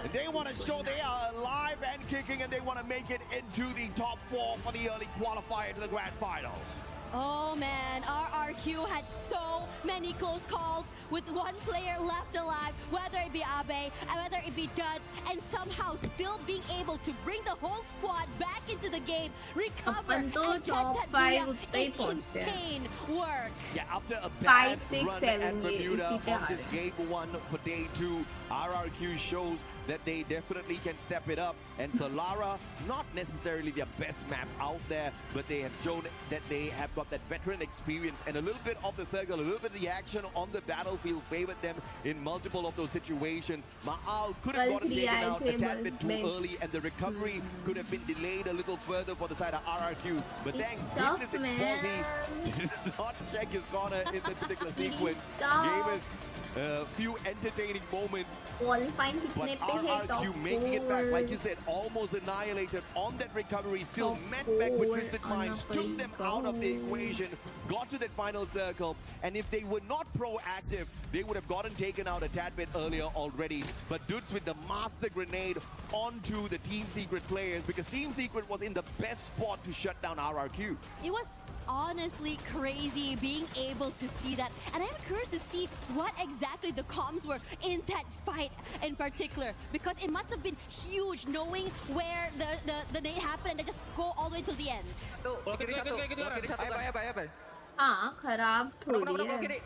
And they want to show they are alive and kicking, and they want to make it into the top 4 for the early qualifier to the grand finals. Oh man, RRQ had so many close calls with 1 player left alive, whether it be Abe, whether it be Duds, and somehow still being able to bring the whole squad back into the game, recover, and get that booyah is insane work. Yeah, after a bad run at Bermuda on this game 1 for day 2, RRQ shows that they definitely can step it up. And Solara, not necessarily their best map out there, but they have shown that they have got that veteran experience, and a little bit of the circle, a little bit of the action on the battlefield favored them in multiple of those situations. Ma'al could have gotten taken out a tad bit too early, and the recovery could have been delayed a little further for the side of RRQ. But thank goodness Exposy did not check his corner in that particular sequence. Gave us a few entertaining moments. But RRQ making it back, like you said, almost annihilated on that recovery, still met back with Twisted Minds, took them out of the equation, got to that final circle, and if they were not proactive, they would have gotten taken out a tad bit earlier already. But Dudes with the master grenade onto the Team Secret players, because Team Secret was in the best spot to shut down RRQ. It was honestly crazy being able to see that, and I'm curious to see what exactly the comms were in that fight in particular, because it must have been huge knowing where the nade happened and they just go all the way till the end. हाँ खराब थोड़ी है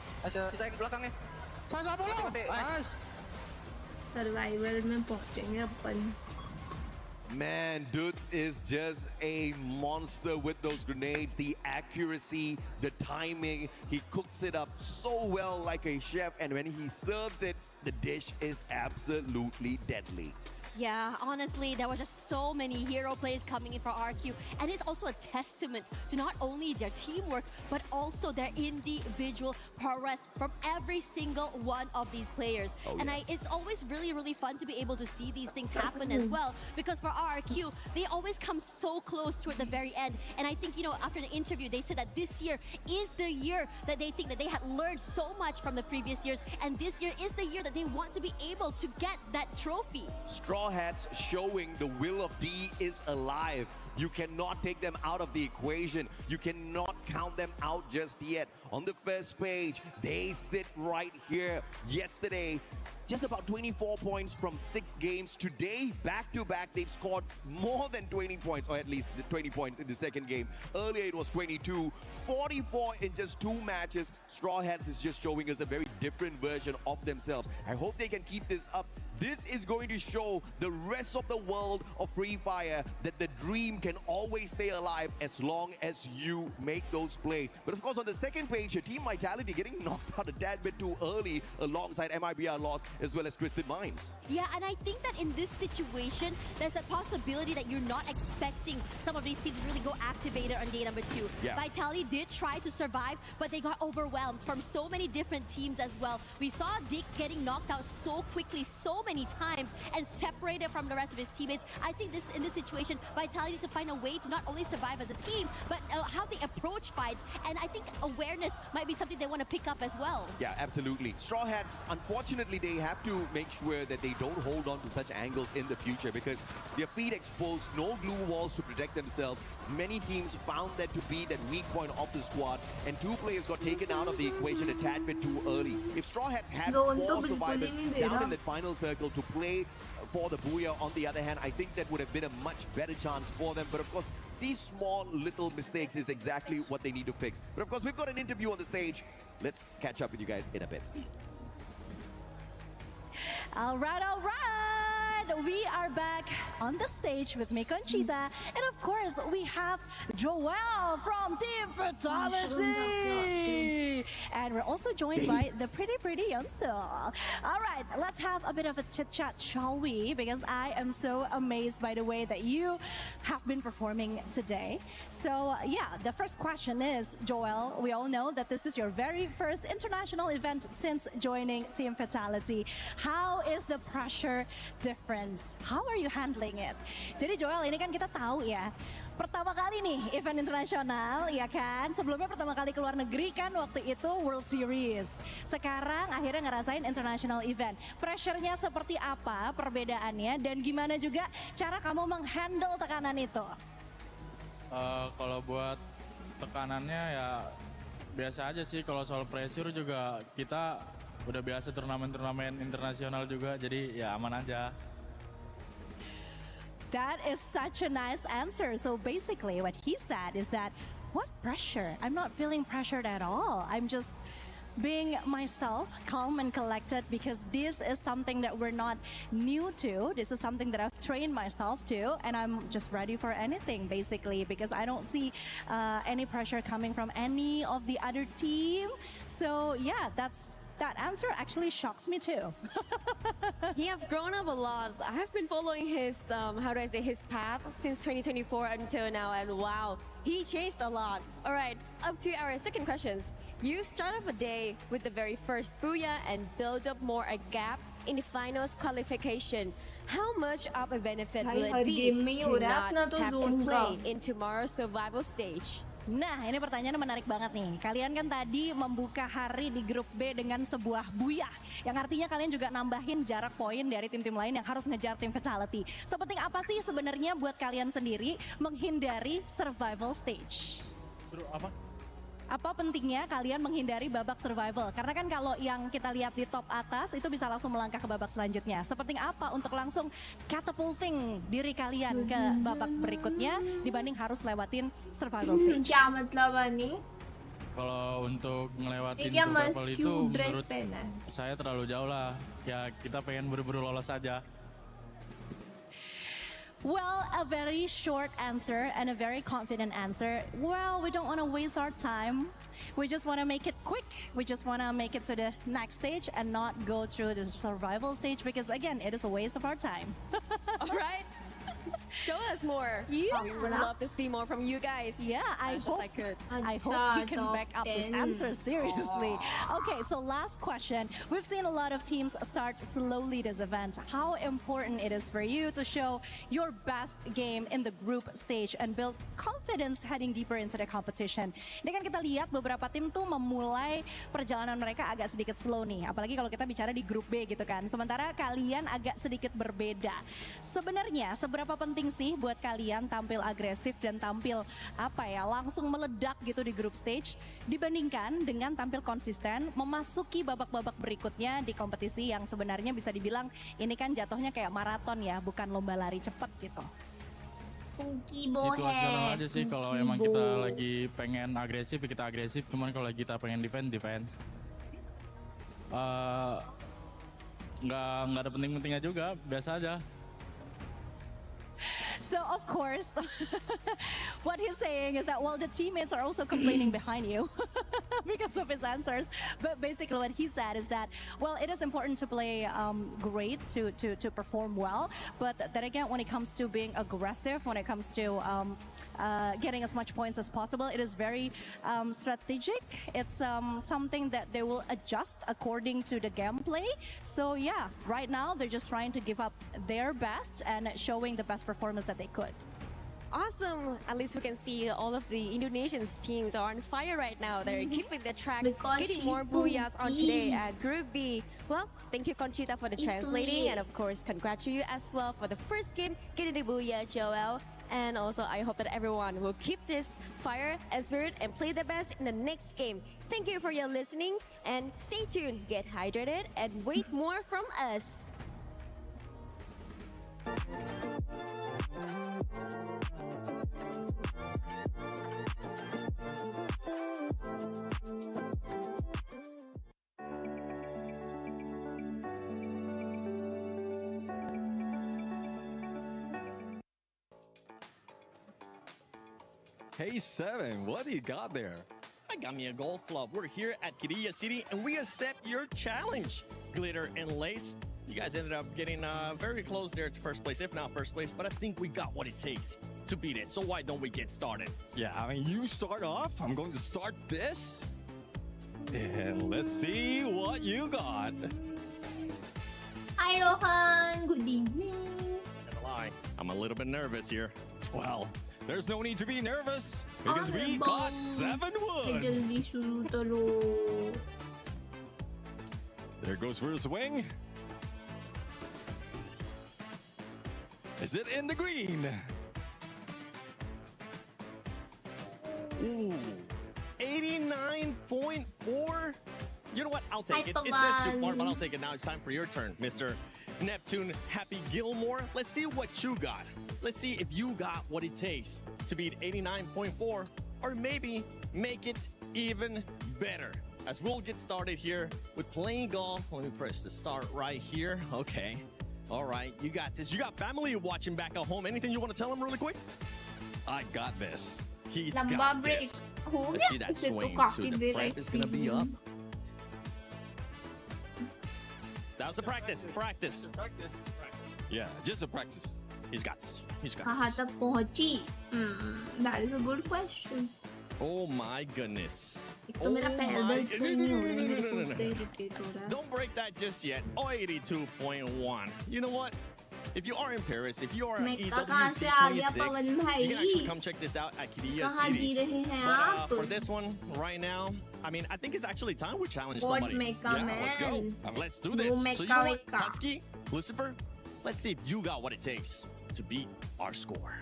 survival में पहुंचेंगे अपन. Man, Dudes is just a monster with those grenades. The accuracy, the timing, he cooks it up so well like a chef, and when he serves it, the dish is absolutely deadly. Yeah, honestly, there were just so many hero plays coming in for RQ, and it's also a testament to not only their teamwork, but also their individual prowess from every single one of these players. It's always really, really fun to be able to see these things happen as well, because for RQ, they always come so close toward the very end. And I think, you know, after the interview, they said that this year is the year that they think that they had learned so much from the previous years, and this year is the year that they want to be able to get that trophy. Straw Hats showing the will of D is alive. You cannot take them out of the equation. You cannot count them out just yet. On the first page, they sit right here. Yesterday, just about 24 points from 6 games. Today, back-to-back, they've scored more than 20 points, or at least 20 points in the second game. Earlier, it was 22. 44 in just 2 matches. Straw Hats is just showing us a very different version of themselves. I hope they can keep this up. This is going to show the rest of the world of Free Fire that the dream can always stay alive as long as you make those plays. But of course, on the second page, your Team Vitality getting knocked out a tad bit too early alongside MIBR loss as well as Twisted Minds. Yeah, and I think that in this situation, there's a possibility that you're not expecting some of these teams to really go activated on day number 2. Yeah. Vitality did try to survive, but they got overwhelmed from so many different teams as well. We saw Dix getting knocked out so quickly, so many times, and separated from the rest of his teammates. I think in this situation, Vitality need to find a way to not only survive as a team, but how they approach fights. And I think awareness might be something they want to pick up as well. Yeah, absolutely. Straw Hats, unfortunately, they have to make sure that they don't hold on to such angles in the future, because their feet exposed, no glue walls to protect themselves. Many teams found that to be that weak point of the squad, and 2 players got taken out of the equation a tad bit too early. If Straw Hats had 4 survivors down in that final circle to play for the Booyah, on the other hand, I think that would have been a much better chance for them. But of course, these small little mistakes is exactly what they need to fix. But of course, we've got an interview on the stage. Let's catch up with you guys in a bit. All right, all right. We are back on the stage with Miko and Cheetah. And of course, we have Joel from Team Fatality. And we're also joined by the pretty Yeonsul. All right, let's have a bit of a chit-chat, shall we? Because I am so amazed by the way that you have been performing today. So yeah, the first question is, Joel, we all know that this is your very first international event since joining Team Fatality. How is the pressure difference? How are you handling it? Jadi Joel, ini kan kita tahu ya, pertama kali nih event internasional, ya kan? Sebelumnya pertama kali ke luar negeri kan waktu itu World Series. Sekarang akhirnya ngerasain international event. Pressure-nya seperti apa perbedaannya, dan gimana juga cara kamu menghandle tekanan itu? Kalau buat tekanannya ya biasa aja sih. Kalau soal pressure juga kita udah biasa turnamen-turnamen internasional juga, jadi ya aman aja. That is such a nice answer. So basically what he said is that, what pressure? I'm not feeling pressured at all. I'm just being myself, calm and collected, because this is something that we're not new to. This is something that I've trained myself to, and I'm just ready for anything basically, because I don't see any pressure coming from any of the other team. So yeah, that answer actually shocks me too. He have grown up a lot. I have been following his, his path since 2024 until now, and wow, he changed a lot. All right, up to our second questions. You start off a day with the very first Booyah and build up more a gap in the finals qualification. How much of a benefit will it be to not have to play in tomorrow's survival stage? Nah, ini pertanyaan menarik banget nih. Kalian kan tadi membuka hari di grup B dengan sebuah buyah. Yang artinya kalian juga nambahin jarak poin dari tim-tim lain yang harus ngejar tim fatality. Sepenting apa sih sebenarnya buat kalian sendiri menghindari survival stage? Seru apa? Apa pentingnya kalian menghindari babak survival? Karena kan kalau yang kita lihat di top atas itu bisa langsung melangkah ke babak selanjutnya. Sepenting apa untuk langsung catapulting diri kalian ke babak berikutnya dibanding harus lewatin survival stage? Kalau untuk ngelewatin survival itu menurut saya terlalu jauh lah. Ya kita pengen buru-buru lolos aja. Well, a very short answer and a very confident answer. Well, we don't want to waste our time. We just want to make it quick. We just want to make it to the next stage and not go through the survival stage because, again, it is a waste of our time. All right. Show us more. Yeah. We would love to see more from you guys. Yeah, I hope you can back up this answer seriously. Okay, so last question. We've seen a lot of teams start slowly this event. How important it is for you to show your best game in the group stage and build confidence heading deeper into the competition. Ini kan kita lihat beberapa tim tuh memulai perjalanan mereka agak sedikit slow nih. Apalagi kalau kita bicara di grup B gitu kan. Sementara kalian agak sedikit berbeda. Sebenarnya seberapa penting sih buat kalian tampil agresif dan tampil langsung meledak gitu di group stage dibandingkan dengan tampil konsisten memasuki babak-babak berikutnya di kompetisi yang sebenarnya bisa dibilang ini kan jatuhnya kayak maraton ya, bukan lomba lari cepat gitu. Situasional aja sih, kalau emang kita lagi pengen agresif ya kita agresif, cuman kalau kita pengen defense. Nggak ada penting-pentingnya juga, biasa aja. So of course, what he's saying is that, well, the teammates are also complaining behind you because of his answers. But basically what he said is that, well, it is important to play great, to perform well. But then again, when it comes to being aggressive, when it comes to getting as much points as possible, it is very strategic. It's something that they will adjust according to the gameplay. So yeah, right now they're just trying to give up their best and showing the best performance that they could. Awesome. At least we can see all of the Indonesian teams are on fire right now. They're keeping the track, getting more booyahs on today at Group B. Well, thank you, Conchita, for the translating. And of course, congratulate you as well for the first game, getting the booyah, Joel. And also, I hope that everyone will keep this fire and spirit and play the best in the next game. Thank you for your listening and stay tuned, get hydrated, and wait more from us. Hey, Seven, what do you got there? I got me a golf club. We're here at Quirilla City, and we accept your challenge. Glitter and Lace, you guys ended up getting very close there to first place, if not first place, but I think we got what it takes to beat it. So why don't we get started? Yeah, I mean, you start off. I'm going to start this. And let's see what you got. Hi, Rohan. Good evening. Can't lie, I'm a little bit nervous here. Well, there's no need to be nervous because we got 7 woods. There goes first swing. Is it in the green? Ooh, 89.4. You know what? I'll take it. It says too far, but I'll take it. Now it's time for your turn, Mr. Neptune Happy Gilmore. Let's see what you got. Let's see if you got what it takes to beat 89.4 or maybe make it even better. As we'll get started here with playing golf. Let me press the start right here. Okay. All right. You got this. You got family watching back at home. Anything you want to tell them really quick? I got this. He's got this. Let's see that swing to the front is going to be up. That was a practice. Practice. Yeah, just a practice. He's got this. He's got Kaha this. tak pहुंची? That is a good question. Oh my goodness. एक तो मेरा पैर दर्द से नहीं हो रहा है, मेरे को उससे irritate हो रहा है. Don't break that just yet. Oh, 82.1. You know what? if you are in Paris, if you are मैं at कहाँ EWC से आ गया 26, पवन you can भाई? actually come check this out at Kiria कहाँ जी City. रहे हैं But आप? for this one right now, I mean, I think it's actually time we challenge What somebody. Mecca Let's go. man? Let's do No this. So Mecca you know what, Mecca. Husky, Lucifer, let's see if you got what it takes to beat our score.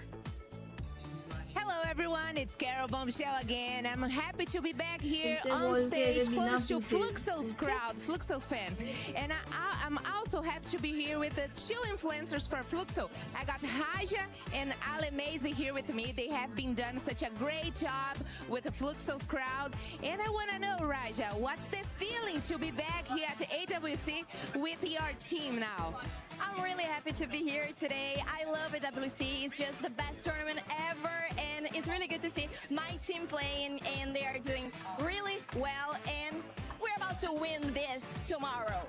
Hello everyone, it's Carol Bombshell again. I'm happy to be back here इसे on बोल के stage बिना close to पूछे। Fluxo's crowd, Fluxo's fan. And I'm also happy to be here with the two influencers for Fluxo. I got Haja and Ale Mazy here with me. They have been done such a great job with the Fluxo's crowd. And I want to know, Raja, what's the feeling to be back here at the AWC with your team now? I'm really happy to be here today. I love EWC. It's just the best tournament ever, and it's really good to see my team playing, and they are doing really well, and we're about to win this tomorrow.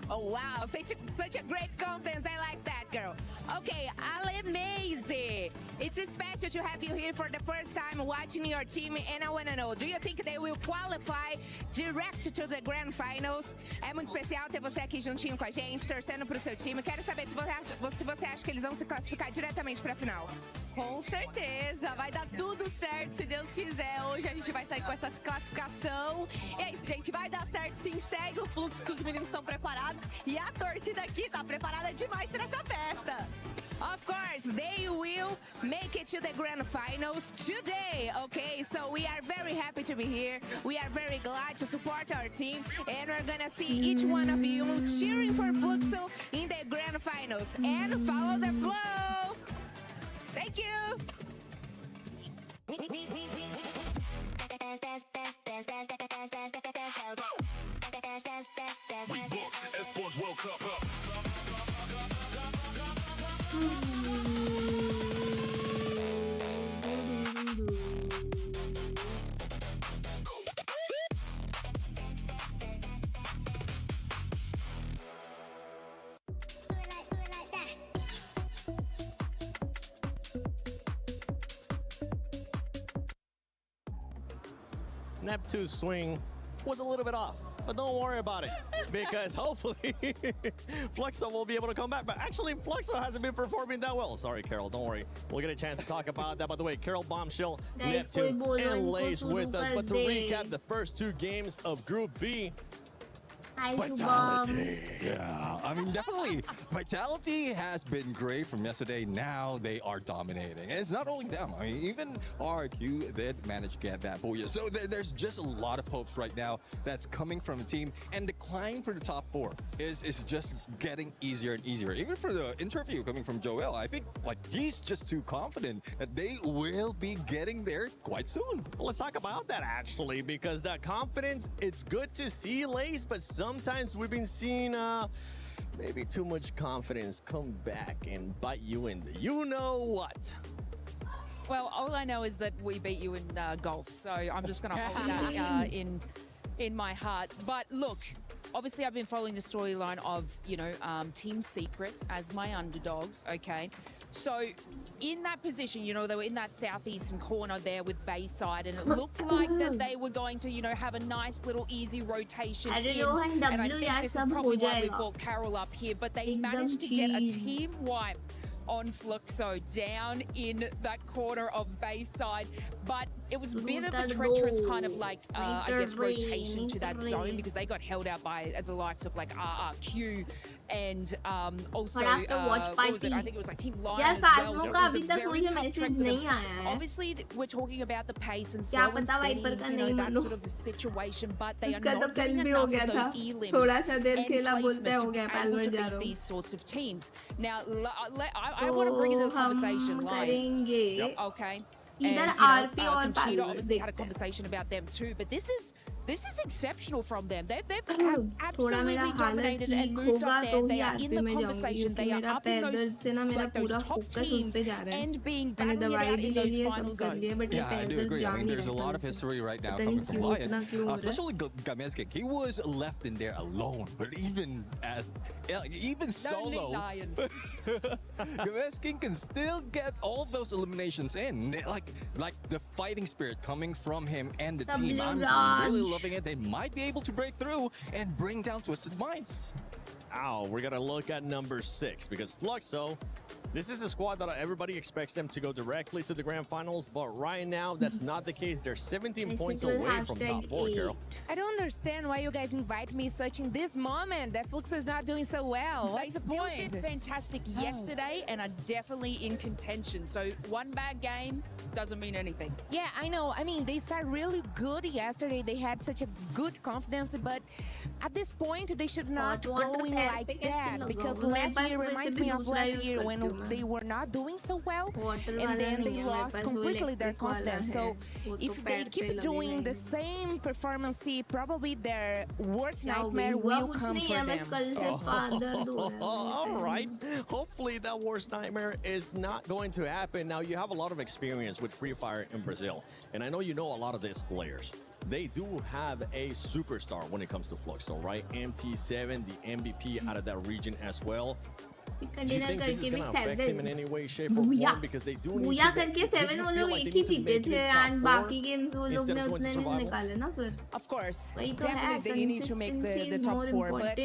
Oh wow, such a great confidence. I like that, girl. Okay, Ale Mazy. It's special to have you here for the first time watching your team, and I want to know, do you think they will qualify direct to the grand finals? É muito especial ter você aqui juntinho com a gente, torcendo pro seu time. Quero saber se você acha que eles vão se classificar diretamente pra final. Com certeza, vai dar tudo certo, se Deus quiser. Hoje a gente vai sair com essa classificação. E é isso, gente, vai dar certo sim. Segue o fluxo que os meninos estão preparados. E a torcida aqui tá preparada demais para essa festa. Of course, they will make it to the grand finals today, okay? So we are very happy to be here. We are very glad to support our team, and we're gonna see each one of you cheering for Fluxo in the grand finals. And follow the flow! Thank you! We book S8UL World Cup up. Neptune's swing was a little bit off, but don't worry about it because hopefully Fluxo will be able to come back. But actually, Fluxo hasn't been performing that well. Sorry, Carol, don't worry. We'll get a chance to talk about that. By the way, Carol Bombshell, Neptune, and Lace with us. But to recap the first two games of Group B, Vitality. Yeah, I mean, definitely. Vitality has been great from yesterday. Now they are dominating. And it's not only them. I mean, even RQ did manage to get that booyah. So there's just a lot of hopes right now that's coming from the team. And the climb for the top four is just getting easier and easier. Even for the interview coming from Joel, I think like he's just too confident that they will be getting there quite soon. Well, let's talk about that actually, because that confidence, it's good to see, Lace, but sometimes we've been seeing maybe too much confidence come back and bite you in the you-know-what. Well, all I know is that we beat you in golf, so I'm just going to hold that in my heart. But look, obviously I've been following the storyline of, you know, Team Secret as my underdogs, okay? So in that position, you know, they were in that southeastern corner there with Bayside, and it looked like that they were going to, you know, have a nice little easy rotation in. And I think this is probably why we brought Carol up here, but they managed to get a team wipe on Fluxo down in that corner of Bayside, but it was a bit of a treacherous kind of like I guess rotation to that zone because they got held out by the likes of like RRQ and also what was it? I think it was like Team Lion as well. So it was a very tough trek for them. Obviously we're talking about the pace and slow and steady, you know, that sort of situation, but they are not getting enough of those E-limbs and placement to be able to beat these sorts of teams. Now I want to bring into the conversation Lion. Okay. And, you know, Conchita obviously had a conversation about them too, but this is exceptional from them. They've absolutely dominated and moved up there. They are in the conversation. They are up in those top teams and being battled out in those final zones. Yeah, I do agree. I mean, there's a lot of history right now coming from Lion, especially Gamesking. He was left in there alone, but even solo, Gamesking can still get all those eliminations in. Like the fighting spirit coming from him and the team. I'm really loving it. They might be able to break through and bring down Twisted Minds. Wow, we're gonna look at number 6 because Fluxo, this is a squad that everybody expects them to go directly to the grand finals, but right now that's not the case. They're 17 points away from top 4, Carol. I don't understand why you guys invite me such in this moment that Fluxo is not doing so well. What's the They point? still did fantastic yesterday and are definitely in contention. So one bad game doesn't mean anything. Yeah, I know. I mean, they started really good yesterday. They had such a good confidence, but at this point, they should not going like that because last year reminds me of last year when they were not doing so well and then they lost completely their confidence. So if they keep doing the same performance, probably their worst nightmare will come for them. All right. Hopefully that worst nightmare is not going to happen. Now, you have a lot of experience with Free Fire in Brazil, and I know you know a lot of these players. They do have a superstar when it comes to Fluxo, right? MT7, the MVP out of that region as well. Do you think this is going to affect him in any way, shape, or form? Because they do need to करके 7 वो लोग एक ही जीते थे and बाकी games वो लोग ने उतने नहीं निकाले ना फिर. Of course, वही तो definitely they need to make the top 4. But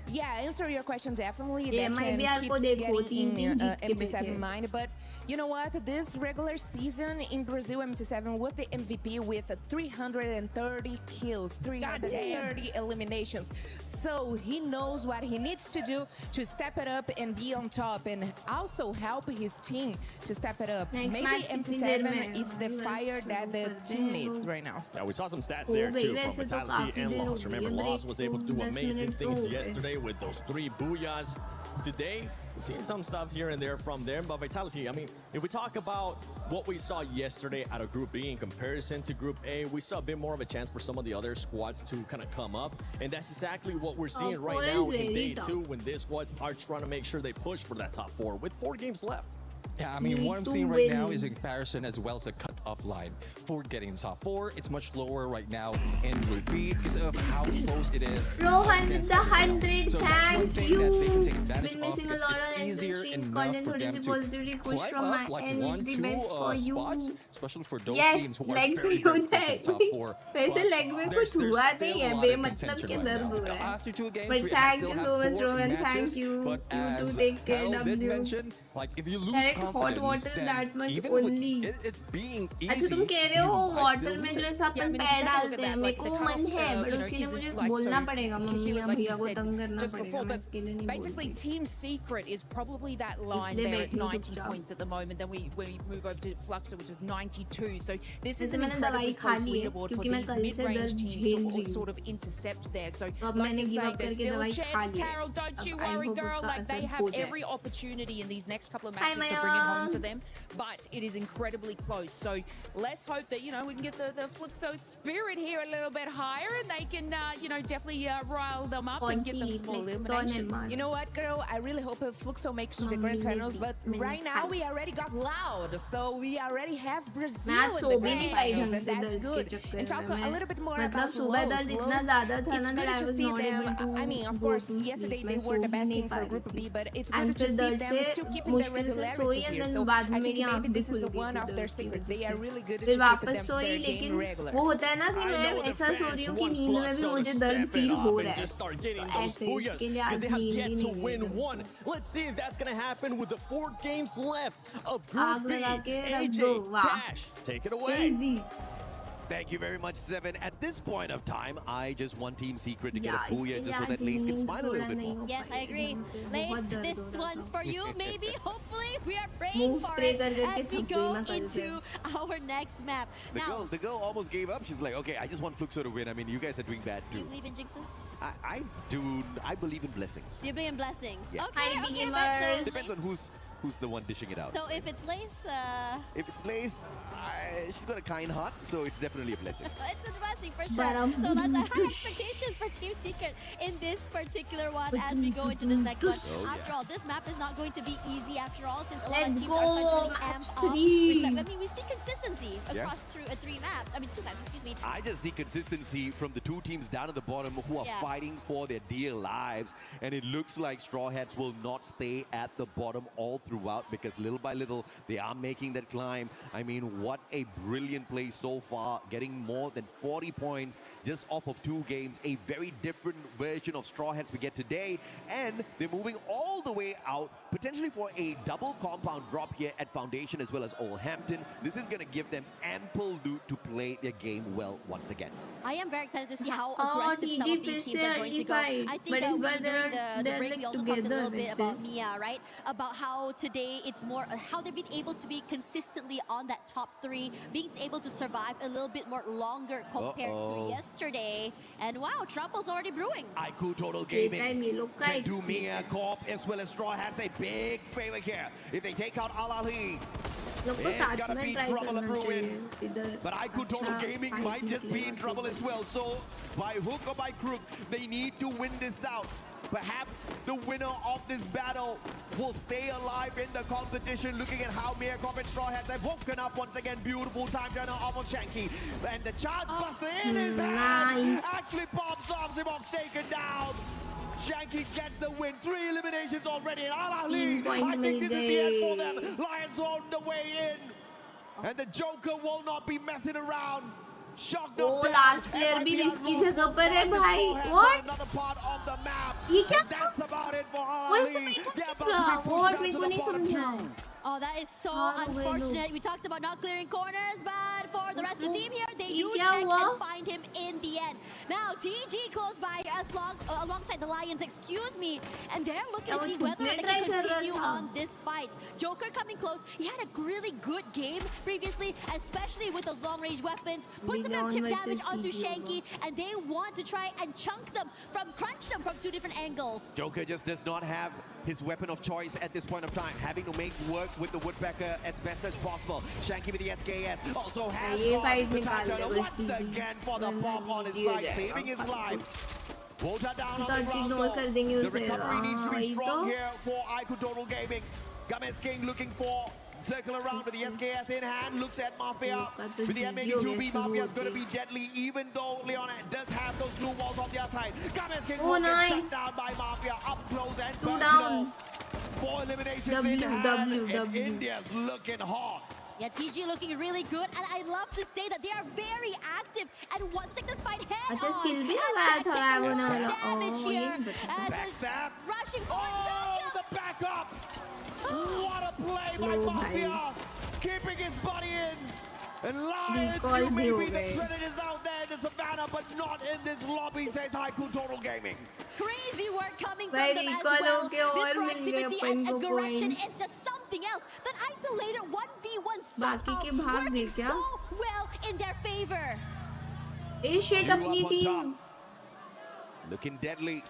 yeah, answer your question definitely. They can keep getting in MT7 mind. But you know what? This regular season in Brazil, MT7 was the MVP with 330 kills, 330 eliminations. So he knows what he needs to do to step it up and be on top and also help his team to step it up. Maybe MT7 is the fire that the team needs right now. Yeah, we saw some stats there too from Vitality and Loss. Remember, Loss was able to do amazing things yesterday with those 3 booyahs. Today, we're seeing some stuff here and there from them, but Vitality, I mean, if we talk about what we saw yesterday out of Group B in comparison to Group A, we saw a bit more of a chance for some of the other squads to kind of come up, and that's exactly what we're seeing right now in Day 2 when these squads are trying to make sure they push for that top 4 with 4 games left. Yeah, I mean, what I'm seeing right now is a comparison as well as a cut-off line for getting top 4. It's much lower right now in Group B because of how close it is. Rohan, the 100, so thank you. Been missing a lot of easier enough content for them to positively push climb from up my like end. 1, 2 spots, especially for those yes, teams who are leg very, very close to top 4. वैसे leg में कुछ हुआ नहीं है, बेमतलब के दर्द हो रहा है. After 2 games, But we thank still you have so much, 4 Rohan. matches, Thank you. but You as do take care, Carol did W. mention, like if you lose Direct confidence, hot water then that much even only. with it being easy, अच्छा तुम कह रहे हो you might water still में lose जो it. ऐसा अपन पैर डालते हैं, मेरे को मन है, but उसके लिए मुझे बोलना पड़ेगा मम्मी या भैया को तंग करना पड़ेगा, मैं इसके लिए नहीं basically बोलती. team secret is probably that line इसलिए there at बैठी हूँ 90 चुपचाप. points at the moment. Then we move over to Fluxo, which is 92. So this is वैसे an मैंने incredibly दवाई खा close ली है, leaderboard for क्योंकि मैं these कल से mid-range दर्द teams झेल to all रही हूँ. sort of intercept there. So तो अब like मैंने I give say, up there's करके still a दवाई खा chance, ली है. Carol. Don't अब you I worry, hope girl. उसका Like they असर have हो जाए. every opportunity in these next couple of matches to bring it home for them. But it is incredibly close. So let's hope that, you know, we can get the Fluxo spirit here a little bit higher and they can, you know, definitely rile them up and get them some more eliminations. You know what, girl? I really hope Fluxo makes to the grand finals, but right now we already got Loud, so we already have Brazil in the grand finals, and that's good. And talk a little bit more about Lowe's. It's good to see them. I mean, of course, yesterday they were the best team for Group B, but it's good to see them still keeping their regularity here. So I think maybe this is one of their secrets. They are really good to keep their game regular. वो होता है ना कि मैं ऐसा सो रही हूँ कि नींद में भी मुझे दर्द फील हो रहा है. ऐसे इसके लिए आज नींद ही नहीं. Let's see if that's going to happen with the 4 games left of Group B. AJ, Dash, take it away. Thank you very much, Seven. At this point of time, I just want Team Secret to get a booyah just so that Lace can smile a little bit more. Yes, I agree. Lace, this one's for you. Maybe, hopefully, we are praying for it as we go into our next map. The girl almost gave up. She's like, okay, I just want Fluxo to win. I mean, you guys are doing bad Do too. you believe in jinxes? I do. I believe in blessings. Do you believe in blessings? Yeah. Okay, but so Depends on who's the one dishing it out. So if it's Lace, if it's Lace, she's got a kind heart, so it's definitely a blessing. it's a blessing for sure. So let's have expectations for Team Secret in this particular one as we go into this next one. After all, this map is not going to be easy after all, since a lot of teams are starting to amp up. I mean, we see consistency across 3 maps. I mean, 2 maps, excuse me. I just see consistency from the 2 teams down at the bottom who are fighting for their dear lives, and it looks like Straw Hats will not stay at the bottom all through throughout, because little by little they are making that climb. I mean, what a brilliant play so far, getting more than 40 points just off of 2 games. A very different version of Straw Hats we get today, and they're moving all the way out, potentially for a double compound drop here at Foundation as well as Oldhampton. This is going to give them ample loot to play their game well once again. I am very excited to see how aggressive some of these teams are going to go. I think during the break we also talked a little bit about Mia, right? About how today it's more how they've been able to be consistently on that top 3, being able to survive a little bit more longer compared to yesterday. And wow, trouble's already brewing. IQ Total Gaming can do Mia Corp as well as Straw Hats a big favor here. If they take out Al Ali, it's gonna be trouble brewing. But IQ Total Gaming might just be in trouble as well. So by hook or by crook, they need to win this out. Perhaps the winner of this battle will stay alive in the competition. Looking at how Mia Corp and Straw Hats have woken up once again. Beautiful time turner off of Shanky. And the charge buster in his hands actually pops off. Zibok's taken down. Shanky gets the win. 3 eliminations already. And Al Ali, I think this is the end for them. Lions on the way in. And the Joker will not be messing around. Oh, last player भी इसकी जगह पर है भाई. What? ये क्या था? वो ऐसे नहीं था. What? मेरे को नहीं समझा. Oh, that is so unfortunate. We talked about not clearing corners, but for the rest of the team here, they do check and find him in the end. Now, TG close by alongside the Lions, excuse me, and they're looking to see whether they can continue on this fight. Joker coming close. He had a really good game previously, especially with the long-range weapons. Put some of chip damage onto Shanky, and they want to try and crunch them from 2 different angles. Joker just does not have his weapon of choice at this point of time, having to make work with the Woodpecker as best as possible. Shanky with the SKS also has got the time turner once again for the pop on his side, saving his life. Volta down on the ground. The recovery needs to be strong here for IQ Total Gaming. Games King looking for circle around with the SKS in hand, looks at Mafia. With the M82B, Mafia's going to be deadly, even though Leon does have those blue walls on the other side. Games King will get shut down by Mafia, up close and personal. 4 eliminations in hand, and India's looking hot. Yeah, TG looking really good, and I love to say that they are very active and want to take this fight head on. skill भी लगाया था वो ना damage here. Backstab. Rushing forward. The backup. What a play by Mafia, keeping his body in. And Lions, you may be the creditors out there in the Savannah, but not in this lobby, says Haiku Total Gaming. Crazy work coming from them as well. This proactivity and aggression is just something else. That isolated 1v1 somehow working so well in their favor. Shit, अपनी team. Looking deadly.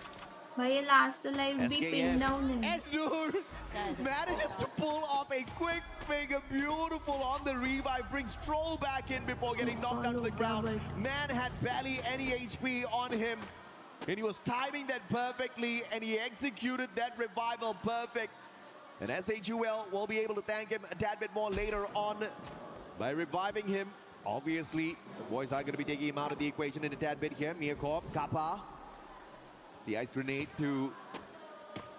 भाई ये last alive भी pin down है. And dude manages to pull off a quick finger, beautiful on the revive, brings Troll back in before getting knocked down to the ground. Man had barely any HP on him, and he was timing that perfectly, and he executed that revival perfect. And S8UL will be able to thank him a tad bit more later on by reviving him. Obviously, the boys are going to be taking him out of the equation in a tad bit here. Mia Corp, Kappa. It's the ice grenade to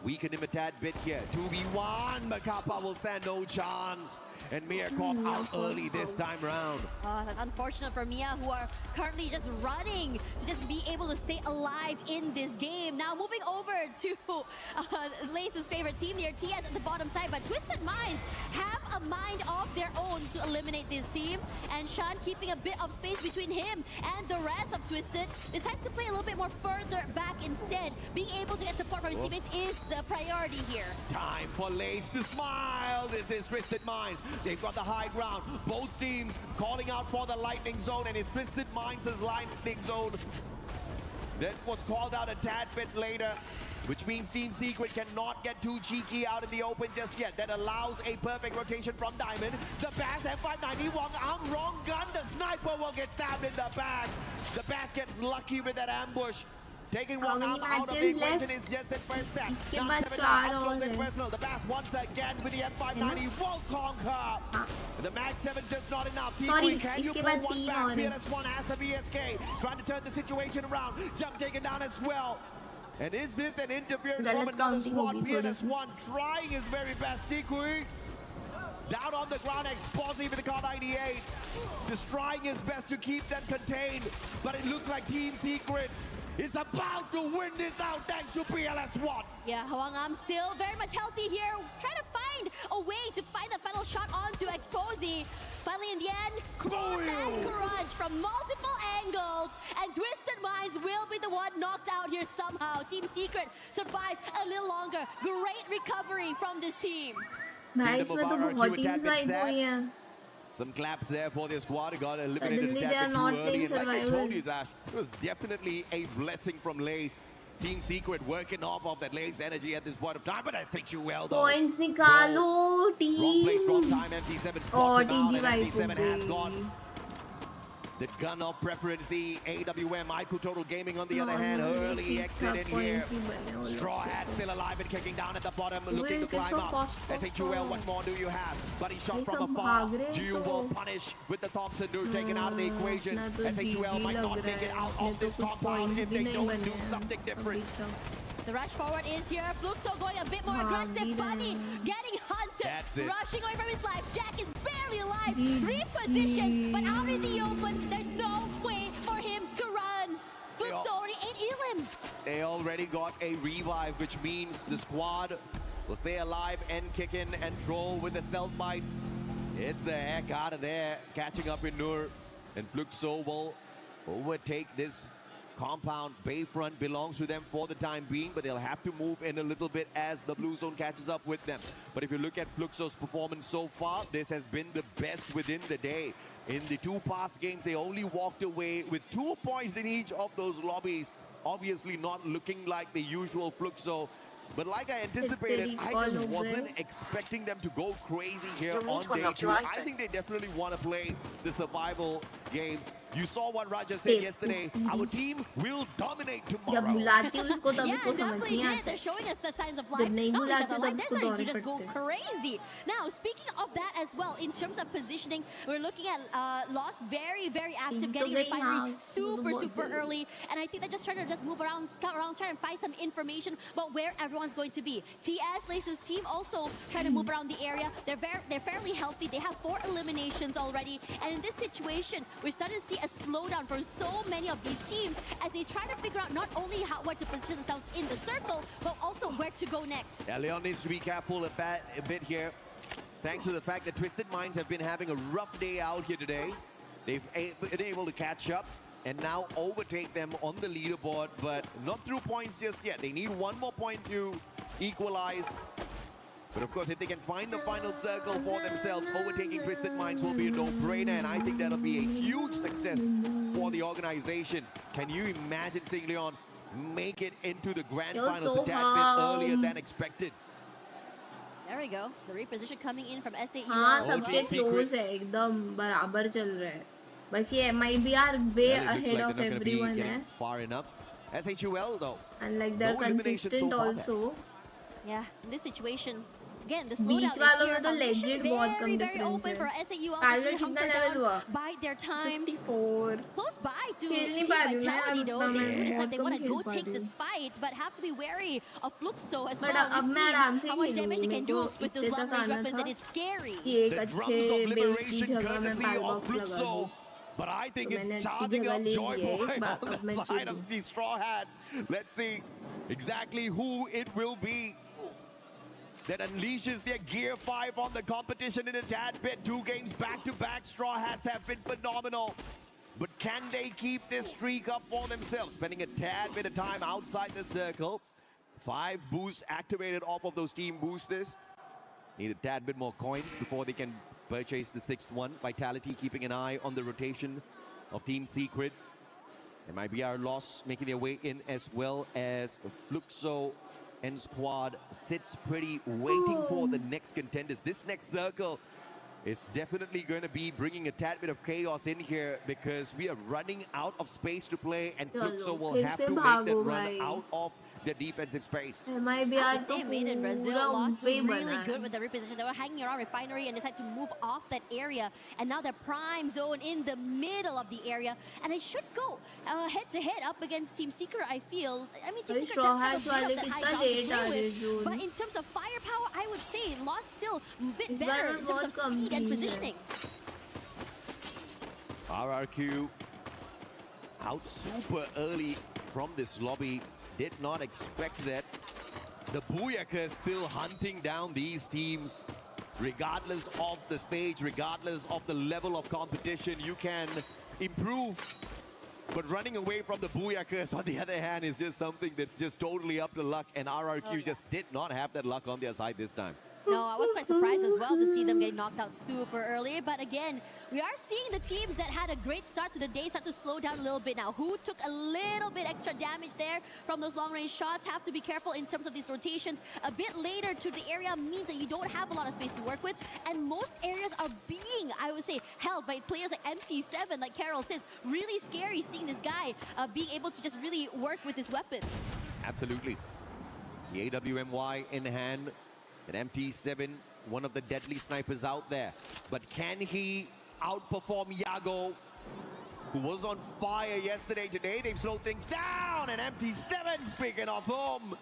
weaken him a tad bit here. 2v1, but Kappa will stand no chance. And Mia Corp out early this time round. Oh, that's unfortunate for Mia, who are currently just running to just be able to stay alive in this game. Now moving over to Lace's favorite team here, TS at the bottom side, but Twisted Minds have a mind of their own to eliminate this team. And Sean keeping a bit of space between him and the rest of Twisted, decides to play a little bit more further back instead. Being able to get support from his teammates is the priority here. Time for Lace to smile. This is Twisted Minds. They've got the high ground. Both teams calling out for the lightning zone, and it's Twisted Minds' lightning zone that was called out a tad bit later, which means Team Secret cannot get too cheeky out in the open just yet. That allows a perfect rotation from Diamond. The Bass M590 Wong arm wrong gun. The sniper will get stabbed in the back. The Bass gets lucky with that ambush. Taking one arm out of the equation is just the first step. Now 7 up close and personal. The Bass once again with the M590 will conquer. The Mag 7 just not enough. Team can you pull one back? PLS1 has the VSK. Trying to turn the situation around. Jump taken down as well. And is this an interference from another squad? PLS1 trying his very best. Tikui down on the ground, explosive with the car 98. Just trying his best to keep them contained. But it looks like Team Secret is about to win this out thanks to PLS1. Yeah, Hwangam still very much healthy here, trying to find a way to find the final shot onto Exposy. Finally, in the end, cross and crunch from multiple angles, and Twisted Minds will be the one knocked out here somehow. Team Secret survived a little longer. Great recovery from this team. Nice, में तो बहुत teams like हुई हैं. Some claps there for their squad. It got eliminated a tad bit too early. And like I told you, Dash, it was definitely a blessing from Lace. Team Secret working off of that Lace energy at this point of time. But S8UL though. Points निकालो team. Wrong place, wrong time. MT7 spots him out, and MT7 has got the gun of preference. The AWM, IQ Total Gaming on the other hand, early exit in here. Straw Hat still alive and kicking down at the bottom, looking to climb up. S8UL, what more do you have? Buddy shot from afar. Ju will punish with the Thompson dude taken out of the equation. S8UL might not make it out of this compound if they don't do something different. The rush forward is here. Fluxo going a bit more aggressive. Buddy getting hunted. Rushing away from his life. Jack is barely alive. Repositions, but out in the open, there's no way for him to run. Fluxo already 8 elims. They already got a revive, which means the squad will stay alive and kicking and troll with the stealth bites. It's the heck out of there. Catching up in Nur. And Fluxo will overtake this compound. Bayfront belongs to them for the time being, but they'll have to move in a little bit as the blue zone catches up with them. But if you look at Fluxo's performance so far, this has been the best within the day. In the 2 past games, they only walked away with 2 points in each of those lobbies. Obviously not looking like the usual Fluxo. But like I anticipated, I just wasn't expecting them to go crazy here on day 2. I think they definitely want to play the survival game. You saw what Raja said yesterday. Our team will dominate tomorrow. Definitely did. They're showing us the signs of life. Not only the life, they're starting to just go crazy. Now, speaking of that as well, in terms of positioning, we're looking at Lost very, very active, getting refinery super early. And I think they're just trying to move around, scout around, try and find some information about where everyone's going to be. TS, Lace's team, also trying to move around the area. They're fairly healthy. They have 4 eliminations already. And in this situation, we're starting to see a slowdown from so many of these teams as they try to figure out not only where to position themselves in the circle, but also where to go next. Yeah, Leon needs to be careful a bit here. Thanks to the fact that Twisted Minds have been having a rough day out here today. They've been able to catch up and now overtake them on the leaderboard, but not through points just yet. They need 1 more point to equalize. But of course, if they can find the final circle for themselves, overtaking Twisted Minds will be a no-brainer, and I think that'll be a huge success for the organization. Can you imagine seeing Leon make it into the grand finals a tad bit earlier than expected? There we go. The reposition coming in from S8UL. हाँ, सबके close है, एकदम बराबर चल रहा है. बस ये MIB are way ahead of everyone है. Far enough. S8UL though. And like they're consistent also. Yeah, in this situation. Again, the slowdown is here. Competition very open for S8UL to really hunker down, bide their time. 54. Close by to Team Vitality though. They want to go take this fight, but have to be wary of Fluxo as well. We've seen how much damage they can do with those long-range weapons, and it's scary. The drums of liberation courtesy of Fluxo. But I think it's charging up Joy Boy on the side of the Straw Hats. Let's see exactly who it will be that unleashes their Gear 5 on the competition in a tad bit. 2 games back-to-back. Straw Hats have been phenomenal. But can they keep this streak up for themselves? Spending a tad bit of time outside the circle. 5 boosts activated off of those team boosters. Need a tad bit more coins before they can purchase the 6th one. Vitality keeping an eye on the rotation of Team Secret. MIBR loss making their way in, as well as Fluxo and squad sits pretty, waiting for the next contenders. This next circle is definitely going to be bringing a tad bit of chaos in here, because we are running out of space to play, and Fluxo will have to make that run out of their defensive space. Made in Brazil lost really good with the reposition. They were hanging around Refinery and decided to move off that area. And now they're prime zone in the middle of the area. And it should go head-to-head up against Team Secret, I feel. I mean, Team Secret does have a bit of that high ground to play with. But in terms of firepower, I would say Lost still a bit better in terms of speed and positioning. RRQ out super early from this lobby. Did not expect that. The Booyaka still hunting down these teams. Regardless of the stage, regardless of the level of competition, you can improve. But running away from the Booyakas, on the other hand, is just something that's just totally up to luck. And RRQ just did not have that luck on their side this time. No, I was quite surprised as well to see them get knocked out super early. But again, we are seeing the teams that had a great start to the day start to slow down a little bit now. Who took a little bit extra damage there from those long-range shots? Have to be careful in terms of these rotations. A bit later to the area means that you don't have a lot of space to work with. And most areas are being, I would say, held by players like MT7, like Carol says. Really scary seeing this guy being able to just really work with his weapon. Absolutely. The AWMY in hand. And MT7, one of the deadly snipers out there. But can he outperform Yago, who was on fire yesterday? Today they've slowed things down, and MT7's picking off home.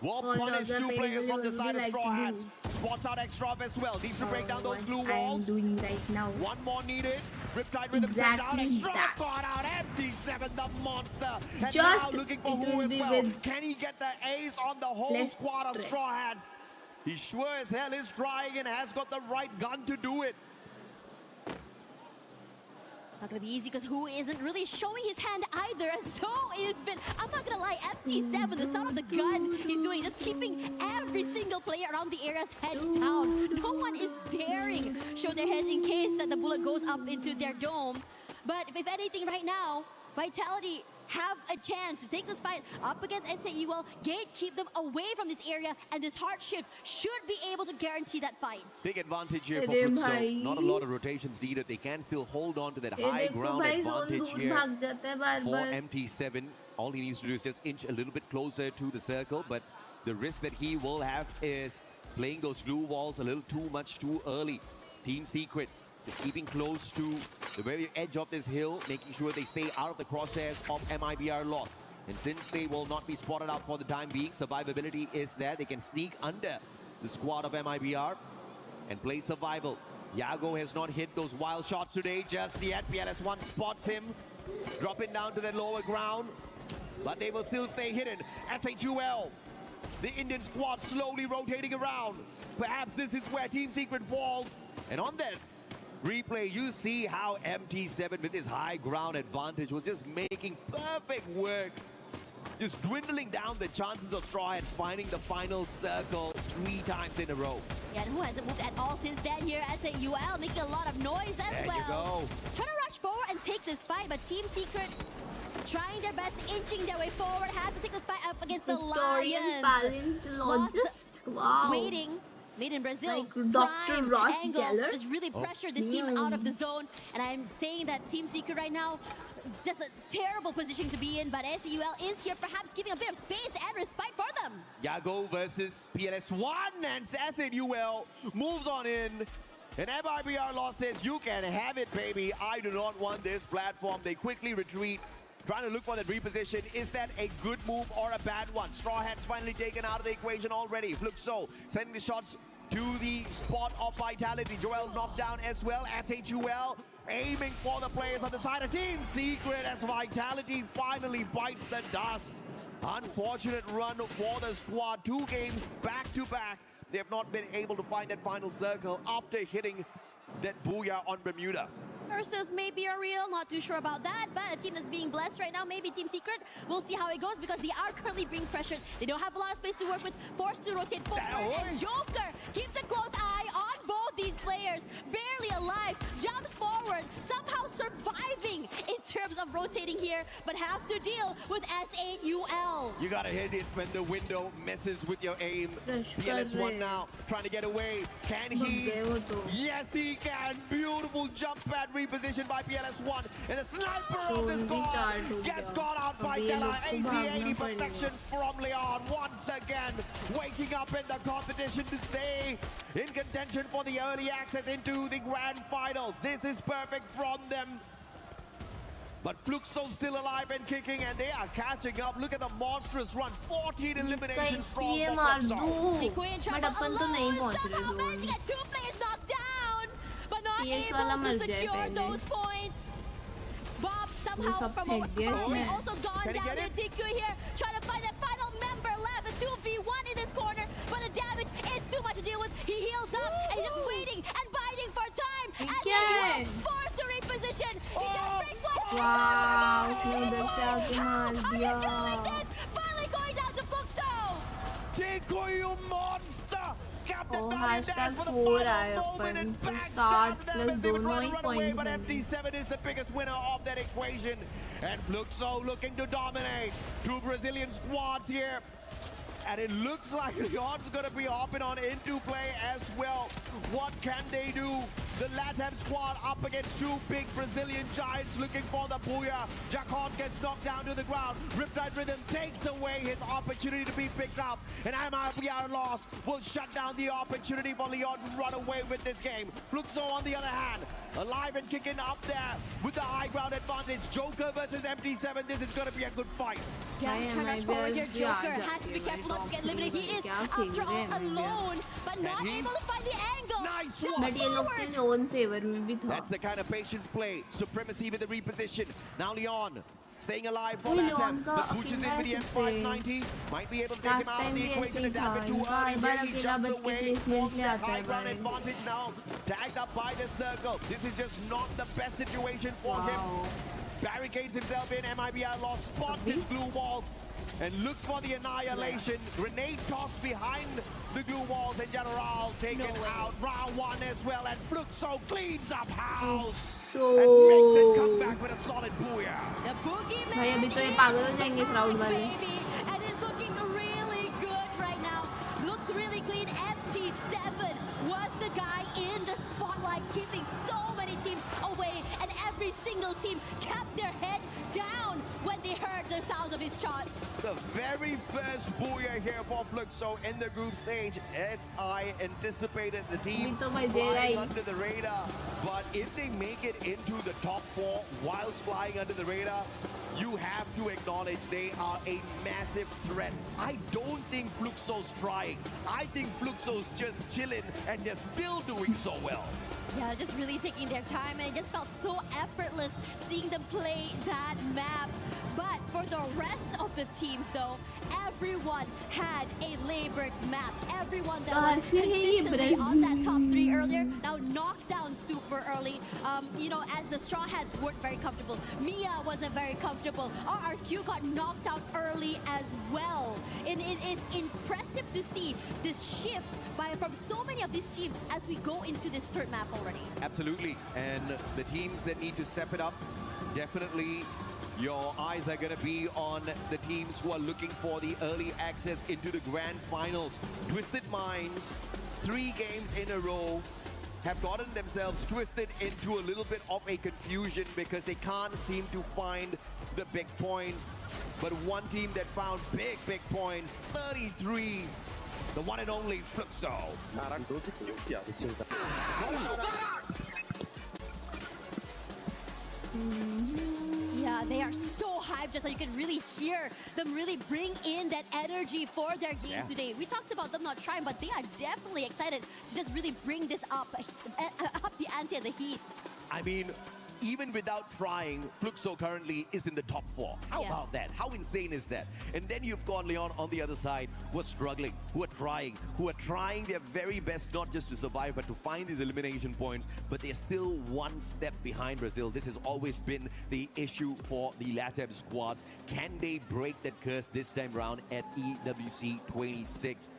Well punished, two players on the side of Straw Hats. Spots out Extra as well. Needs to break down those glue walls. I'm doing right now. One more needed. Riptide Rhythm sent out Extra. Caught out MT7, the monster. And Just now looking for who as well. Can he get the ace on the whole squad of Straw Hats? He sure as hell is trying and has got the right gun to do it. Not gonna be easy because Who isn't really showing his hand either, and so is Vin. I'm not gonna lie, MT7, the sound of the gun he's doing, just keeping every single player around the area's head down. No one is daring show their heads in case that the bullet goes up into their dome. But if anything right now, Vitality have a chance to take this fight up against S8UL, keep them away from this area, and this hard shift should be able to guarantee that fight. Big advantage here for Fluxo. Not a lot of rotations needed. They can still hold on to that high ground advantage here for MT7. All he needs to do is just inch a little bit closer to the circle, but the risk that he will have is playing those glue walls a little too much too early. Team Secret is keeping close to the very edge of this hill, making sure they stay out of the crosshairs of MIBR Lost. And since they will not be spotted out for the time being, survivability is there. They can sneak under the squad of MIBR and play survival. Yago has not hit those wild shots today just yet. PLS1 spots him, dropping down to the lower ground, but they will still stay hidden. S8UL, the Indian squad slowly rotating around. Perhaps this is where Team Secret falls. And on that replay, you see how MT7 with his high ground advantage was just making perfect work. Just dwindling down the chances of Straw Hats finding the final circle 3 times in a row. Yeah, and Who hasn't moved at all since then here? S8UL making a lot of noise as there well. You go. Trying to rush forward and take this fight, but Team Secret trying their best, inching their way forward, has to take this fight up against the Lions. Paleontologist. Wow. Waiting. Made in Brazil, like Dr. Ross angle, Geller. just really pressure this team out of the zone. And I'm saying that Team Secret right now, just a terrible position to be in, but S8UL is here, perhaps giving a bit of space and respite for them. Yago versus PLS1, and S8UL moves on in. And MIBR Lost says, you can have it, baby. I do not want this platform. They quickly retreat, trying to look for that reposition. Is that a good move or a bad one? Straw Hats finally taken out of the equation already. Fluxo sending the shots to the spot of Vitality. Joel knocked down as well. S8UL aiming for the players on the side of Team Secret as Vitality finally bites the dust. Unfortunate run for the squad. 2 games back to back. They have not been able to find that final circle after hitting that booyah on Bermuda. Versus maybe a real, not too sure about that, but a team that's being blessed right now, maybe Team Secret. We'll see how it goes because they are currently being pressured. They don't have a lot of space to work with, forced to rotate forward, and Joker keeps a close eye on both these players. Barely alive, jumps forward, somehow surviving in terms of rotating here, but have to deal with S8UL. You gotta hit it when the window messes with your aim. PLS1 now trying to get away. Can he? Yes, he can. Beautiful jump pad reposition by PLS1. And the sniper of the squad gets caught out by Della. AC80 protection from Leon once again. Waking up in the competition to stay in contention for the early access into the grand finals. This is perfect from them. But Fluxo still alive and kicking, and they are catching up. Look at the monstrous run. 14 eliminations from Fluxo. Somehow managed to get 2 players knocked down, but not able to secure those points. Bob somehow from also gone down to TQ here, trying to find that final member left. A 2v1 in this corner, but the damage is too much to deal with. He heals up, and he's just waiting and biding for time. As he was forced to reposition. He does break one. Wow, How are you doing this? Finally going down to Fluxo. Tico, you monster! Oh, #4 आया अपन तो 7 + 2 9 points but FT7 is the biggest winner of that equation. And Fluxo looking to dominate. 2 Brazilian squads here. And it looks like Leon's going to be hopping on into play as well. What can they do? The LATAM squad up against 2 big Brazilian giants looking for the booyah. Jacon gets knocked down to the ground. Riptide Rhythm takes away his opportunity to be picked up. And MIBR lost will shut down the opportunity for Leon to run away with this game. Fluxo on the other hand, alive and kicking up there with the high ground advantage. Joker versus MT7. This is going to be a good fight. Yeah, trying to rush forward here. Joker has to be careful not to get eliminated. He is, after all, alone, but not able to find the angle. Nice But ये लोग के own favor में भी था. That's the kind of patience play. Supremacy with the reposition. Now Leon staying alive for Leon LATAM, का but pushes in with the M590. Might be able to take him out of the equation and damage too early. Here he jumps away from the high ground advantage now. Tagged up by the circle. This is just not the best situation for him. Barricades himself in. MIBR lost, spots his glue walls and looks for the annihilation. Grenade toss behind the glue walls, and General taken out. Round 1 as well, and Fluxo cleans up house and makes it come back with a solid booyah. The boogeyman भाई अभी तो ये पागल हो जाएंगे crowd वाले. and is looking really good right now. Looks really clean. MT7 was the guy in the spotlight, keeping so many teams away, and every single team kept their head down when they heard the sounds of his shots. The very first booyah here for Fluxo in the group stage. SI anticipated the team flying under the radar, but if they make it into the top 4 whilst flying under the radar, you have to acknowledge they are a massive threat. I don't think Fluxo's trying. I think Fluxo's just chilling, and they're still doing so well. Yeah, just really taking their time, and it just felt so effortless seeing them play that map. But for the rest of the teams, though, everyone had a labored map. Everyone that was consistently on that top 3 earlier, now knocked down super early. You know, as the Straw Hats weren't very comfortable. Mia wasn't very comfortable. RRQ got knocked out early as well. And it is impressive to see this shift from so many of these teams as we go into this third map already. Absolutely. And the teams that need to step it up, definitely your eyes are going to be on the teams who are looking for the early access into the grand finals. Twisted Minds, 3 games in a row, have gotten themselves twisted into a little bit of a confusion because they can't seem to find the big points. But one team that found big points, 33, the one and only Fluxo. Yeah, they are so hyped, just so you can really hear them really bring in that energy for their games today. We talked about them not trying, but they are definitely excited to just really bring this up the ante and the heat. I mean, even without trying, Fluxo currently is in the top 4. How about that? How insane is that? And then you've got Leon on the other side, who are struggling, who are trying their very best not just to survive, but to find these elimination points. But they're still one step behind Brazil. This has always been the issue for the LATAM squads. Can they break that curse this time around at EWC 26?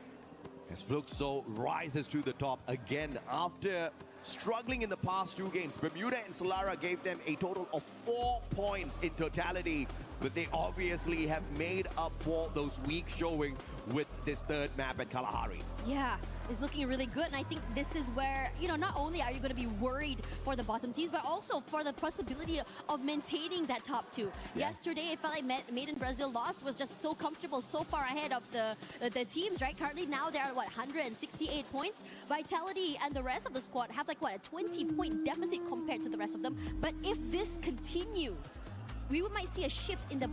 As Fluxo rises to the top again after struggling in the past 2 games. Bermuda and Solara gave them a total of 4 points in totality, but they obviously have made up for those weak showing with this third map at Kalahari. Yeah, it's looking really good, and I think this is where, you know, not only are you going to be worried for the bottom teams, but also for the possibility of maintaining that top 2. Yeah. Yesterday, it felt like Made in Brazil loss was just so comfortable, so far ahead of the teams, right? Currently now they're at, what, 168 points? Vitality and the rest of the squad have like, what, a 20-point deficit compared to the rest of them. But if this continues, we might see a shift in the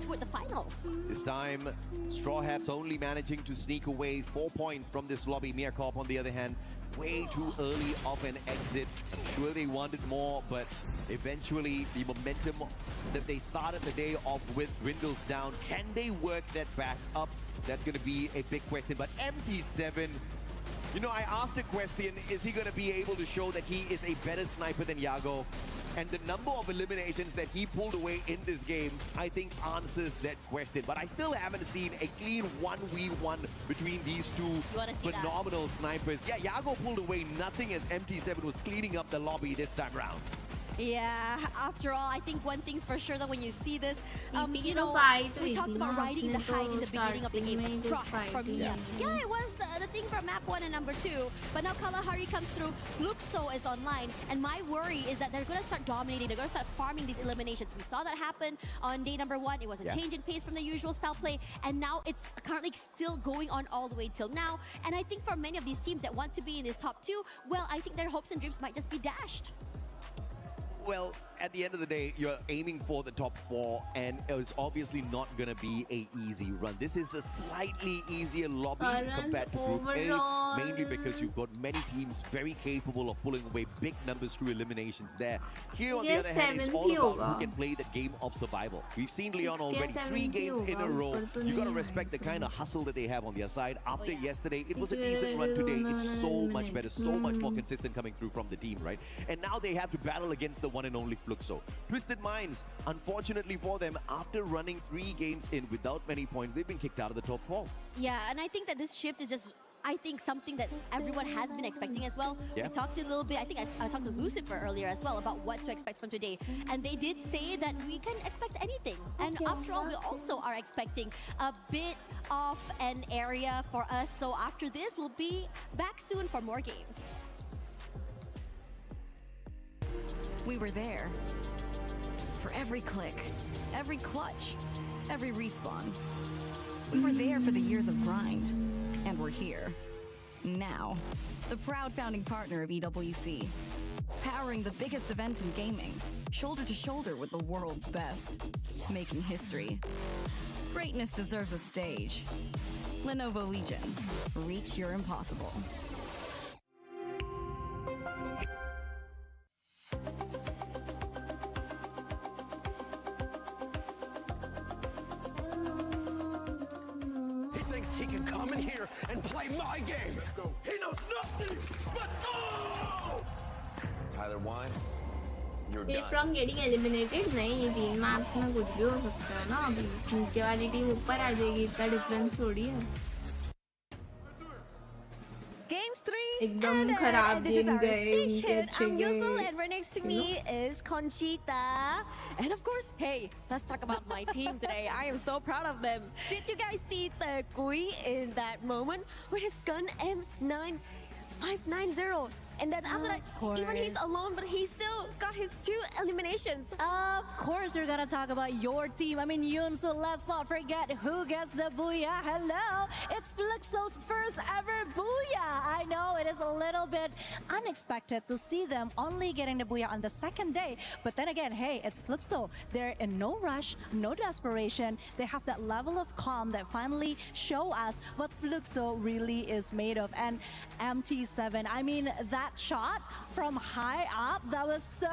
toward the finals. This time, Straw Hats only managing to sneak away 4 points from this lobby. Mierkorp, on the other hand, way too early of an exit. Sure, they wanted more, but eventually the momentum that they started the day off with dwindles down. Can they work that back up? That's going to be a big question. But MT7, you know, I asked a question, is he going to be able to show that he is a better sniper than Yago? And the number of eliminations that he pulled away in this game, I think, answers that question. But I still haven't seen a clean 1v1 between these two phenomenal snipers. Yeah, Yago pulled away nothing as MT7 was cleaning up the lobby this time round. Yeah, after all, I think one thing's for sure that when you see this, you know, we talked about riding the height in the beginning of the game. Straw Hats from Mia. Yeah, it was the thing for map 1 and number 2. But now Kalahari comes through, Fluxo is online, and my worry is that they're going to start dominating. They're going to start farming these eliminations. We saw that happen on day number 1. It was a change in pace from the usual style play, and now it's currently still going on all the way till now. And I think for many of these teams that want to be in this top 2, well, I think their hopes and dreams might just be dashed. Well, at the end of the day, you're aiming for the top 4, and it's obviously not going to be a easy run. This is a slightly easier lobby compared to Group A, mainly because you've got many teams very capable of pulling away big numbers through eliminations there. Here, on the other hand, it's all about who can play the game of survival. We've seen Leon already 3 games in a row. You got to respect the kind of hustle that they have on their side. After yesterday, it was a decent run today. It's so much better, so much more consistent coming through from the team, right? And now they have to battle against the one and only Fluxo. Twisted Minds, unfortunately for them, after running 3 games in without many points, they've been kicked out of the top 4. Yeah, and I think that this shift is just, I think, something that everyone has been expecting as well. Yeah. We talked a little bit, I think I talked to Lucifer earlier as well about what to expect from today. And they did say that we can expect anything. And after all, we also are expecting a bit of an area for us. So after this, we'll be back soon for more games. We were there. For every click, every clutch, every respawn. We were there for the years of grind, and we're here. Now, the proud founding partner of EWC, powering the biggest event in gaming, shoulder to shoulder with the world's best, making history. Greatness deserves a stage. Lenovo Legion, reach your impossible. He can come in here and play my game. He knows nothing but go! Tyler Wine, you're If done. from getting eliminated, नहीं ये 3 maps में कुछ भी हो सकता है ना. अभी नीचे वाली टीम ऊपर आ जाएगी, इतना डिफरेंस थोड़ी है. Games 3 एकदम ended. खराब This is गेम our गए, stage इनके hit. अच्छे I'm Yusel, गए. and right next to me is Conchita. And of course, hey, let's talk about my team today. I am so proud of them. Did you guys see the Gui in that moment with his gun M9590? And then after that, even he's alone, but he still got his 2 eliminations. Of course, you're gonna talk about your team. I mean, Yoon, so let's not forget who gets the booyah. Hello, it's Fluxo's first ever booyah. I know it is a little bit unexpected to see them only getting the booyah on the 2nd day. But then again, hey, it's Fluxo. They're in no rush, no desperation. They have that level of calm that finally show us what Fluxo really is made of. And MT7, I mean, that shot from high up, that was so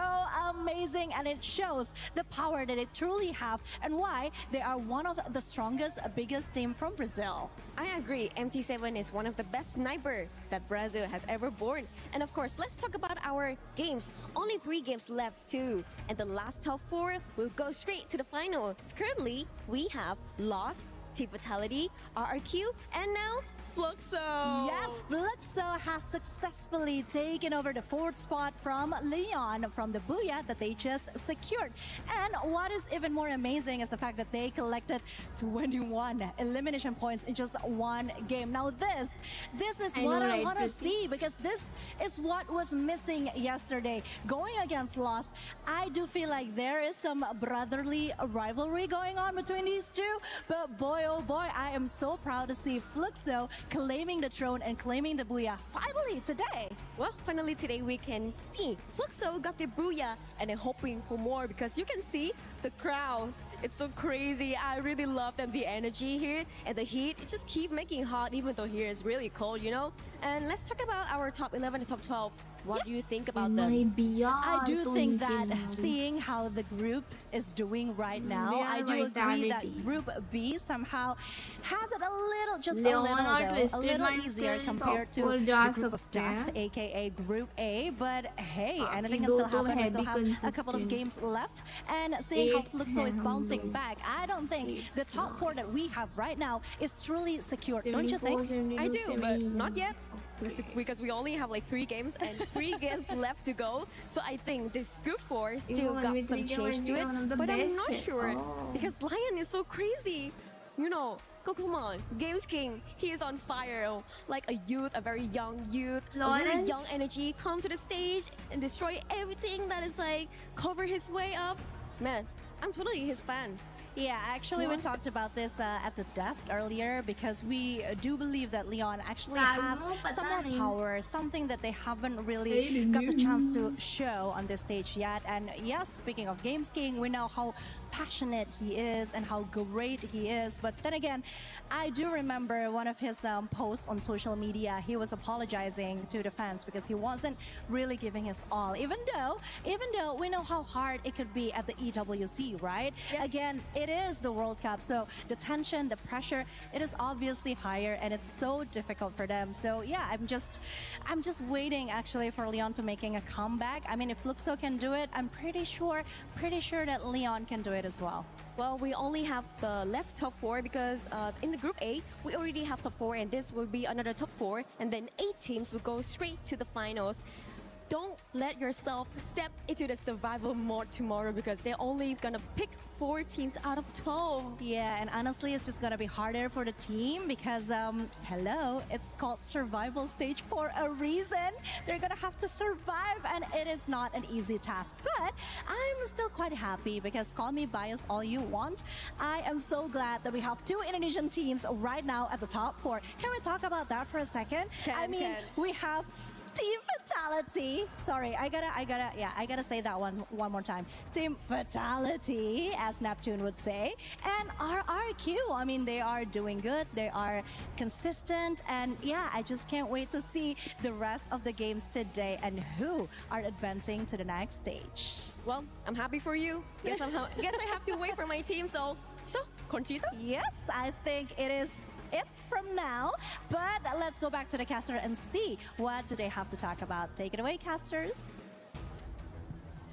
amazing, and it shows the power that they truly have and why they are one of the strongest, biggest team from Brazil. I agree. MT7 is one of the best sniper that Brazil has ever born. And of course, let's talk about our games. Only 3 games left too. And the last top 4 will go straight to the final. Currently, we have Lost, Team Vitality, RRQ, and now Fluxo. Yes, Fluxo has successfully taken over the 4th spot from Leon from the Booyah that they just secured. And what is even more amazing is the fact that they collected 21 elimination points in just one game. Now this is what I want to see, because this is what was missing yesterday. Going against Lost, I do feel like there is some brotherly rivalry going on between these two. But boy, oh boy, I am so proud to see Fluxo claiming the throne and claiming the Booyah finally today. Well, finally today we can see Fluxo got the Booyah, and I'm hoping for more because you can see the crowd. It's so crazy. I really love them, the energy here and the heat. It just keep making hot even though here is really cold, you know? And let's talk about our top 11 and top 12. What do you think about them? I do think that seeing how the group is doing right now, I do agree that Group B somehow has it a little, just a little easier compared to the Group of Death, aka Group A. But hey, anything can still happen. We still have a couple of games left, and seeing how Fluxo is bouncing back, I don't think the top 4 that we have right now is truly secure. Don't you think? I do, but not yet. Because we only have like 3 games and 3 games left to go. So I think this Group 4 still got some change to it. But I'm not sure because Lion is so crazy. You know, come on, Games King, he is on fire. Like a youth, a very young youth, a really young energy, come to the stage and destroy everything that is like cover his way up. Man, I'm totally his fan. Yeah, actually we talked about this at the desk earlier, because we do believe that Leon actually has some more power, something that they haven't really got the chance to show on this stage yet. And yes, speaking of Games King, we know how passionate he is and how great he is. But then again, I do remember one of his posts on social media. He was apologizing to the fans because he wasn't really giving his all, even though we know how hard it could be at the EWC, right? Yes. Again, it is the World Cup, so the tension, the pressure, it is obviously higher, and it's so difficult for them. So yeah, I'm just waiting actually for Leon to making a comeback. I mean, if Fluxo can do it, I'm pretty sure that Leon can do it as well. Well, we only have the left top 4 because in the Group A, we already have top 4, and this will be another top 4, and then 8 teams will go straight to the finals. Don't let yourself step into the survival mode tomorrow because they're only gonna pick 4 teams out of 12. Yeah, and honestly, it's just gonna be harder for the team because, hello, it's called survival stage for a reason. They're gonna have to survive, and it is not an easy task. But I'm still quite happy because, call me biased all you want, I am so glad that we have 2 Indonesian teams right now at the top 4. Can we talk about that for a second? We have Team Fatality. Sorry, I gotta say that one more time. Team Fatality, as Neptune would say, and RRQ. I mean, they are doing good. They are consistent, and yeah, I just can't wait to see the rest of the games today and who are advancing to the next stage. Well, I'm happy for you. Guess I have to wait for my team. So, Conchita? Yes, I think it is it from now, but let's go back to the caster and see what do they have to talk about. Take it away, casters.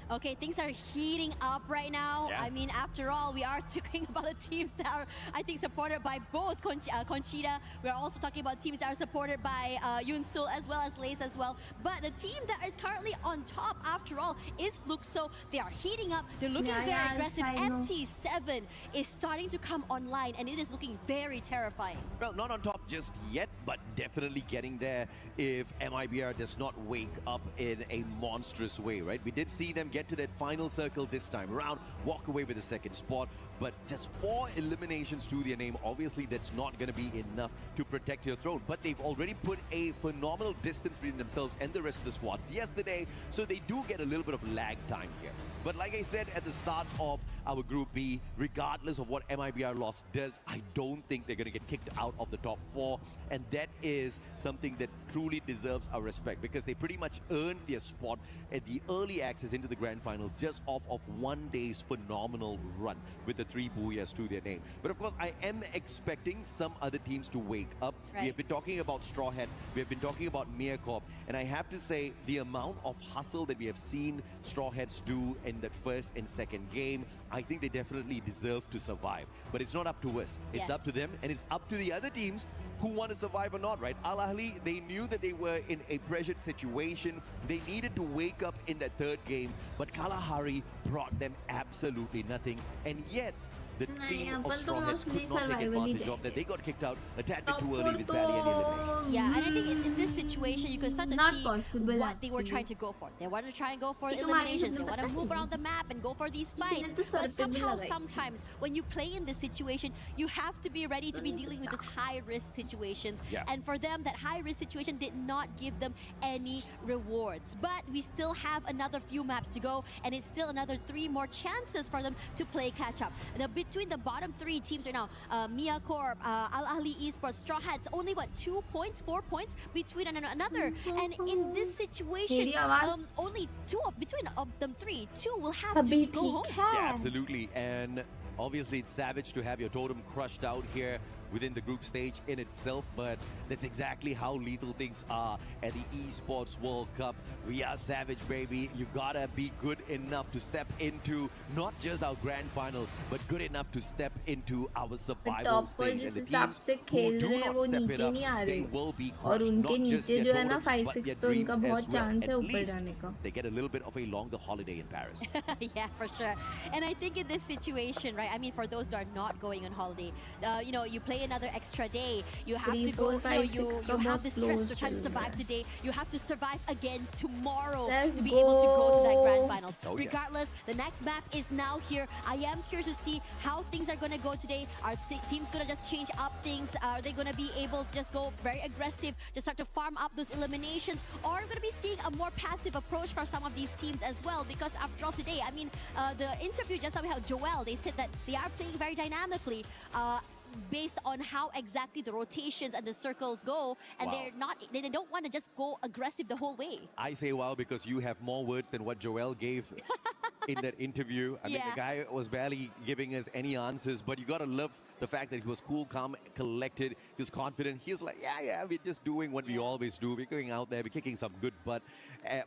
Okay, things are heating up right now. Yeah. I mean, after all, we are talking about the teams that are, I think, supported by both Conchita. We're also talking about teams that are supported by S8UL as well as Lace as well. But the team that is currently on top, after all, is Fluxo. They are heating up. They're looking very aggressive. MT7 is starting to come online, and it is looking very terrifying. Well, not on top just yet, but definitely getting there if MIBR does not wake up in a monstrous way, right? We did see them get to that final circle this time around, walk away with the 2nd spot, but just 4 eliminations to their name. Obviously, that's not going to be enough to protect your throne, but they've already put a phenomenal distance between themselves and the rest of the squads yesterday, so they do get a little bit of lag time here. But like I said at the start of our Group B, regardless of what MIBR loss does, I don't think they're going to get kicked out of the top 4, and that is something that truly deserves our respect because they pretty much earned their spot at the early access into the Grand Finals just off of one day's phenomenal run with the 3 Booyahs to their name. But of course, I am expecting some other teams to wake up. Right. We have been talking about Straw Hats, we have been talking about Meerkorp, and I have to say the amount of hustle that we have seen Straw Hats do in that 1st and 2nd game, I think they definitely deserve to survive. But it's not up to us. It's up to them, and it's up to the other teams who want to survive or not, right? Al Ahly, they knew that they were in a pressured situation. They needed to wake up in that third game, but Kalahari brought them absolutely nothing. And yet, the team of Straw Hats could not take advantage of that. They got kicked out a tad bit too early with Valiant elimination. Yeah, and I think in this situation, you could start to see what they were trying to go for. They wanted to try and go for eliminations. They want to move around the map and go for these fights. But somehow, sometimes, when you play in this situation, you have to be ready to be dealing with these high-risk situations. Yeah. And for them, that high-risk situation did not give them any rewards. But we still have another few maps to go, and it's still another 3 more chances for them to play catch-up. Between the bottom 3 teams right now, Mia Corp, Al Ahly Esports, Straw Hats, only 2 points, 4 points between another. And in this situation, only between them 3, 2 will have to go home. Yeah, absolutely. And obviously, it's savage to have your totem crushed out here within the group stage in itself, but that's exactly how lethal things are at the Esports World Cup. We are savage, baby. You gotta be good enough to step into not just our grand finals, but good enough to step into our survival stage. And the teams who do not step it up, they will be crushed. Not just their totems, but their dreams as well. At least they get a little bit of a longer holiday in Paris. Yeah, for sure. And I think in this situation, right, I mean, for those that are not going on holiday, you know, you play another extra day. You have to go, you have the stress to try to survive today. You have to survive again tomorrow to be able to go to that grand final. Regardless, the next map is now here. I am curious to see how things are going to go today. Are teams going to just change up things? Are they going to be able to just go very aggressive, just start to farm up those eliminations? Or are we going to be seeing a more passive approach for some of these teams as well? Because after all today, I mean, the interview just now we had Joel, they said that they are playing very dynamically. Based on how exactly the rotations and the circles go, and they don't want to just go aggressive the whole way. I say wow because you have more words than what Joel gave in that interview. I mean, the guy was barely giving us any answers, but you gotta love the fact that he was cool, calm, collected, he was confident. He was like, yeah, we're just doing what we always do. We're going out there, we're kicking some good butt.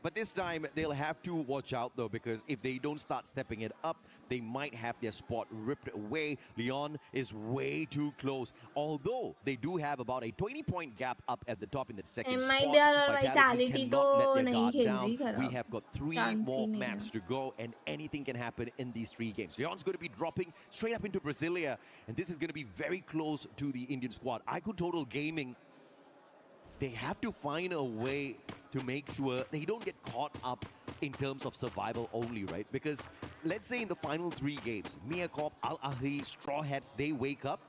But this time, they'll have to watch out though, because if they don't start stepping it up, they might have their spot ripped away. Leon is way too close. Although they do have about a 20-point gap up at the top in the second spot. Vitality cannot let their guard down. We have got 3 more maps to go, and anything can happen in these 3 games. Leon's going to be dropping straight up into Brasilia, and this is going to be very close to the Indian squad. iQOO Total Gaming, they have to find a way to make sure they don't get caught up in terms of survival only, right? Because let's say in the final 3 games, Mia Corp, Al Ahly, Straw Hats, they wake up,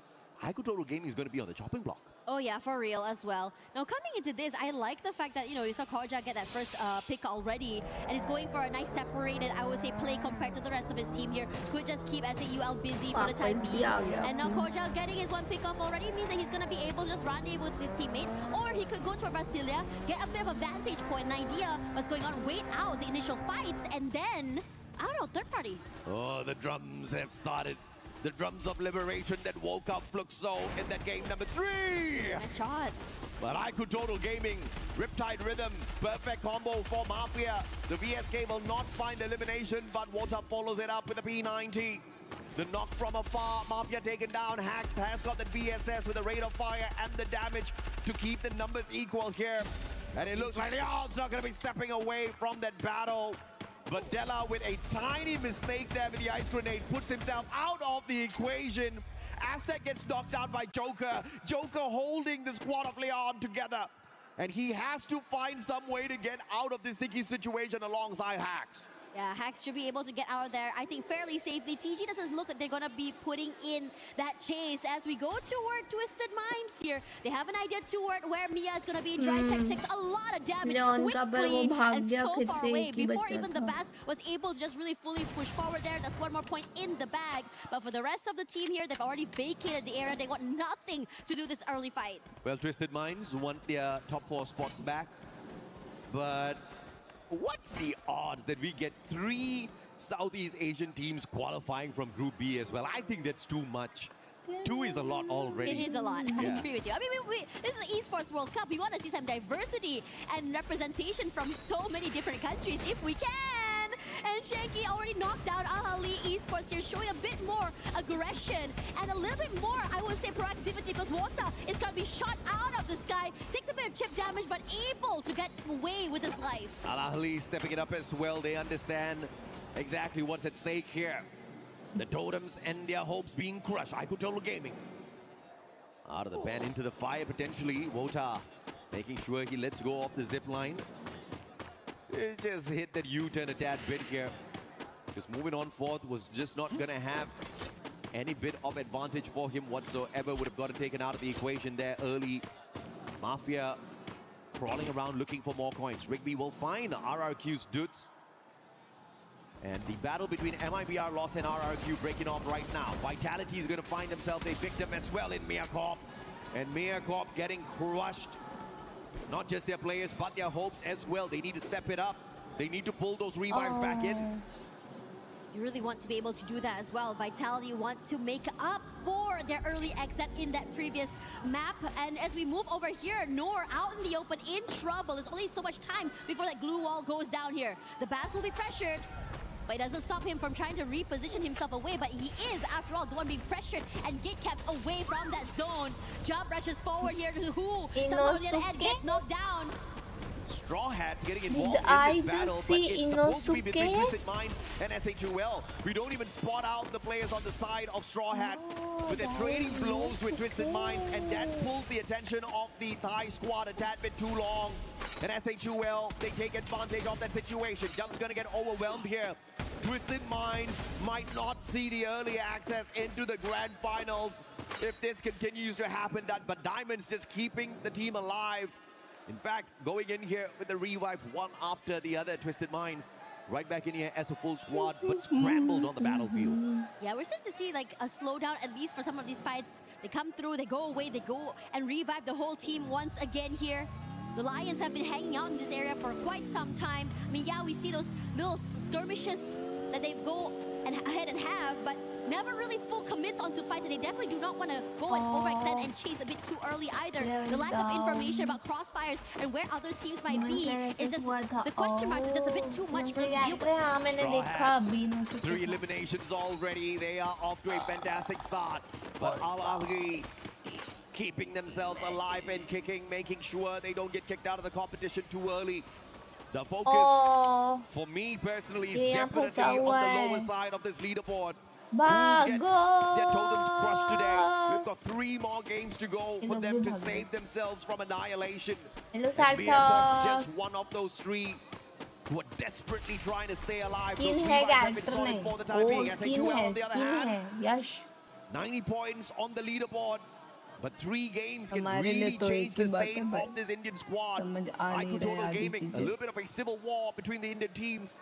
iQOO Total Gaming is going to be on the chopping block. Oh yeah, for real as well. Now coming into this, I like the fact that, you know, you saw Koja get that first pick already, and he's going for a nice separated, I would say, play compared to the rest of his team here. Could just keep S8UL busy for the time being. And now Koja getting his 1 pick off already means that he's going to be able to just rendezvous with his teammate, or he could go to Brasilia, get a bit of a vantage point, an idea what's going on, wait out the initial fights, and then, I don't know, third party. Oh, the drums have started. The drums of liberation that woke up Fluxo in that game number 3. Nice shot. But iQOO Total Gaming, Riptide Rhythm, perfect combo for Mafia. The VSK will not find elimination, but Water follows it up with a P90. The knock from afar, Mafia taken down. Hax has got the VSS with the rate of fire and the damage to keep the numbers equal here. And it looks like Leon's not going to be stepping away from that battle. But Della, with a tiny mistake there with the ice grenade, puts himself out of the equation. Aztec gets knocked out by Joker. Joker holding the squad of Leon together. And he has to find some way to get out of this sticky situation alongside Hax. Yeah, Hax should be able to get out of there, I think, fairly safely. TG doesn't look like they're going to be putting in that chase as we go toward Twisted Minds here. They have an idea toward where Mia is going to be. Drytech takes a lot of damage quickly and so far away before even the Bass was able to just really fully push forward there. That's 1 more point in the bag. But for the rest of the team here, they've already vacated the area. They want nothing to do this early fight. Well, Twisted Minds want their top 4 spots back. But what's the odds that we get 3 Southeast Asian teams qualifying from Group B as well? I think that's too much. 2 is a lot already. It is a lot. I agree with you. I mean, this is the Esports World Cup. We want to see some diversity and representation from so many different countries if we can. And Shanky already knocked down Ali Esports here, showing a bit more aggression and a little bit more, I would say, proactivity, because Wata is going to be shot out of the sky. Takes a bit of chip damage, but able to get away with his life. Al-Ahly stepping it up as well. They understand exactly what's at stake here. The totems and their hopes being crushed. Total Gaming out of the pan into the fire potentially. Wota making sure he lets go of the zip line. It just hit that U-turn a tad bit here, because moving on forth was just not gonna have any bit of advantage for him whatsoever. Would have gotten taken out of the equation there early. Mafia crawling around looking for more coins. Rigby will find RRQ's dudes. And the battle between MIBR Lost and RRQ breaking off right now. Vitality is going to find themselves a victim as well in Meacorp. And Meacorp getting crushed. Not just their players, but their hopes as well. They need to step it up. They need to pull those revives back in. You really want to be able to do that as well. Vitality want to make up for their early exit in that previous map. And as we move over here, Noor out in the open, in trouble. There's only so much time before that glue wall goes down here. The Bats will be pressured, but it doesn't stop him from trying to reposition himself away. But he is, after all, the one being pressured and get kept away from that zone. Jump rushes forward here to who? Someone on the other end gets knocked down. Straw Hats getting involved in this battle, but it's supposed to be between Twisted Minds and S8UL. We don't even spot out the players on the side of Straw Hats, but they're trading blows with Twisted Minds, and that pulls the attention of the Thai squad a tad bit too long. And S8UL, they take advantage of that situation. Jump's gonna get overwhelmed here. Twisted Minds might not see the early access into the grand finals if this continues to happen, but Diamond's just keeping the team alive. In fact, going in here with the revive one after the other. Twisted Minds right back in here as a full squad, but scrambled on the battlefield. Yeah, we're starting to see like a slowdown, at least for some of these fights. They come through, they go away, they go and revive the whole team once again here. The Lions have been hanging out in this area for quite some time. I mean, yeah, we see those little skirmishes that they go and ahead and have, but never really full commits onto fights, and they definitely do not want to go and overextend and chase a bit too early either. The lack of information about crossfires and where other teams might be is just, the question marks is just a bit too much for them to deal with. Straw Hats, 3 eliminations already. They are off to a fantastic start, but Al-Ahly keeping themselves alive and kicking, making sure they don't get kicked out of the competition too early. The focus for me personally is definitely on the lower side of this leaderboard. Who gets their totems crushed today? We've got 3 more games to go for them to save themselves from annihilation. And Meacorp's just one of those 3 who are desperately trying to stay alive. Those revives have been solid for the time being. S8UL on the other hand, 90 points on the leaderboard. But 3 games can really change the state of this Indian squad. Total Gaming, a little bit of a civil war between the Indian teams.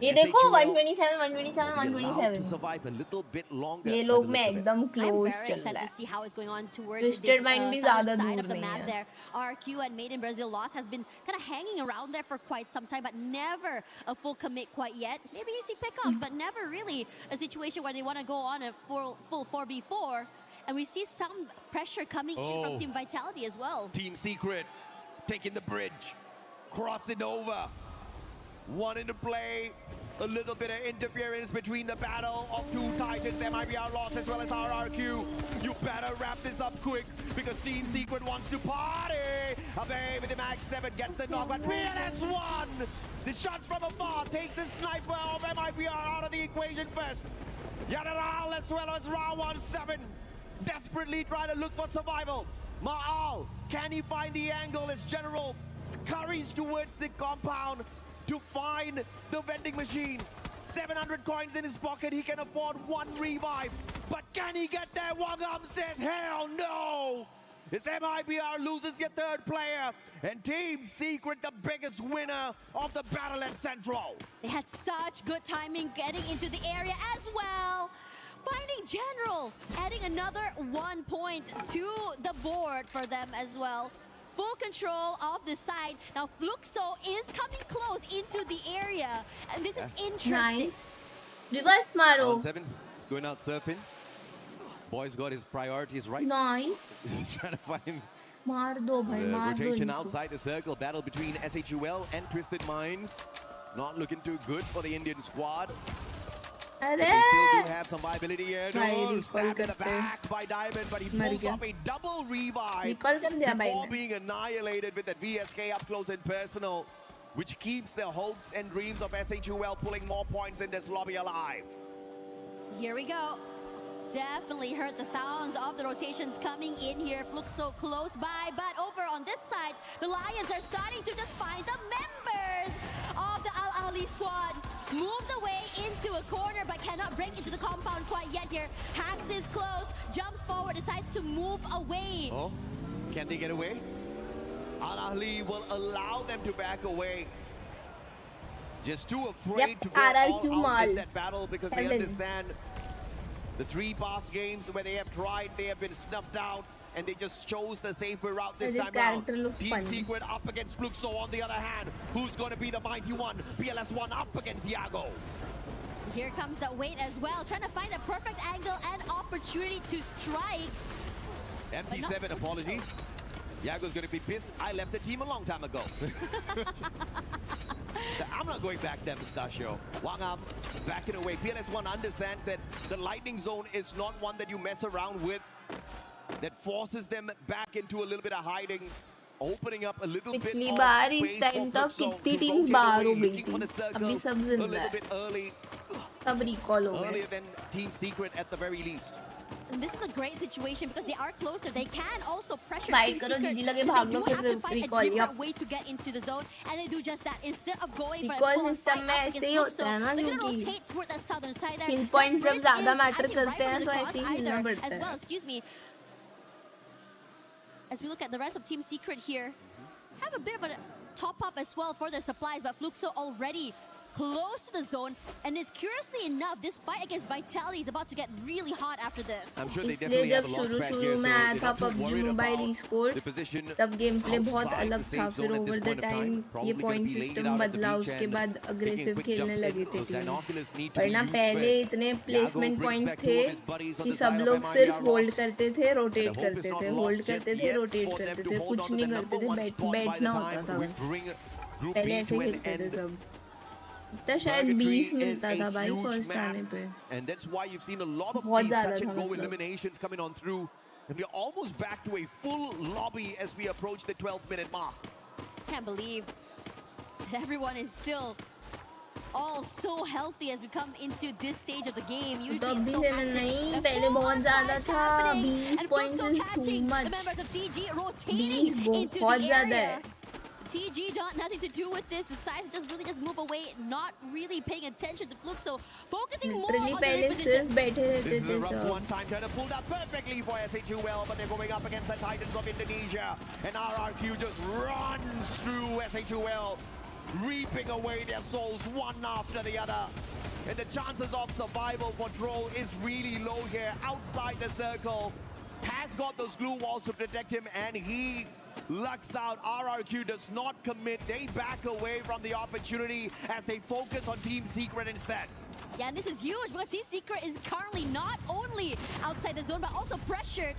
ये देखो 127 127 127 to survive a little bit longer. ये लोग में एकदम close I'm very excited to see how it's going on towards Twisted Mind भी ज़्यादा side दूर of the नहीं map है. there. RQ and Made in Brazil Lost has been kind of hanging around there for quite some time, but never a full commit quite yet. Maybe you see pickoffs, but never really a situation where they want to go on a full 4v4. And we see some pressure coming in from Team Vitality as well. Team Secret taking the bridge, crossing over. 1 into play. A little bit of interference between the battle of 2 Titans, MIBR Lost as well as RRQ. You better wrap this up quick, because Team Secret wants to party. Abe with the Max 7 gets the knock, but PLS1! The shots from afar takes the sniper of MIBR out of the equation first. Yadaral as well as round 1-7. Desperately trying to look for survival. Ma'al, can he find the angle as General scurries towards the compound to find the vending machine? 700 coins in his pocket, he can afford 1 revive. But can he get there? Wangam says, hell no! As MIBR loses their 3rd player, and Team Secret the biggest winner of the battle at Central. They had such good timing getting into the area as well. Finding General, adding another 1 point to the board for them as well. Full control of the side. Now Fluxo is coming close into the area, and this is interesting. Nice. Reverse Maro. 7 is going out surfing. Boy's got his priorities right. Nice. He's trying to find मार दो भाई, the मार दो rotation इनको. outside the circle. Battle between S8UL and Twisted Minds. Not looking too good for the Indian squad. अरे They still do have some viability here. भाई No, recall stabbed in the करते back by Diamond, but he मर pulls गया off a double revive recall कर दिया भाई before ने being annihilated with that VSK up close and personal, which keeps the hopes and dreams of S8UL pulling more points in this lobby alive. Here we go. Definitely heard the sounds of the rotations coming in here. Looks so close by, but over on this side, the Lions are starting to just find the members of the Al Ahly squad. Moves away into a corner, but cannot break into the compound quite yet here. Hacks is close, jumps forward, decides to move away. Oh, can they get away? Al Ahly will allow them to back away. Just too afraid to go all out in that battle because they understand the 3 past games where they have tried, they have been snuffed out, and they just chose the safer route this time around. Team Secret up against Fluxo on the other hand. Who's going to be the mighty one? PLS1 up against Iago. Here comes the weight as well, trying to find a perfect angle and opportunity to strike. MT7, apologies. Iago's going to be pissed. I left the team a long time ago. I'm not going back there, Mustachio. Wangam backing away. PLS1 understands that the lightning zone is not one that you mess around with. That forces them back into a little bit of hiding, opening up a little bit of पिछली space बार इस for time तक Fluxo कितनी to teams rotate बाहर away, हो गई looking थी for the circle अभी सब a जिंदा little है bit early, सब रिकॉल हो गए earlier than Team Secret at the very least. And this is a great situation because they are closer. They can also pressure Fight Team करो Secret. जीजी लगे So भाग they low do have फिर to find a recall different way to get into the zone, and they do just that. Instead of going for a recall full-on system fight में up ऐसे against ही होता है ना Fluxo, they're gonna क्योंकि rotate toward that southern side there. kill points That जब bridge ज़्यादा is, matter I think, करते right हैं on तो the ऐसे ही cross हिलना either पड़ता as well. है Excuse me. As we look at the rest of Team Secret here, have a bit of a top up as well for their supplies, but Fluxo already close to the zone, and it's curiously enough, this fight against Vitality is about to get really hot after this. I'm sure they इसलिए definitely have जब a launch pad शुरू here, so में आया they're था not too PUBG worried Mobile about the Esports position तब game play बहुत outside अलग the था safe फिर zone at over this the point of time time. ये Probably gonna point be laying it system out at the बदला beach उसके and बाद taking a aggressive quick खेलने jump लगे in. थे Those team binoculars need to be वरना used पहले first. इतने Iago placement brings points back two थे of his buddies on कि the सब side of लोग MIR सिर्फ होल्ड lost. करते थे The रोटेट hope करते is not थे lost होल्ड just करते थे yet रोटेट for them करते to थे hold कुछ on to नहीं the करते number थे 1 spot by बैठना the होता time था we बस bring Group पहले B ऐसे to an खेलते थे end. सब इतना शायद Purgatory 20 is मिलता a था भाई huge फर्स्ट map, आने पे and that's why you've seen a lot of बहुत these ज़्यादा touch था and go मतलब eliminations coming on through. And we're almost back to a full lobby as we approach the 12th minute mark. Can't believe that everyone is still all so healthy as we come into this stage of the game. तो Usually अभी it's so से active. नहीं The पहले बहुत full-on ज़्यादा fight's था happening, 20 and points Fluxo is too catching. much The members of TG 20 rotating into बहुत the ज़्यादा area. है TG got nothing to do with this. Decides to just move away, not really paying attention to Fluxo, focusing more literally on the पहले position. सिर्फ बैठे रहते This is थे a rough सब one. Time turner pulled up perfectly for S8UL, but they're going up against the Titans of Indonesia. And RRQ just runs through S8UL, reaping away their souls one after the other. And the chances of survival for Troll is really low here. Outside the circle, has got those glue walls to protect him, and he lucks out. RRQ does not commit. They back away from the opportunity as they focus on Team Secret instead. Yeah, and this is huge because Team Secret is currently not only outside the zone but also pressured.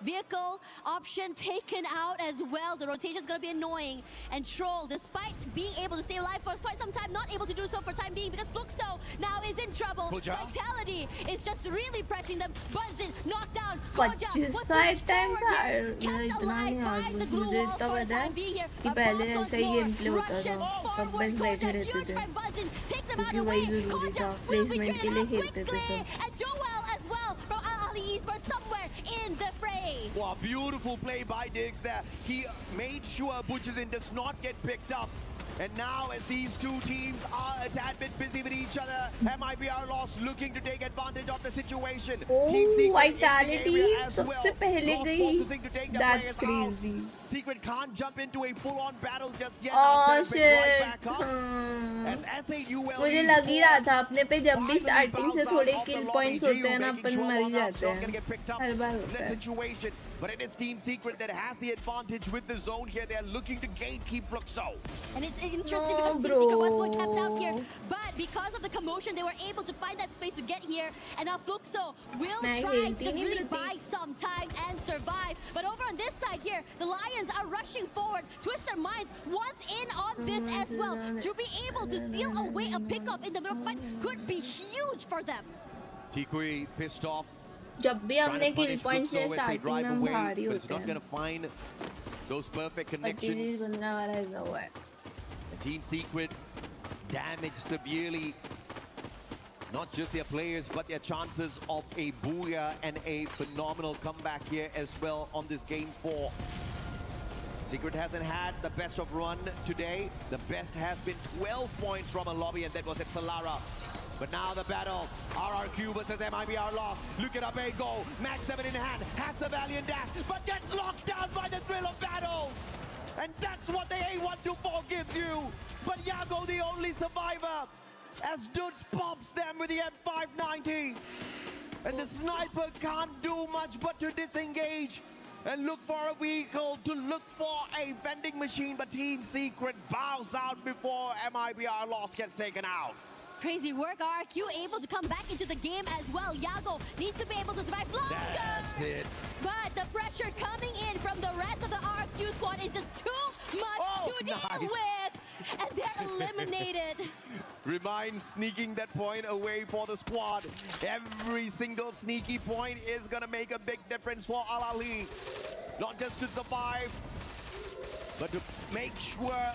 Vehicle option taken out as well. The rotation is going to be annoying. And Troll, despite being able to stay alive for quite some time, not able to do so for time being because Fluxo now is in trouble. Vitality is just really pressuring them. Bunsen knocked down. Koja was pushed forward here. Kept alive by the glue walls for the time being here. कि But पहले Bunsen ऐसा ही game play होता rushes था सब forward. बस बैठे Koja रहते huge थे by Bunsen. Take them out क्योंकि away. वही जरूरी था Koja will be प्लेसमेंट के traded लिए out खेलते थे quickly. सब And Joel as well from Al Ahly Esports somewhere in the fray. Wow, beautiful play by Diggs there. He made sure Butchizin does not get picked up. And now as these two teams are a tad bit busy with each other, MIBR Lost looking to take advantage of the situation. Team Secret Vitality in the area as well. सबसे पहले Lost गई focusing to take their that's players out. crazy Secret can't jump into a full-on battle just yet. oh Now Zerp is right back shit up. As S8UL मुझे लग ही रहा था अपने पे जब भी स्टार्टिंग से थोड़े किल पॉइंट्स होते हैं ना अपन मर ही जाते हैं हर बार होता है situation. But it is Team Secret that has the advantage with the zone here. They're looking to gatekeep Fluxo. And it's interesting because Team Secret was kept out here, but because of the commotion, they were able to find that space to get here. And now Fluxo will try to just really buy some time and survive. But over on this side here, the Lions are rushing forward. Twisted Minds once in on this as well. To be able to steal away a pickup in the middle fight could be huge for them. Tikui pissed off. जब भी हमने kill points से starting में हम भारी but it's होते not going to find those perfect connections. The Team Secret damaged severely not just their players but their chances of a booyah and a phenomenal comeback here as well on this game 4. Secret hasn't had the best of run today. The best has been 12 points from a lobby, and that was at Solara. But now the battle, RRQ versus MIBR lost. Look it up, a goal. Max 7 in hand, has the Valiant dash, but gets locked down by the thrill of battle. And that's what the A124 gives you. But Yago, the only survivor, as Dudes pops them with the M590. And the sniper can't do much but to disengage and look for a vehicle, to look for a vending machine. But Team Secret bows out before MIBR loss gets taken out. Crazy work, RRQ able to come back into the game as well. Yago needs to be able to survive longer. That's it. But the pressure coming in from the rest of the RRQ squad is just too much to deal with. And they're eliminated. Remind sneaking that point away for the squad. Every single sneaky point is going to make a big difference for Al Ali. Not just to survive, but to make sure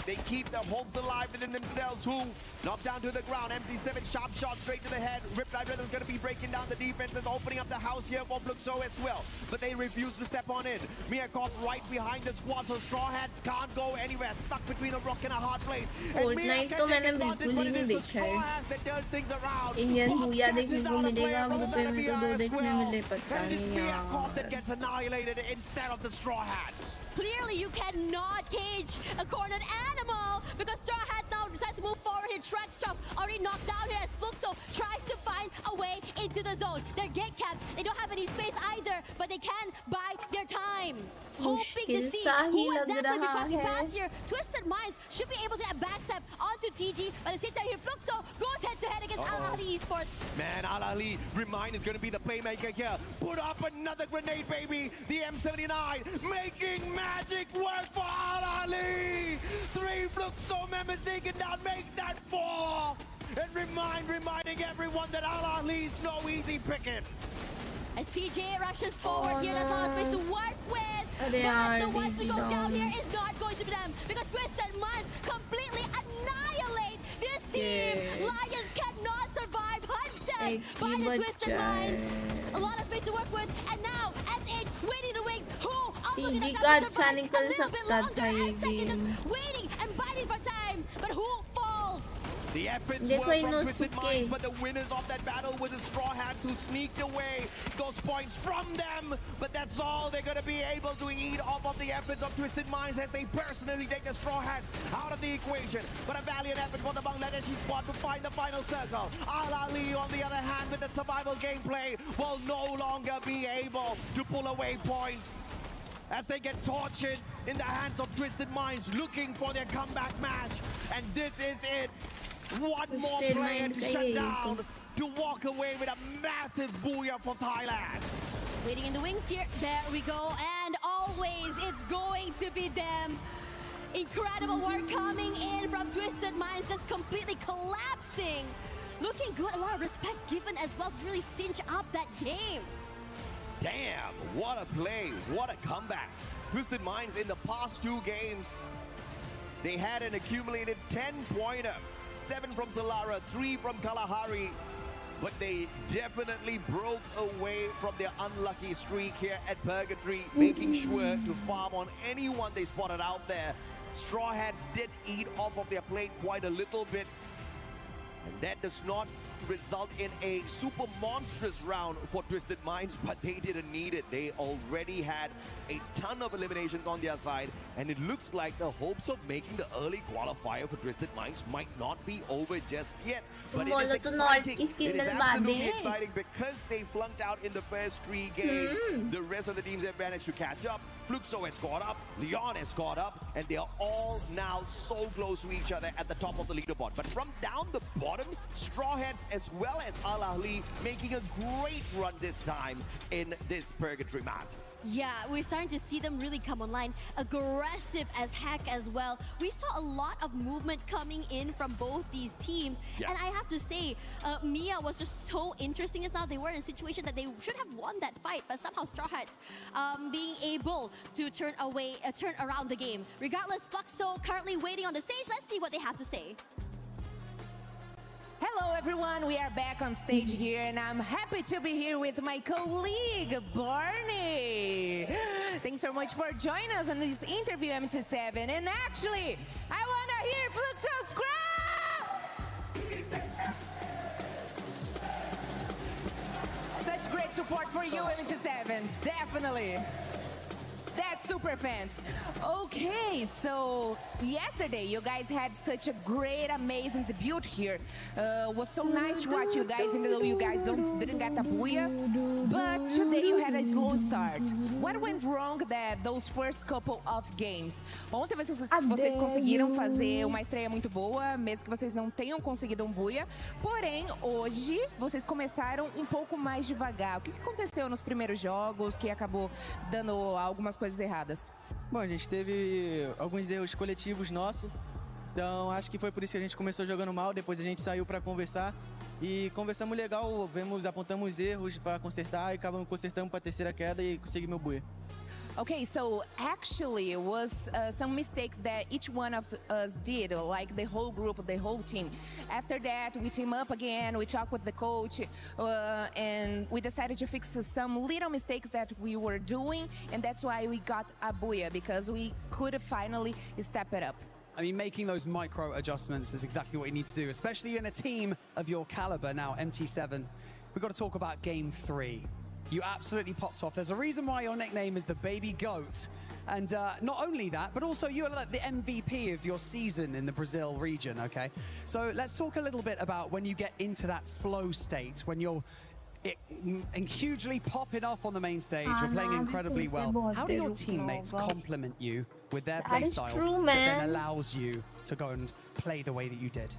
they keep their hopes alive within themselves. Who knocked down to the ground. MT7 sharp shot straight to the head. Riptide Rhythm's going to be breaking down the defenses, opening up the house here for Fluxo as well. But they refuse to step on in. Miyakov right behind the squad, so Straw Hats can't go anywhere. Stuck between a rock and a hard place. And Mia can take advantage, but it is the Straw Hats that turns things around. Catches out a player from the Zanabia as well. And it's Miyakov that gets annihilated instead of the Straw Hats. Clearly, you cannot cage a cornered animal because Straw Hat now decides to move forward here. Truckstop already knocked down here as Fluxo tries to find a way into the zone. They're gate capped. They don't have any space either, but they can buy their time. Hoping to see who exactly be crossing paths here. Twisted Minds should be able to backstep onto TG, but at the same time here, Fluxo goes head-to-head against Al Ali Esports. Man, Al Ali, Remind is going to be the playmaker here. Put up another grenade, baby. The M79 making magic work for Al Ali. 3 Fluxo members taken down, make that 4. And reminding everyone that Al Ali's no easy picking. As TJ rushes forward here, there's a lot of space to work with. But the ones to go down here is not going to be them because Twisted Minds completely annihilate this team. Lions cannot survive, hunted by the Twisted Minds. A lot of space to work with, and now S8 waiting the wings. Who also gonna survive a little bit longer? S8 is just waiting and biting for time, but who falls? The efforts were from Twisted Minds, but the winners of that battle were the Straw Hats who sneaked away those points from them. But that's all they're going to be able to eat off of the efforts of Twisted Minds as they personally take the Straw Hats out of the equation. But a valiant effort for the Bangladeshi squad to find the final circle. Al Ali, on the other hand, with the survival gameplay, will no longer be able to pull away points as they get tortured in the hands of Twisted Minds, looking for their comeback match. And this is it. One more player to shut down, to walk away with a massive booyah for Thailand. Waiting in the wings here. There we go. And always, it's going to be them. Incredible work coming in from Twisted Minds, just completely collapsing. Looking good. A lot of respect given as well to really cinch up that game. Damn, what a play. What a comeback. Twisted Minds in the past 2 games, they had an accumulated 10-pointer. 7 from Solara, 3 from Kalahari, but they definitely broke away from their unlucky streak here at Purgatory, making sure to farm on anyone they spotted out there. Straw Hats did eat off of their plate quite a little bit, and that does not result in a super monstrous round for Twisted Minds, but they didn't need it. They already had a ton of eliminations on their side, and it looks like the hopes of making the early qualifier for Twisted Minds might not be over just yet. But it is exciting. It is absolutely exciting because they flunked out in the first 3 games. The rest of the teams have managed to catch up. Fluxo has caught up, Leon has caught up, and they are all now so close to each other at the top of the leaderboard. But from down the bottom, Straw Hats as well as Al Ahly making a great run this time in this Purgatory map. Yeah, we're starting to see them really come online. Aggressive as heck as well. We saw a lot of movement coming in from both these teams. Yeah. And I have to say, Mia was just so interesting as now. They were in a situation that they should have won that fight, but somehow Straw Hats being able to turn around the game. Regardless, Fluxo currently waiting on the stage. Let's see what they have to say. Hello everyone, we are back on stage here and I'm happy to be here with my colleague, Barney. Thanks so much for joining us on this interview, MT7. And actually, I want to hear Fluxo's crowd! Such great support for you, MT7, definitely. That's super fans. Okay, so yesterday you guys had such a great, amazing debut here. Was so nice to watch you guys, even though you guys didn't get the booyah. But today you had a slow start. What went wrong those first couple of games? Ontem vocês conseguiram fazer uma estreia muito boa, mesmo que vocês não tenham conseguido um booyah. Porém, hoje vocês começaram um pouco mais devagar. O que aconteceu nos primeiros jogos que acabou dando algumas coisas erradas? Bom, a gente teve alguns erros coletivos nossos, então acho que foi por isso que a gente começou jogando mal, depois a gente saiu para conversar e conversamos legal, apontamos erros para consertar e acabamos consertando para a terceira queda e consegui meu buia. Okay, so actually it was some mistakes that each one of us did, like the whole group, the whole team. After that, we team up again, we talked with the coach, and we decided to fix some little mistakes that we were doing, and that's why we got a booyah, because we could finally step it up. I mean, making those micro adjustments is exactly what you need to do, especially in a team of your caliber. Now, MT7, we've got to talk about Game 3. You absolutely popped off. There's a reason why your nickname is the Baby Goat. And not only that, but also you're like the MVP of your season in the Brazil region, okay? So let's talk a little bit about when you get into that flow state, when you're hugely popping off on the main stage, you're playing incredibly well. How do your teammates compliment you with their play styles that then allows you to go and play the way that you did?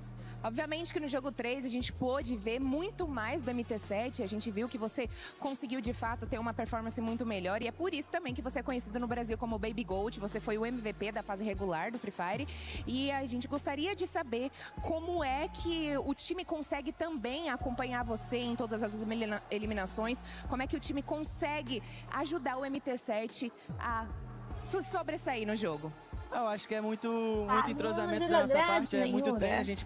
Obviamente que no jogo 3 a gente pôde ver muito mais do MT7, a gente viu que você conseguiu de fato ter uma performance muito melhor e é por isso também que você é conhecido no Brasil como Baby Goat, você foi o MVP da fase regular do Free Fire e a gente gostaria de saber como é que o time consegue também acompanhar você em todas as eliminações, como é que o time consegue ajudar o MT7 a sobressair no jogo. Eu acho que é muito entrosamento da nossa parte, é muito treino, a gente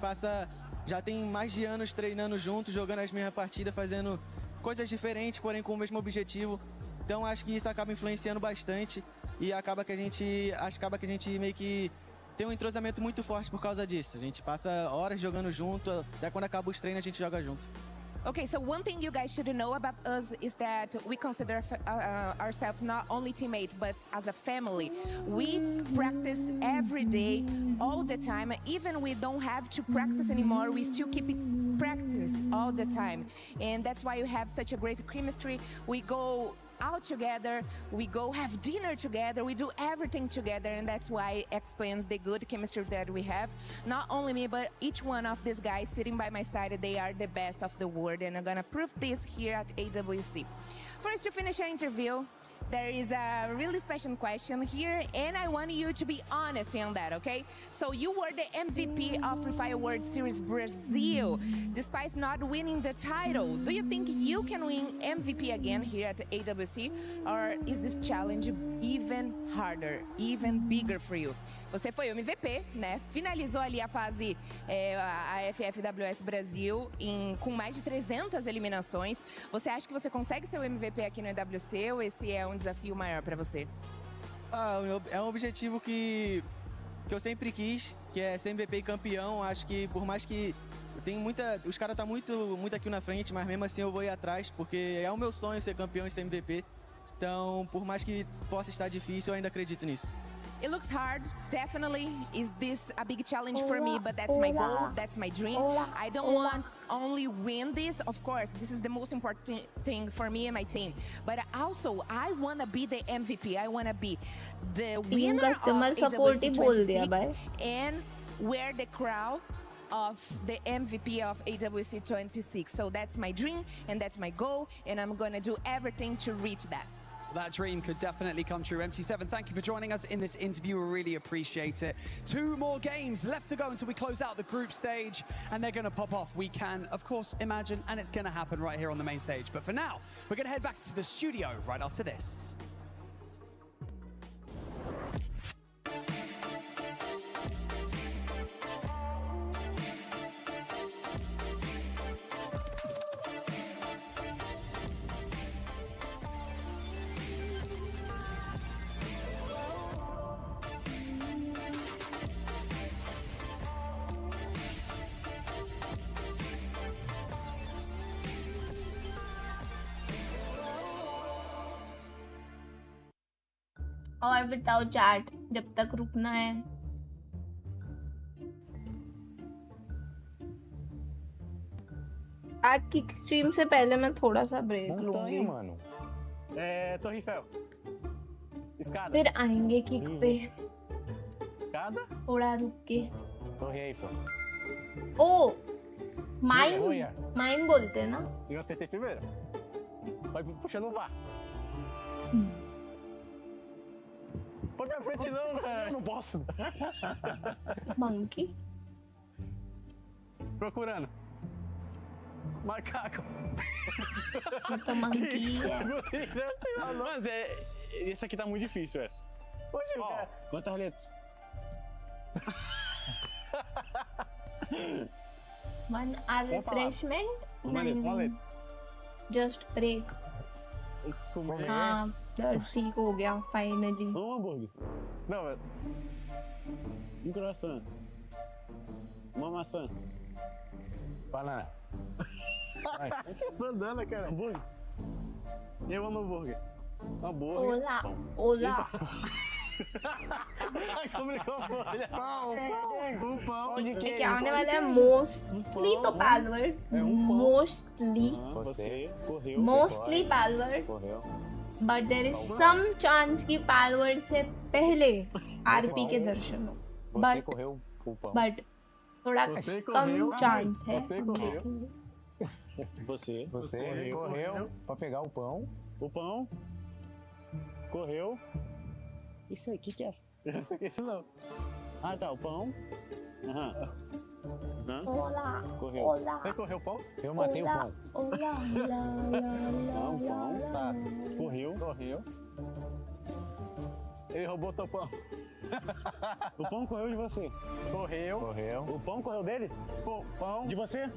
já tem mais de anos treinando juntos, jogando as mesmas partidas, fazendo coisas diferentes, porém com o mesmo objetivo. Então acho que isso acaba influenciando bastante e acaba que a gente meio que tem um entrosamento muito forte por causa disso. A gente passa horas jogando junto, até quando acaba os treinos a gente joga junto. Okay, so one thing you guys should know about us is that we consider ourselves not only teammates, but as a family. We practice every day, all the time. Even we don't have to practice anymore, we still keep practice all the time. And that's why you have such a great chemistry. We go out together, we go have dinner together, we do everything together, and that's why it explains the good chemistry that we have. Not only me, but each one of these guys sitting by my side, they are the best of the world, and I'm gonna prove this here at EWC. First, to finish our interview, there is a really special question here, and I want you to be honest on that, okay? So you were the MVP of Free Fire World Series Brazil, despite not winning the title. Do you think you can win MVP again here at AWC, or is this challenge even harder, even bigger for you? Você foi o MVP, né? Finalizou ali a fase, a FTW Brasil, com mais de 300 eliminações. Você acha que você consegue ser o MVP aqui no EWC ou esse é um desafio maior para você? É um objetivo que eu sempre quis, que é ser MVP e campeão. Acho que por mais que Os caras tá muito aqui na frente, mas mesmo assim eu vou ir atrás, porque é o meu sonho ser campeão e ser MVP. Então, por mais que possa estar difícil, eu ainda acredito nisso. It looks hard, definitely. Is this a big challenge for me? But that's my goal, that's my dream. I don't want only win this. Of course, this is the most important thing for me and my team. But also, I want to be the MVP. I want to be the winner of EWC 26 and wear the crown of the MVP of AWC 26. So that's my dream and that's my goal, and I'm gonna do everything to reach that. That dream could definitely come true. MT7, thank you for joining us in this interview. We really appreciate it. 2 more games left to go until we close out the group stage, and they're going to pop off. We can, of course, imagine, and it's going to happen right here on the main stage. But for now, we're going to head back to the studio right after this. और बताओ chat जब तक रुकना है। आज kick stream से पहले मैं थोड़ा सा ब्रेक लूंगी, फिर आएंगे किक पे थोड़ा रुक के। ओ माइम बोलते हैं ना। Eu acertei primeiro. Vai puxando o VAR. Põe pra frente não, cara. Eu não posso. Monkey. Procurando. Macaco. Monkey. Mas esse aqui tá muito difícil, essa. Hoje, ó, quantas letras? One hour refreshment. Just break. हाँ, ठीक हो गया finally. Hambúrguer. Não, croissant. Uma maçã. Banana. Banana, cara. Hambúrguer. Eu amo hambúrguer. Hambúrguer. Olá. Pão de queijo. क्या आने वाला है mostly तो password. Mostly password. But there is some chance कि password से पहले RP के दर्शन हो. But थोड़ा कम chance है. Você correu para pegar o pão. O pão. Correu. Isso aí, o que é? Isso não. Ah, tá, o pão. Aham. Olá. Correu. Olá. Você correu o pão? Eu matei o pão. Olá. Não, o pão. Tá. Correu. Ele roubou teu pão. O pão correu de você. Correu. O pão correu dele? Pão. De você?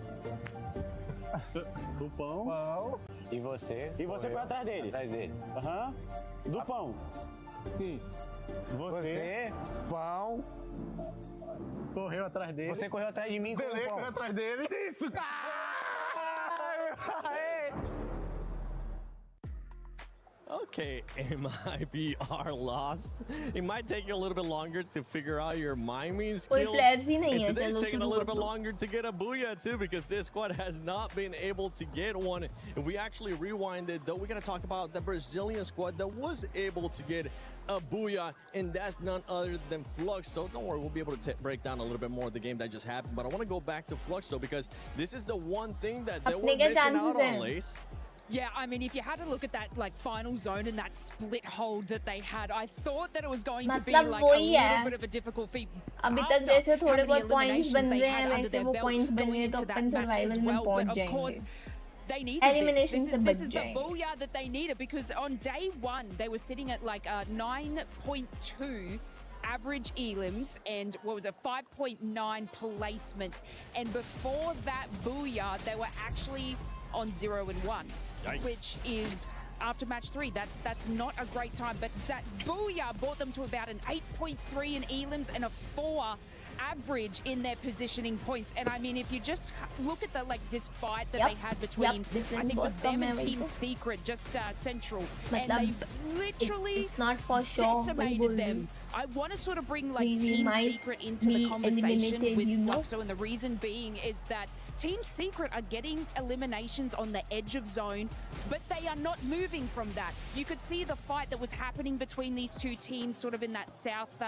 O pão. E você? E você foi atrás dele? Atrás dele. Aham. Do pão. Sim. Você, pão. Correu atrás dele. Você correu atrás de mim com o pão. Correu atrás dele. Isso, cara! Okay, it might be our loss. It might take you a little bit longer to figure out your miming skills. And today's taking a little bit longer to get a booyah too, because this squad has not been able to get one. If we actually rewind it, though, we gotta talk about the Brazilian squad that was able to get a booyah, and that's none other than Flux. So don't worry, we'll be able to break down a little bit more of the game that just happened. But I want to go back to Flux though, because this is the one thing that they were missing out on, Lace. Yeah, I mean, if you had to look at that like final zone and that split hold that they had, I thought that it was going to be like a little bit of a difficult feat. अभी तक जैसे थोड़े बहुत points बन रहे हैं वैसे वो points बनने तो अपन survival में पहुंच जाएंगे. They needed this is the booyah that they needed, because on day one they were sitting at like 9.2 average elims and what was a 5.9 placement, and before that booyah they were actually on 0 and 1. Yikes. Which is after match 3. That's not a great time. But that Booyah brought them to about an 8.3 in elims and a 4 average in their positioning points. And I mean, if you just look at this fight that they had between, I think it was them and Team Secret, just Central, and they literally decimated them. I want to sort of bring Team Secret into the conversation with Fluxo, and the reason being is that Team Secret are getting eliminations on the edge of zone, but they are not moving from that. You could see the fight that was happening between these two teams sort of in that southwest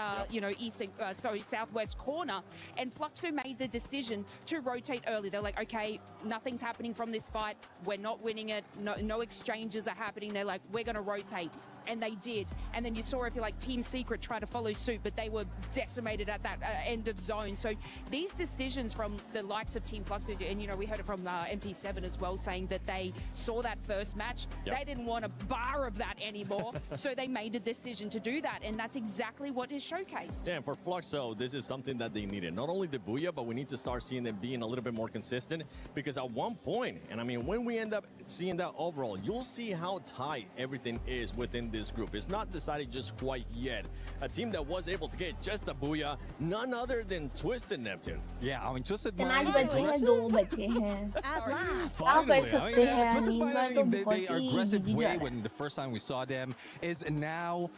corner, and Fluxo made the decision to rotate early. They're like, okay, nothing's happening from this fight. We're not winning it. No exchanges are happening. They're like, we're going to rotate. And they did. And then you saw, if you like, Team Secret try to follow suit, but they were decimated at that end of zone. So these decisions from the likes of Team Fluxo, and, we heard it from MT7 as well, saying that they saw that first match. They didn't want a bar of that anymore. So they made a decision to do that. And that's exactly what is showcased. Yeah, for Fluxo, this is something that they needed. Not only the Booyah, but we need to start seeing them being a little bit more consistent, because at one point, and I mean, when we end up seeing that overall, you'll see how tight everything is within this group. It's not decided just quite yet. A team that was able to get just a Booyah, none other than Twisted Neptune. Yeah, I mean, Twisted आज बचे हैं 2 बचे हैं At last. क्या कर सकते हैं Twisted नींद Mind, तो they बहुत are ही aggressive गिजी जा way रहा है when the first time we saw them is now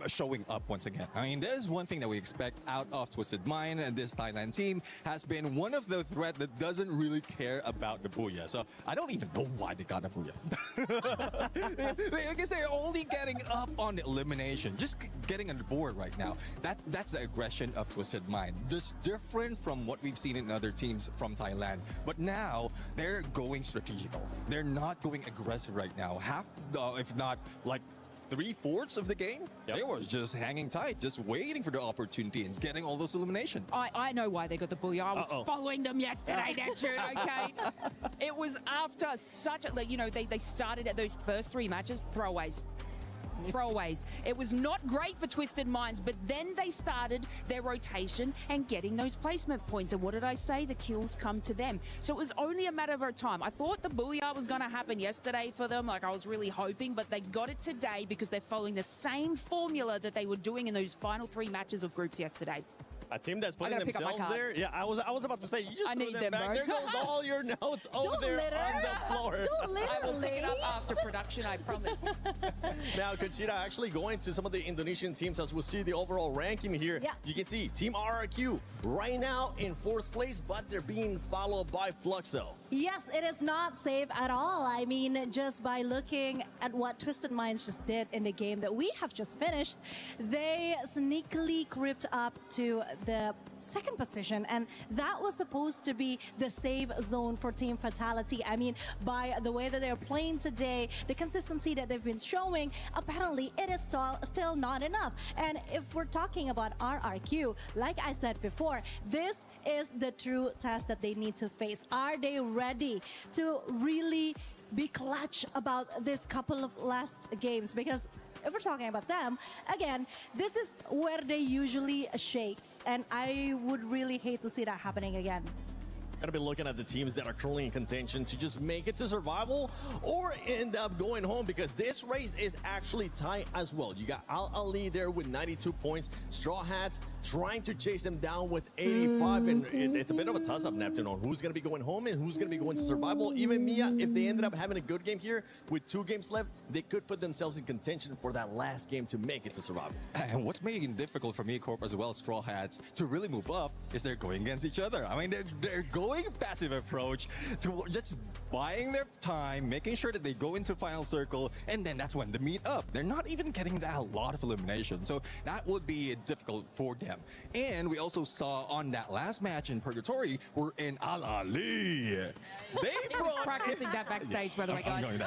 showing up once again. I mean, there's one thing that we expect out of Twisted Mind, and this Thailand team has been one of the threat that doesn't really care about the Booyah. So I don't even know why they got a Booyah. I guess they're only getting up on the elimination, just getting on the board right now. That's the aggression of Twisted Mind. Just different from what we've seen in other teams from Thailand. But now they're going strategical. They're not going aggressive right now. Half, if not like 3/4 of the game, they were just hanging tight, just waiting for the opportunity and getting all those eliminations. I know why they got the Booyah. I was following them yesterday, Neptune, okay? It was after such a, they started at those first 3 matches, throwaways. It was not great for Twisted Minds, but then they started their rotation and getting those placement points. And what did I say? The kills come to them. So it was only a matter of time. I thought the Booyah was going to happen yesterday for them. Like, I was really hoping, but they got it today because they're following the same formula that they were doing in those final 3 matches of groups yesterday. A team that's putting themselves there. Yeah, I was about to say, you just threw them back. Bro. There goes all your notes over there on the floor. Don't litter, I will pick it up after production, I promise. Now, Conchita, actually going to some of the Indonesian teams as we'll see the overall ranking here. Yeah. You can see Team RRQ right now in 4th place, but they're being followed by Fluxo. Yes, it is not safe at all. I mean, just by looking at what Twisted Minds just did in the game that we have just finished, they sneakily crept up to the 2nd position, and that was supposed to be the safe zone for Team Fatality. I mean, by the way that they're playing today, the consistency that they've been showing, apparently it is still not enough. And if we're talking about RRQ, like I said before, this is the true test that they need to face. Are they ready to really be clutch about this couple of last games? Because if we're talking about them, again, this is where they usually shakes, and I would really hate to see that happening again. Gotta be looking at the teams that are currently in contention to just make it to survival or end up going home, because this race is actually tight as well. You got Al Ali there with 92 points. Straw Hats trying to chase them down with 85, and it's a bit of a toss-up, Neptune, on who's gonna be going home and who's gonna be going to survival. Even Mia, if they ended up having a good game here with 2 games left, they could put themselves in contention for that last game to make it to survival. And what's making it difficult for me, Corp, as well, Straw Hats, to really move up is they're going against each other. I mean, they're going passive approach to just buying their time, making sure that they go into final circle, and then that's when they meet up. They're not even getting that a lot of elimination, so that would be difficult for them. And we also saw on that last match in Purgatory, we're in Al Ali. He was practicing that backstage, by the way, guys.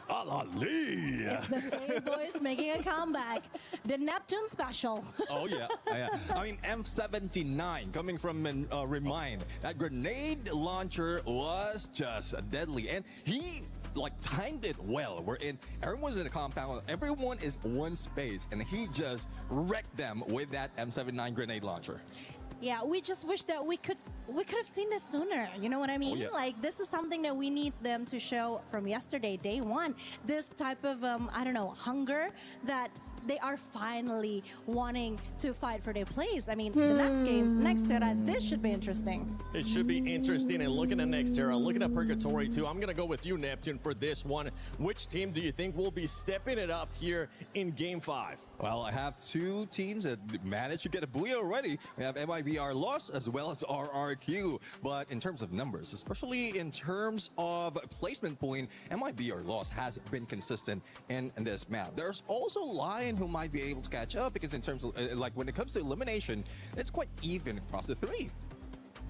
Al Ali. It's the same voice making a comeback. The Neptune special. Oh, yeah. I mean, M79 coming from Remind. That grenade launcher was just deadly. And he timed it well. Everyone's in a compound. Everyone is one space. And he just wrecked them with that M79 grenade launcher. Yeah, we just wish that we could have seen this sooner. You know what I mean? yeah. Like, this is something that we need them to show from yesterday, day one. This type of I don't know, hunger that they are finally wanting to fight for their place. I mean, the next game, next era, this should be interesting. It should be interesting. And looking at next era, looking at Purgatory too, I'm going to go with you, Neptune, for this one. Which team do you think will be stepping it up here in Game 5? Well, I have two teams that managed to get a booyah already. We have MIBR loss as well as RRQ. But in terms of numbers, especially in terms of placement point, MIBR loss has been consistent in this map. There's also Lion who might be able to catch up because in terms of like when it comes to elimination, it's quite even across the three.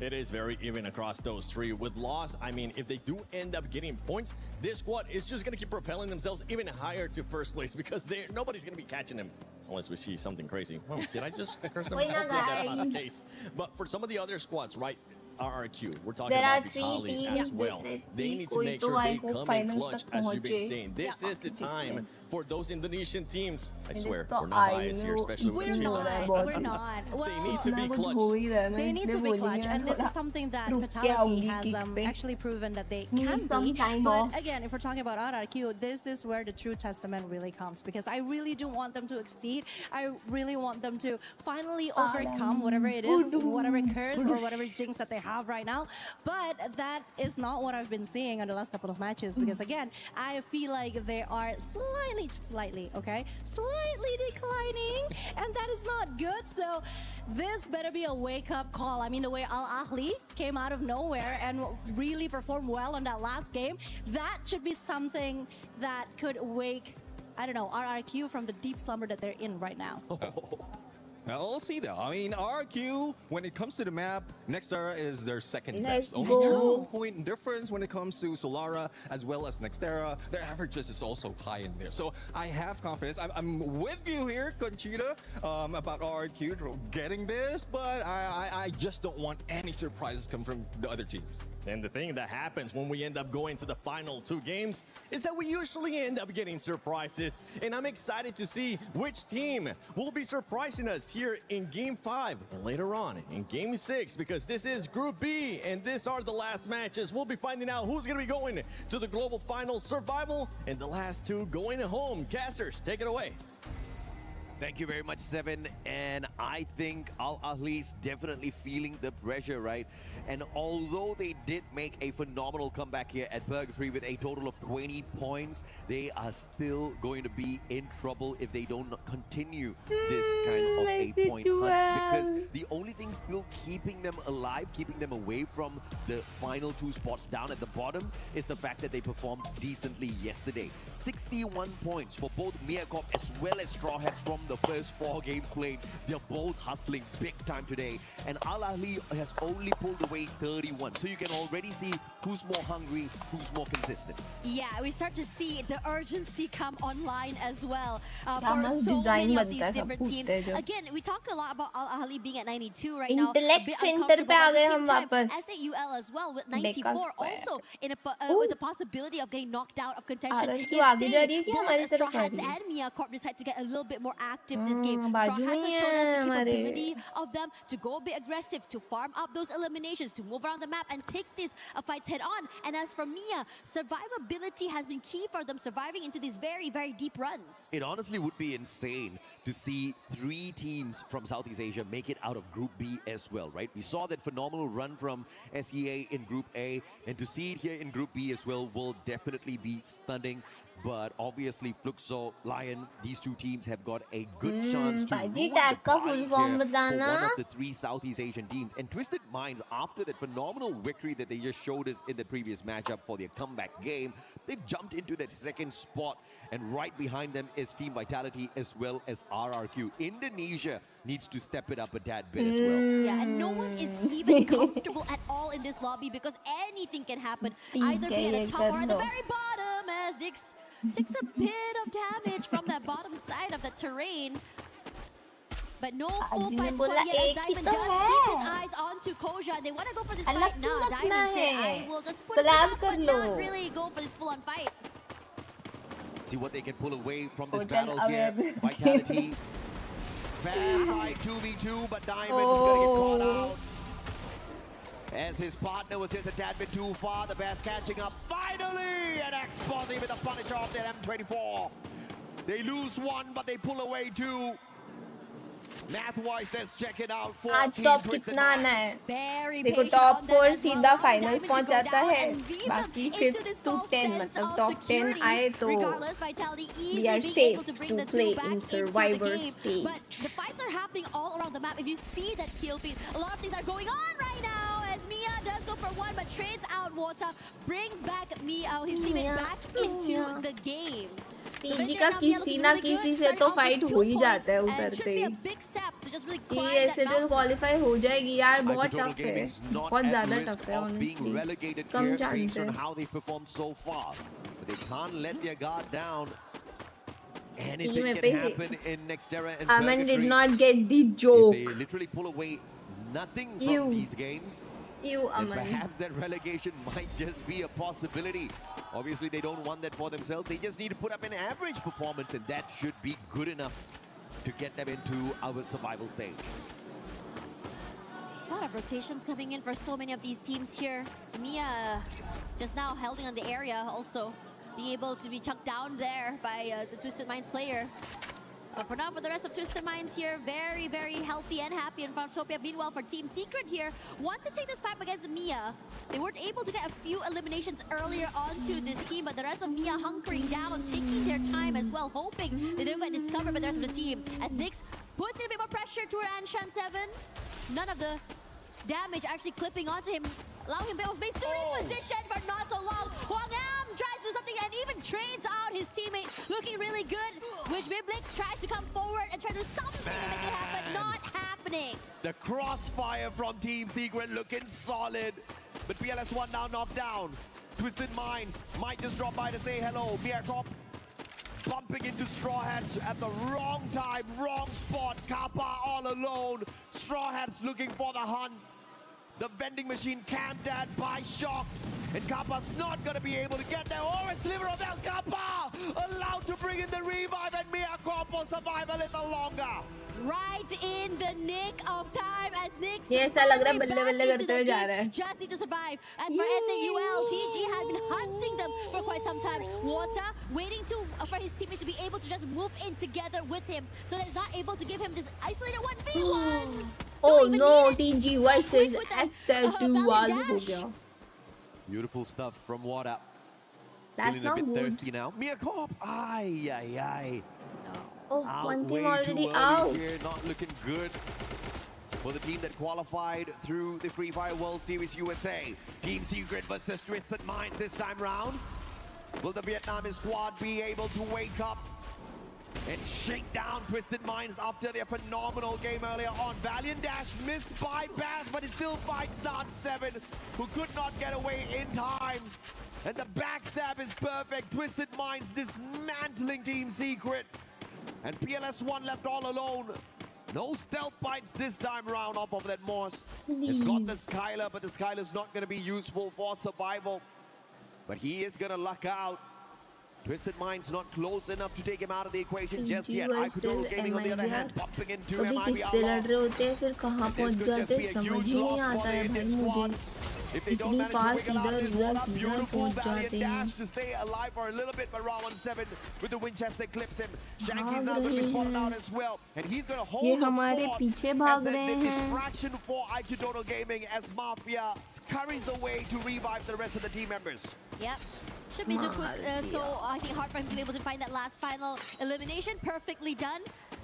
It is very even across those three. With loss, I mean, if they do end up getting points, this squad is just going to keep propelling themselves even higher to first place because nobody's going to be catching them unless we see something crazy. Well, did I just curse them? Hopefully that's not the case. But for some of the other squads, right? RRQ, we're talking There are about 3 Vitali teams as well. They need to make sure they come in clutch, as you've been saying. This is the time for those Indonesian teams. I swear, we're not biased here, especially with the We're not. Well, they need to be clutch. They need to be clutch, and this is something that Vitality has actually proven that they can be. But again, if we're talking about RRQ, this is where the true testament really comes, because I really do want them to exceed. I really want them to finally overcome whatever it is, whatever curse or whatever jinx that they have right now. But that is not what I've been seeing on the last couple of matches, because again, I feel like they are slightly declining, and that is not good. So this better be a wake-up call. I mean, the way Al Ahly came out of nowhere and really performed well on that last game, that should be something that could wake, I don't know, RRQ from the deep slumber that they're in right now. Now, we'll see though. I mean, RQ, when it comes to the map, Nextera is their second Let's best. Only go. 2 point difference when it comes to Solara as well as Nextera. Their averages is also high in there. So I have confidence. I'm with you here, Conchita, about RQ getting this, but I just don't want any surprises come from the other teams. And the thing that happens when we end up going to the final 2 games is that we usually end up getting surprises. And I'm excited to see which team will be surprising us here in Game 5 and later on in Game 6, because this is Group B and these are the last matches. We'll be finding out who's going to be going to the Global Finals Survival and the last 2 going home. Casters, take it away. Thank you very much, Seven. And I think Al Ahly's definitely feeling the pressure, right? And although they did make a phenomenal comeback here at Purgatory with a total of 20 points, they are still going to be in trouble if they don't continue this kind of 8-point hunt. Because the only thing still keeping them alive, keeping them away from the final 2 spots down at the bottom, is the fact that they performed decently yesterday. 61 points for both Miacorp as well as Straw Hats from the first 4 games played. They're both hustling big time today, and Al Ahly has only pulled away 31, so you can already see who's more hungry, who's more consistent. Yeah, we start to see the urgency come online as well for Kamal so design many of these बनता है different सब teams. पूछते जो। Again, we talk a lot about Al Ahly being at 92 right now. Intellect center पे आ गए हम वापस। S8UL as well with 94, also in a, with the possibility of getting knocked out of contention. RRQ आगे जा रही है क्या हमारी Straw तरफ आ Hats रही है? and Miacorp decide to get a little bit more active this game. Straw बाजू Hats में has ही shown us है the हमारे। capability of them to go a bit aggressive, to farm up those eliminations, to move around the map and take these fights head on. And as for Mia, survivability has been key for them, surviving into these very, very deep runs. It honestly would be insane to see 3 teams from Southeast Asia make it out of Group B as well, right? We saw that phenomenal run from SEA in Group A, and to see it here in Group B as well will definitely be stunning. But obviously, Fluxo, Lion, these 2 teams have got a good chance to ruin the party here for one of the 3 Southeast Asian teams. And Twisted Minds, after that phenomenal victory that they just showed us in the previous matchup for their comeback game, they've jumped into that 2nd spot. And right behind them is Team Vitality as well as RRQ. Indonesia needs to step it up a tad bit as well. Yeah, and no one is even comfortable at all in this lobby because anything can happen. Either be at the top or at the very bottom, as Dix takes a bit of damage from that bottom side of the terrain. But no full fight squad yet as Diamond does keep his eyes onto Koja. They want to go for this fight now. Diamond say, I will just put it up, but not really go for this full-on fight. See what they can pull away from this battle here. Vitality Fair fight 2v2, but Diamond is going to get caught out. As his partner was just a tad bit too far, the Bears catching up. Finally, an X-Posse with a punisher off their M24. They lose one, but they pull away two. Math-wise, let's check it out. आज top कितना आना है? देखो top 4 सीधा finals पहुंच जाता है, बाकी 5th to 10 मतलब टॉप 10 आए तो we are safe to play in Survivor stage. But the fights are happening all around the map. If you see that kill feed, a lot of things are going on right now. As Mia does go for one, but trades out Water, brings back Mia, his teammate back into the game. PG का किसी ना किसी से तो fight हो ही जाता है उतरते ही। ये S8UL क्वालिफाई हो जाएगी यार, बहुत टफ है, बहुत ज़्यादा टफ है ऑनेस्टली, कम चांस है। Anything can happen in Nextera and Aman did not get the joke. If they literally pull away nothing from these games, Aman. Perhaps that relegation might just be a possibility. Obviously, they don't want that for themselves. They just need to put up an average performance, and that should be good enough to get them into our survival stage. A lot of rotations coming in for so many of these teams here. Mia just now holding on the area, also being able to be chucked down there by the Twisted Minds player. But for now, for the rest of Twisted Minds here, very, very healthy and happy in Farmtopia. Meanwhile, for Team Secret here, want to take this fight against Mia. They weren't able to get a few eliminations earlier onto this team, but the rest of Mia hunkering down, taking their time as well, hoping they don't get discovered by the rest of the team. As Nyx puts in a bit more pressure to Anshan 7, none of the damage actually clipping onto him, allowing him a bit of space to reposition for not so long. Huang Am tries to do something and even trades out his teammate, looking really good, which Biblix tries to come forward and try to do something to make it happen, not happening. The crossfire from Team Secret looking solid, but PLS1 now knocked down. Twisted Minds might just drop by to say hello. Miyakop bumping into Straw Hats at the wrong time, wrong spot. Kappa all alone. Straw Hats looking for the hunt. The vending machine camped at by Shock. And Kappa's not going to be able to get there. Oh, a sliver of El Kappa allowed to bring in the revive, and Miyakop will survive a little longer. Right in the nick of time as Nyx ये ऐसा लग रहा है बल्ले बल्ले करते हुए जा रहा है। just need to survive. As for S8UL, TG has been hunting them for quite some time. Water waiting for his teammates to be able to just move in together with him, so that he's not able to give him this isolated 1v1s. Oh no, TG versus S8UL हो गया। Beautiful stuff from Water. That's Feeling a bit not good. thirsty now. Miyakop, ay. Oh, Out one way team already too early out. here, not looking good for the team that qualified through the Free Fire World Series USA. Team Secret versus Twisted Minds this time round. Will the Vietnamese squad be able to wake up and shake down Twisted Minds after their phenomenal game earlier on? Valiant Dash missed by Bass, but it still fights Not 7, who could not get away in time. And the backstab is perfect. Twisted Minds dismantling Team Secret. And PLS1 left all alone. No stealth bites this time round off of that Morse. It's got the Skylar, but the Skylar's not going to be useful for survival. But he is going to luck out. Twisted Minds not close enough to take him out of the equation just yet. Icodoro Gaming on the other hand, bumping into कभी किससे लड़ रहे होते हैं फिर कहाँ पहुँच जाते हैं समझ ही नहीं आता है भाई मुझे। इतनी फास्ट इधर उधर पहुँच जाते हैं। To stay alive for a little bit, but Rowan 7 with the Winchester clips him. Shanky's now going to be spotted out as well, and he's going to hold ये the हमारे fort पीछे as भाग the रहे हैं। distraction for Icodoro Gaming as Mafia scurries away to revive the rest of the team members. Yep. Should be so quick, so I think hard for him to be able to find that last final elimination. Perfectly done.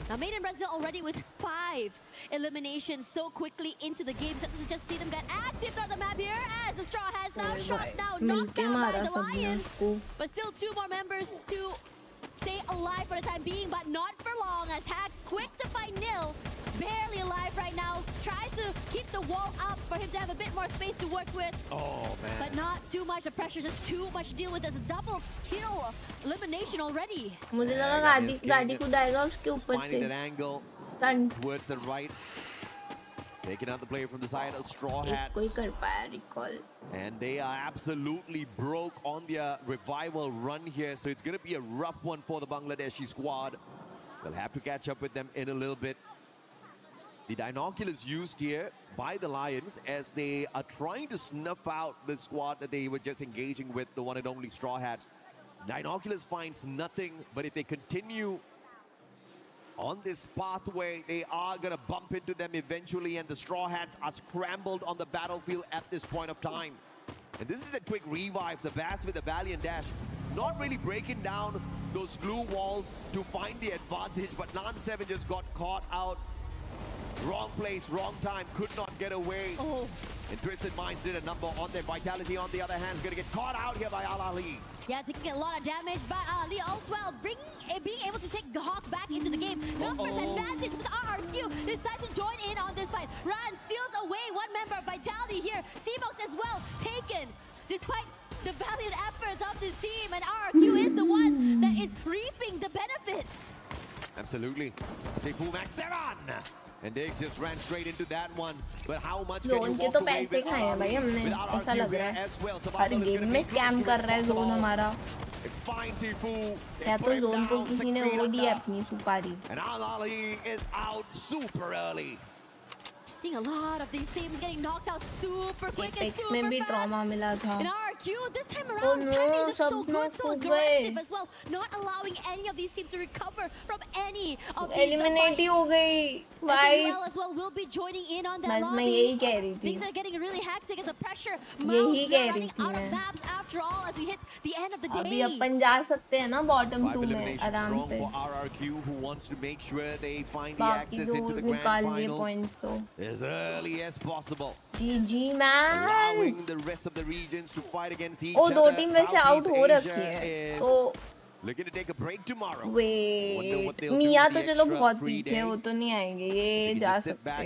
Now, Made in Brazil already with 5 eliminations so quickly into the game. So just see them get active on the map here as the Straw Hats now shot down, knocked down by the Lions. But still 2 more members to stay alive for the time being, but not for long as Hax quick to find Nil. Barely alive right now. Tries to keep the wall up for him to have a bit more space to work with. Oh, man. But not too much. The pressure just too much to deal with. There's a double kill elimination already. मुझे लगा गाड़ी कूदाएगा उसके ऊपर Finding से। that angle towards the right. Taking out the player from the side of Straw Hats. कोई कर पाया recall. And they are absolutely broke on their revival run here. So it's going to be a rough one for the Bangladeshi squad. They'll have to catch up with them in a little bit. The binoculars used here by the Lions as they are trying to snuff out the squad that they were just engaging with, the one and only Straw Hats. Binoculars finds nothing, but if they continue on this pathway, they are going to bump into them eventually, and the Straw Hats are scrambled on the battlefield at this point of time. And this is the quick revive, the Bass with the Valiant Dash. Not really breaking down those glue walls to find the advantage, but Nan7 just got caught out. Wrong place, wrong time, could not get away. And Twisted Minds did a number on their Vitality. On the other hand, is going to get caught out here by Ali. Yeah, taking a lot of damage, but Ali also well being able to take the Hawk back into the game. Numbers advantage because RRQ decides to join in on this fight. Ran steals away one member of Vitality here. C-Box as well taken, despite the valiant efforts of this team, and RRQ is the one that is reaping the benefits. Absolutely. Say full max 7! And Diggs just ran straight into that one. But how much can you walk away with RRQ here as well? Survival is going to be scam कर रहा है zone हमारा या तो zone को किसी ने वो दिया अपनी सुपारी. And Ali is out super early. Seeing a lot of these teams getting knocked out super quick and super में भी trauma fast. मिला था. In RRQ, this time around, timing is just so good, so aggressive as well, not allowing any of these teams to recover from any of these Eliminate हो गई. Why? as well will be joining in on that बस lobby. मैं यही कह रही थी. Things are getting really hectic as the pressure यही mounts. कह We're रही running थी out of मैं. maps after all as we hit the end of the day. अभी अपन जा सकते हैं ना bottom 2 में eliminations आराम strong से. for RRQ, who wants to make sure they find the बाकी access दो into the grand निकाल लिए finals points तो. as early as possible. GG man. Allowing the rest of the regions to fight against each ओ other. दो team वैसे आउट Southeast हो Asia रखी है. is तो looking to take a break tomorrow. Wait, मिया तो चलो बहुत पीछे है, वो तो नहीं आएंगे, ये जा सकते हैं.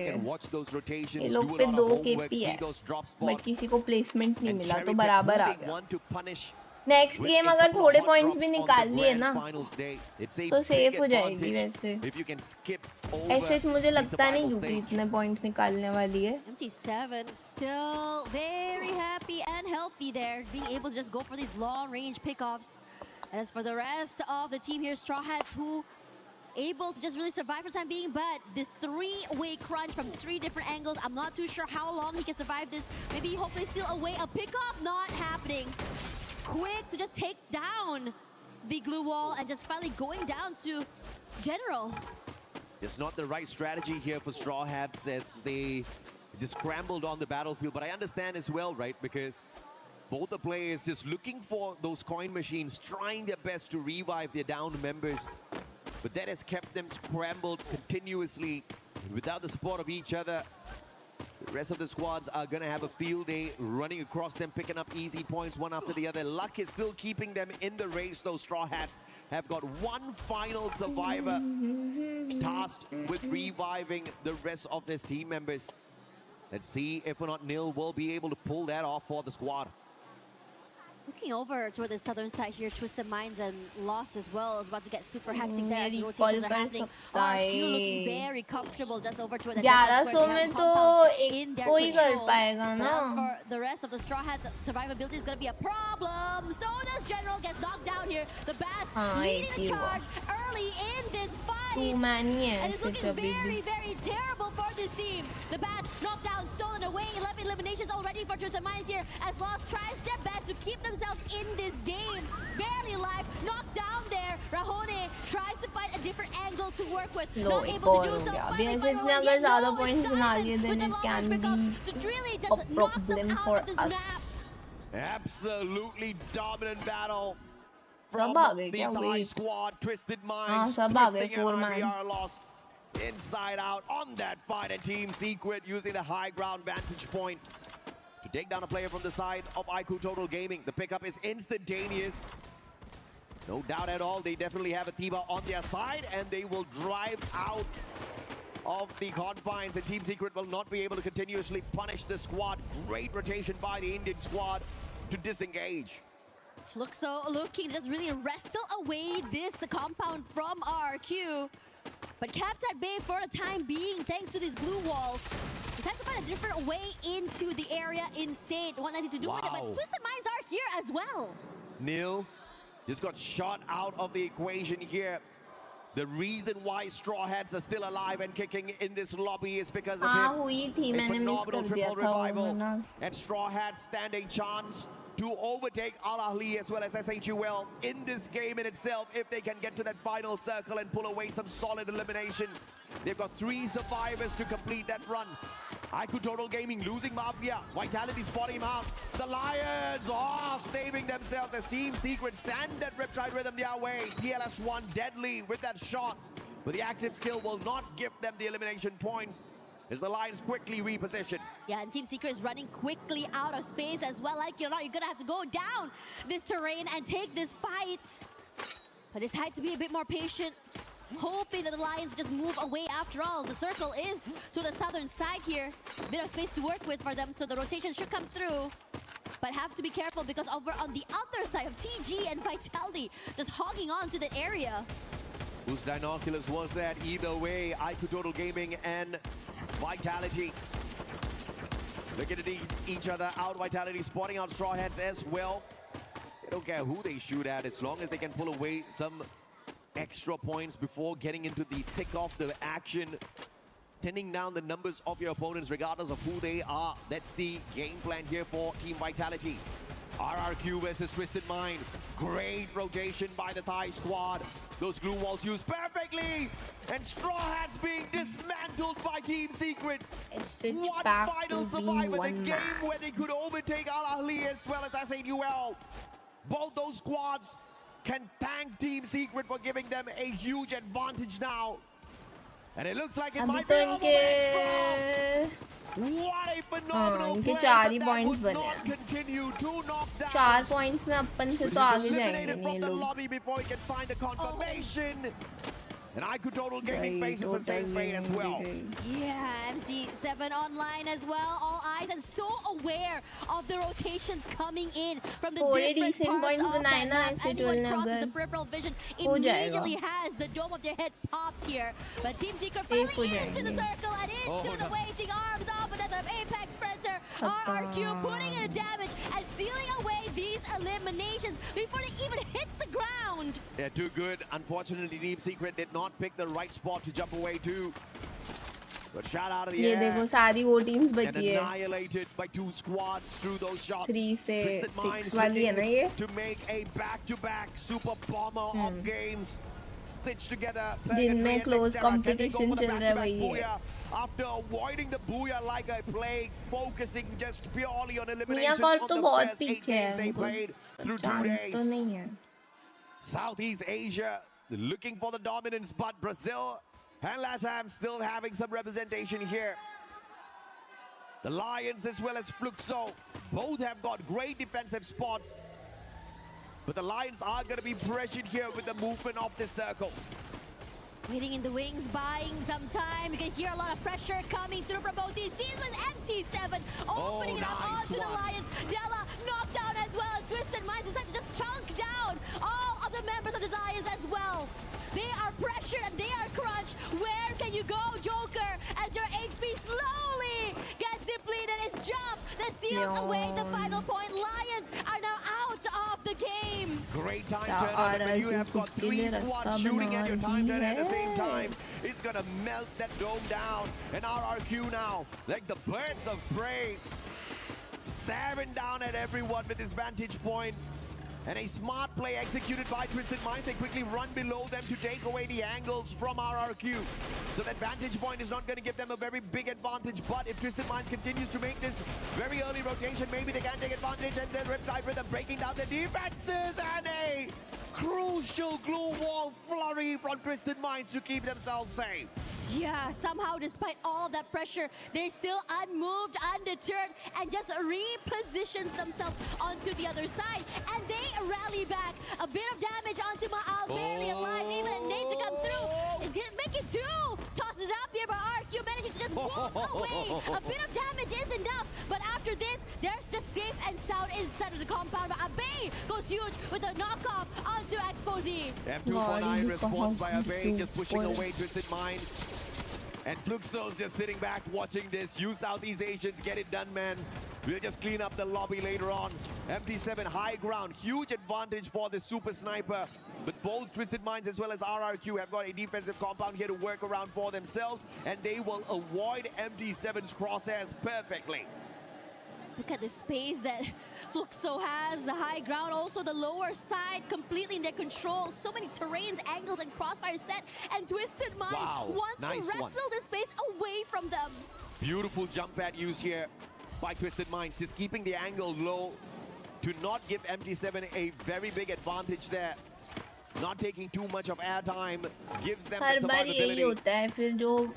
ये लोग पे 2 KP है, बट किसी को प्लेसमेंट नहीं मिला तो बराबर आ गया. नेक्स्ट गेम अगर थोड़े पॉइंट्स भी निकाल लिए ना तो सेफ हो जाएगी वैसे. ऐसे मुझे लगता नहीं क्योंकि इतने पॉइंट्स निकालने वाली है. MT7 still very happy and healthy there, being able to just go for these long range pickoffs. And as for the rest of the team here, Straw Hats, who able to just really survive for the time being, but this 3-way crunch from 3 different angles, I'm not too sure how long he can survive this. Maybe hopefully steal away a pickoff, not happening. Quick to just take down the glue wall and just finally going down to General. It's not the right strategy here for Straw Hats as they just scrambled on the battlefield, but I understand as well, right? Because both the players just looking for those coin machines, trying their best to revive their downed members. But that has kept them scrambled continuously. Without the support of each other, the rest of the squads are going to have a field day running across them, picking up easy points one after the other. Luck is still keeping them in the race. Those Straw Hats have got one final survivor tasked with reviving the rest of his team members. Let's see if or not Nil will be able to pull that off for the squad. Looking over toward the southern side here, Twisted Minds and Lost as well is about to get super hectic there as the rotations are happening. RRQ looking very comfortable just over toward the 1100 में तो एक कोई कर पाएगा ना. As for the rest of the Straw Hats, survivability is going to be a problem. So does General gets knocked down here. The Bass leading the charge early in this fight. And it's looking very, very terrible for this team. The Bass knocked down, stolen away. 11 eliminations already for Twisted Minds here as Lost tries their best to keep themselves in this game. Barely alive, knocked down there. Rahone tries to find a different angle to work with. Not able to do so. BSS ने अगर ज़्यादा points बना लिए then it can be a problem for us. Absolutely dominant battle from the Thai squad. Twisted Minds, twisting RBR Lost inside out on that fight, and Team Secret using the high ground vantage point to take down a player from the side of IQ Total Gaming. The pickup is instantaneous. No doubt at all, they definitely have a Tiba on their side, and they will drive out of the confines, and Team Secret will not be able to continuously punish the squad. Great rotation by the Indian squad to disengage. Fluxo looking to just really wrestle away this compound from RQ. But kept at bay for the time being thanks to these glue walls. It's time to find a different way into the area instead. What nothing to do with it, but Twisted Minds are here as well. Nil just got shot out of the equation here. The reason why Straw Hats are still alive and kicking in this lobby is because of him. हुई थी, A मैंने miss phenomenal कर triple दिया था वो revival. ना. And Straw Hats stand a chance to overtake Al Ahly as well as S8UL in this game in itself if they can get to that final circle and pull away some solid eliminations. They've got 3 survivors to complete that run. IQ Total Gaming losing Mafia. Vitality spotting him out. The Lions saving themselves as Team Secret send that Riptide Rhythm their way. PLS1 deadly with that shot. But the active skill will not give them the elimination points as the Lions quickly reposition. Yeah, and Team Secret is running quickly out of space as well. Like you're gonna have to go down this terrain and take this fight. But it's had to be a bit more patient, hoping that the Lions just move away. After all, the circle is to the southern side here. A bit of space to work with for them, so the rotation should come through. But have to be careful because over on the other side of TG and Vitality just hogging on to that area. Whose Dinoculus was that? Either way, IQ Total Gaming and Vitality looking at each other out. Vitality spotting out Straw Hats as well. They don't care who they shoot at as long as they can pull away some extra points before getting into the thick of the action, thinning down the numbers of your opponents regardless of who they are. That's the game plan here for Team Vitality. RRQ versus Twisted Minds. Great rotation by the Thai squad. Those glue walls used perfectly. And Straw Hats being dismantled by Team Secret. One final survivor, the game where they could overtake Al Ahly as well as S8UL. Both those squads can thank Team Secret for giving them a huge advantage now. And it looks like it might be over when What a phenomenal play, चार ही but that points would बने not हैं. continue. 2 knockdowns. 4 points में अपन से तो आगे जाएंगे Eliminated ये from the लोग. lobby before he can find the confirmation. And IQ Total Gaming faces the same fate as well. Yeah, MT7 online as well. All eyes and so aware of the rotations coming in from the थोड़े different decent parts points of that बनाए ना map. S8UL Anyone ने crosses the अगर peripheral vision हो जाएगा. immediately has the dome of their head popped here. But Team Secret Safe finally हो into the जाएंगे. circle and into the no. waiting arms of another Apex Sprinter. RRQ putting in damage and stealing away these eliminations before they even hit the ground. Yeah, too good. Unfortunately, Team Secret did not pick the right spot to jump away to. But shot out of the ये air. देखो सारी वो teams And बची है. annihilated by 2 squads through those shots. 3 से Twisted 6 Minds वाली है ना ये. to make a back-to-back super bomber of games stitched together. जिनमें close competition चल रहा है वही है. Booyah after avoiding the booyah like a plague, focusing just purely on eliminations मियाँ on तो the बहुत first 8 पीछे games है. they उनको played through 2 chance days. तो नहीं है. Southeast Asia looking for the dominance, but Brazil and LATAM still having some representation here. The Lions as well as Fluxo both have got great defensive spots. But the Lions are going to be pressured here with the movement of this circle. Waiting in the wings, buying some time. You can hear a lot of pressure coming through from both these teams with MT7 opening it up nice onto the one. Lions. Della knocked down as well. Twisted Minds decided to just chunk down all of the members of the Lions as well. They are pressured and they are crunched. Where can you go, Joker? As your HP slowly gets depleted. It's Jump that steals away the final point. Lions are now out of the game. Great time turner, but you have got 3 squads shooting at your time turner at the same time. It's gonna melt that dome down. And RRQ now, like the birds of prey, staring down at everyone with his vantage point. And a smart play executed by Twisted Minds. They quickly run below them to take away the angles from RRQ. So that vantage point is not going to give them a very big advantage. But if Twisted Minds continues to make this very early rotation, maybe they can take advantage. And then Riptide Rhythm breaking down the defenses. And a crucial glue wall flurry from Twisted Minds to keep themselves safe. Yeah, somehow despite all that pressure, they're still unmoved, undeterred, and just repositions themselves onto the other side. And they rally back. A bit of damage onto Ma'al, barely alive, even a nade to come through. Make it 2! Tosses up here, but RQ manages to just walk away. A bit of damage is enough, but after this, there's just safe and sound inside of the compound. But Abe goes huge with a knockoff onto Exposé. M249 response by Abe, just pushing away Twisted Minds. And Fluxo's just sitting back watching this. You Southeast Asians, get it done, man. We'll just clean up the lobby later on. MT7 high ground, huge advantage for the super sniper. But both Twisted Minds as well as RRQ have got a defensive compound here to work around for themselves, and they will avoid MT7's crosshairs perfectly. Look at the space that Fluxo has, the high ground, also the lower side completely in their control. So many terrains, angles, and crossfire set, and Twisted Minds wants to wrestle the space away from them. Beautiful jump pad use here by Twisted Minds, just keeping the angle low to not give MT7 a very big advantage there. Not taking too much of airtime gives them the survivability.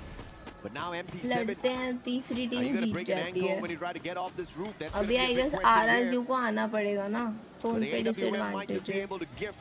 But now MT7, are you going to break an angle when you try to get off this roof? That's going to be a big question here. But the AWM might just be able to give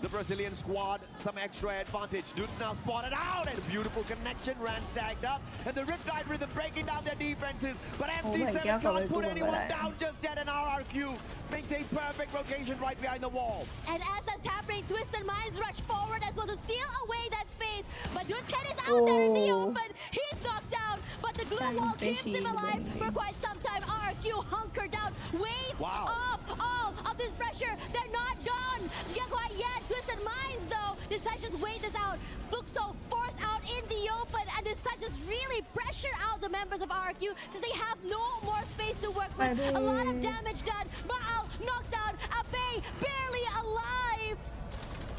the Brazilian squad some extra advantage. Dudes now spotted out, and a beautiful connection, ran stacked up, and the Riptide Rhythm breaking down their defenses. But MT7 can't put anyone down just yet, and RRQ makes a perfect rotation right behind the wall. And as that's happening, Twisted Minds rush forward as well to steal away that space. But Dude's head is out there in the open. He's knocked down, but the glue wall keeps him alive for quite some time. RRQ hunkered down, waits off all of this pressure. They're not gone quite yet. Twisted Minds, though, decide to just wait this out. Fluxo forced out in the open, and decide to just really pressure out the members of RRQ since they have no more space to work with. A lot of damage done. Maal knocked out. Abe barely alive.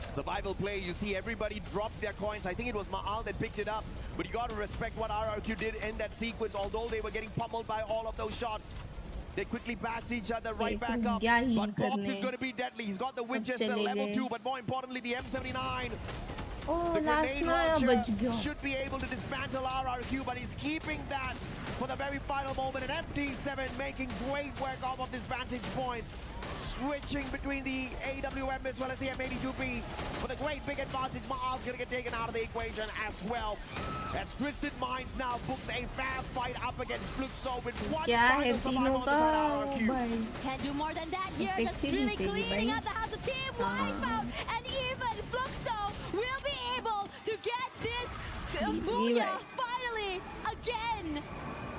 Survival play, you see everybody drop their coins. I think it was Maal that picked it up, but you got to respect what RRQ did in that sequence. Although they were getting pummeled by all of those shots, they quickly backed each other right back up. But Cox is going to be deadly. He's got the Winchester level 2, but more importantly, the M79. The grenade launcher should be able to dismantle RRQ, but he's keeping that for the very final moment. And MT7 making great work off of this vantage point. Switching between the AWM as well as the M82B with a great big advantage. Maal's going to get taken out of the equation as well. As Twisted Minds now books a fair fight up against Fluxo with one final survival on the side of RRQ. Can't do more than that here. That's really cleaning up the house. The team wipeout, and even Fluxo will be able to get this Booyah finally again.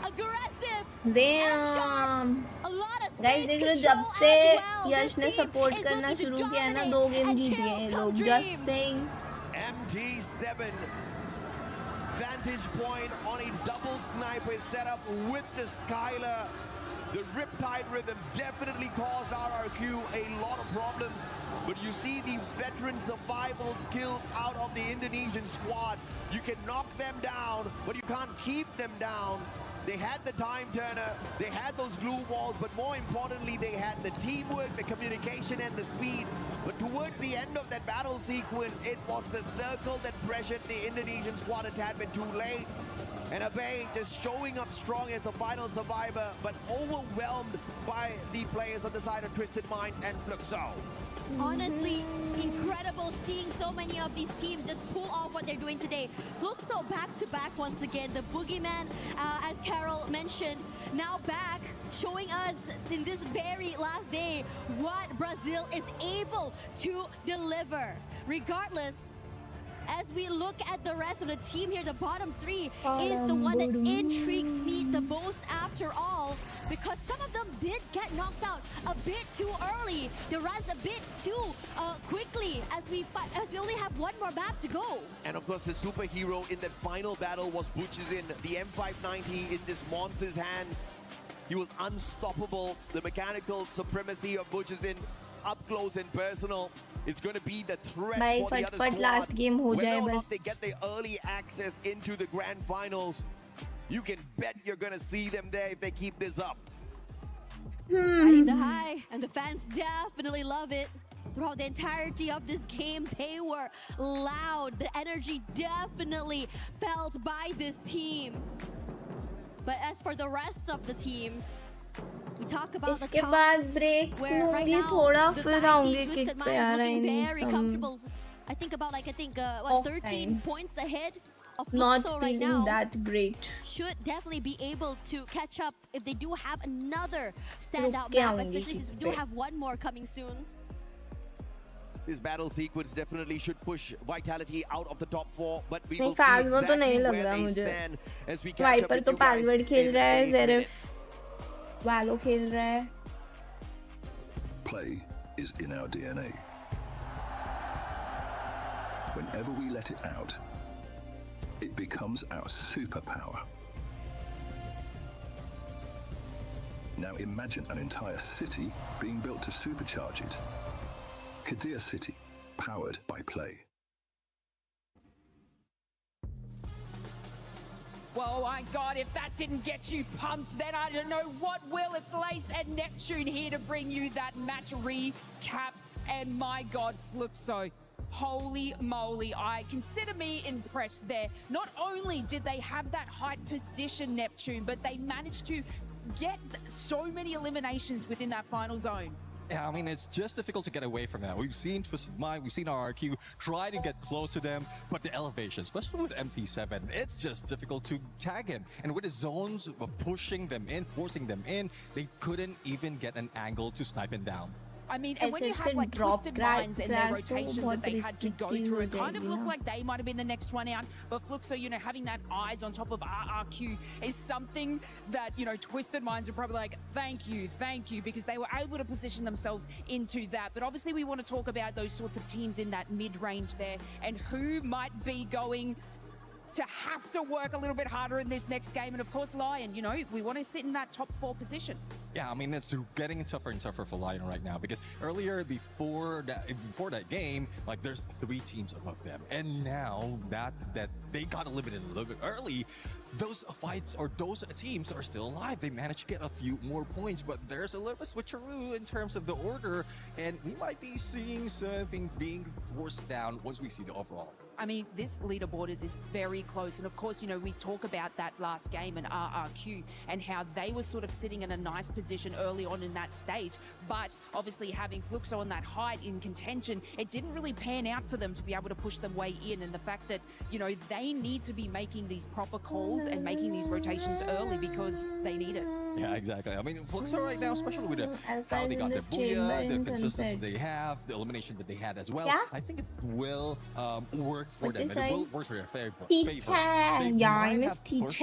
Aggressive and sharp. A lot of space control जब से यश ने support करना शुरू किया है ना 2 game जीत गए हैं लोग just saying. MT7 vantage point on a double sniper setup with the Skylar. The Riptide Rhythm definitely caused RRQ a lot of problems, but you see the veteran survival skills out of the Indonesian squad. You can knock them down, but you can't keep them down. They had the time turner, they had those glue walls, but more importantly, they had the teamwork, the communication, and the speed. But towards the end of that battle sequence, it was the circle that pressured the Indonesian squad a tad bit too late. And Abe just showing up strong as the final survivor, but overwhelmed by the players on the side of Twisted Minds and Fluxo. Honestly, incredible seeing so many of these teams just pull off what they're doing today. Fluxo back-to-back once again. The Boogeyman, as Carol mentioned, now back, showing us in this very last day what Brazil is able to deliver. Regardless, as we look at the rest of the team here, the bottom 3 is the one that intrigues me the most after all, because some of them did get knocked out a bit too early. They runs a bit too quickly as we only have one more map to go. And of course, the superhero in that final battle was Butchizin, the M590 in this monster's hands. He was unstoppable. The mechanical supremacy of Butchizin up close and personal is going to be the threat for the other squads. Last game ho Whether jaye or bas. not they get the early access into the grand finals, you can bet you're going to see them there if they keep this up. Riding the high, and the fans definitely love it. Throughout the entirety of this game, they were loud. The energy definitely felt by this team. But as for the rest of the teams, we talk about the top, where right now the team Twisted Minds is looking very comfortable. I think about what, 13 points ahead of Fluxo right now. Not feeling that great. Should definitely be able to catch up if they do have another standout map, especially since we do have one more coming soon. This battle sequence definitely should push Vitality out of the top 4, but we will see exactly where they stand as we catch up with you guys in a minute. वालो खेल रहा है. Play is in our DNA. Whenever we let it out, it becomes our superpower. Now imagine an entire city being built to supercharge it. Kadir City, powered by play. Well, my God, if that didn't get you pumped, then I don't know what will. It's Lace and Neptune here to bring you that match recap. And my God, Fluxo, holy moly, I consider me impressed there. Not only did they have that height position, Neptune, but they managed to get so many eliminations within that final zone. Yeah, I mean, it's just difficult to get away from that. We've seen Twisted Mind, we've seen RRQ try to get close to them, but the elevation, especially with MT7, it's just difficult to tag him. And with the zones pushing them in, forcing them in, they couldn't even get an angle to snipe him down. I mean, and when you have like Twisted Minds in their rotation that they had to go through, it kind of looked like they might have been the next one out. But Fluxo, you know, having that eyes on top of RRQ is something that, you know, Twisted Minds are probably like, thank you, because they were able to position themselves into that. But obviously we want to talk about those sorts of teams in that mid-range there and who might be going to have to work a little bit harder in this next game. And of course, Lion, you know, we want to sit in that top 4 position. Yeah, I mean, it's getting tougher and tougher for Lion right now because earlier, before that game, like there's 3 teams above them. And now that they got eliminated a little bit early, those fights or those teams are still alive. They managed to get a few more points, but there's a little bit switcheroo in terms of the order, and we might be seeing something being forced down once we see the overall. I mean, this leaderboard is very close. And of course, you know, we talk about that last game in RRQ and how they were sort of sitting in a nice position early on in that stage. But obviously having Fluxo on that height in contention, it didn't really pan out for them to be able to push them way in. And the fact that, you know, they need to be making these proper calls and making these rotations early because they need it. Yeah, exactly. I mean, Fluxo right now, especially with how they got their booyah, the consistency they have, the elimination that they had as well, I think it will work for them, and it will work for their favor. They might have pushed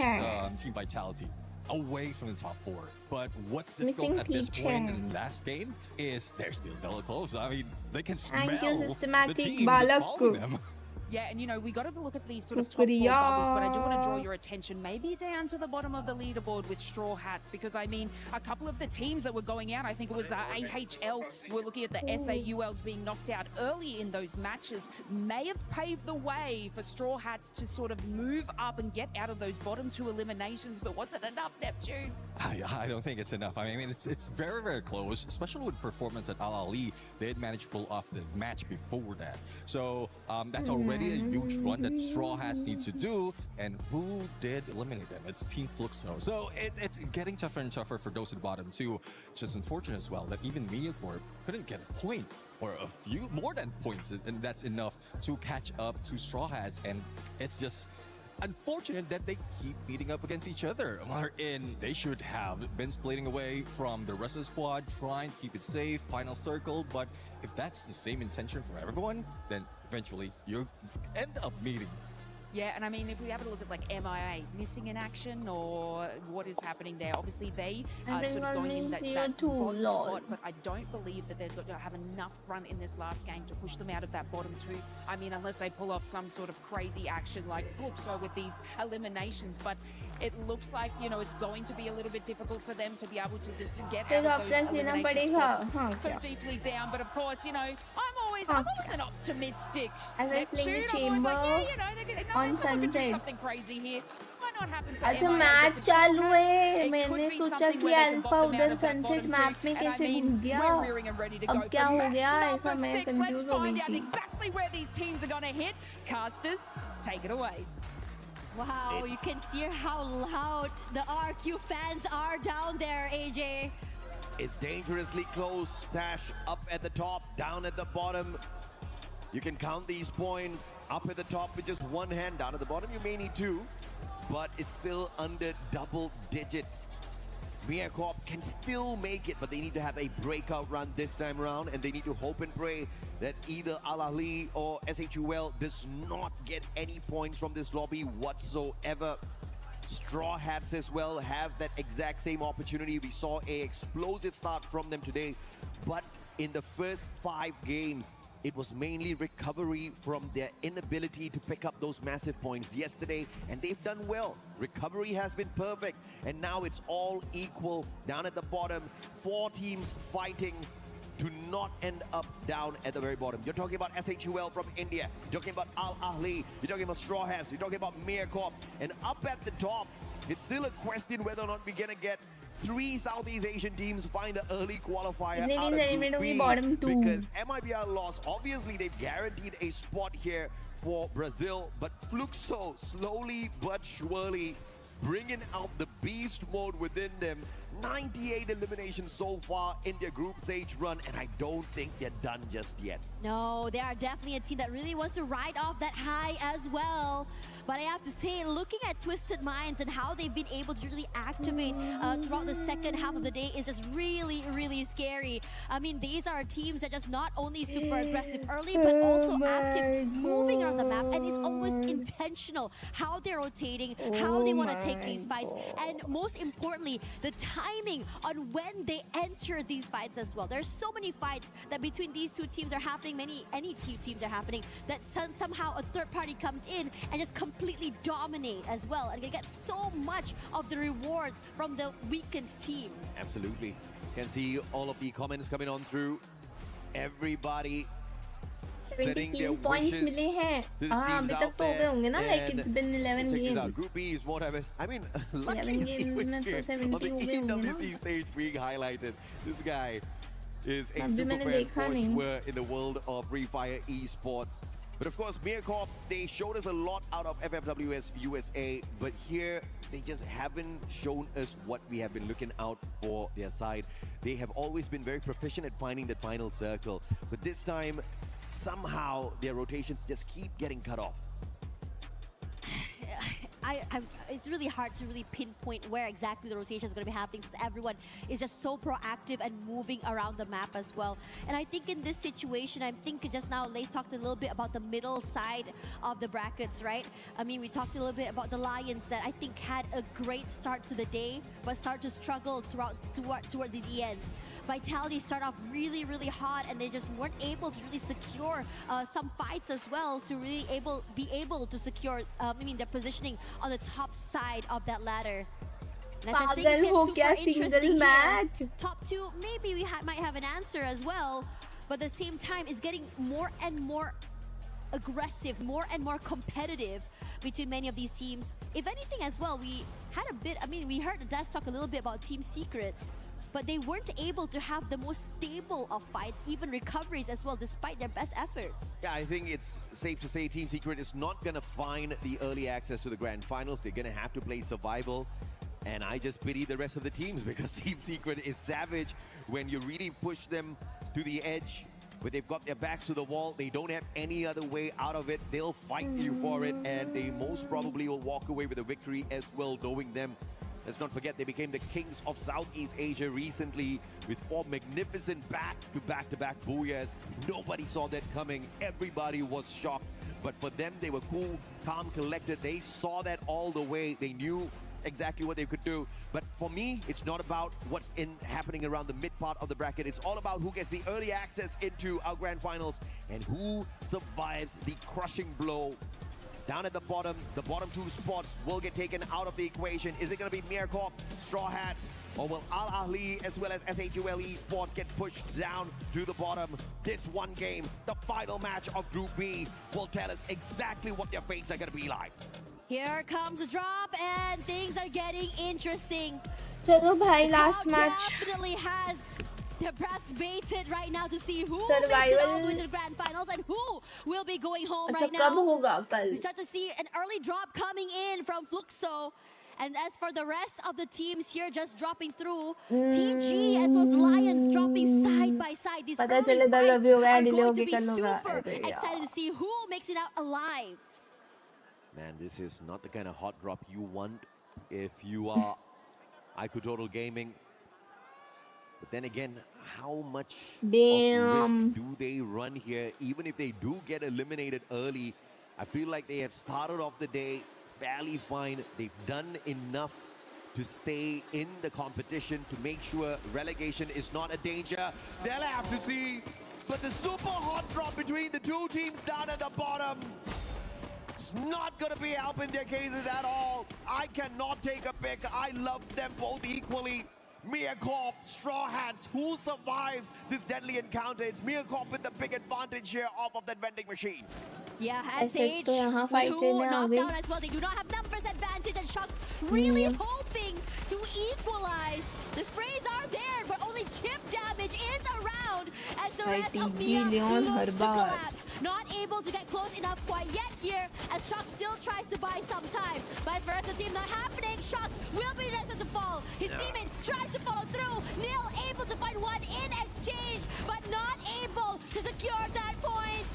Team Vitality away from the top 4. But what's difficult at this point in the last game is they're still very close. I mean, they can smell the teams that's following them. Yeah, and you know, we got to look at these sort of top 4 bubbles, but I do want to draw your attention maybe down to the bottom of the leaderboard with Straw Hats, because I mean, a couple of the teams that were going out, I think it was AHL, we're looking at the S8ULs being knocked out early in those matches, may have paved the way for Straw Hats to sort of move up and get out of those bottom 2 eliminations, but was it enough, Neptune? I don't think it's enough. I mean, it's very, very close, especially with performance at Al Ali. They had managed to pull off the match before that. So that's already a huge run that Straw Hats need to do. And who did eliminate them? It's Team Fluxo. So it's getting tougher and tougher for those at the bottom too. It's just unfortunate as well that even MediaCorp couldn't get a point or a few more than points, and that's enough to catch up to Straw Hats. And it's just unfortunate that they keep meeting up against each other. Wherein they should have been splitting away from the rest of the squad, trying to keep it safe, final circle. But if that's the same intention for everyone, then eventually you end up meeting. Yeah, and I mean, if we have a look at like MIA, missing in action or what is happening there, obviously they are sort of going in that bottom spot, but I don't believe that they're going to have enough run in this last game to push them out of that bottom 2. I mean, unless they pull off some sort of crazy action like Fluxo with these eliminations, but it looks like, you know, it's going to be a little bit difficult for them to be able to just get out of those elimination spots so deeply down. But of course, you know, I'm always an optimistic. Playing chamber on Sunset. Something crazy here. Might not happen for अच्छा match चालू है मैंने सोचा कि alpha उधर sunset map में कैसे घुस गया अब क्या हो गया ऐसा मैं कंफ्यूज हो गई थी exactly where these teams are going to hit. Casters, take it away. Wow, you can hear how loud the RQ fans are down there, AJ. It's dangerously close. Dash up at the top, down at the bottom. You can count these points up at the top with just one hand. Down at the bottom, you may need 2, but it's still under double digits. MediaCorp can still make it, but they need to have a breakout run this time around, and they need to hope and pray that either Al Ahly or S8UL does not get any points from this lobby whatsoever. Straw Hats as well have that exact same opportunity. We saw a explosive start from them today, but in the first 5 games, it was mainly recovery from their inability to pick up those massive points yesterday, and they've done well. Recovery has been perfect, and now it's all equal down at the bottom. 4 teams fighting to not end up down at the very bottom. You're talking about S8UL from India. You're talking about Al Ahly. You're talking about Straw Hats. You're talking about Mircorp. And up at the top, it's still a question whether or not we're going to get 3 Southeast Asian teams find the early qualifier out of Group B, because MIBR lost. Obviously, they've guaranteed a spot here for Brazil, but Fluxo slowly but surely bringing out the beast mode within them. 98 eliminations so far in their group stage run, and I don't think they're done just yet. No, they are definitely a team that really wants to ride off that high as well. But I have to say, looking at Twisted Minds and how they've been able to really activate throughout the second half of the day is just really, really scary. I mean, these are teams that just not only super aggressive early, but also active, moving around the map. And it's almost intentional how they're rotating, how they want to take these fights. And most importantly, the timing on when they enter these fights as well. There's so many fights that between these 2 teams are happening, any 2 teams are happening, that somehow a third party comes in and just completely dominate as well, and they get so much of the rewards from the weakened teams. Absolutely. Can see all of the comments coming on through. Everybody setting their wishes to the teams out there. Like it's been 11 games. Group B is more diverse. I mean, lucky is even here on the EWC stage being highlighted. This guy is a super fan for sure in the world of Free Fire esports. But of course, Mircorp, they showed us a lot out of FFWS USA, but here they just haven't shown us what we have been looking out for their side. They have always been very proficient at finding that final circle, but this time, somehow their rotations just keep getting cut off. It's really hard to really pinpoint where exactly the rotation is going to be happening, since everyone is just so proactive and moving around the map as well. And I think in this situation, I'm thinking just now, Lace talked a little bit about the middle side of the brackets, right? I mean, we talked a little bit about the Lions that I think had a great start to the day, but start to struggle toward the end. Vitality start off really, really hot, and they just weren't able to really secure some fights as well to really be able to secure, their positioning on the top side of that ladder. And as things get super interesting here, top 2, maybe we might have an answer as well, but at the same time, it's getting more and more aggressive, more and more competitive between many of these teams. If anything as well, we had a bit, we heard Des talk a little bit about Team Secret, but they weren't able to have the most stable of fights, even recoveries as well, despite their best efforts. Yeah, I think it's safe to say Team Secret is not going to find the early access to the grand finals. They're going to have to play survival. And I just pity the rest of the teams, because Team Secret is savage when you really push them to the edge. But they've got their backs to the wall. They don't have any other way out of it. They'll fight you for it, and they most probably will walk away with a victory as well, knowing them. Let's not forget, they became the kings of Southeast Asia recently with 4 magnificent back-to-back booyahs. Nobody saw that coming. Everybody was shocked. But for them, they were cool, calm, collected. They saw that all the way. They knew exactly what they could do. But for me, it's not about what's happening around the mid part of the bracket. It's all about who gets the early access into our grand finals and who survives the crushing blow. Down at the bottom 2 spots will get taken out of the equation. Is it going to be Mircorp, Straw Hats, or will Al Ahly as well as S8UL Esports get pushed down to the bottom? This one game, the final match of Group B, will tell us exactly what their fates are going to be like. Here comes a drop, and things are getting interesting. Chalo bhai, last match. Definitely has their breath baited right now to see who makes it all the way to the grand finals and who will be going home right now. We start to see an early drop coming in from Fluxo. And as for the rest of the teams here just dropping through, TG as well as Lions dropping side by side. These early fights are going to be super excited to see who makes it out alive. Man, this is not the kind of hot drop you want if you are IQ Total Gaming. But then again, how much of risk do they run here? Even if they do get eliminated early, I feel like they have started off the day fairly fine. They've done enough to stay in the competition to make sure relegation is not a danger. They'll have to see. But the super hot drop between the two teams down at the bottom, it's not going to be helping their cases at all. I cannot take a pick. I love them both equally. Meerkorp, Straw Hats, who survives this deadly encounter? It's Meerkorp with the big advantage here off of that vending machine. Yeah, S8 S8 तो यहाँ fight who लेने आ knocked गई. down as well. They do not have numbers advantage, and Shock really hoping to equalize. The sprays are there, but only chip damage is around as the rest of Mia Leon looks to Harbaugh. collapse. Not able to get close enough quite yet here as Shock still tries to buy some time. But for the rest of the team, not happening. Shock will be the next one to fall. His teammate tries to follow through. Nil able to find one in exchange, but not able to secure that point.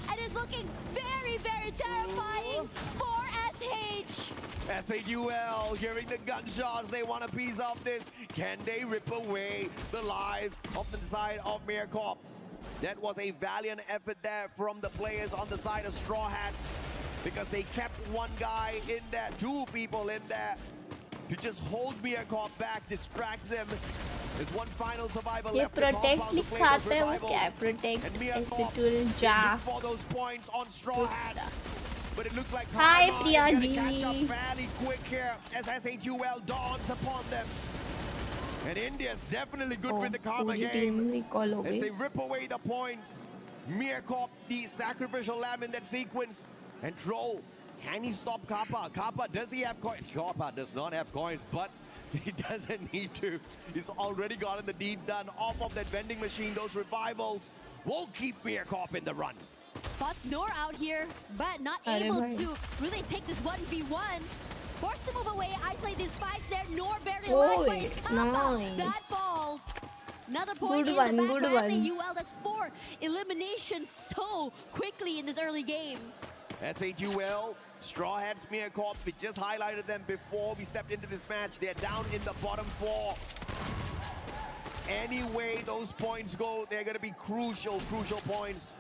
And is looking very, very terrifying for SH. S8UL hearing the gunshots. They want a piece of this. Can they rip away the lives of the side of Meerkorp? That was a valiant effort there from the players on the side of Straw Hats, because they kept one guy in there, two people in there, to just hold Meerkorp back, distract them. There's one final survivor ये left. protect लिखा आता है, वो क्या है? Protect, S8UL, Jack. For those points on Straw Hats. But it looks like Hi, Karma Priya is ji. gonna catch up fairly quick here as S8UL dawns upon them. And India's definitely good with the Karma पूरी game team recall हो as गई. they rip away the points. Meerkorp, the sacrificial lamb in that sequence. And Troll, can he stop Kappa? Kappa, does he have coins? Kappa does not have coins, but he doesn't need to. He's already gotten the deed done off of that vending machine. Those revivals will keep Meerkorp in the run. Spots Nor out here, but not able to really take this 1v1. Forced to move away, isolate these fights there. Nor barely alive, but it's Kappa that falls. Another point Good in one, the back good for one. S8UL. That's 4 eliminations so quickly in this early game. S8UL, Straw Hats, Meerkorp, we just highlighted them before we stepped into this match. They're down in the bottom 4. Any way those points go, they're going to be crucial points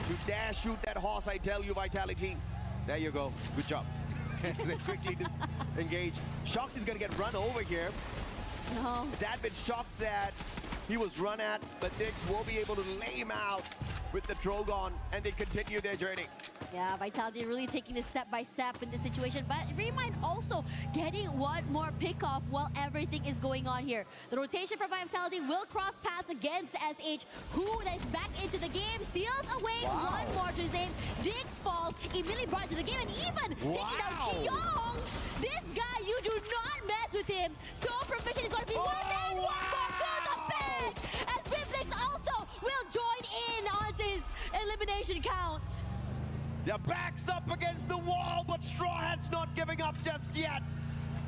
to dare shoot that horse, I tell you, Vitality. There you go. Good job. They quickly disengage. Shocked is going to get run over here. No. A tad bit shocked that he was run at, but Dix will be able to lay him out with the Trogon, and they continue their journey. Yeah, Vitality really taking this step by step in this situation, but Remind also getting one more pick off while everything is going on here. The rotation from Vitality will cross paths against SH, who is back into the game, steals away one more to his aim. Diggs falls, immediately brought to the game, and even taking out Kyong. This guy, you do not mess with him. So proficient, he's going to be one and one more to the bag. As Bimblix also will join in onto his elimination count. Their backs up against the wall, but Straw Hat's not giving up just yet.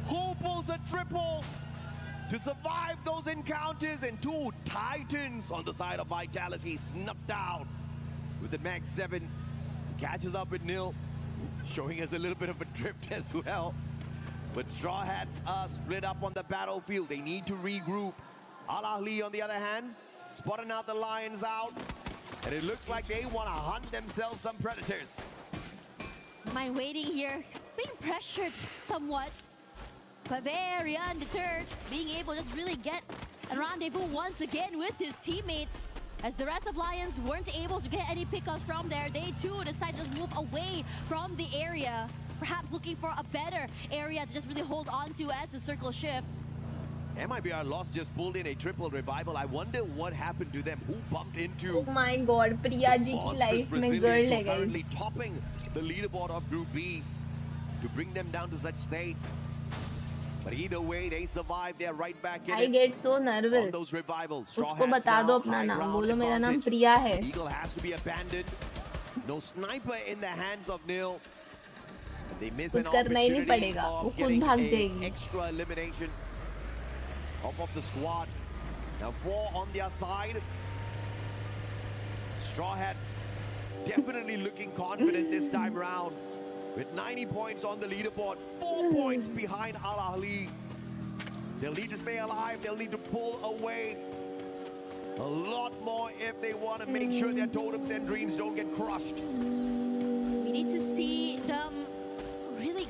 Who pulls a triple to survive those encounters? And two Titans on the side of Vitality snuffed out with the Max 7. Catches up with Nil, showing us a little bit of a drift as well. But Straw Hats are split up on the battlefield. They need to regroup. Al Ahly, on the other hand, spotting out the Lions out. And it looks like they want to hunt themselves some predators. Mind waiting here, being pressured somewhat, but very undeterred, being able to just really get a rendezvous once again with his teammates. As the rest of Lions weren't able to get any pickups from there, they too decide to just move away from the area, perhaps looking for a better area to just really hold on to as the circle shifts. MIBR Lost just pulled in a triple revival. I wonder what happened to them. Who bumped into? Oh my God, Priya ji की life में girl है currently guys. topping the leaderboard of Group B to bring them down to such state. But either way, they survived. They're right back in I it. get so nervous. On those revivals. Straw उसको Hats बता now, दो अपना high नाम. ground बोलो मेरा नाम advantage. प्रिया है. Eagle has to be abandoned. No sniper in the hands of Nil. They miss an कुछ करना ही नहीं opportunity पड़ेगा. वो of खुद getting भाग an जाएगी. extra elimination off of the squad. Now 4 on their side. Straw Hats definitely looking confident this time round. With 90 points on the leaderboard, 4 points behind Al Ahly. They'll need to stay alive. They'll need to pull away a lot more if they want to make sure their totems and dreams don't get crushed. We need to see them really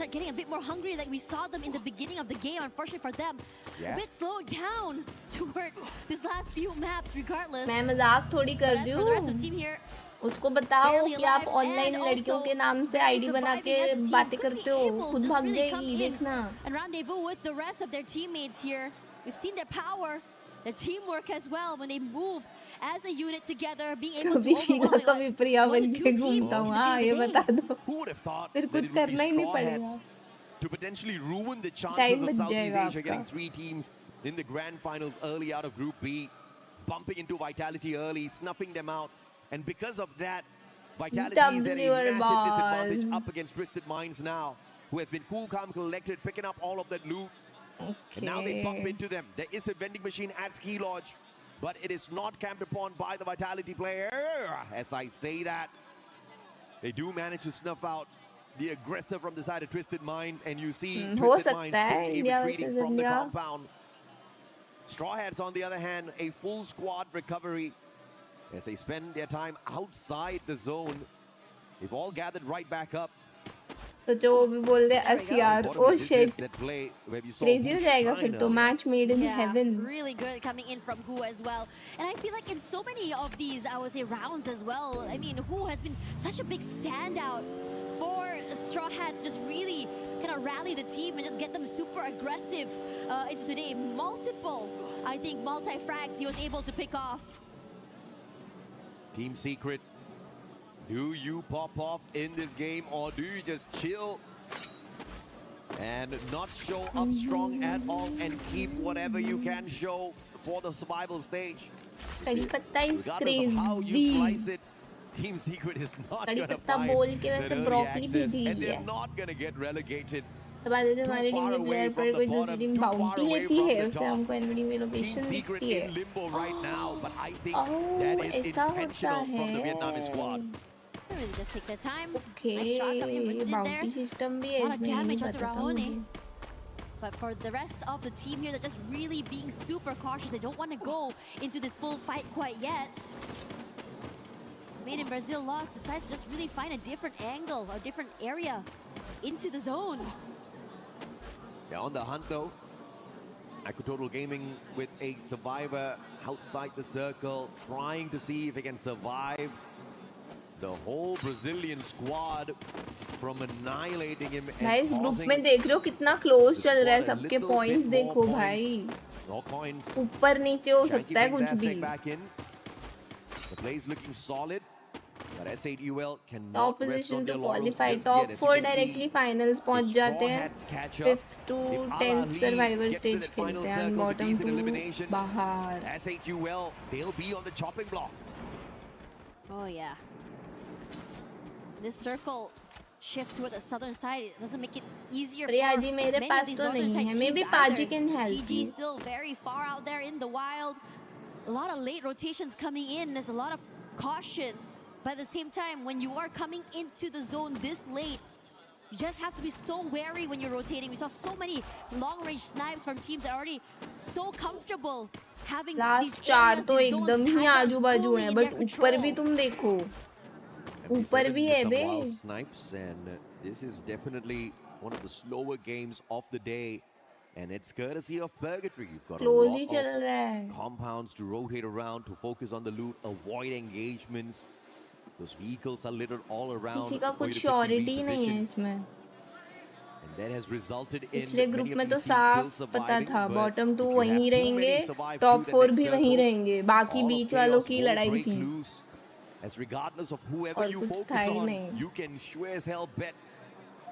start getting a bit more hungry, like we saw them in the beginning of the game. Unfortunately for them, a bit slowed down toward these last few maps regardless. मैं मजाक थोड़ी कर रही हूँ. उसको बताओ कि आप ऑनलाइन लड़कियों के नाम से आईडी बना के बातें करते हो, खुद भाग जाएगी, देखना. And rendezvous with the rest of their teammates here. We've seen their power, their teamwork as well when they move as a unit together, being able to overwhelm कभी प्रिया बन के घूमता हूँ, हाँ ये बता दो. फिर कुछ करना ही नहीं पड़ेगा. To potentially ruin the chances of Southeast Asia getting 3 teams in the grand finals early out of Group B, bumping into Vitality early, snuffing them out, and because of that, Vitality is at a massive disadvantage up against Twisted Minds now, who have been cool, calm, collected, picking up all of that loot. And now they bump into them. There is a vending machine at Ski Lodge, but it is not camped upon by the Vitality player. As I say that, they do manage to snuff out the aggressor from the side of Twisted Minds, and you see Twisted Minds quickly retreating from the compound. Straw Hats, on the other hand, a full squad recovery as they spend their time outside the zone. They've all gathered right back up. तो जो भी बोल दे असियार, oh shit, crazy हो जाएगा फिर तो. Match made in heaven. Really good coming in from Who as well, and I feel like in so many of these, I would say, rounds as well. I mean, Who has been such a big standout for Straw Hats, just really kind of rally the team and just get them super aggressive into today. Multiple, I think, multi-frags he was able to pick off. Team Secret, do you pop off in this game, or do you just chill and not show up strong at all and keep whatever you can show for the survival stage? Regardless of how you slice it, Team Secret is not going to find that early access, and they're not going to get relegated. हमारे team के player पर कोई दूसरी team bounty लेती है, उससे हमको NBD में लोकेशन दिखती है. ऐसा होता है. Just take their time. Okay, nice shot coming in with bounty system भी है. A lot of damage onto Rahone. But for the rest of the team here, they're just really being super cautious. They don't want to go into this full fight quite yet. Made in Brazil lost, decides to just really find a different angle, a different area into the zone. Yeah, on the hunt though. Total Gaming with a survivor outside the circle, trying to see if he can survive the whole Brazilian squad from annihilating him. Guys, group में देख रहे हो कितना close चल रहा है, सबके points देखो भाई. ऊपर नीचे हो सकता है कुछ भी. The play is looking solid, but S8UL cannot rest on their laurels. Qualify top 4 directly finals पहुंच जाते हैं. 5th to 10th survivor stage खेलते हैं, and bottom 2 बाहर. S8UL, they'll be on the chopping block. Oh yeah. This circle shift toward the southern side, it doesn't make it easier for जी मेरे पास तो नहीं है. Maybe Paji can help. TG still very far out there in the wild. A lot of late rotations coming in. There's a lot of caution. But at the same time, when you are coming into the zone this late, you just have to be so wary when you're rotating. We saw so many long-range snipes from teams that are already so comfortable having last these 4 तो these एकदम ही आजू-बाजू हैं, but ऊपर भी तुम देखो. ऊपर भी है बे. Snipes, and this is definitely one of the slower games of the day. And it's courtesy of Purgatory. You've got a lot of compounds to rotate around, to focus on the loot, avoid engagements. Those vehicles are littered all around. किसी का कुछ surety नहीं है इसमें. And that has resulted in पिछले group में तो साफ पता था, bottom 2 वहीं रहेंगे, top 4 भी वहीं रहेंगे, बाकी बीच वालों की लड़ाई थी. As regardless of whoever you focus on, you can sure as hell bet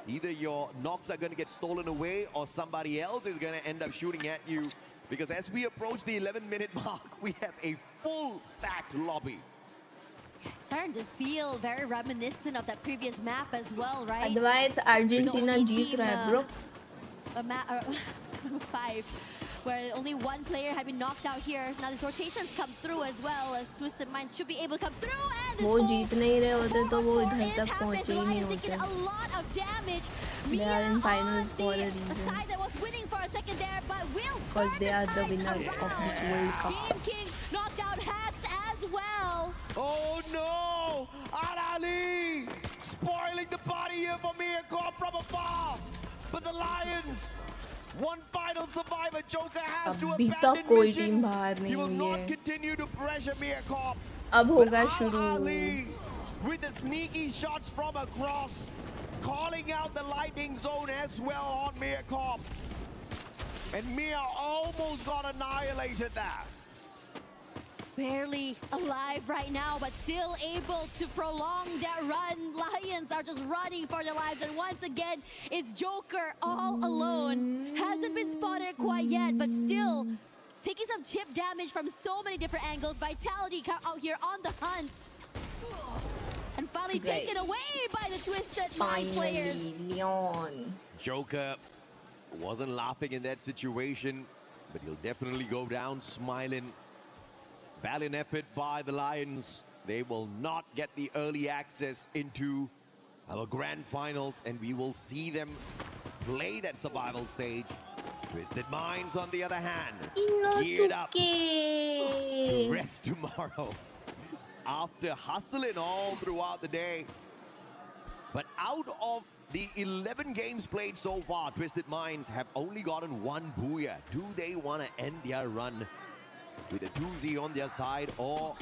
either your knocks are going to get stolen away or somebody else is going to end up shooting at you. Because as we approach the 11-minute mark, we have a full stacked lobby. Starting to feel very reminiscent of that previous map as well, right? Otherwise, Argentina जीत रहा है, bro. 5, where only one player had been knocked out here. Now these rotations come through as well, as Twisted Minds should be able to come through. And वो जीत नहीं रहे होते तो वो इधर तक पहुंचे ही नहीं होते. A lot of damage. They are in finals for a reason. A side that was winning for a second there, but will because they are the winner of this World Cup. Game King knocked out Hacks as well. Oh no! Al Ali spoiling the party here for me, a call from afar. the Lions. One final survivor. Joker has to अभी तक abandon कोई mission. Team बाहर He नहीं will हुई not है. continue to pressure Mirkop. अब होगा शुरू. With the sneaky shots from across, calling out the lightning zone as well on Mirkop. And Mia almost got annihilated there. Barely alive right now, but still able to prolong their run. Lions are just running for their lives, and once again, it's Joker all alone. Hasn't been spotted quite yet, but still taking some chip damage from so many different angles. Vitality out here on the hunt. And finally taken away by the Twisted Minds players. Leon. Joker wasn't laughing in that situation, but he'll definitely go down smiling. Valiant effort by the Lions. They will not get the early access into our grand finals, and we will see them play that survival stage. Twisted Minds, on the other hand, geared up to rest tomorrow after hustling all throughout the day. But out of the 11 games played so far, Twisted Minds have only gotten one booyah. Do they want to end their run with a 2-0 on their side, or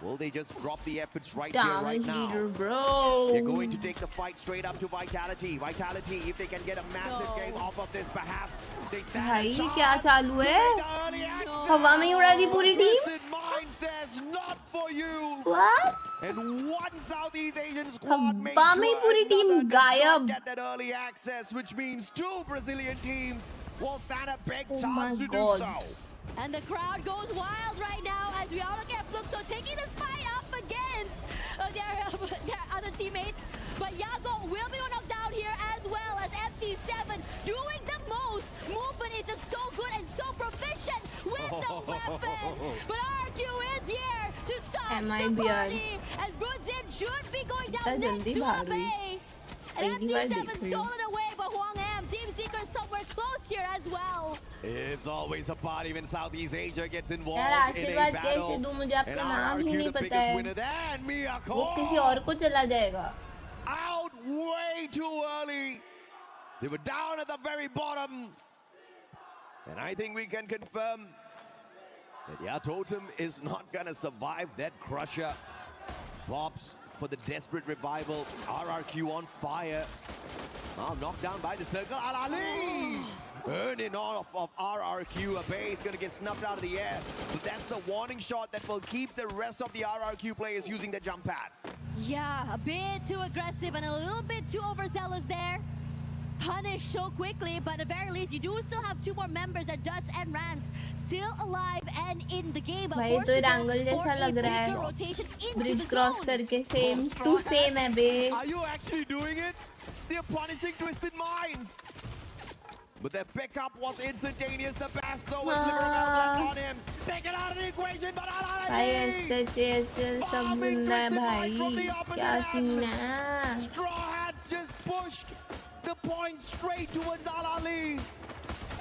will they just drop the efforts right here, right now? Bro. They're going to take the fight straight up to Vitality. Vitality, if they can get a massive game off of this, perhaps they stand a भाई chance क्या चालू है? हवा में उड़ा दी पूरी team. Twisted Mind says not for you. What? And one Southeast Asian squad made हवा में पूरी टीम another does not गायब. get that early access, which means two Brazilian teams will stand a big Oh chance my to God. do so. And the crowd goes wild right now as we all look at Fluxo taking this fight up against their other teammates. But Yago will be knocked down here as well as FT7 doing the most. Movement is just so good and so proficient with the weapon. But RQ is here to stop the party as Brudzin should be going down next to Abe. And FT7 stolen away by Huang Am. Team Secret somewhere close here as well. It's always a party when Southeast Asia gets involved यार in a आशीर्वाद battle. कैसे दूं, मुझे आपका And नाम ही RRQ, नहीं the पता biggest है. winner there, and Miyako. वो किसी और को चला जाएगा. Out way too early. They were down at the very bottom. And I think we can confirm that yeah, Totem is not gonna survive that crusher. Bobs for the desperate revival. RRQ on fire. Oh, knocked down by the circle. Al-Ali! Earning off of RRQ. Abe is going to get snuffed out of the air. But that's the warning shot that will keep the rest of the RRQ players using the jump pad. Yeah, a bit too aggressive and a little bit too overzealous there. Punished so quickly, but at the very least, you do still have two more members, that Duts and Rans, still alive and in the game. But भाई तो angle जैसा लग रहा है. Bridge cross करके same to same है बे. Are you actually doing it? They're punishing Twisted Minds. But their pickup was instantaneous. The best though was Liverpool left on him. Take it out of the equation, but भाई S8UL सब जिंदा है भाई. क्या scene है? Straw Hats just pushed the point straight towards Al-Ali.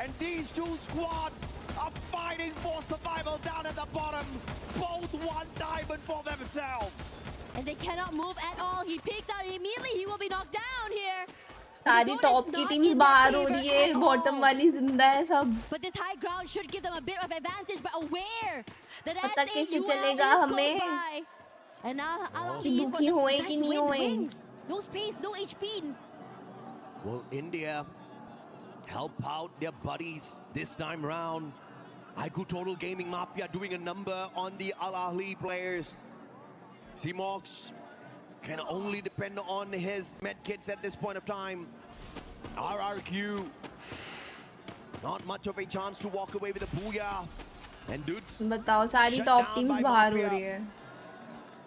And these two squads are fighting for survival down at the bottom. Both one diamond for themselves. And they cannot move at all. He peeks out immediately. He will be knocked down here. सारी top की teams बाहर हो रही है, bottom वाली जिंदा है सब. But this high ground should give them a bit of advantage, but aware that पता कैसे S8UL चलेगा is हमें? close by. And now कि दुखी होए कि नहीं होए? No space, no HP. Will India help out their buddies this time round? IQ Total Gaming Mafia doing a number on the Al-Ahli players. C-Mox can only depend on his medkits at this point of time. RRQ, not much of a chance to walk away with a booyah. And dudes, बताओ सारी top teams बाहर हो रही है.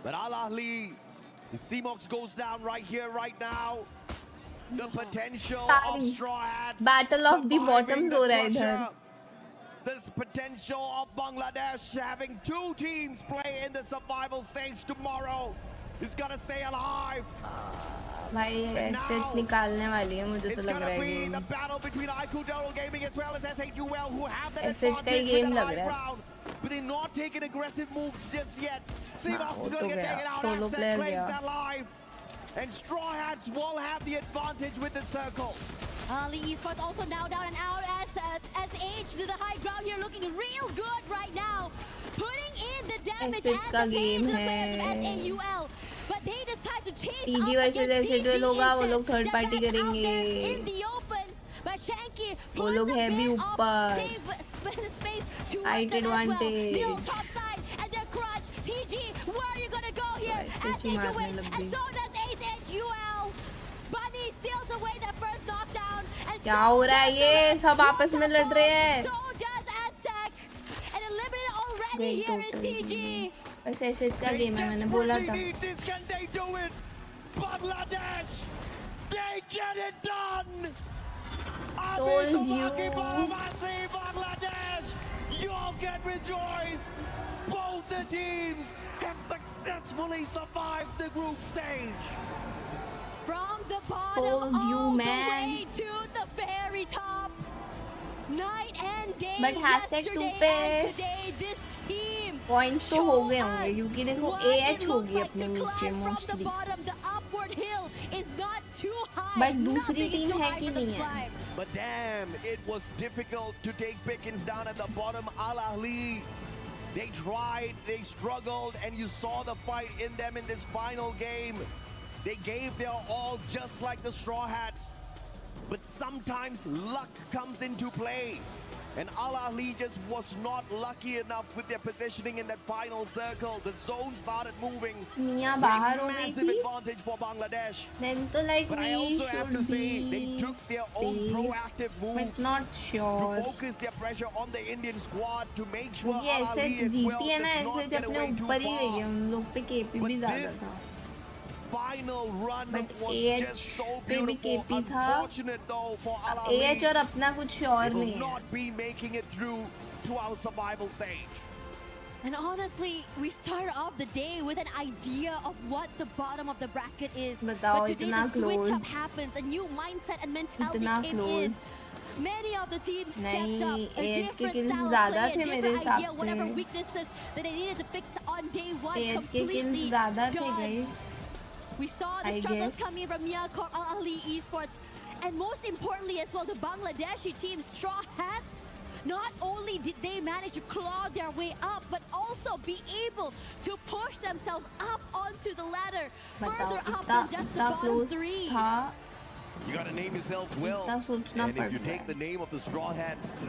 But Al-Ahli, the C-Mox goes down right here, right now. The potential of Straw Hats. Battle of the bottoms हो रहा है इधर. This potential of Bangladesh having two teams play in the survival stage tomorrow is gonna stay alive. भाई assets निकालने वाली है मुझे तो लग रहा है game. The battle between IQ Total Gaming as well as S8UL, who have that assets का ही advantage गेम with the लग high रहा है. ground, but they're not taking aggressive moves just yet. C-Mox वो is तो gonna get गया. taken out. Solo Aztec player claims गया. their life. And Straw Hats will have the advantage with the circle. Ali Esports also now down and out as SH to the high ground here, looking real good right now. Putting in the damage S8 का and the game pain to the है. players of S8UL. But they decide to chase TG up versus against S8UL TG होगा, वो लोग instead. third party They're back out करेंगे. there in the open. But Shanky वो puts लोग a हैं भी bit of ऊपर. space to Height them as well. advantage. Leo top side and then Crunch. TG, where are you gonna go here? SH SH मारने wins लग and गई. so does S8UL. Bunny steals away the first knockdown. And क्या हो रहा है ये? सब आपस में लड़ रहे हैं. so does Aztec. And eliminated already Great here is total. TG. बस SH का गेम है, मैंने बोला था. Can they do it? Bangladesh, they get it done. Told you. Bangladesh, y'all can rejoice. Both the teams have successfully survived the group stage. From the bottom Told you, all man. the way to the very top. Night and day. But hashtag yesterday 2 पे and today this team points तो हो गए होंगे क्योंकि देखो what AH it होगी looks like अपने to नीचे climb from the mostly. bottom. The upward hill is not too high. But दूसरी Nothing is टीम too है high कि for them नहीं to है? climb. But damn, it was difficult to take Pickens down at the bottom. Al Ahly, they tried, they struggled, and you saw the fight in them in this final game. They gave their all just like the Straw Hats. But sometimes luck comes into play. And Al Ahly just was not lucky enough with their positioning in that final circle. The zone started moving. मियाँ बाहर हो गई Massive थी. advantage for Bangladesh. Then तो like But I we also have to should say, they be took their own safe, proactive but moves not sure. to focus their pressure on the Indian squad to make sure क्योंकि Al ऐसे Ahly as well जीती है ना, does not ऐसे get अपने away too ऊपर ही गई है. far. उन लोग पे KP भी ज्यादा this था. Final run But was AH just so पे भी beautiful. KP था. Unfortunate though for Al AH Ahly. और अपना कुछ श्योर They नहीं will है. not be making it through to our survival stage. And honestly, we started off the day with an idea of what the bottom of the bracket is. बताओ, But today इतना the switch up close. happens, a new mindset and mentality इतना came close. in. Many of the teams stepped नहीं, up, a AH के different kills style of ज़्यादा play, थे a मेरे different हिसाब idea, whatever से. weaknesses that they needed to fix on day one, AH के kills completely ज़्यादा थे done. guys. We saw the I struggles guess. coming from Miyako Al Ahly Esports. And most importantly as well, the Bangladeshi team, Straw Hats, not only did they manage to claw their way up, but also be able to push themselves up onto the ladder, further बताओ up इतना than just the इतना bottom close three. था. You gotta name yourself well. इतना सोचना And if you पड़ take रहा the name of the Straw Hats,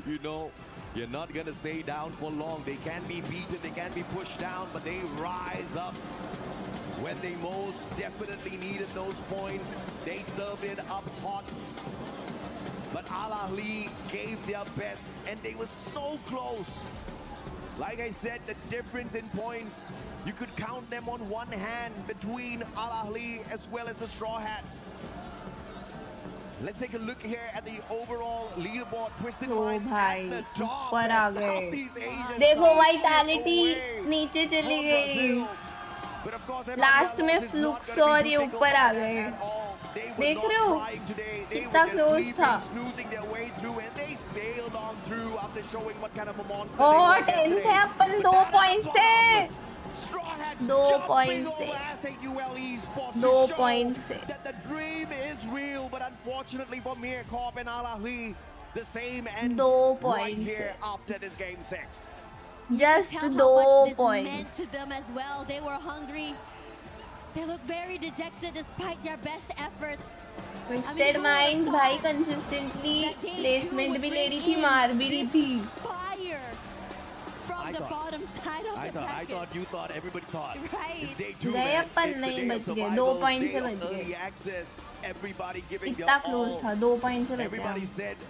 you know, you're not gonna stay down for long. They can be beaten, they can be pushed down, but they rise up when they most definitely needed those points. They served it up hot. But Al Ahly gave their best, and they were so close. Like I said, the difference in points, you could count them on one hand between Al Ahly as well as the Straw Hats. Let's take a look here at the overall leaderboard. Twisted तो Minds भाई at the top. ऊपर आ The गए. Southeast Asian देखो side vitality away नीचे चली from गई. Brazil. But of course, last में everybody else is not फ्लुक्स gonna और be ये too ऊपर आ tickled गए. at all. They were देख not रहे हो? trying today. They कितना were just close sleeping, था. snoozing their way through, and they sailed on through after showing what kind of a monster और they were 10 थे अपन 2 point से. 2 point से. 2 point से. That the dream is real, but unfortunately for Mirkov and Al Ahly, the same ends 2 right point here से. after this game 6. Just Tell how 2 much this points. meant to them as well. They were hungry. They look very dejected despite their best efforts. Twisted Minds भाई consistently placement भी ले रही थी, मार भी रही थी. Fire from the bottom side of the I bracket. thought you thought everybody thought. Right. It's day 2, गए man. अपन It's the नहीं day of बच गए. survival, 2 पॉइंट day से of बच early गए. access. Everybody giving इतना their close all. था. 2 point से बचे Everybody हम. said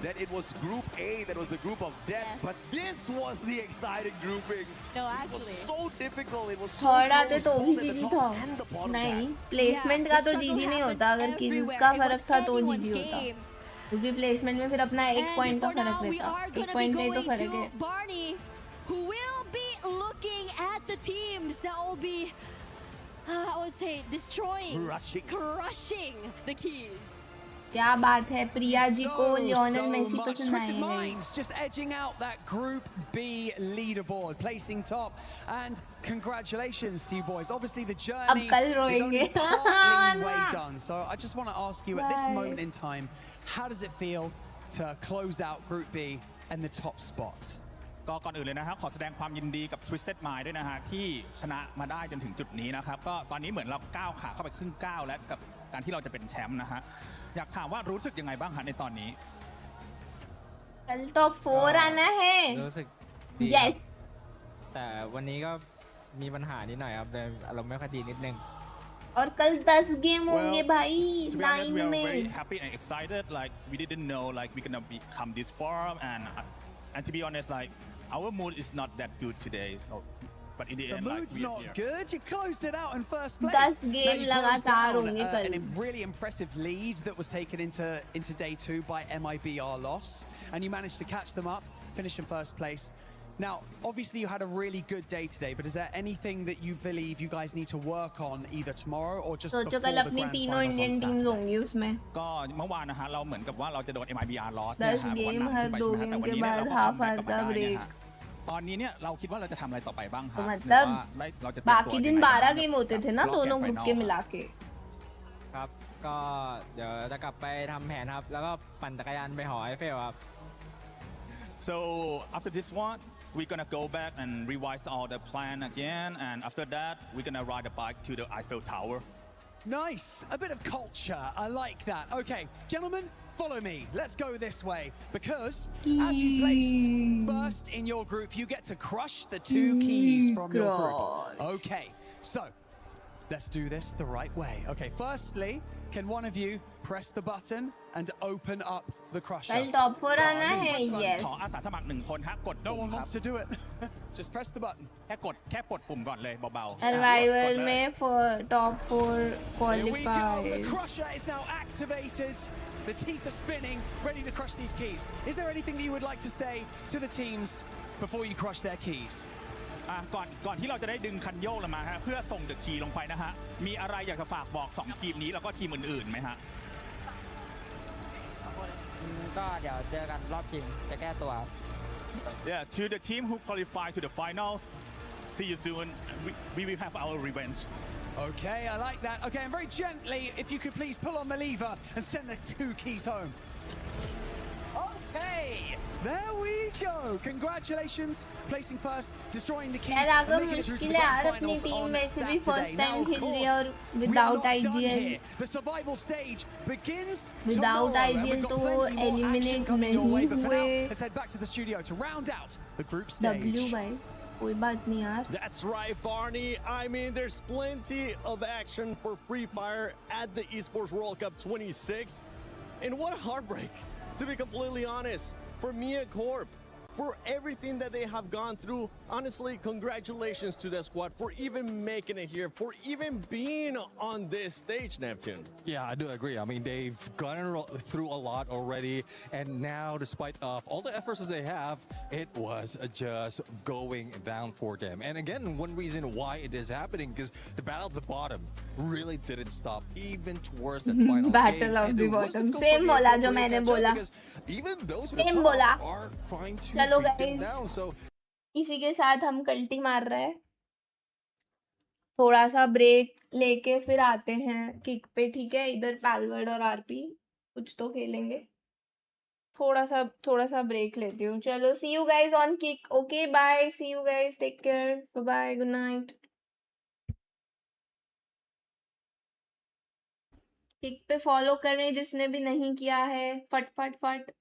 that it was Group A, that was the group of death, but this was the exciting grouping. No, It actually. was so difficult. It was so third आते close, तो भी both at the जीजी top था. and the bottom नहीं, back. Placement का तो जीजी नहीं होता. अगर किल्स का फर्क था तो जीजी होता. game. क्योंकि प्लेसमेंट में फिर अपना 1 पॉइंट का And for फर्क now, we रहता. are 1 going to be point नहीं तो going फर्क है. to Barney, who will be looking at the teams that will be, I would say, destroying, Crushing. crushing the keys. क्या बात है, प्रिया जी को लियोनेल मेसी much पसंद twisted आए minds, just edging out that Group B leaderboard, placing top, and congratulations to you boys. Obviously, the journey अब कल is only रोएंगे partly way done. So I just want to ask you, at this moment in time, how does it feel to close out Group B and the top spot? ก็ก่อนอื่นเลยนะครับขอแสดงความยินดีกับ Twisted Mind ด้วยนะฮะที่ชนะมาได้จนถึงจุดนี้นะครับก็ตอนนี้เหมือนเราก้าวขาเข้าไปครึ่งก้าวแล้วกับการที่เราจะเป็นแชมป์นะฮะอยากถามว่ารู้สึกยังไงบ้างฮะในตอนนี้ कल top 4 आना है รู้สึกดี yes แต่วันนี้ก็มีปัญหานิดหน่อยครับเลยอารมณ์ไม่ค่อยดีนิดนึง और कल 10 game होंगे भाई To be honest, we 9 are में very happy and excited. Like we didn't know like we're gonna come this far, and to be honest, like our mood is not that good today. So, but in the The end, like mood's we're not here. good. You closed it out in first place. 10 Now game you closed लगातार down, होंगे कल a really impressive lead that was taken into day 2 by MIBR loss, and you managed to catch them up, finish in first place. Now, obviously, you had a really good day today, but is there anything that you believe you guys need to work on either tomorrow or just सोचो before कल the अपनी grand तीनों finals on Indian teams Saturday? होंगी उसमेंก็เมื่อวานนะฮะเราเหมือนกับว่าเราจะโดน MIBR loss 10 เนี่ยฮะวัน game นำ हर ขึ้นไป 2 ใช่ไหมฮะแต่ game วัน के นี้เนี่ย बाद เราก็ half คัมแบ็ก our กลับ का มาได้เนี่ย break ฮะตอนนี้เนี่ยเราคิดว่าเราจะทำอะไรต่อไปบ้างฮะ तो หรือ मतलब ว่าเราจะเตรียมตัว बाकी दिन ยังไงบ้าง 12 गेम होते थे ना รอบแก दोनों นไฟ ग्रुप นอล के मिला के ครับก็เดี๋ยวจะกลับไปทำแผนครับแล้วก็ปั่นจักรยานไปหอไอเฟลครับ So after this one, we're gonna go back and revise all the plan again, and after that, we're gonna ride a bike to the Eiffel Tower. Nice, a bit of culture. I like that. Okay, gentlemen, follow me. Let's go this way because as you place first in your group, you get to crush the 2 keys from your group. Okay, so let's do this the right way. Okay, firstly, can one of you press the button and open up the crusher? कल top 4 आना है yes ขออาสาสมัคร1 คนฮะกด No ปุ่ม one ครับ wants to do it. Just press the button. แค่กดปุ่มก่อนเลยเบาๆ survival में for top 4 Here we go. The qualified crusher is now activated. The teeth are spinning, ready to crush these keys. Is there anything that you would like to say to the teams before you crush their keys? ก่อนที่เราจะได้ดึงคันโยกลงมาฮะเพื่อส่งเดอะคีย์ลงไปนะฮะมีอะไรอยากจะฝากบอก2ทีมนี้แล้วก็ทีมอื่นๆไหมฮะ ก็เดี๋ยวเจอกันรอบชิงจะแก้ตัว Yeah, to the team who qualify to the finals, see you soon. We will have our revenge. Okay, I like that. Okay, and very gently, if you could please pull on the lever and send the 2 keys home. Okay, there we go. Congratulations, placing first, destroying the keys, यार and अगर making it through to मुश्किल the है grand यार अपनी finals team on में से भी Saturday. First Now, time of खेल रही है course, और we are without not done IGL here. The survival stage begins Without tomorrow, and IGL we've got तो plenty more action eliminate coming your way. But for now, नहीं let's head back to the studio to round out the group stage. W भाई कोई बात नहीं यार That's right, Barney. I mean, there's plenty of action for Free Fire at the Esports World Cup 26. And what a heartbreak, to be completely honest, for Mia Corp. For everything that they have gone through. Honestly, congratulations to the squad for even making it here, for even being on this stage, Neptune. Yeah, I do agree. I mean, they've gone through a lot already, and now, despite of all the efforts that they have, it was just going down for them. And again, one reason why it is happening is the battle of the bottom really didn't stop, even towards that final battle game. of And the it was bottom difficult same for बोला them जो to मैंने catch up बोला because even those who same are बोला top are trying to चलो beat them guys down. So इसी के साथ हम कल्टी मार रहे हैं थोड़ा सा ब्रेक लेके फिर आते हैं किक पे ठीक है इधर पैलवर्ड और आरपी कुछ तो खेलेंगे थोड़ा सा ब्रेक लेती हूँ चलो see you guys on kick okay bye see you guys take care bye bye good night kick पे फॉलो करें जिसने भी नहीं किया है फट फट फट